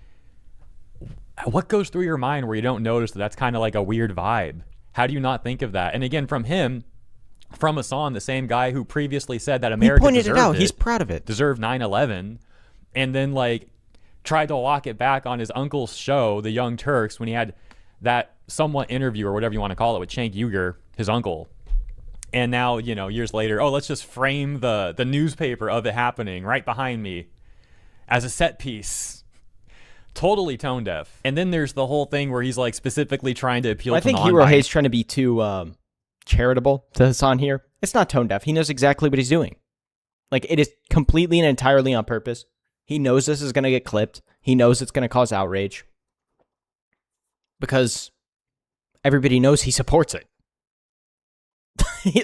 what goes through your mind where you don't notice that that's kind of like a weird vibe? How do you not think of that? And again, from him, from Hassan, the same guy who previously said that America pointed it out. He's proud of it. Deserved 9/11, and then like tried to walk it back on his uncle's show, The Young Turks, when he had that somewhat interview or whatever you want to call it with Cenk Uygur, his uncle. And now, you know, years later, oh, let's just frame the newspaper of it happening right behind me as a set piece. Totally tone deaf. And then there's the whole thing where he's like specifically trying to appeal to I think Hero Hayes trying to be too charitable to Hassan here It's not tone deaf. He knows exactly what he's doing. Like, it is completely and entirely on purpose. He knows this is going to get clipped. He knows it's going to cause outrage. Because everybody knows he supports it.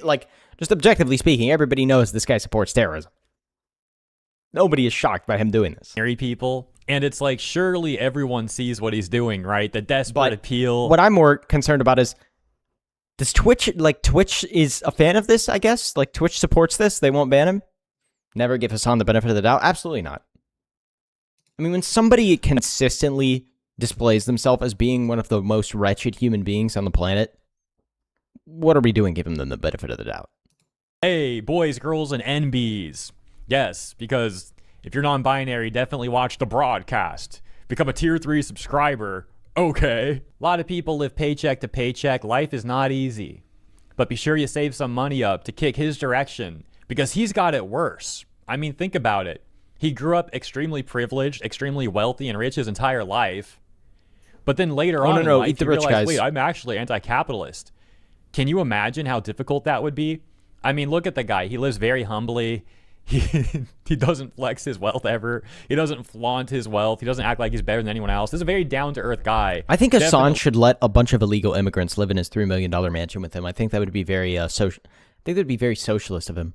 Like, just objectively speaking, everybody knows this guy supports terrorism. Nobody is shocked by him doing this. People, and it's like, surely everyone sees what he's doing, right? The desperate appeal. What I'm more concerned about is, does Twitch, like, Twitch is a fan of this, I guess? Like, Twitch supports this? They won't ban him? Never give Hassan the benefit of the doubt? Absolutely not. I mean, when somebody consistently displays themselves as being one of the most wretched human beings on the planet, what are we doing giving them the benefit of the doubt? Hey, boys, girls, and NBs. Yes, because if you're non-binary, definitely watch the broadcast. Become a tier 3 subscriber. Okay. A lot of people live paycheck to paycheck. Life is not easy. But be sure you save some money up to kick his direction, because he's got it worse. I mean, think about it. He grew up extremely privileged, extremely wealthy and rich his entire life. But then later on in life, eat the he rich realized, guys. wait, I'm actually anti-capitalist. Can you imagine how difficult that would be? I mean, look at the guy. He lives very humbly. He doesn't flex his wealth ever. He doesn't flaunt his wealth. He doesn't act like he's better than anyone else. This is a very down-to-earth guy. I think Hassan should let a bunch of illegal immigrants live in his $3 million mansion with him. I think that would be very I think that would be very socialist of him.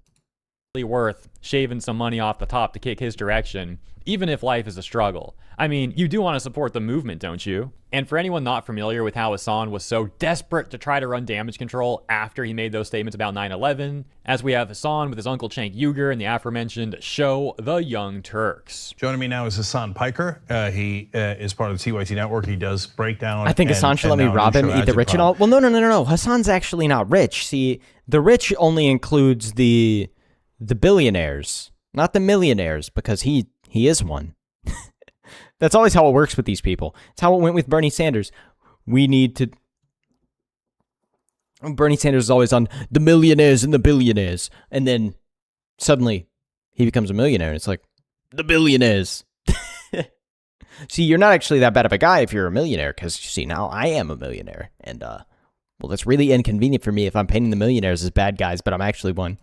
Worth shaving some money off the top to kick his direction, even if life is a struggle. I mean, you do want to support the movement, don't you? And for anyone not familiar with how Hassan was so desperate to try to run damage control after he made those statements about 9/11, as we have Hassan with his uncle Cenk Uygur and the aforementioned show The Young Turks. Joining me now is Hassan Piker. He is part of the TYT network. He does breakdown. I think Hassan should let me rob him, eat the rich and all. Well, no. Hassan's actually not rich. See, the rich only includes the billionaires, not the millionaires, because he is one. That's always how it works with these people. It's how it went with Bernie Sanders. Bernie Sanders is always on the millionaires and the billionaires, and then suddenly he becomes a millionaire, and it's like, the billionaires. See, you're not actually that bad of a guy if you're a millionaire, because, you see, now I am a millionaire, and, well, that's really inconvenient for me if I'm painting the millionaires as bad guys, but I'm actually one.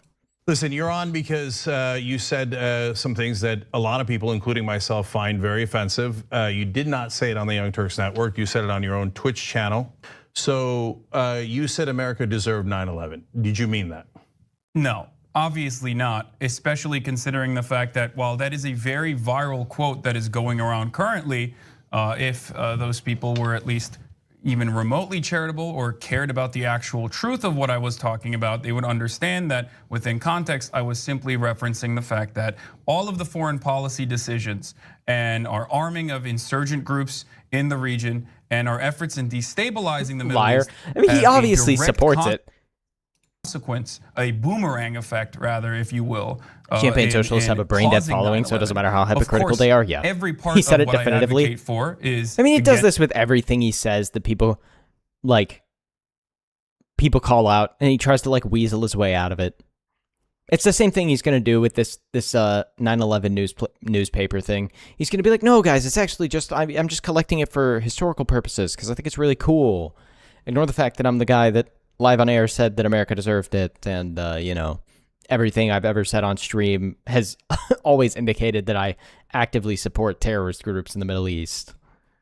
Listen, you're on because you said some things that a lot of people, including myself, find very offensive. You did not say it on the Young Turks Network. You said it on your own Twitch channel. So you said America deserved 9/11. Did you mean that? No, obviously not, especially considering the fact that while that is a very viral quote that is going around currently, if those people were at least even remotely charitable or cared about the actual truth of what I was talking about, they would understand that within context, I was simply referencing the fact that all of the foreign policy decisions and our arming of insurgent groups in the region and our efforts in destabilizing the Middle East. I mean, he obviously supports it. Consequence, a boomerang effect, rather, if you will. Campaign socialists have a brain-dead following, so it doesn't matter how hypocritical they are. Yeah, every part he said of it what definitively. I advocate for is, I mean, he does this with everything he says that people call out, and he tries to like weasel his way out of it. It's the same thing he's going to do with this 9/11 newspaper thing. He's going to be like, no, guys, it's actually just, I'm just collecting it for historical purposes because I think it's really cool. Ignore the fact that I'm the guy that live on air said that America deserved it, and you know, everything I've ever said on stream has always indicated that I actively support terrorist groups in the Middle East.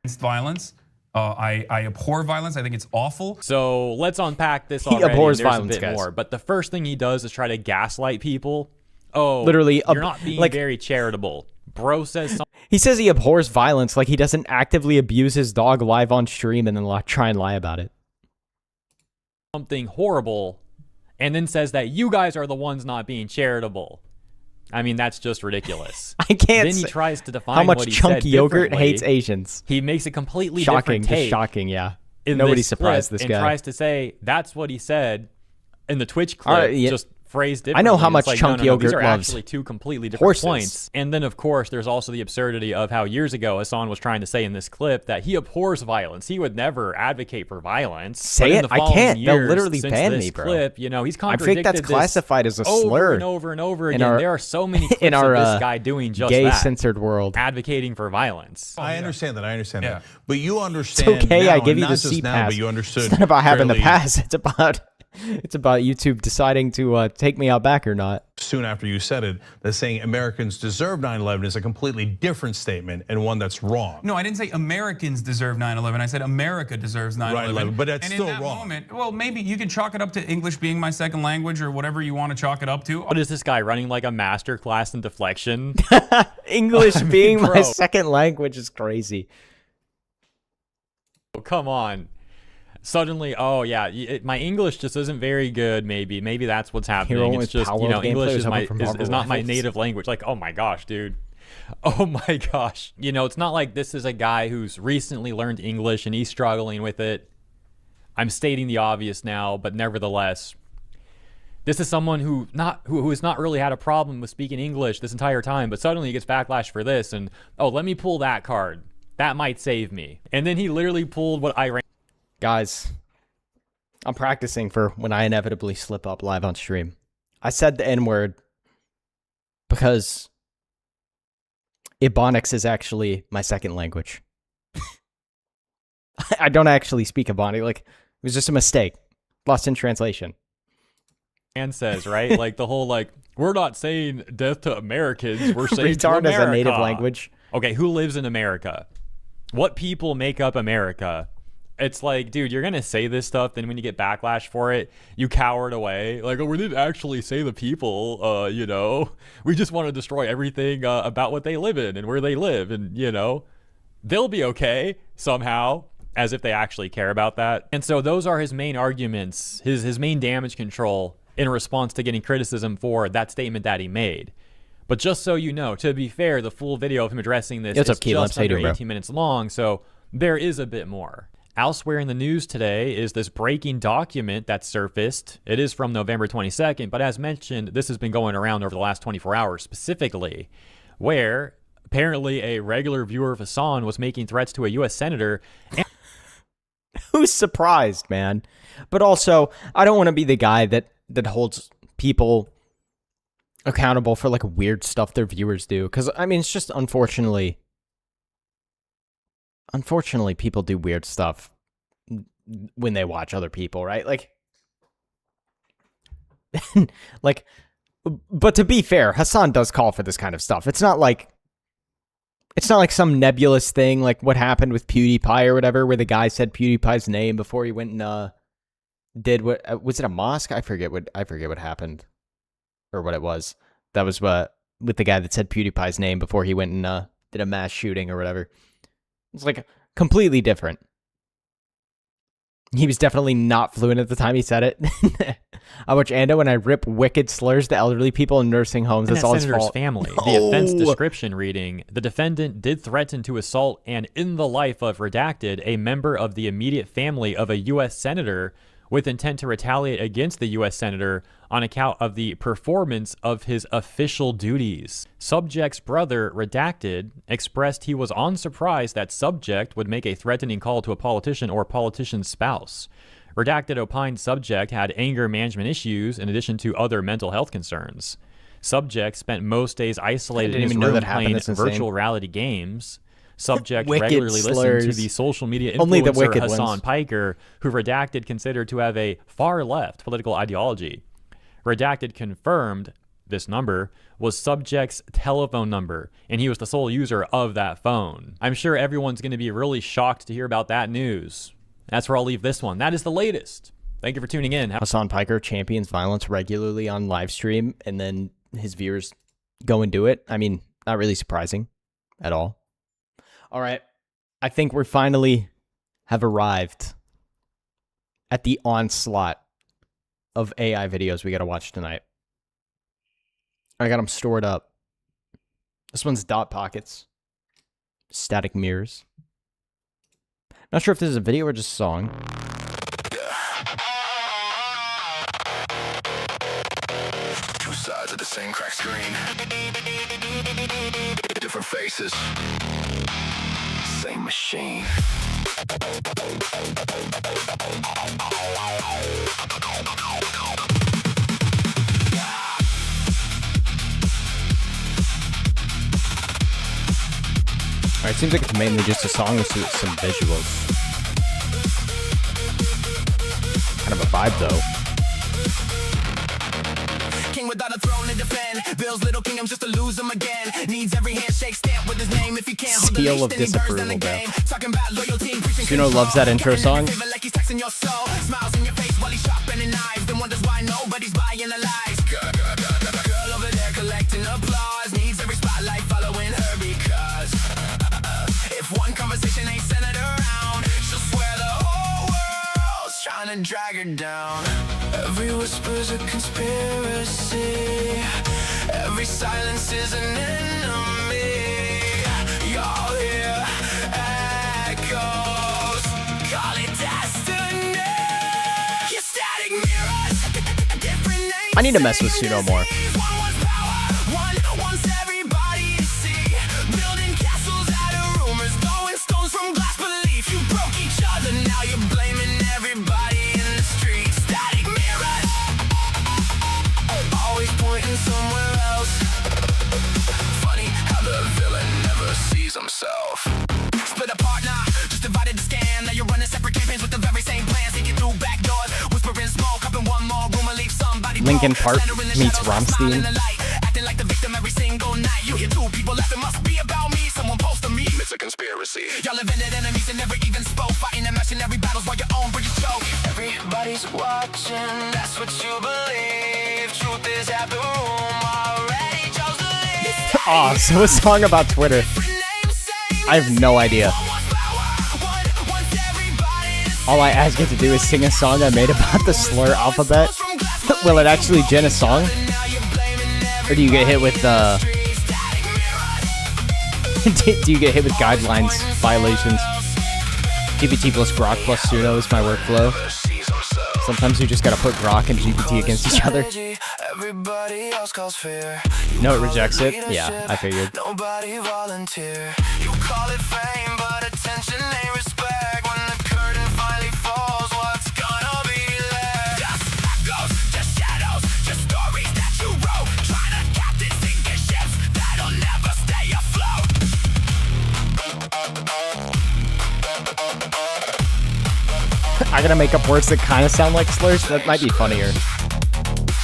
Against violence. I abhor violence. I think it's awful. So let's unpack this already. He abhors There's violence, a bit guys. more. But the first thing he does is try to gaslight people. Oh, literally, you're not being very charitable. Bro says something. He says he abhors violence, like he doesn't actively abuse his dog live on stream and then try and lie about it. Something horrible, and then says that you guys are the ones not being charitable. I mean, that's just ridiculous. I can't. Then he tries to define how much what he chunk said yogurt differently. hates Asians. He makes a completely shocking, different take. just shocking. Yeah, in nobody's this surprised. clip This and guy tries to say that's what he said in the Twitch clip. Yeah. Just phrased I differently. know how It's much like, chunk no, yogurt these are loves actually two completely different horses. points. And then, of course, there's also the absurdity of how years ago Hassan was trying to say in this clip that he abhors violence. He would never advocate for violence. Say but in it? the I following can't. They'll years, literally since ban this me, bro. Clip, you know, he's I contradicted think that's classified as a over slur and over and over in again. our- There are so many clips in our of this guy doing just gay that, censored world. advocating for violence. I understand that. I understand that. But you understand. It's okay. now, I give and you not the just C now, pass. but you understood. It's not about having the fairly- pass. It's about It's about YouTube deciding to take me out back or not. Soon after you said it, that saying Americans deserve 9/11 is a completely different statement and one that's wrong. No, I didn't say Americans deserve 9/11. I said America deserves 9/11. But that's and still in that wrong. Moment, well, maybe you can chalk it up to English being my second language or whatever you want to chalk it up to. What is this guy running like a master class in deflection? English I mean, being my bro. second language is crazy. Oh, come on. Suddenly, oh yeah, my English just isn't very good. Maybe that's what's happening. It's just, you know, English is not my native language. Like, oh my gosh, dude. Oh my gosh. You know, it's not like this is a guy who's recently learned English and he's struggling with it. I'm stating the obvious now, but nevertheless, this is someone who has not really had a problem with speaking English this entire time, but suddenly he gets backlash for this, and oh, let me pull that card. That might save me. And then he literally pulled what Iran. Guys, I'm practicing for when I inevitably slip up live on stream. I said the N-word because Ebonics is actually my second language. I don't actually speak Ebonics. Like, it was just a mistake. Lost in translation. And says, right? Like the whole, like, we're not saying death to Americans. We're saying to Retard America. as a native language. Okay, who lives in America? What people make up America? It's like, dude, you're going to say this stuff, then when you get backlash for it, you cower it away. Like, oh, we didn't actually say the people, you know. We just want to destroy everything about what they live in and where they live. And, you know, they'll be okay somehow, as if they actually care about that. And so those are his main arguments, his main damage control in response to getting criticism for that statement that he made. But just so you know, to be fair, the full video of him addressing this is just under 18 minutes long, so there is a bit more. Elsewhere in the news today is this breaking document that surfaced. It is from November 22nd, but as mentioned, this has been going around over the last 24 hours specifically, where apparently a regular viewer of Hassan was making threats to a U.S. senator. Who's surprised, man? But also, I don't want to be the guy that holds people accountable for like weird stuff their viewers do, because I mean, it's just unfortunately people do weird stuff when they watch other people, right? Like but to be fair, Hassan does call for this kind of stuff. It's not like some nebulous thing like what happened with PewDiePie or whatever, where the guy said PewDiePie's name before he went and did what was it, a mosque? I forget what happened or what it was. That was with the guy that said PewDiePie's name before he went and did a mass shooting or whatever. It's like completely different. He was definitely not fluent at the time he said it. I watch Ando and I rip wicked slurs to elderly people in nursing homes. That's all his fault. Family. The offense description reading, the defendant did threaten to assault and in the life of redacted a member of the immediate family of a U.S. senator with intent to retaliate against the U.S. senator on account of the performance of his official duties. Subject's brother, Redacted, expressed he was unsurprised that Subject would make a threatening call to a politician or politician's spouse. Redacted opined Subject had anger management issues in addition to other mental health concerns. Subject spent most days isolated in his room playing virtual reality games. Subject regularly listened to the social media influencer Hassan Piker, who Redacted considered to have a far-left political ideology. Redacted confirmed this number was Subject's telephone number, and he was the sole user of that phone. I'm sure everyone's going to be really shocked to hear about that news. That's where I'll leave this one. That is the latest. Thank you for tuning in. Hassan Piker champions violence regularly on live stream, and then his viewers go and do it. I mean, not really surprising at all. All right, I think we finally have arrived at the onslaught of AI videos we got to watch tonight. I got them stored up. This one's Dot Pockets, Static Mirrors. Not sure if this is a video or just a song. Two sides of the same cracked screen. Different faces. Same machine. Alright, seems like it's mainly just a song with some visuals. Kind of a vibe though. without a throne to defend. Builds little kingdoms just to lose them again. Needs every handshake stamp with his name. If he can't hold the Seal leash, of then he burns down the disapproval, bro. game. Talking about loyalty and preaching Suno loves that intro song. like he's texting your soul. Smiles in your face while he's sharpening knives. Then wonders why nobody's buying the lies. Girl over there collecting applause. Needs every spotlight following her because if one conversation ain't centered around, she'll swear the whole world's trying to drag her down. Every whisper's a conspiracy. Every silence is an enemy. Y'all hear echoes. Call it destiny. Your static mirrors. Different names. I need to mess with Suno more. One wants everybody to see. Building castles out of rumors. Throwing stones from glass belief. You broke each other. Now you're blaming everybody in the street. Static mirrors. Always pointing somewhere else. Funny how the villain never sees himself. Split apart now, just divided to scan. Now you're running separate campaigns with the very same plans. Taking through back doors, whispering smoke up in one more room and leave somebody. Linkin Park meets Rammstein. Acting like the victim every single night. You hear two people laughing, must be about me. Someone post to me. It's a conspiracy. Y'all invented enemies and never even spoke. Fighting imaginary battles while your own bridges choke. Everybody's watching, that's what you believe. Truth is out the room, already chose to leave. Oh, so a song about Twitter. I have no idea. All I ask you to do is sing a song I made about the slur alphabet. Will it actually gen a song? Or do you get hit with do you get hit with guidelines violations? GPT plus Grok plus Suno is my workflow. Sometimes you just gotta put Grok and GPT against each other. No, it rejects it. Yeah, I figured. Nobody volunteer. You call it fame, but attention ain't respect. When the curtain finally falls, what's gonna be left? Just echoes, just shadows, just stories that you wrote. Trying to captain sinking ships that'll never stay afloat. I gotta make up words that kind of sound like slurs. That might be funnier.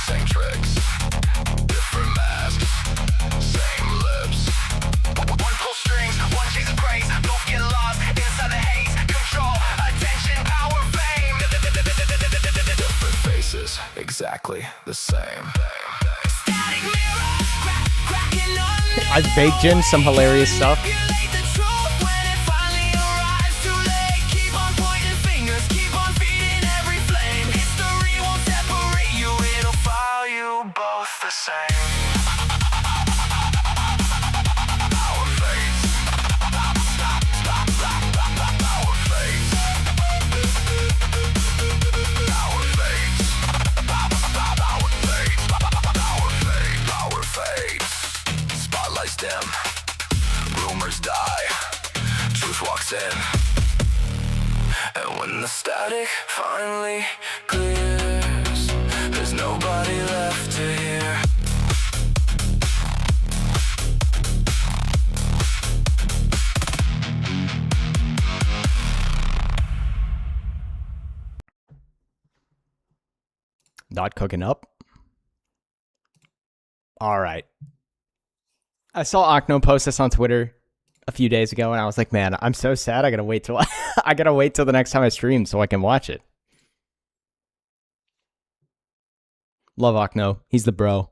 Same tricks, different masks, same lips. One pull strings, one chase of praise. Both get lost inside the haze. Control, attention, power, fame. Different faces, exactly the same. Static mirror, cracking on. I've baked in some hilarious stuff. The same. Our fates. Our fates. Our fates. Our fates. Spotlights dim. Rumors die. Truth walks in. And when the static finally clears, there's nobody left to hear. Not cooking up. All right. I saw Okno post this on Twitter a few days ago, and I was like, man, I'm so sad. I gotta wait till I gotta wait till the next time I stream so I can watch it. Love Okno. He's the bro.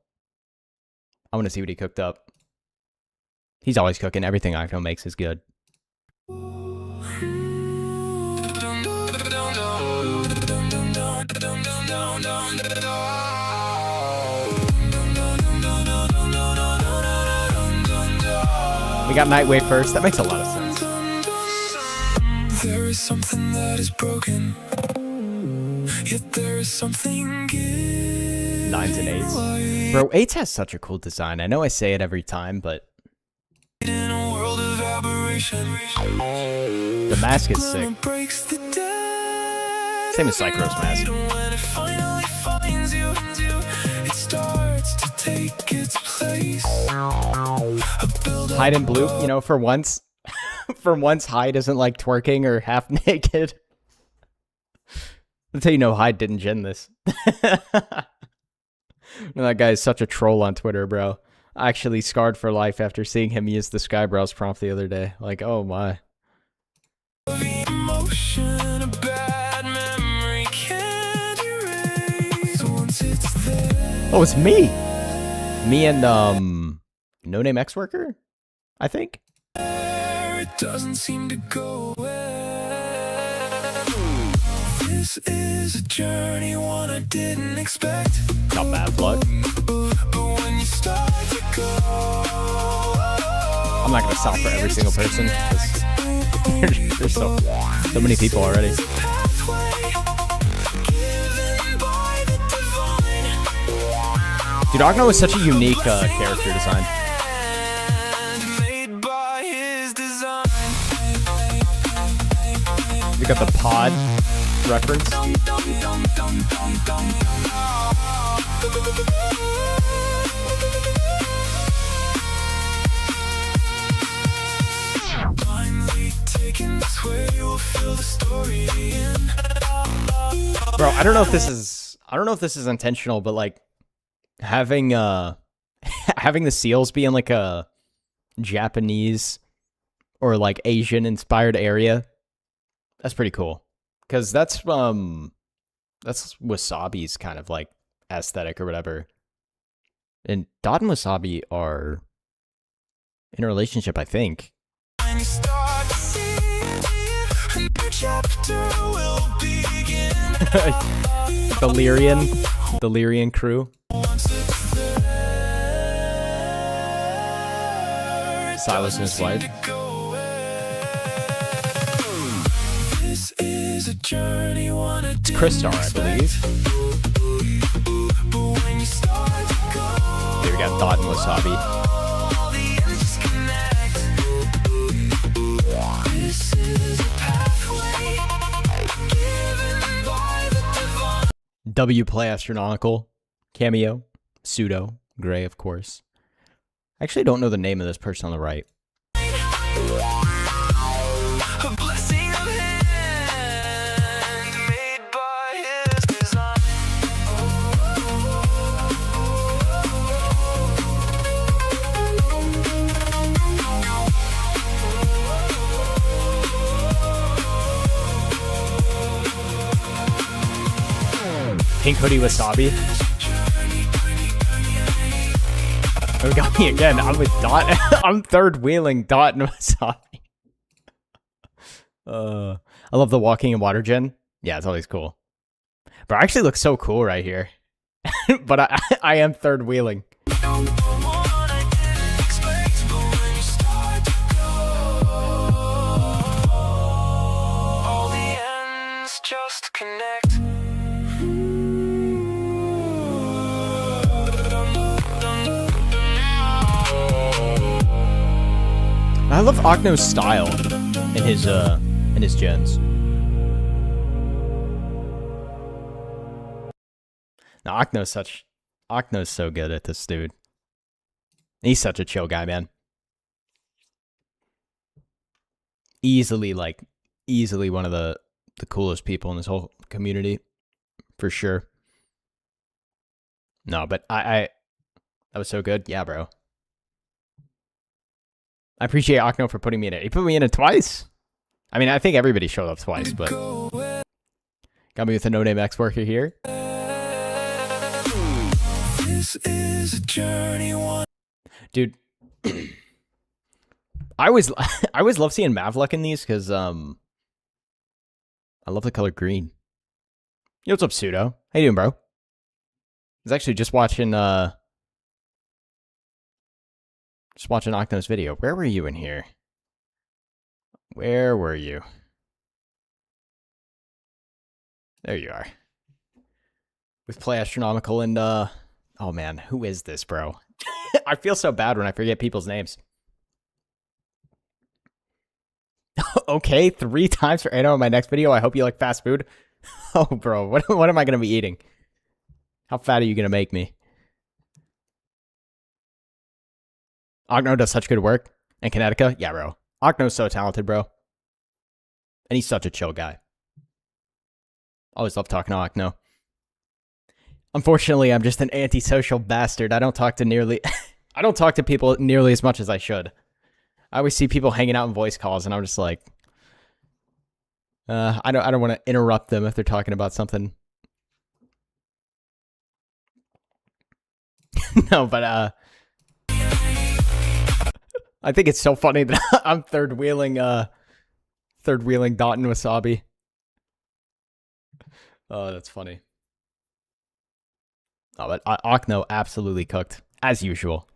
I want to see what he cooked up. He's always cooking. Everything Okno makes is good. We got Nightwave first. That makes a lot of sense. There is something that is broken, yet there is something good. 9s and 8s. Bro, 8s has such a cool design. I know I say it every time, but In a world of aberration, the mask is sick. breaks the dead. Same as Psychros mask. When it finally finds you, it starts to take its place. Hyde and Blue, you know, for once. For once, Hyde isn't like twerking or half naked. That's how you know Hyde didn't gen this. That guy is such a troll on Twitter, bro. Actually scarred for life after seeing him use the Skybrowse prompt the other day. Like, oh my. Oh, it's me. Me and No Name X Worker, I think. It doesn't seem to go well. This is a journey, one I didn't expect. Not bad luck. But when you start to go, I'm not gonna stop for every single person because there's so many people already. Dude, Ogno is such a unique character design. You got the pod reference. Bro, I don't know if this is intentional, but like having having the seals be in like a Japanese or like Asian inspired area, that's pretty cool. Cause that's Wasabi's kind of like aesthetic or whatever. And Dot and Wasabi are in a relationship, I think. The Lyrian crew. Silas and his wife. It's Crystar, I believe. Here we got Dot and Wasabi. W Play Astronomical, Cameo, Pseudo, Gray, of course. I actually don't know the name of this person on the right. Pink Hoodie Wasabi. Oh, got me again. I'm with Dot. I'm third wheeling Dot and Wasabi. I love the walking in water gen. Yeah, it's always cool. But I actually look so cool right here. But I am third wheeling. I love Ogno's style in his gens. Now Ogno's so good at this dude. He's such a chill guy, man. Easily one of the coolest people in this whole community, for sure. No, but I that was so good. Yeah, bro. I appreciate Ogno for putting me in it. He put me in it twice. I mean, I think everybody showed up twice, but got me with a No Name X Worker here. This is a journey one. Dude, I always love seeing Mavluck in these because I love the color green. Yo, what's up, Pseudo? How you doing, bro? I was actually just watching Ogno's video. Where were you in here? Where were you? There you are. With Play Astronomical and oh man, who is this, bro? I feel so bad when I forget people's names. Okay, 3 times for Anno in my next video. I hope you like fast food. Oh, bro, what am I gonna be eating? How fat are you gonna make me? Ogno does such good work. And Kinetica? Yeah, bro. Ogno's so talented, bro. And he's such a chill guy. Always love talking to Ogno. Unfortunately, I'm just an antisocial bastard. I don't talk to people nearly as much as I should. I always see people hanging out in voice calls, and I'm just like, I don't want to interrupt them if they're talking about something. No, but I think it's so funny that I'm third wheeling Dot and Wasabi. Oh, that's funny. Oh, but Okno absolutely cooked as usual.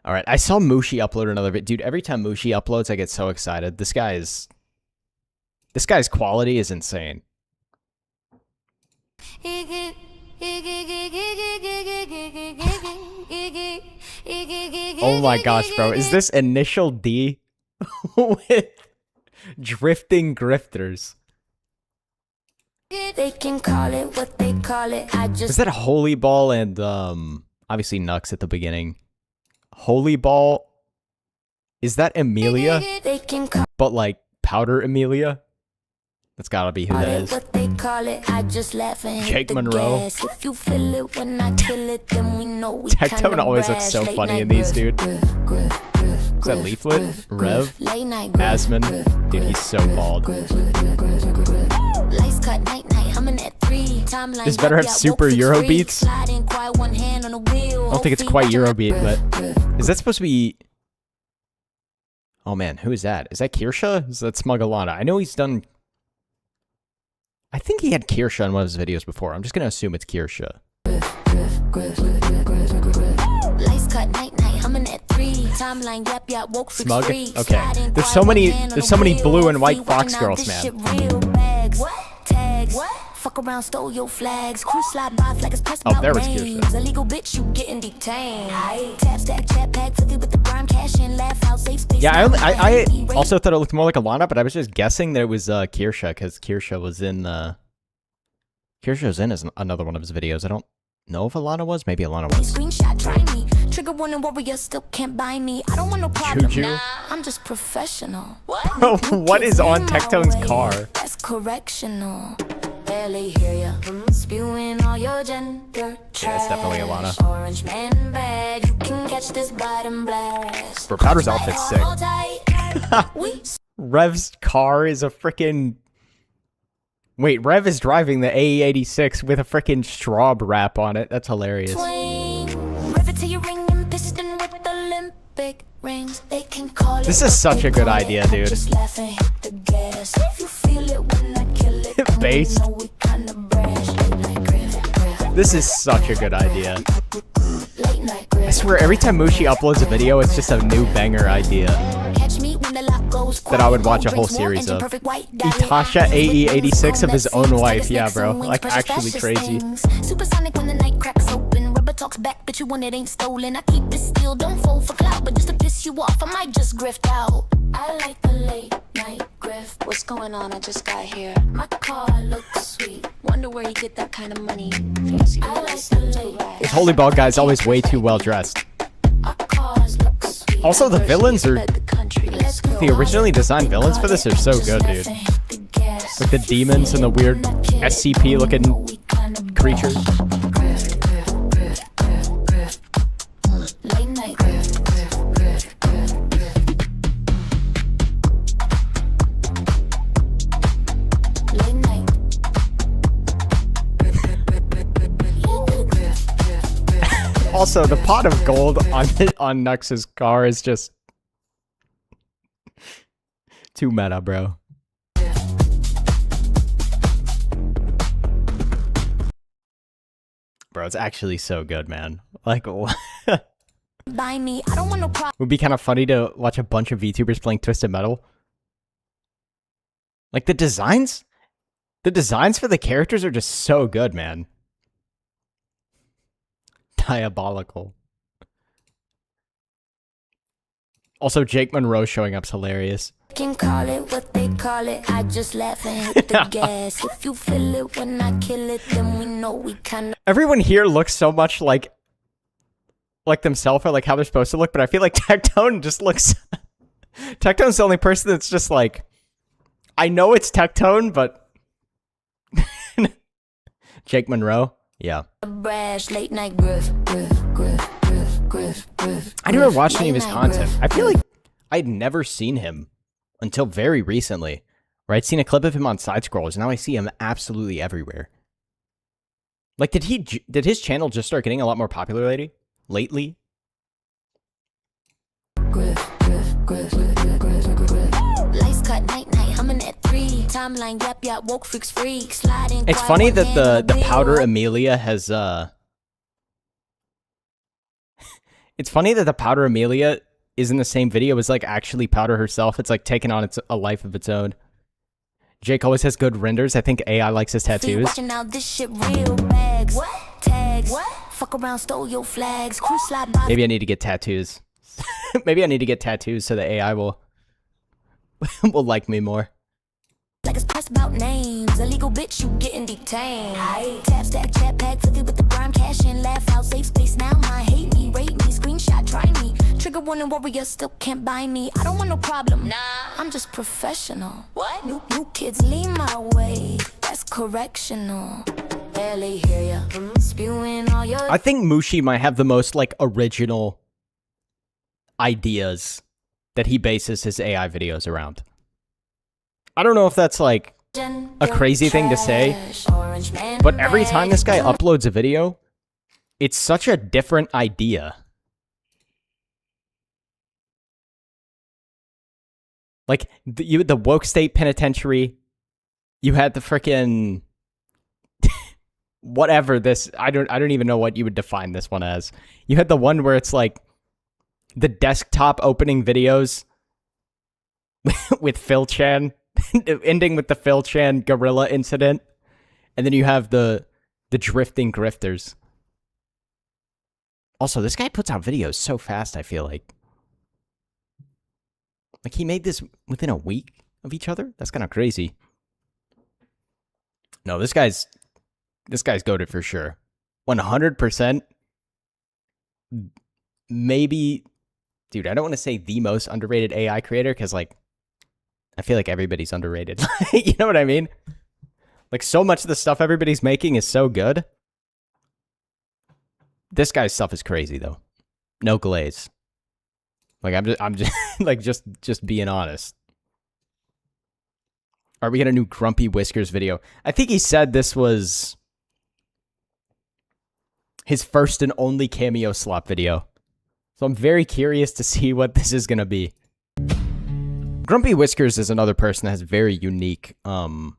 All right, I saw Mushi upload another video. Dude, every time Mushi uploads, I get so excited. This guy's quality is insane. Oh my gosh, bro. Is this Initial D with Drifting Grifters? They can call it what they call it. I just Was that Holy Ball and obviously Nux at the beginning? Holy Ball, is that Amelia? They can call But like Powder Amelia? That's gotta be who that it is. what they call it. I just laugh and hit Jake the Monroe. gas. If you feel it when I kill it, then we know we Tectone kinda always looks brash. so Late funny night in these, griff, dude. griff, Is that Leaflet? Rev? late night griff, Asmon? Dude, he's so bald. lights cut night night. Humming at 3. Timeline This better have got super woke, Euro free. beats. Sliding quiet, one hand on the wheel. I don't think it's quite Eurobeat, but is that supposed to be? Oh man, who is that? Is that Kirsha? Is that Smugalana? I know he's done. I think he had Kirsha in one of his videos before. I'm just gonna assume it's Kirsha. Lights cut night night. Humming at 3. Timeline yap yap woke freaks Smug? free. Okay. Sliding There's quiet, so one many. hand on There's the so many wheel. blue and white Feet Fox watching out, girls, this man. shit real bags. Tags. Fuck around, stole your flags. Crew slide by like it's pressed Oh, about there was rains. Kirsha. Illegal bitch, you getting detained. Tap stack, chat pack, 50 with the prime cash in, laugh out, safe space. Yeah, now, I baby. also thought it looked more like Alana, but I was just guessing that it was Kirsha because Kirsha was in. Kirsha was in as another one of his videos. I don't know if Alana was. Maybe Alana was. Screenshot, try me. Trigger warning warrior, still can't buy me. I don't want no problem. Juju? Nah, I'm just professional. Bro, what is on Tectone's car? That's correctional. Barely hear ya. Spewing all your gender trash. Yeah, it's definitely Alana. Orange man bad. You can catch this bottom blast. Bro, Powder's outfit's sick. Hold tight. We Rev's car is a freaking. Wait, Rev is driving the AE86 with a freaking Straub wrap on it. That's hilarious. swing. Rivet to your ring and piston with Olympic rings. They can call it This is what such they a good call it. idea, I dude. just laugh and hit the gas. If you feel it when I kill it, then we Bass. know we kinda brash. Late night griff, griff. This is such a good idea. Late night griff. I swear, every time Mushi uploads a video, it's just a new banger idea Catch me when the lock goes that I would quiet. watch a whole Drinks more, series engine of. perfect white, dial it Itasha high. AE86 of his own Tiger wife. snakes Yeah, on bro. wings, Like, precious actually fascist crazy. things. Supersonic when the night cracks open. Rubber talks back, but you want it ain't stolen. I keep it still, don't fold for clout, but just to piss you off, I might just grift out. I like the late night grift. What's going on? I just got here. My car looks sweet. Wonder where you get that kind of money. I like the late. This Holy Ball guy's always way too well dressed. Cars look sweet. Also, the villains are. The originally designed villains for this are so good, dude. Like the demons and the weird SCP looking creatures. Late night grift. Late night. Also, the pot of gold on Nux's car is just too meta, bro. Bro, it's actually so good, man. Like, Buy me. I don't want no problem. would be kind of funny to watch a bunch of VTubers playing Twisted Metal. Like the designs for the characters are just so good, man. Diabolical. Also, Jake Monroe showing up's hilarious. Can call it what they call it. I just laugh and hit the gas. If you feel it when I kill it, then we know we kinda. Everyone here looks so much like themselves or like how they're supposed to look, but I feel like Tectone just looks. Tectone's the only person that's just like, I know it's Tectone, but Jake Monroe? Yeah. Brash, late night griff, griff, griff, griff, griff, griff. I never watched any of his Late night content. griff. I feel like I'd never seen him until very recently. Where I'd seen a clip of him on side scrolls, and now I see him absolutely everywhere. Like, did his channel just start getting a lot more popular lately? Griff, griff, griff, griff, griff, griff, griff. Lights cut, night, night, humming at 3. Timeline, yap, yap, woke freaks, freak. Sliding. It's funny that the Powder Amelia has It's funny that the Powder Amelia is in the same video as like actually Powder herself. It's like taking on a life of its own. Jake always has good renders. I think AI likes his tattoos. Watching out, this shit real bags. What? Tags. What? Fuck around, stole your flags. Crew slide by. Maybe I need to get tattoos. Maybe I need to get tattoos so the AI will like me more. Like it's pressed about names. Illegal bitch, you getting detained. Tap stack, chat pack, flip it with the prime cash in. Laugh out, safe space now. My hate me, rate me, screenshot, try me. Trigger warning warrior, still can't buy me. I don't want no problem. Nah, I'm just professional. What? New kids leave my way. That's correctional. Barely hear ya. Spewing all your. I think Mushi might have the most like original ideas that he bases his AI videos around. I don't know if that's like a crazy thing to say, but every time this guy uploads a video, it's such a different idea. Like you had the woke state penitentiary, you had the frickin' whatever this I don't even know what you would define this one as. You had the one where it's like the desktop opening videos with Phil Chan. Ending with the Phil Chan gorilla incident, and then you have the drifting grifters. Also, this guy puts out videos so fast. I feel like he made this within a week of each other. That's kind of crazy. No, this guy's goated for sure. 100%. Maybe, dude. I don't want to say the most underrated AI creator because like. I feel like everybody's underrated. You know what I mean? Like, so much of the stuff everybody's making is so good. This guy's stuff is crazy, though. No glaze. Like, I'm just like, just being honest. All right, we got a new Grumpy Whiskers video. I think he said this was his first and only cameo slot video. So I'm very curious to see what this is going to be. Grumpy Whiskers is another person that has very unique theming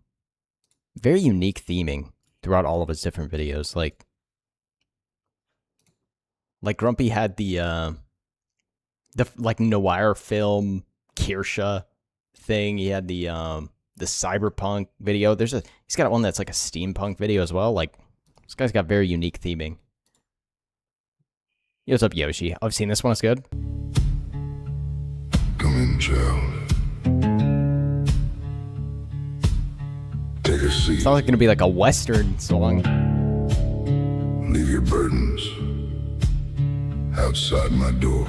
throughout all of his different videos. Like Grumpy had the like noir film Kirsha thing. He had the cyberpunk video. He's got one that's like a steampunk video as well. Like this guy's got very unique theming. Yo, what's up, Yoshi? I've seen this one. It's good. Come in, child. Take a seat. It's not like gonna be like a Western song. Leave your burdens outside my door.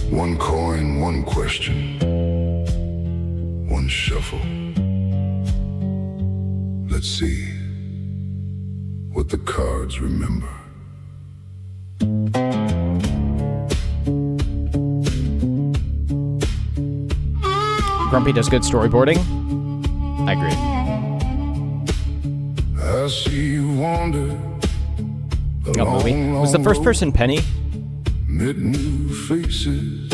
One coin, one question, one shuffle. Let's see what the cards remember. Grumpy does good storyboarding. I agree. I see you wander. Movie. Was the first person Penny? Met new faces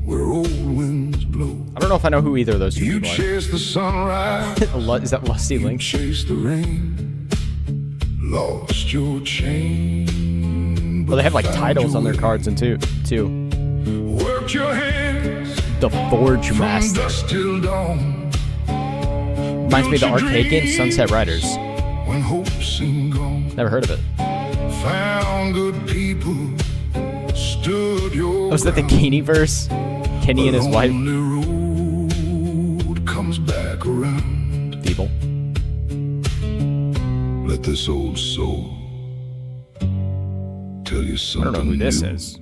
where old winds blow. I don't know if I know who either of those two people are. Chase the sunrise. Is that Lusty Link? Chase the rain. Lost your chain. Well, they have like titles on their cards and too. Work your hands. The Forge Master. Reminds me of the arcade game Sunset Riders. When hope seemed gone. Never heard of it. Found good people. Stood your Was that the Kenny verse? Kenny and his wife. Road comes back around. People. Let this old soul tell you something. I don't know who this is.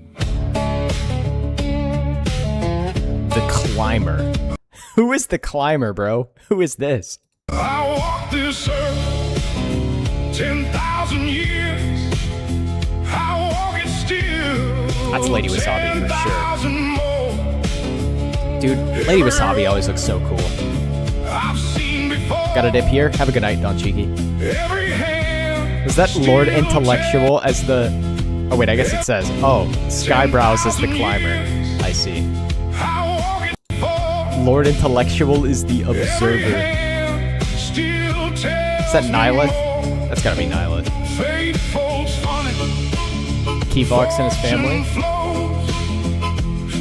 The Climber. Who is the Climber, bro? Who is this? I I walk this earth 10,000 years. I walk it still. That's Lady Wasabi for sure. 10,000 more. Dude, Lady Wasabi always looks so cool. I've seen before. Got a dip here? Have a good night, Don Cheeky. Every hand Was that Lord Intellectual as the... Oh, wait, I guess it says. Oh, Skybrows is the climber. I see. Lord Intellectual is the observer. Is that Nihilith? That's gotta be Nihilith. Keybox and his family.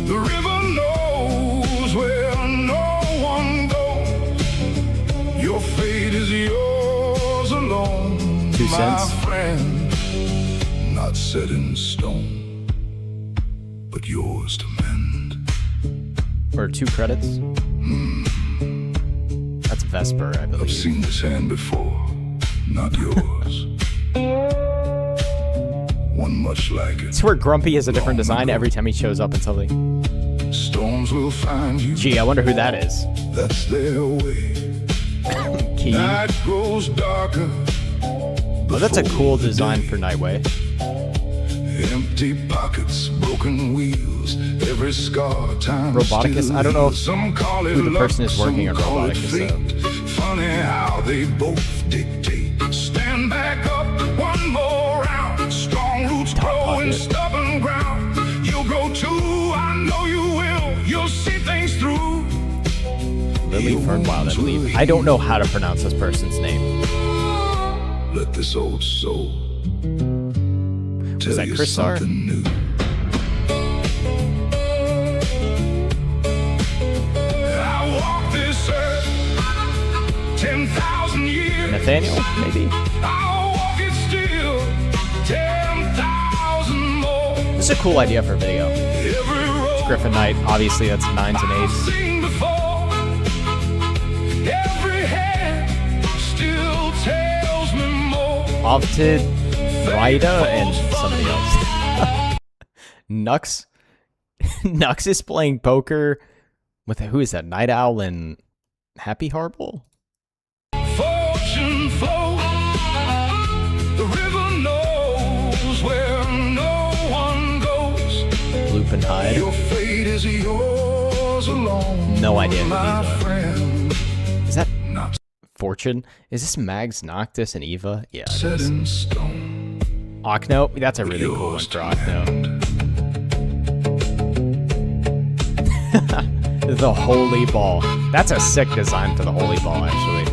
The river knows where no one goes. Your fate is yours alone. 2 cents. My friend, not set in stone, but yours to mend. Or 2 credits. That's Vesper, I believe. I've seen this hand before, not yours. One much like it. I swear Grumpy has a different design every time he shows up in something. Storms will find you. Gee, I wonder who that is. That's their way. Key. Night grows darker. Oh, that's a cool design for Nightway. Empty pockets, broken wheels, every scar time. Roboticus? I don't know who the person is working on Roboticus. Roboticus, though. Funny how they both dictate. Stand back up, one more round. Strong roots grow in stubborn ground. You'll grow too, I know you will. You'll see things through. Lily Fernwild, I believe. I don't know how to pronounce this person's name. Let this old soul Was that Chris Sar? I walk this earth 10,000 years. Nathaniel, maybe? I walk it still 10,000 more. This is a cool idea for a video. It's Griffin Knight. Obviously, that's 9s and 8s. Seen before. Every hand still tells me more. Ovtid, Rida, and somebody else. Nux. Nux is playing poker with, who is that? Night Owl and Happy Harble? Fortune flows. The river knows where no one goes. Loop and Hide. Your fate is yours alone. No idea who my these are. friend. Is that Fortune? Is this Mags, Noctis, and Eva? Yeah. it Set is. in stone. Ocno? That's a really cool one for Ocno. The Holy Ball. That's a sick design for the Holy Ball, actually.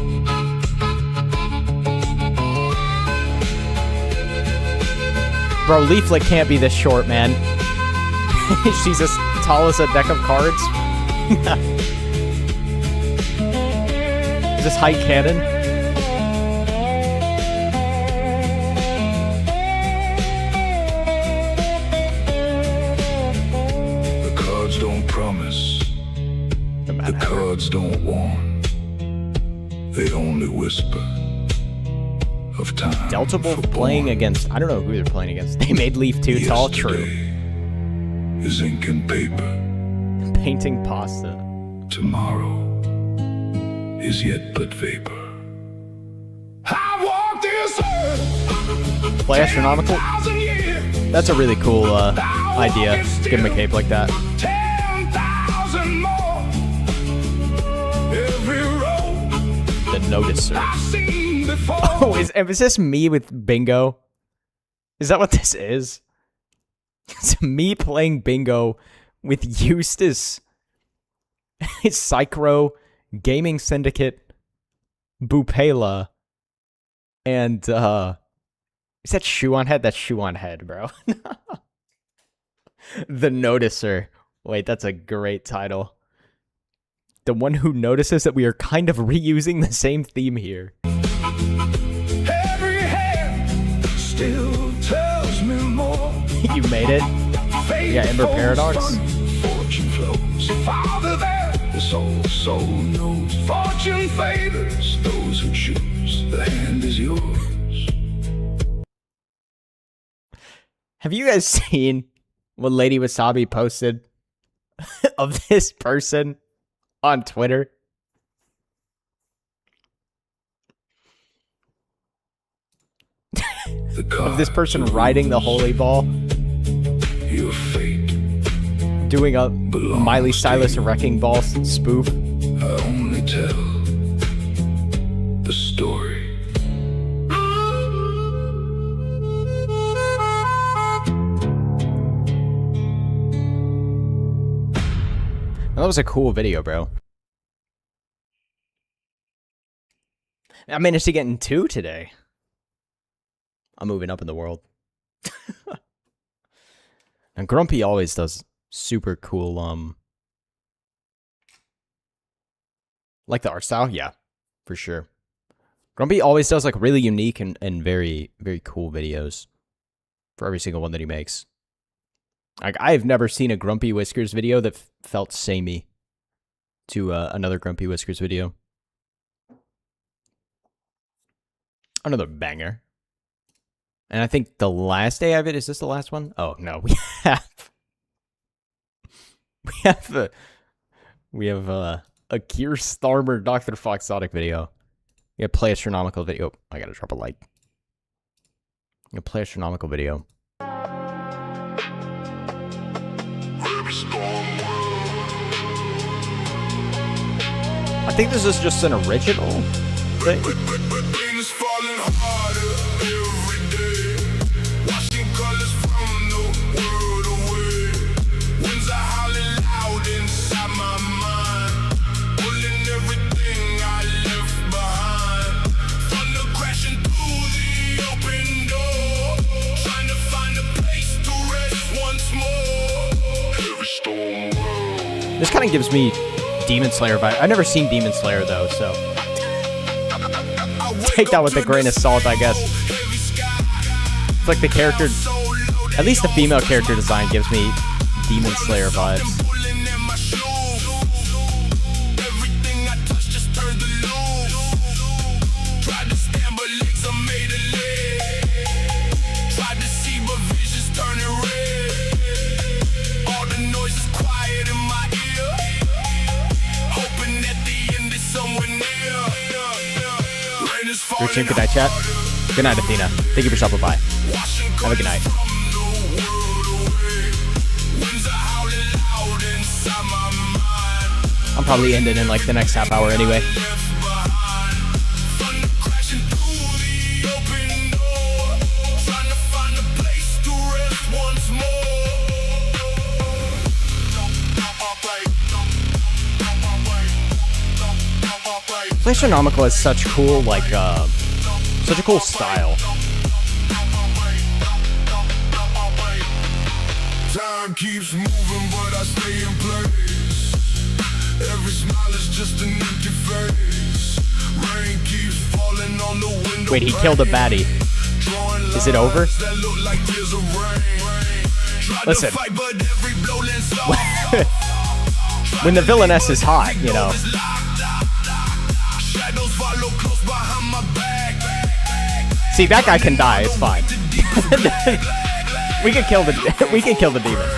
Bro, Leaflet can't be this short, man. She's as tall as a deck of cards. Is this height canon? The cards don't promise. The cards don't warn. They only whisper of time. Delta Wolf playing against, I don't know who they're playing against. They made Leaf too tall, true. Is ink and paper. Painting pasta. Tomorrow is yet but vapor. I walk this earth. Play Astronomical? That's a really cool idea. Give him a cape like that. 10,000 more. Every road The Noticer. I've seen before. Oh, is this me with bingo? Is that what this is? It's me playing bingo with Eustace, Psychro, Gaming Syndicate, Bupela, and is that Shoe on Head? That's Shoe on Head, bro. The Noticer. Wait, that's a great title. The one who notices that we are kind of reusing the same theme here. Every hand still tells me more. You made it? Yeah, Ember Paradox. Fortune flows farther than the soul knows. Fortune favors those who choose. The hand is yours. Have you guys seen what Lady Wasabi posted of this person on Twitter? of this person riding the holy ball, doing a Miley Cyrus wrecking ball spoof. I only tell the story. That was a cool video, bro. I managed to get in 2 today. I'm moving up in the world. And Grumpy always does super cool, like the art style? Yeah, for sure. Grumpy always does like really unique and very, very cool videos for every single one that he makes. Like, I've never seen a Grumpy Whiskers video that felt samey to another Grumpy Whiskers video. Another banger. And I think the last day of it, is this the last one? Oh, no, we have a Keir Starmer Dr. Foxotic video. We have Play Astronomical video. Oh, I gotta drop a like. We have Play Astronomical video. I think this is just an original thing. This kind of gives me Demon Slayer vibe. I've never seen Demon Slayer though, so take that with a grain of salt, I guess. It's like the character, at least the female character design gives me Demon Slayer vibes. Your team, good night, chat. Good night, Athena. Thank you for stopping by. Have a good night. I'm probably ending in like the next half hour anyway. Astronomical has such cool, like, such a cool style. Time keeps moving, but I stay in place. Every smile is just an empty face. Rain keeps falling on the window. Wait, he killed a baddie. Is it over? Listen. When the villainess is hot, you know. See, that guy can die. It's fine. we can kill the demon.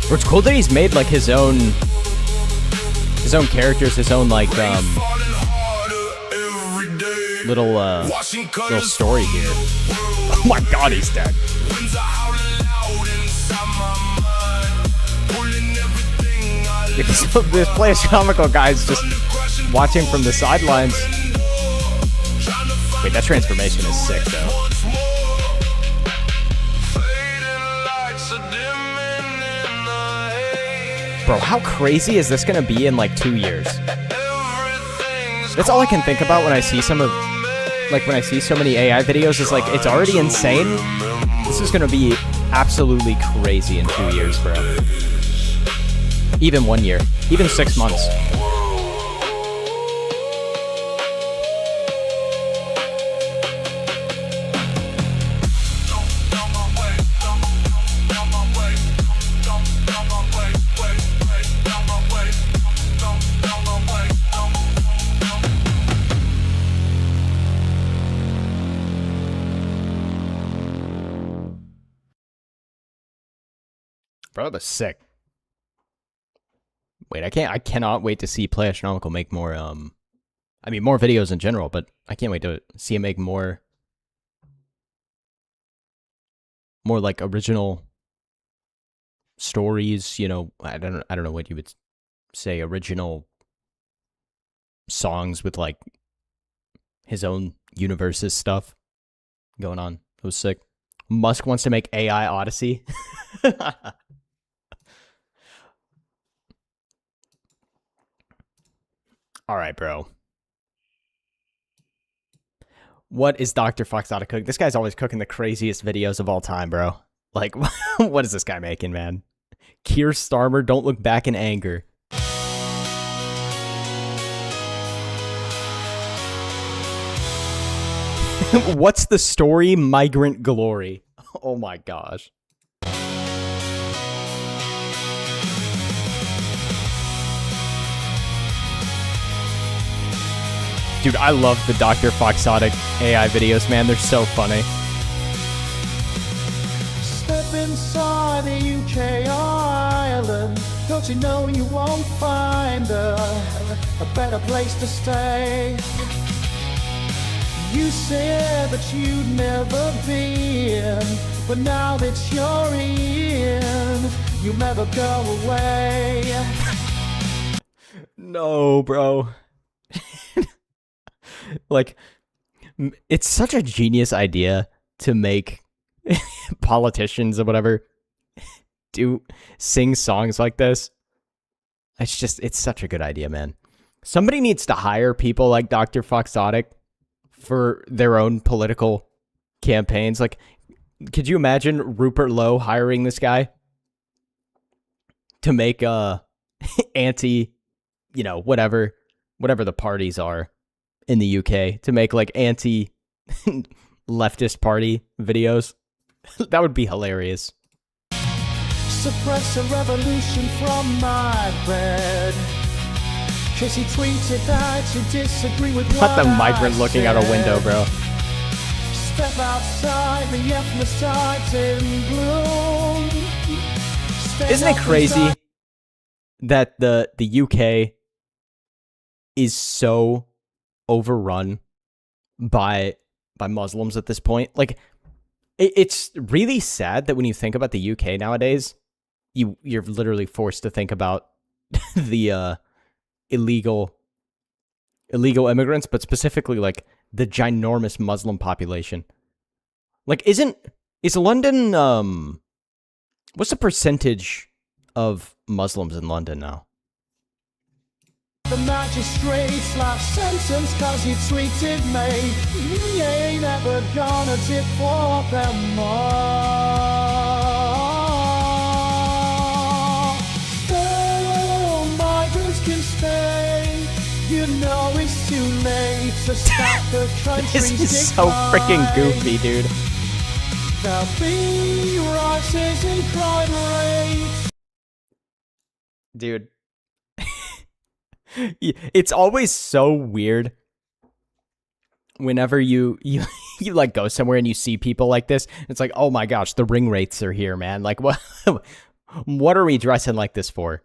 It's cool that he's made like his own characters, his own like little story here. Oh my god, he's dead. This Play Astronomical guy's just watching from the sidelines. Wait, that transformation is sick though. Bro, how crazy is this gonna be in like 2 years? That's all I can think about when I see some so many AI videos is like, it's already insane. This is gonna be absolutely crazy in 2 years, bro. Even 1 year, even 6 months. Bro, that was sick. Wait, I cannot wait to see Play Astronomical make more, I mean, more videos in general, but I can't wait to see him make more like original stories, you know, I don't know what you would say, original songs with like his own universes stuff going on. It was sick. Musk wants to make AI Odyssey. All right, bro. What is Dr. Foxotic cooking? This guy's always cooking the craziest videos of all time, bro. Like, what is this guy making, man? Keir Starmer, don't look back in anger. What's the story? Migrant glory. Oh my gosh. Dude, I love the Dr. Foxotic AI videos, man. They're so funny. Step inside the UK island. Don't you know you won't find a better place to stay? You said that you'd never been, but now that you're in, you'll never go away. No, bro. Like, it's such a genius idea to make politicians or whatever sing songs like this. It's such a good idea, man. Somebody needs to hire people like Dr. Foxotic for their own political campaigns. Like, could you imagine Rupert Lowe hiring this guy to make anti, you know, whatever the parties are in the UK, to make like anti leftist party videos? That would be hilarious. Suppress a revolution from my bed. Cause he tweeted that you disagree with Not the migrant looking out a window, bro. Step outside the ethnicides in bloom. Isn't it crazy that the UK is so overrun by Muslims at this point? Like, it's really sad that when you think about the UK nowadays, you're literally forced to think about the illegal immigrants, but specifically like the ginormous Muslim population. Like, is London, what's the percentage of Muslims in London now? The magistrate's last sentence cause you tweeted me. You ain't ever gonna deport them all. Migrants can stay. You know it's too late to stop the country's This is so freaking goofy, dude. There'll be rises in crime rates. Dude. It's always so weird whenever you like go somewhere and you see people like this. It's like, oh my gosh, the ring rates are here, man. Like, what are we dressing like this for?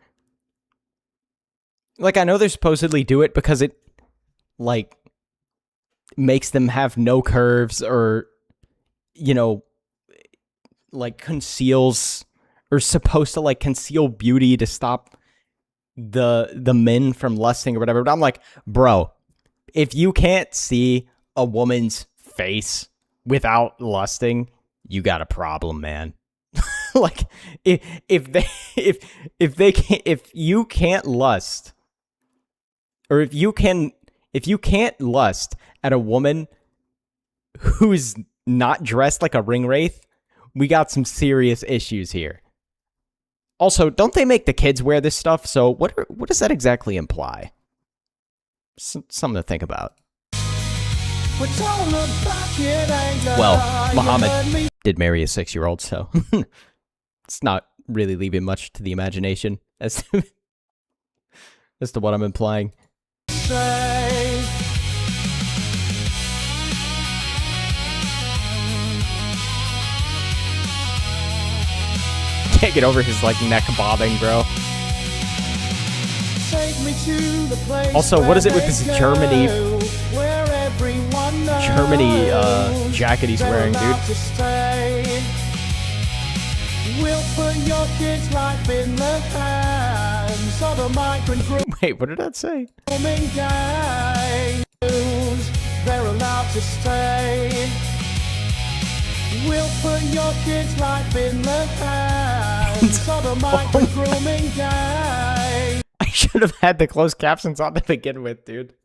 Like, I know they supposedly do it because it like makes them have no curves, or, you know, like conceals, or supposed to like conceal beauty to stop the men from lusting or whatever. But I'm like, bro, if you can't see a woman's face without lusting, you got a problem, man. Like, if you can't lust, or if you can't lust at a woman who's not dressed like a ring wraith, we got some serious issues here. Also, don't they make the kids wear this stuff? So what does that exactly imply? Something to think about. Well, Muhammad did marry a 6-year-old, so it's not really leaving much to the imagination as to what I'm implying. can't get over his like neck bobbing, bro. Take me to the place Also, what is it with where this they Germany go, where everyone knows jacket he's they're wearing, allowed dude? to stay. We'll put your kids' life in the hands of a migrant group. Wait, what did that say? They're allowed to stay. We'll put your kids' life in the hands of a migrant grooming gang. I should have had the closed captions on to begin with, dude.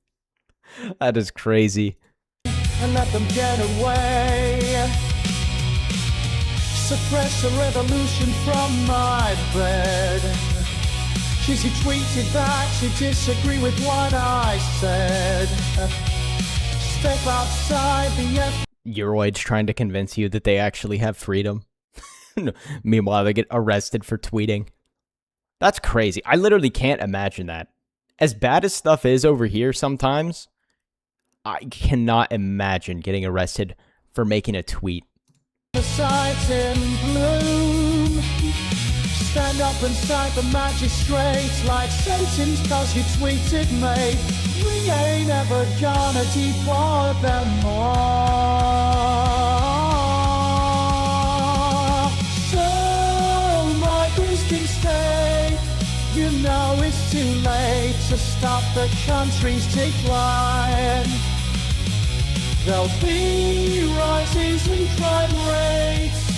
That is crazy. And let them get away. Suppress a revolution from my bed. She tweeted that she disagreed with what I said. Step outside the Euroids trying to convince you that they actually have freedom. Meanwhile, they get arrested for tweeting. That's crazy. I literally can't imagine that. As bad as stuff is over here sometimes, I cannot imagine getting arrested for making a tweet. the sights in bloom. Stand up inside the magistrates like Satan's cause you tweeted me. We ain't ever gonna deport them all. So migrants can stay. You know it's too late to stop the country's decline. There'll be rises in crime rates,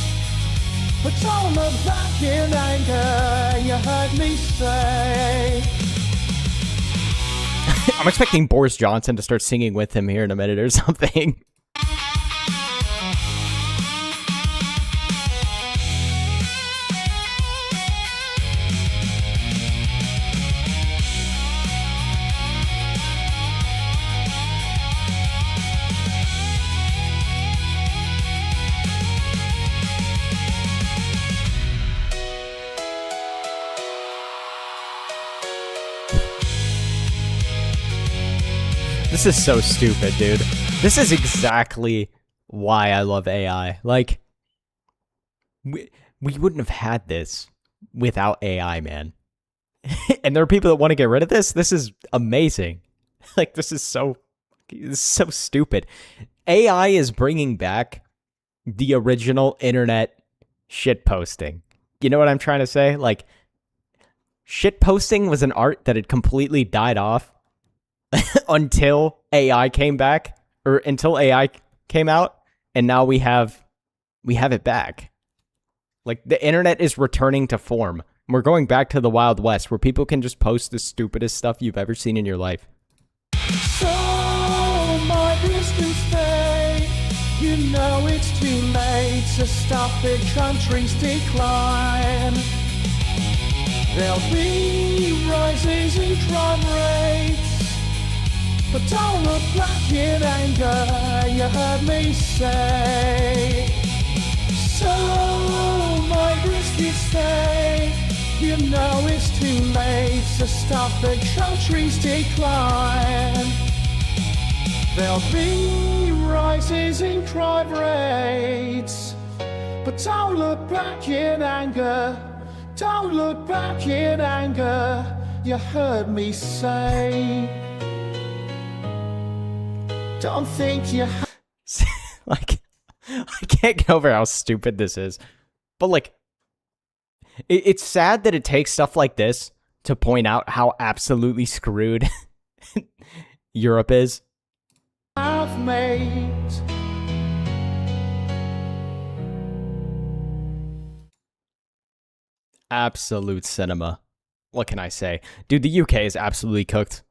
but don't look back in anger, you heard me say. I'm expecting Boris Johnson to start singing with him here in a minute or something. This is so stupid, dude. This is exactly why I love AI. Like, we wouldn't have had this without AI, man. And there are people that want to get rid of this. This is amazing. Like, this is so stupid. AI is bringing back the original internet shitposting. You know what I'm trying to say? Like, shitposting was an art that had completely died off until AI came back, or until AI came out, and now we have it back. Like, the internet is returning to form. We're going back to the Wild West where people can just post the stupidest stuff you've ever seen in your life. So migrants can stay. You know it's too late to stop the country's decline. There'll be rises in crime rates, but don't look back in anger, you heard me say. So migrants can stay. You know it's too late to stop the country's decline. There'll be rises in crime rates, but don't look back in anger. Don't look back in anger, you heard me say. Don't think you Like, I can't get over how stupid this is. But, like, it's sad that it takes stuff like this to point out how absolutely screwed Europe is. have made. Absolute cinema. What can I say? Dude, the UK is absolutely cooked.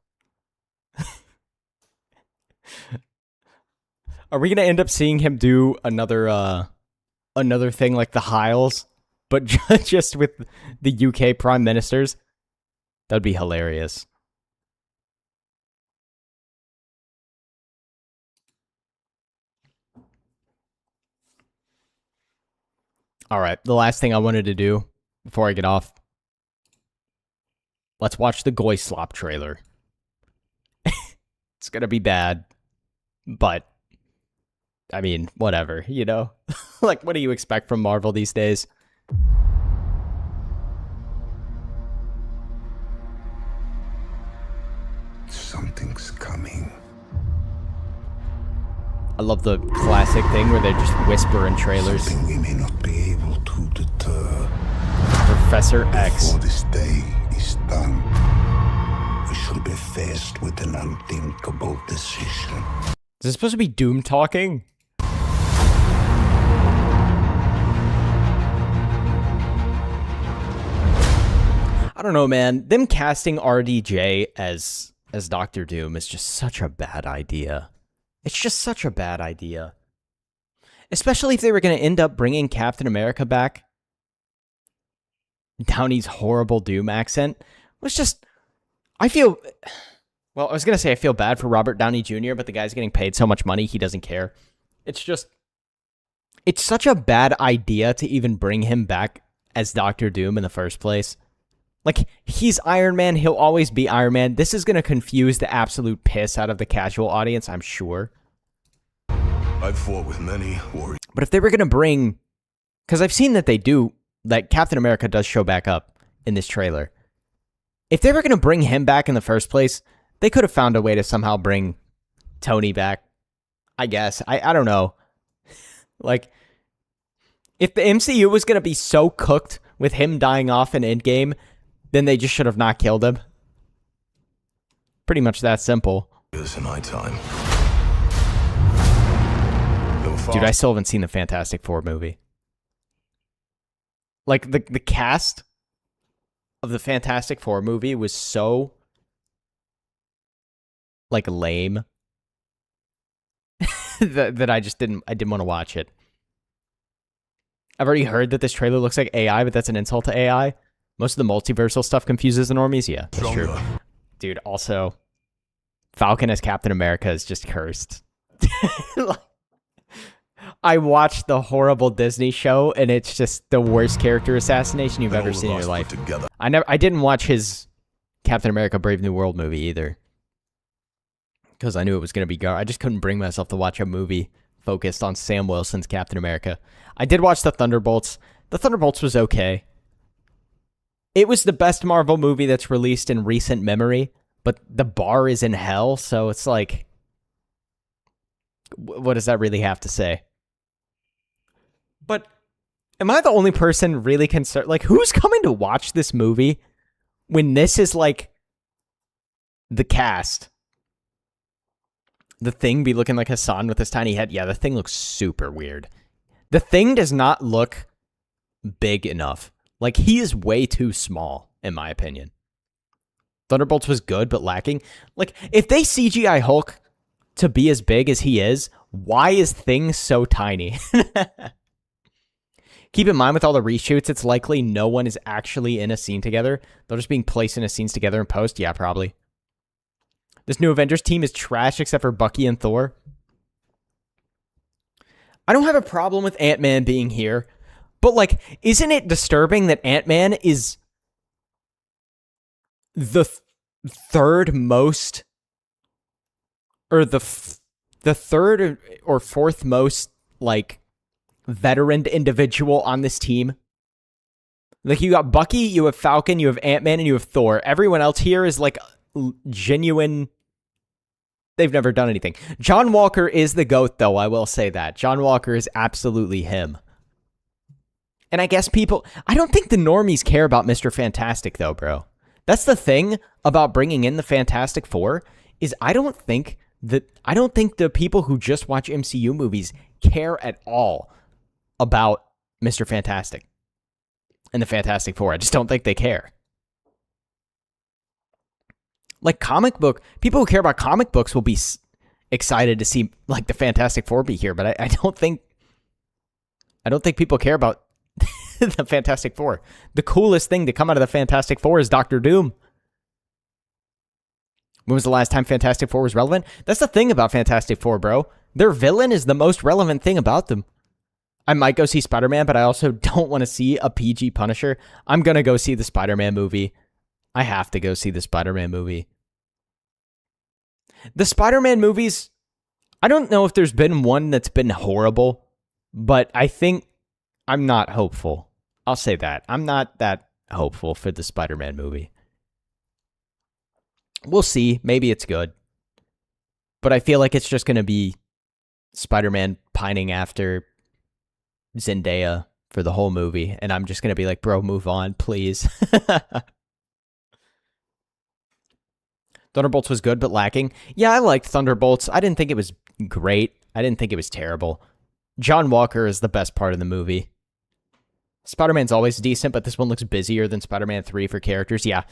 Are we gonna end up seeing him do another thing like the Hiles, but just with the UK prime ministers? That'd be hilarious. All right, the last thing I wanted to do before I get off. Let's watch the Goy Slop trailer. It's gonna be bad, but I mean, whatever, you know? Like, what do you expect from Marvel these days? something's coming. I love the classic thing where they just whisper in trailers. Something we may not be able to deter. Professor X. Before this day is done, we shall be faced with an unthinkable decision. Is this supposed to be Doom talking? I don't know, man. Them casting RDJ as Doctor Doom is just such a bad idea. It's just such a bad idea. Especially if they were going to end up bringing Captain America back. Downey's horrible Doom accent was just... I feel... Well, I was going to say I feel bad for Robert Downey Jr., but the guy's getting paid so much money, he doesn't care. It's just... It's such a bad idea to even bring him back as Doctor Doom in the first place. Like, he's Iron Man, he'll always be Iron Man. This is going to confuse the absolute piss out of the casual audience, I'm sure. I've fought with many warriors. But if they were going to bring... Because I've seen that they do... That Captain America does show back up in this trailer. If they were going to bring him back in the first place, they could have found a way to somehow bring Tony back. I guess. I don't know. Like, if the MCU was going to be so cooked with him dying off in Endgame, then they just should have not killed him. Pretty much that simple. It's nighttime. Dude, I still haven't seen the Fantastic Four movie. Like, the cast of the Fantastic Four movie was so, like, lame that I just didn't want to watch it. I've already heard that this trailer looks like AI, but that's an insult to AI. Most of the multiversal stuff confuses the normies. Yeah, that's true. Dude, also, Falcon as Captain America is just cursed. Like, I watched the horrible Disney show, and it's just the worst character assassination you've ever seen in your life. I didn't watch his Captain America Brave New World movie either, because I knew it was going to be I just couldn't bring myself to watch a movie focused on Sam Wilson's Captain America. I did watch the Thunderbolts. The Thunderbolts was okay. It was the best Marvel movie that's released in recent memory, but the bar is in hell, so it's like, what does that really have to say? But am I the only person really concerned? Like, who's coming to watch this movie when this is like the cast? The Thing be looking like Hassan with his tiny head. Yeah, the Thing looks super weird. The Thing does not look big enough. Like, he is way too small, in my opinion. Thunderbolts was good, but lacking. Like, if they CGI Hulk to be as big as he is, why is Thing so tiny? Keep in mind, with all the reshoots, it's likely no one is actually in a scene together. They're just being placed in a scenes together in post. Yeah, probably. This new Avengers team is trash except for Bucky and Thor. I don't have a problem with Ant-Man being here, but, like, isn't it disturbing that Ant-Man is the third most, or the third or fourth most, like, veteran individual on this team? Like, you got Bucky, you have Falcon, you have Ant-Man, and you have Thor. Everyone else here is, like, genuine... They've never done anything. John Walker is the GOAT, though, I will say that. John Walker is absolutely him. And I guess people... I don't think the normies care about Mr. Fantastic, though, bro. That's the thing about bringing in the Fantastic Four, is I don't think the people who just watch MCU movies care at all about Mr. Fantastic and the Fantastic Four. I just don't think they care. Like, comic book... People who care about comic books will be excited to see, like, the Fantastic Four be here, but I don't think... I don't think people care about the Fantastic Four. The coolest thing to come out of the Fantastic Four is Doctor Doom. When was the last time Fantastic Four was relevant? That's the thing about Fantastic Four, bro. Their villain is the most relevant thing about them. I might go see Spider-Man, but I also don't want to see a PG Punisher. I'm going to go see the Spider-Man movie. I have to go see the Spider-Man movie. The Spider-Man movies, I don't know if there's been one that's been horrible, but I think I'm not hopeful. I'll say that. I'm not that hopeful for the Spider-Man movie. We'll see. Maybe it's good. But I feel like it's just going to be Spider-Man pining after Zendaya for the whole movie. And I'm just going to be like, bro, move on, please. Thunderbolts was good, but lacking. Yeah, I liked Thunderbolts. I didn't think it was great. I didn't think it was terrible. John Walker is the best part of the movie. Spider-Man's always decent, but this one looks busier than Spider-Man 3 for characters. Yeah,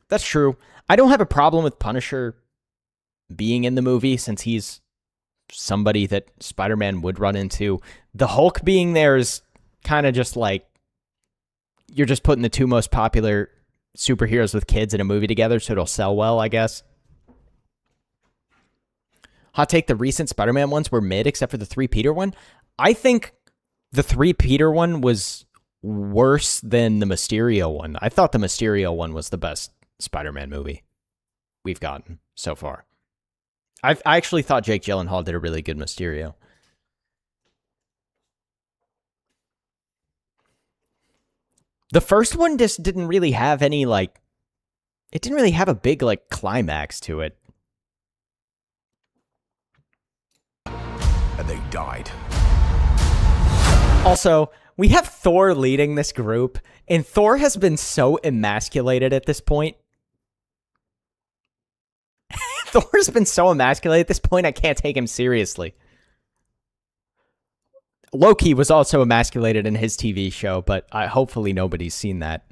that's true. I don't have a problem with Punisher being in the movie since he's somebody that Spider-Man would run into. The Hulk being there is kind of just like, you're just putting the two most popular superheroes with kids in a movie together, so it'll sell well, I guess. Hot take, the recent Spider-Man ones were mid, except for the 3 Peter one. I think the 3 Peter one was worse than the Mysterio one. I thought the Mysterio one was the best Spider-Man movie we've gotten so far. I actually thought Jake Gyllenhaal did a really good Mysterio. The first one just didn't really have any, like, it didn't really have a big, like, climax to it. And they died. Also, we have Thor leading this group, and Thor has been so emasculated at this point. Thor's been so emasculated at this point, I can't take him seriously. Loki was also emasculated in his TV show, but hopefully nobody's seen that.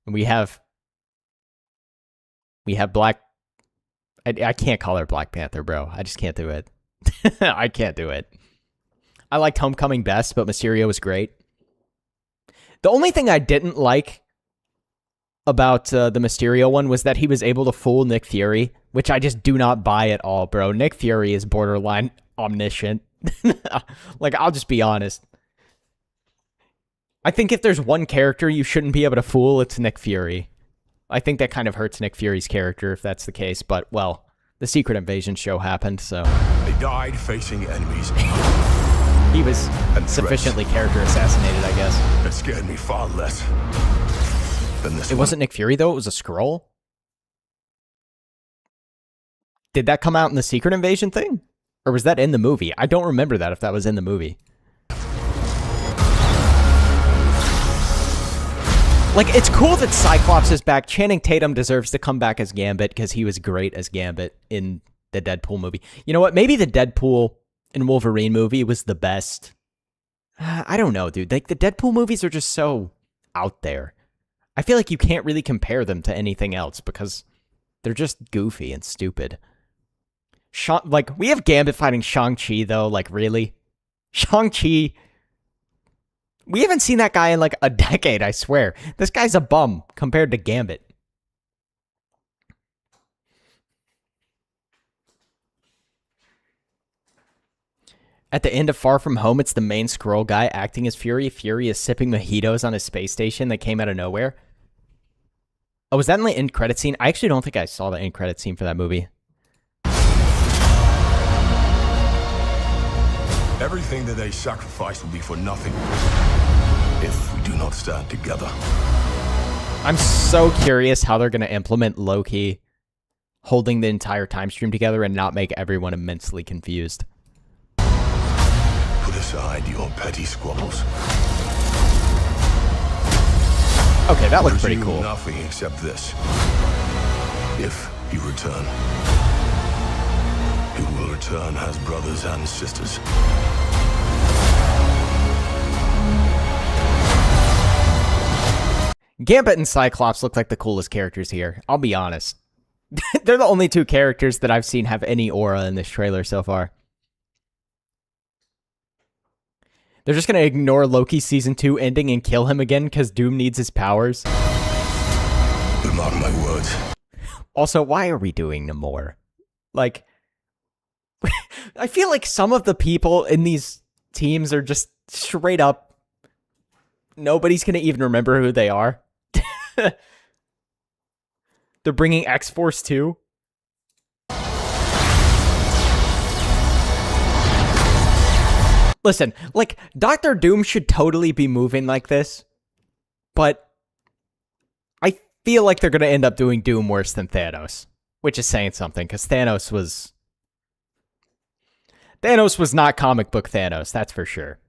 We have Black... I can't call her Black Panther, bro. I just can't do it. I can't do it. I liked Homecoming best, but Mysterio was great. The only thing I didn't like about the Mysterio one was that he was able to fool Nick Fury, which I just do not buy at all, bro. Nick Fury is borderline omniscient. Like, I'll just be honest. I think if there's one character you shouldn't be able to fool, it's Nick Fury. I think that kind of hurts Nick Fury's character if that's the case, but, well, the Secret Invasion show happened, so... They died facing enemies. He was sufficiently character assassinated, I guess. That scared me far less than this It wasn't Nick Fury, though? It was a Skrull? Did that come out in the Secret Invasion thing? Or was that in the movie? I don't remember that if that was in the movie. Like, it's cool that Cyclops is back. Channing Tatum deserves to come back as Gambit because he was great as Gambit in the Deadpool movie. You know what? Maybe the Deadpool and Wolverine movie was the best. I don't know, dude. Like, the Deadpool movies are just so out there. I feel like you can't really compare them to anything else because they're just goofy and stupid. Like, we have Gambit fighting Shang-Chi, though. Like, really? Shang-Chi... We haven't seen that guy in, like, a decade, I swear. This guy's a bum compared to Gambit. At the end of Far From Home, it's the main Skrull guy acting as Fury. Fury is sipping mojitos on his space station that came out of nowhere. Oh, was that in the end credit scene? I actually don't think I saw the end credit scene for that movie. Everything that they sacrifice will be for nothing if we do not stand together. I'm so curious how they're going to implement Loki holding the entire time stream together and not make everyone immensely confused. Put aside your petty squabbles. Okay, that looks pretty cool. Nothing except this. If you return, you will return as brothers and sisters. Gambit and Cyclops look like the coolest characters here. I'll be honest. They're the only two characters that I've seen have any aura in this trailer so far. They're just going to ignore Loki Season 2 ending and kill him again because Doom needs his powers. But mark my words. Also, why are we doing Namor? Like, I feel like some of the people in these teams are just straight up... Nobody's going to even remember who they are. They're bringing X-Force too. Listen, like, Doctor Doom should totally be moving like this, but feel like they're going to end up doing Doom worse than Thanos, which is saying something, because Thanos was not comic book Thanos, that's for sure.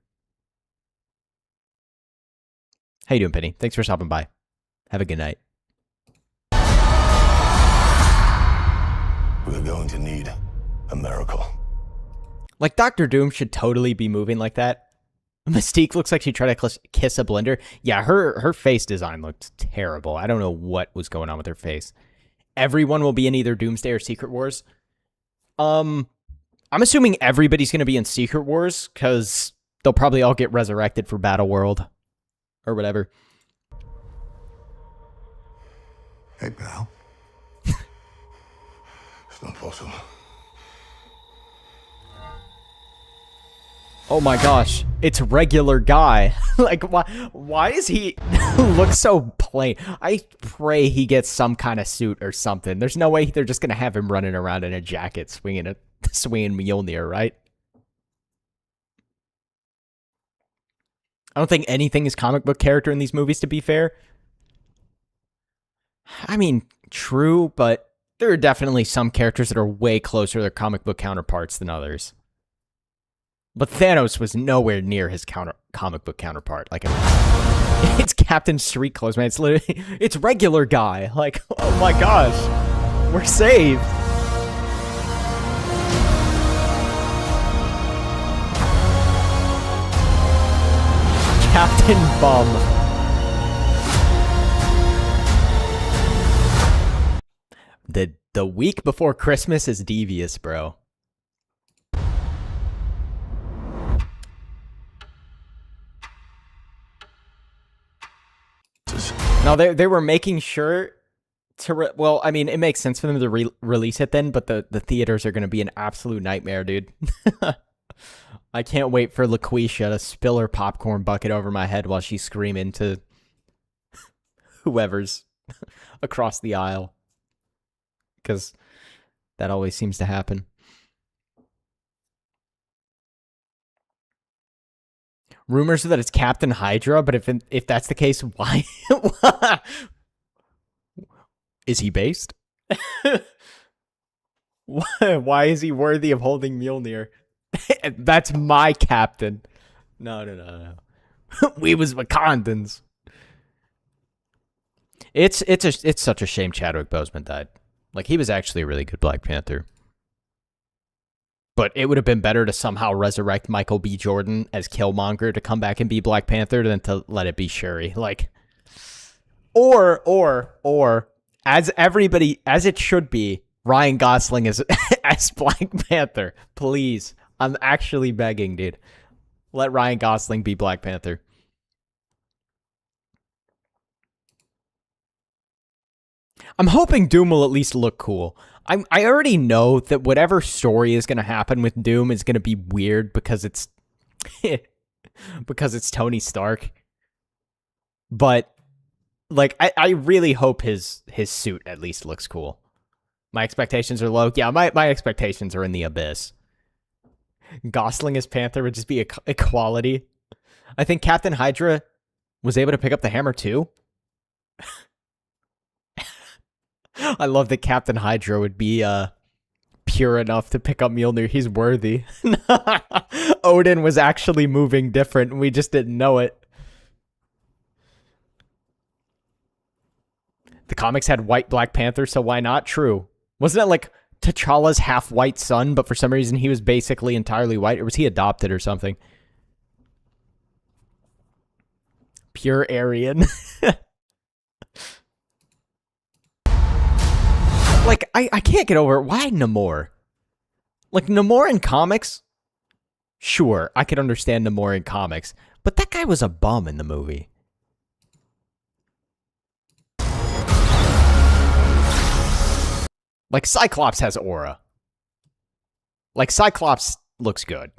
How you doing, Penny? Thanks for stopping by. Have a good night. We're going to need a miracle. Like, Doctor Doom should totally be moving like that. Mystique looks like she tried to kiss a blender. Yeah, her face design looked terrible. I don't know what was going on with her face. Everyone will be in either Doomsday or Secret Wars. I'm assuming everybody's going to be in Secret Wars, because they'll probably all get resurrected for Battle World. Or whatever. Hey, pal. It's not possible. Oh my gosh, it's regular guy. Like, why does he look so plain? I pray he gets some kind of suit or something. There's no way they're just going to have him running around in a jacket swinging Mjolnir, right? I don't think anything is comic book character in these movies, to be fair. I mean, true, but there are definitely some characters that are way closer to their comic book counterparts than others. But Thanos was nowhere near his comic book counterpart. Like, it's Captain Street Clothes, man. It's literally, it's regular guy. Like, oh my gosh, we're saved. Captain Bum. The week before Christmas is devious, bro. No, they were making sure to... well, I mean, it makes sense for them to release it then, but the theaters are going to be an absolute nightmare, dude. I can't wait for LaQuisha to spill her popcorn bucket over my head while she's screaming to whoever's across the aisle. Because that always seems to happen. Rumors that it's Captain Hydra, but if that's the case, why? Is he based? Why is he worthy of holding Mjolnir? That's my captain. No. We was Wakandans. It's such a shame Chadwick Boseman died. Like, he was actually a really good Black Panther. But it would have been better to somehow resurrect Michael B. Jordan as Killmonger to come back and be Black Panther than to let it be Shuri. Like, or as it should be, Ryan Gosling as Black Panther. Please. I'm actually begging, dude. Let Ryan Gosling be Black Panther. I'm hoping Doom will at least look cool. I already know that whatever story is going to happen with Doom is going to be weird because it's because it's Tony Stark. But like I really hope his suit at least looks cool. My expectations are low. Yeah, my expectations are in the abyss. Gosling as Panther would just be equality. I think Captain Hydra was able to pick up the hammer too. I love that Captain Hydra would be pure enough to pick up Mjolnir. He's worthy. Odin was actually moving different. We just didn't know it. The comics had white Black Panther, so why not? True. Wasn't it like T'Challa's half-white son, but for some reason he was basically entirely white? Or was he adopted or something? Pure Aryan. Like, I can't get over it. Why Namor? Like, Namor in comics? Sure, I could understand Namor in comics. But that guy was a bum in the movie. Like, Cyclops has aura. Like, Cyclops looks good.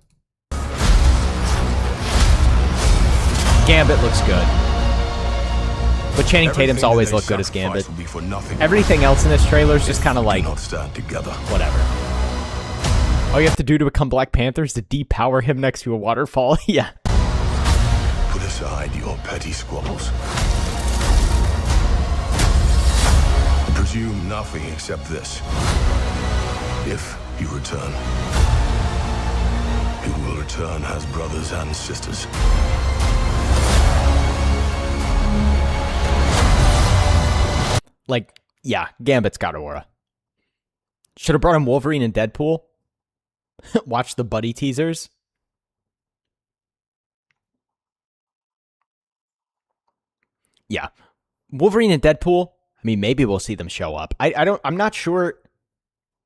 Gambit looks good. But Channing Tatum's always looked good as Gambit. Everything else in this trailer is just kind of like, whatever. All you have to do to become Black Panther is to depower him next to a waterfall. Yeah. Put aside your petty squabbles. nothing except this. If you return, you will return as brothers and sisters. Like, yeah, Gambit's got aura. Should have brought him Wolverine and Deadpool. Watch the buddy teasers. Yeah. Wolverine and Deadpool, I mean, maybe we'll see them show up. I'm not sure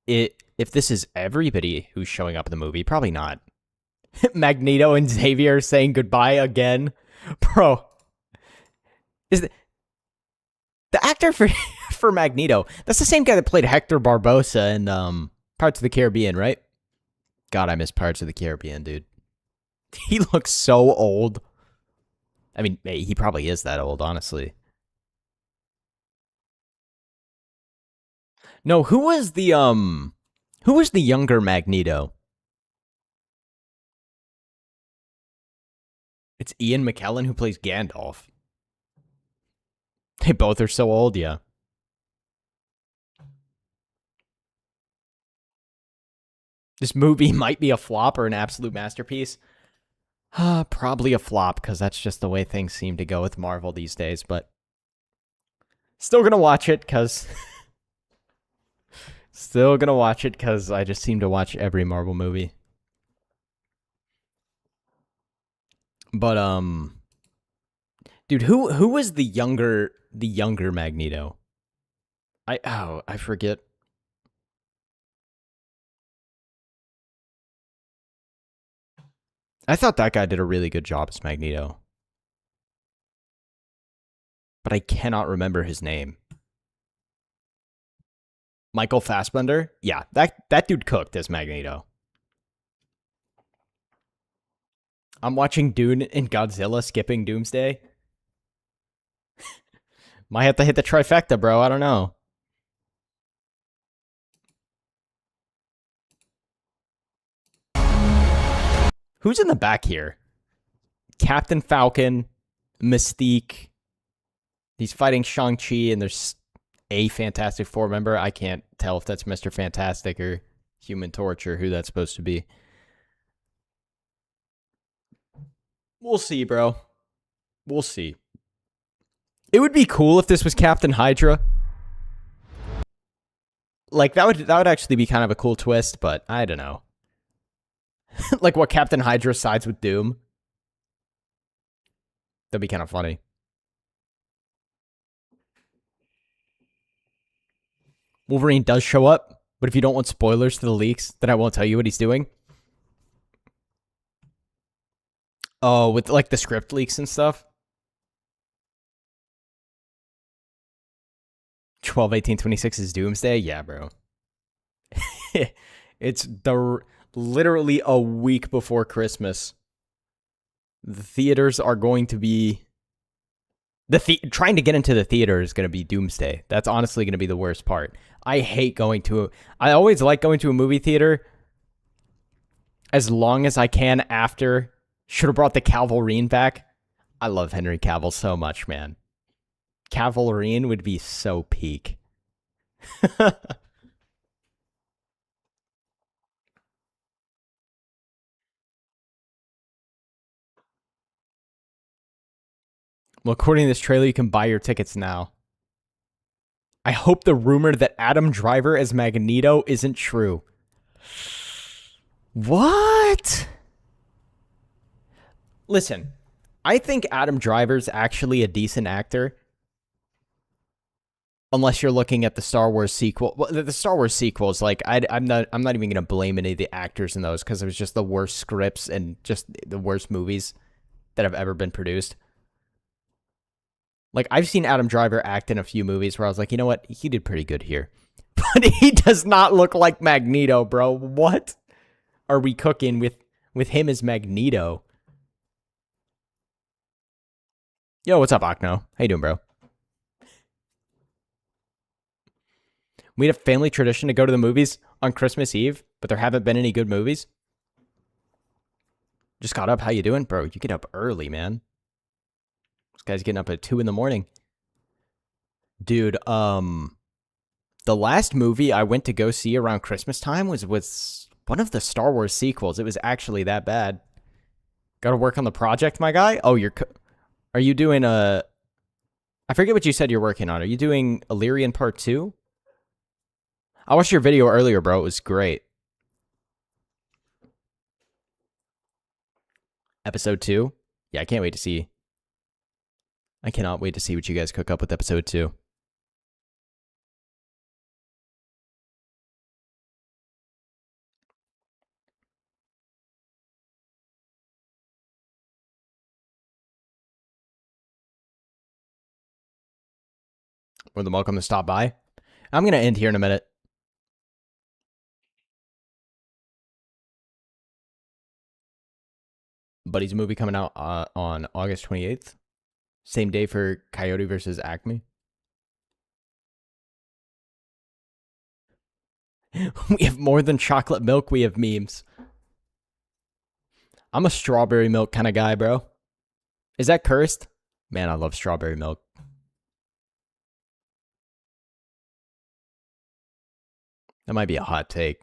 if this is everybody who's showing up in the movie. Probably not. Magneto and Xavier saying goodbye again. Bro. Is the actor for Magneto, that's the same guy that played Hector Barbosa in Pirates of the Caribbean, right? God, I miss Pirates of the Caribbean, dude. He looks so old. I mean, he probably is that old, honestly. No, who was the younger Magneto? It's Ian McKellen who plays Gandalf. They both are so old, yeah. This movie might be a flop or an absolute masterpiece. Probably a flop, because that's just the way things seem to go with Marvel these days, but still gonna watch it, because I just seem to watch every Marvel movie. But dude, who was the younger Magneto? I forget. I thought that guy did a really good job as Magneto. But I cannot remember his name. Michael Fassbender? Yeah, that dude cooked as Magneto. I'm watching Dune and Godzilla skipping Doomsday. Might have to hit the trifecta, bro. I don't know. Who's in the back here? Captain Falcon, Mystique. He's fighting Shang-Chi, and there's a Fantastic Four member. I can't tell if that's Mr. Fantastic or Human Torch or who that's supposed to be. We'll see, bro. We'll see. It would be cool if this was Captain Hydra. Like, that would actually be kind of a cool twist, but I don't know. Like, what Captain Hydra sides with Doom? That'd be kind of funny. Wolverine does show up, but if you don't want spoilers to the leaks, then I won't tell you what he's doing. Oh, with like the script leaks and stuff? 12/18/26 is Doomsday? Yeah, bro. It's literally a week before Christmas. The theaters are going to be... trying to get into the theater is going to be Doomsday. That's honestly going to be the worst part. I hate going to... I always like going to a movie theater as long as I can after... Should have brought the Calvarian back. I love Henry Cavill so much, man. Calvarian would be so peak. Well, according to this trailer, you can buy your tickets now. I hope the rumor that Adam Driver as Magneto isn't true. What? Listen, I think Adam Driver's actually a decent actor. Unless you're looking at the Star Wars sequel. Well, the Star Wars sequels, like, I'm not even gonna blame any of the actors in those, because it was just the worst scripts and just the worst movies that have ever been produced. Like, I've seen Adam Driver act in a few movies where I was like, you know what? He did pretty good here. But he does not look like Magneto, bro. What are we cooking with him as Magneto? Yo, what's up, Akno? How you doing, bro? We had a family tradition to go to the movies on Christmas Eve, but there haven't been any good movies. Just got up. How you doing? Bro, you get up early, man. This guy's getting up at 2 in the morning. Dude, The last movie I went to go see around Christmas time was one of the Star Wars sequels. It was actually that bad. Got to work on the project, my guy? Oh, are you doing a... I forget what you said you're working on. Are you doing Illyrian Part 2? I watched your video earlier, bro. It was great. Episode 2? Yeah, I can't wait to see. I cannot wait to see what you guys cook up with episode 2. More than welcome to stop by. I'm going to end here in a minute. Buddy's movie coming out on August 28th. Same day for Coyote versus Acme. We have more than chocolate milk. We have memes. I'm a strawberry milk kind of guy, bro. Is that cursed? Man, I love strawberry milk. That might be a hot take.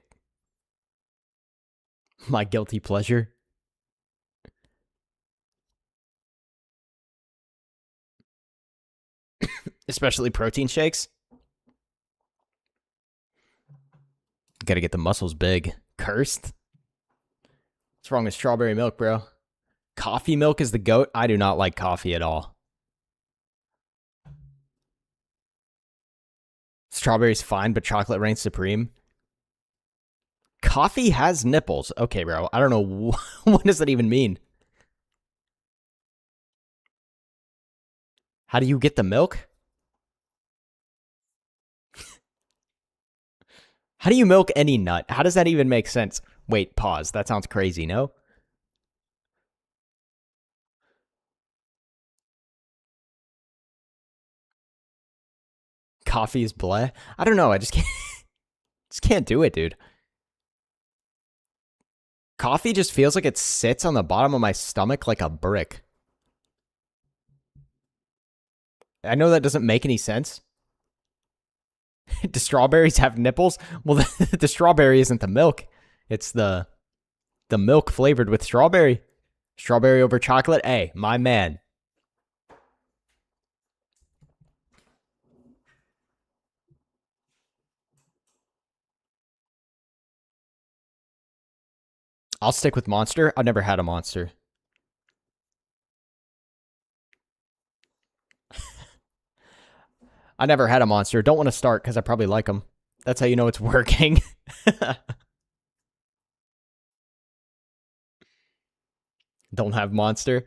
My guilty pleasure. Especially protein shakes. Gotta get the muscles big. Cursed? What's wrong with strawberry milk, bro? Coffee milk is the goat? I do not like coffee at all. Strawberry's fine, but chocolate reigns supreme. Coffee has nipples. Okay, bro. I don't know. What does that even mean? How do you get the milk? How do you milk any nut? How does that even make sense? Wait, pause. That sounds crazy, no? Coffee is bleh? I don't know. I just can't, just can't do it, dude. Coffee just feels like it sits on the bottom of my stomach like a brick. I know that doesn't make any sense. Do strawberries have nipples? Well, the strawberry isn't the milk. It's the milk flavored with strawberry. Strawberry over chocolate. Hey, my man. I'll stick with Monster. I've never had a Monster. I never had a Monster. Don't want to start because I probably like them. That's how you know it's working. Don't have Monster.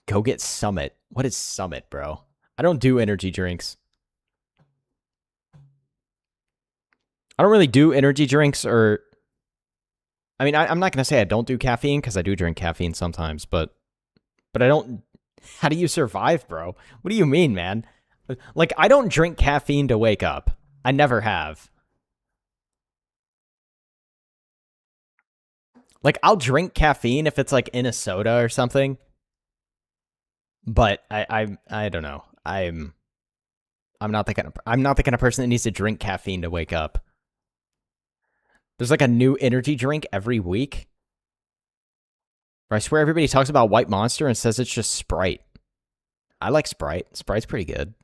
Go get Summit. What is Summit, bro? I don't do energy drinks. I don't really do energy drinks or... I mean, I'm not going to say I don't do caffeine because I do drink caffeine sometimes, but I don't... How do you survive, bro? What do you mean, man? Like, I don't drink caffeine to wake up. I never have. Like, I'll drink caffeine if it's, like, in a soda or something. But I don't know. I'm not the kind of person that needs to drink caffeine to wake up. There's like a new energy drink every week. I swear everybody talks about White Monster and says it's just Sprite. I like Sprite. Sprite's pretty good.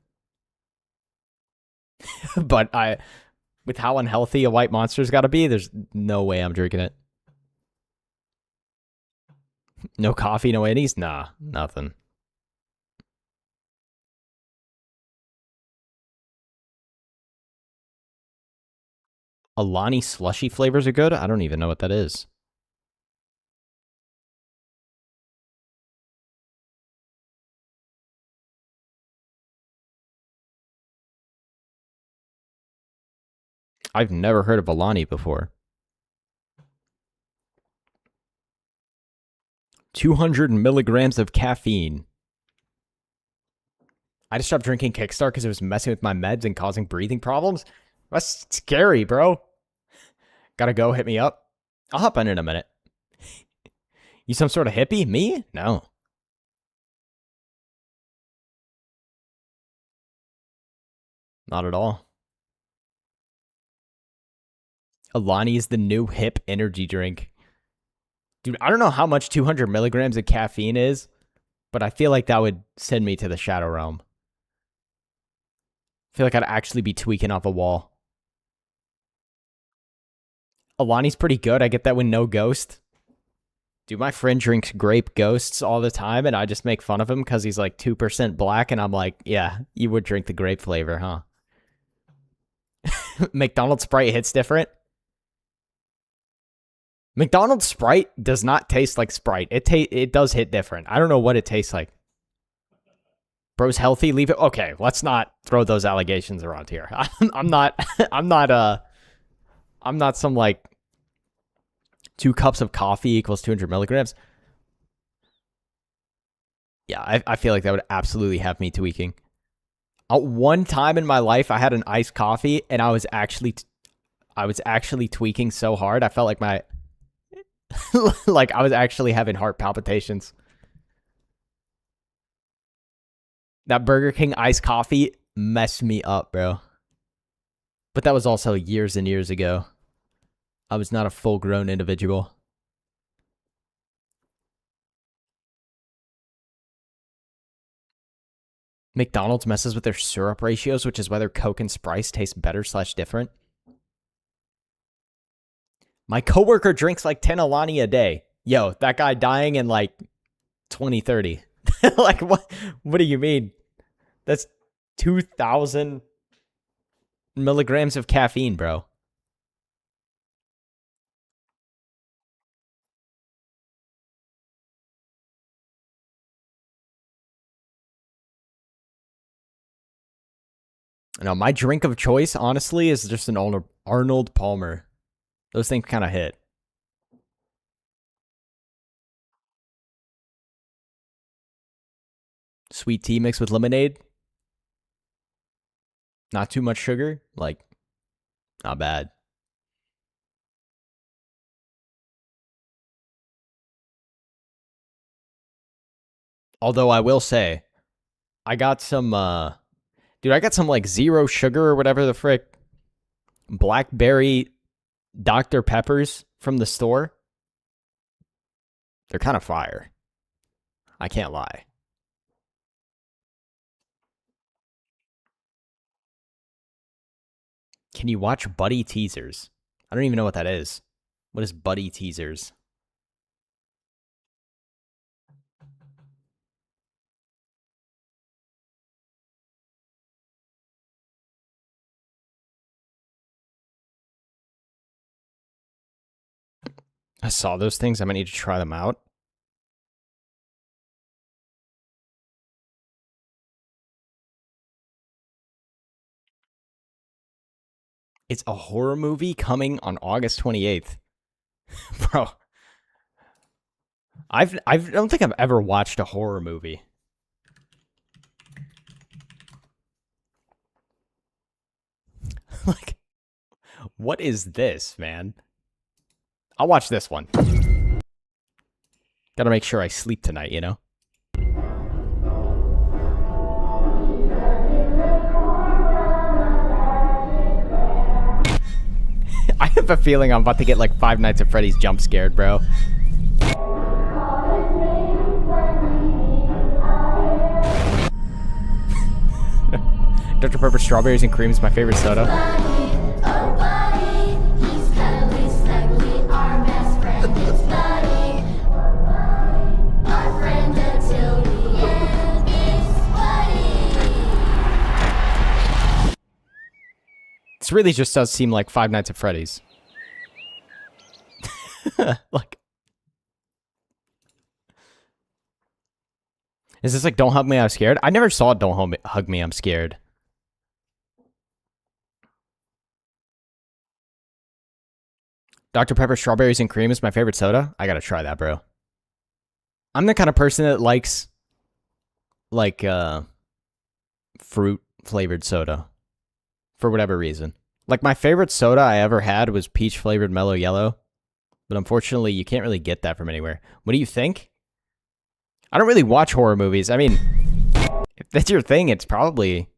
But with how unhealthy a White Monster's got to be, there's no way I'm drinking it. No coffee, no innies? Nah, nothing. Alani slushy flavors are good? I don't even know what that is. I've never heard of Alani before. 200 milligrams of caffeine. I just stopped drinking Kickstart because it was messing with my meds and causing breathing problems. That's scary, bro. Gotta go, hit me up. I'll hop on in a minute. You some sort of hippie? Me? No. Not at all. Alani is the new hip energy drink. Dude, I don't know how much 200 milligrams of caffeine is, but I feel like that would send me to the shadow realm. I feel like I'd actually be tweaking off a wall. Alani's pretty good. I get that with no ghost. Dude, my friend drinks grape ghosts all the time, and I just make fun of him because he's like 2% black, and I'm like, yeah, you would drink the grape flavor, huh? McDonald's Sprite hits different. McDonald's Sprite does not taste like Sprite. It does hit different. I don't know what it tastes like. Bro's healthy. Leave it. Okay, let's not throw those allegations around here. I'm not some like 2 cups of coffee equals 200 milligrams. Yeah, I feel like that would absolutely have me tweaking. One time in my life, I had an iced coffee, and I was actually tweaking so hard. I felt like like I was actually having heart palpitations. That Burger King iced coffee messed me up, bro. But that was also years and years ago. I was not a full-grown individual. McDonald's messes with their syrup ratios, which is whether Coke and Sprite taste better / different. My coworker drinks like 10 Alani a day. Yo, that guy dying in like 2030. Like, what do you mean? That's 2,000 milligrams of caffeine, bro. No, my drink of choice, honestly, is just an Arnold Palmer. Those things kind of hit. Sweet tea mixed with lemonade. Not too much sugar. Like, not bad. Although I will say, I got some, dude, I got some like 0 sugar or whatever the frick blackberry Dr. Peppers from the store. They're kind of fire. I can't lie. Can you watch Buddy Teasers? I don't even know what that is. What is Buddy Teasers? I saw those things. I might need to try them out. It's a horror movie coming on August 28th. Bro. I don't think I've ever watched a horror movie. Like, what is this, man? I'll watch this one. Gotta make sure I sleep tonight, you know? I have a feeling I'm about to get like Five Nights at Freddy's jump scared, bro. Dr. Pepper Strawberries and Cream is my favorite soda. This really just does seem like Five Nights at Freddy's. Like, is this like Don't Hug Me, I'm Scared? I never saw Don't Hug Me, I'm Scared. Dr. Pepper Strawberries and Cream is my favorite soda. I gotta try that, bro. I'm the kind of person that likes, like, fruit flavored soda. For whatever reason. Like, my favorite soda I ever had was peach flavored Mellow Yellow. But unfortunately, you can't really get that from anywhere. What do you think? I don't really watch horror movies. I mean, if that's your thing, it's probably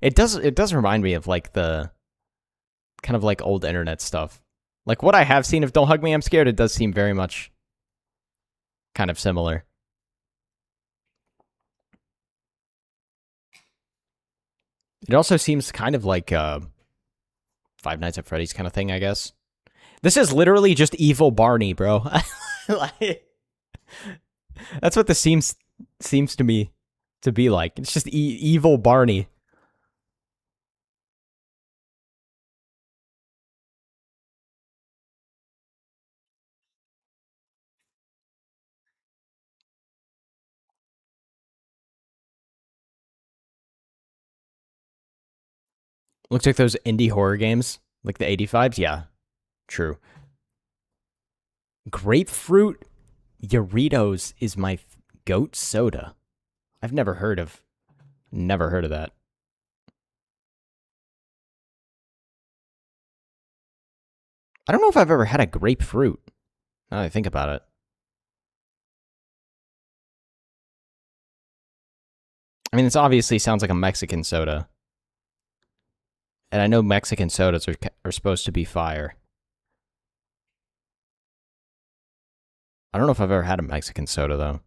It does remind me of like the kind of like old internet stuff. Like what I have seen of Don't Hug Me, I'm Scared, it does seem very much kind of similar. It also seems kind of like Five Nights at Freddy's kind of thing, I guess. This is literally just evil Barney, bro. Like, that's what this seems to me to be like. It's just evil Barney. Looks like those indie horror games, like the 85s. Yeah, true. Grapefruit Doritos is my goat soda. I've never heard of that. I don't know if I've ever had a grapefruit. Now that I think about it. I mean, this obviously sounds like a Mexican soda. And I know Mexican sodas are supposed to be fire. I don't know if I've ever had a Mexican soda, though.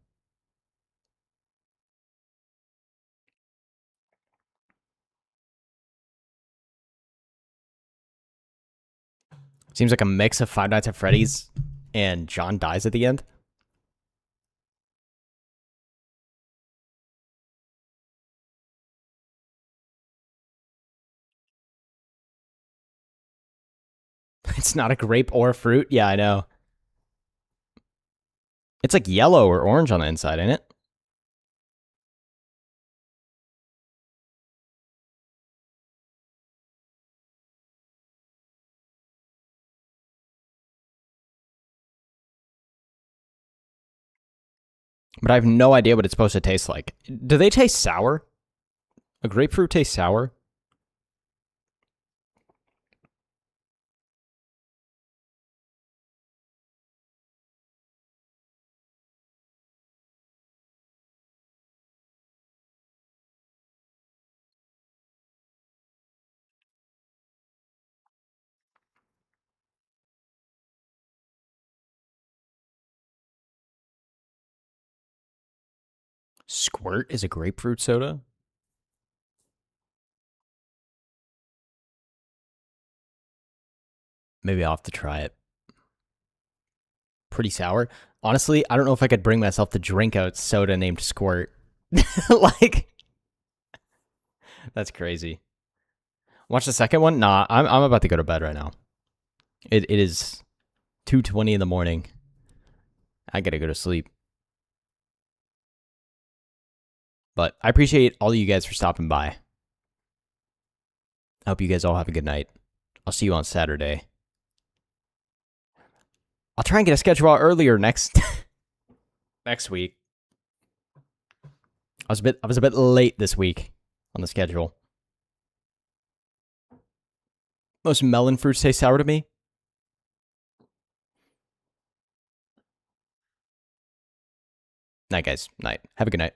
Seems like a mix of Five Nights at Freddy's and John dies at the end. It's not a grape or fruit. Yeah, I know. It's like yellow or orange on the inside, ain't it? But I have no idea what it's supposed to taste like. Do they taste sour? A grapefruit tastes sour? Squirt is a grapefruit soda? Maybe I'll have to try it. Pretty sour. Honestly, I don't know if I could bring myself to drink a soda named Squirt. Like, that's crazy. Watch the second one? Nah, I'm about to go to bed right now. It is 2:20 in the morning. I gotta go to sleep. But I appreciate all of you guys for stopping by. I hope you guys all have a good night. I'll see you on Saturday. I'll try and get a schedule out earlier next week. I was a bit late this week on the schedule. Most melon fruits taste sour to me. Night, guys. Night. Have a good night.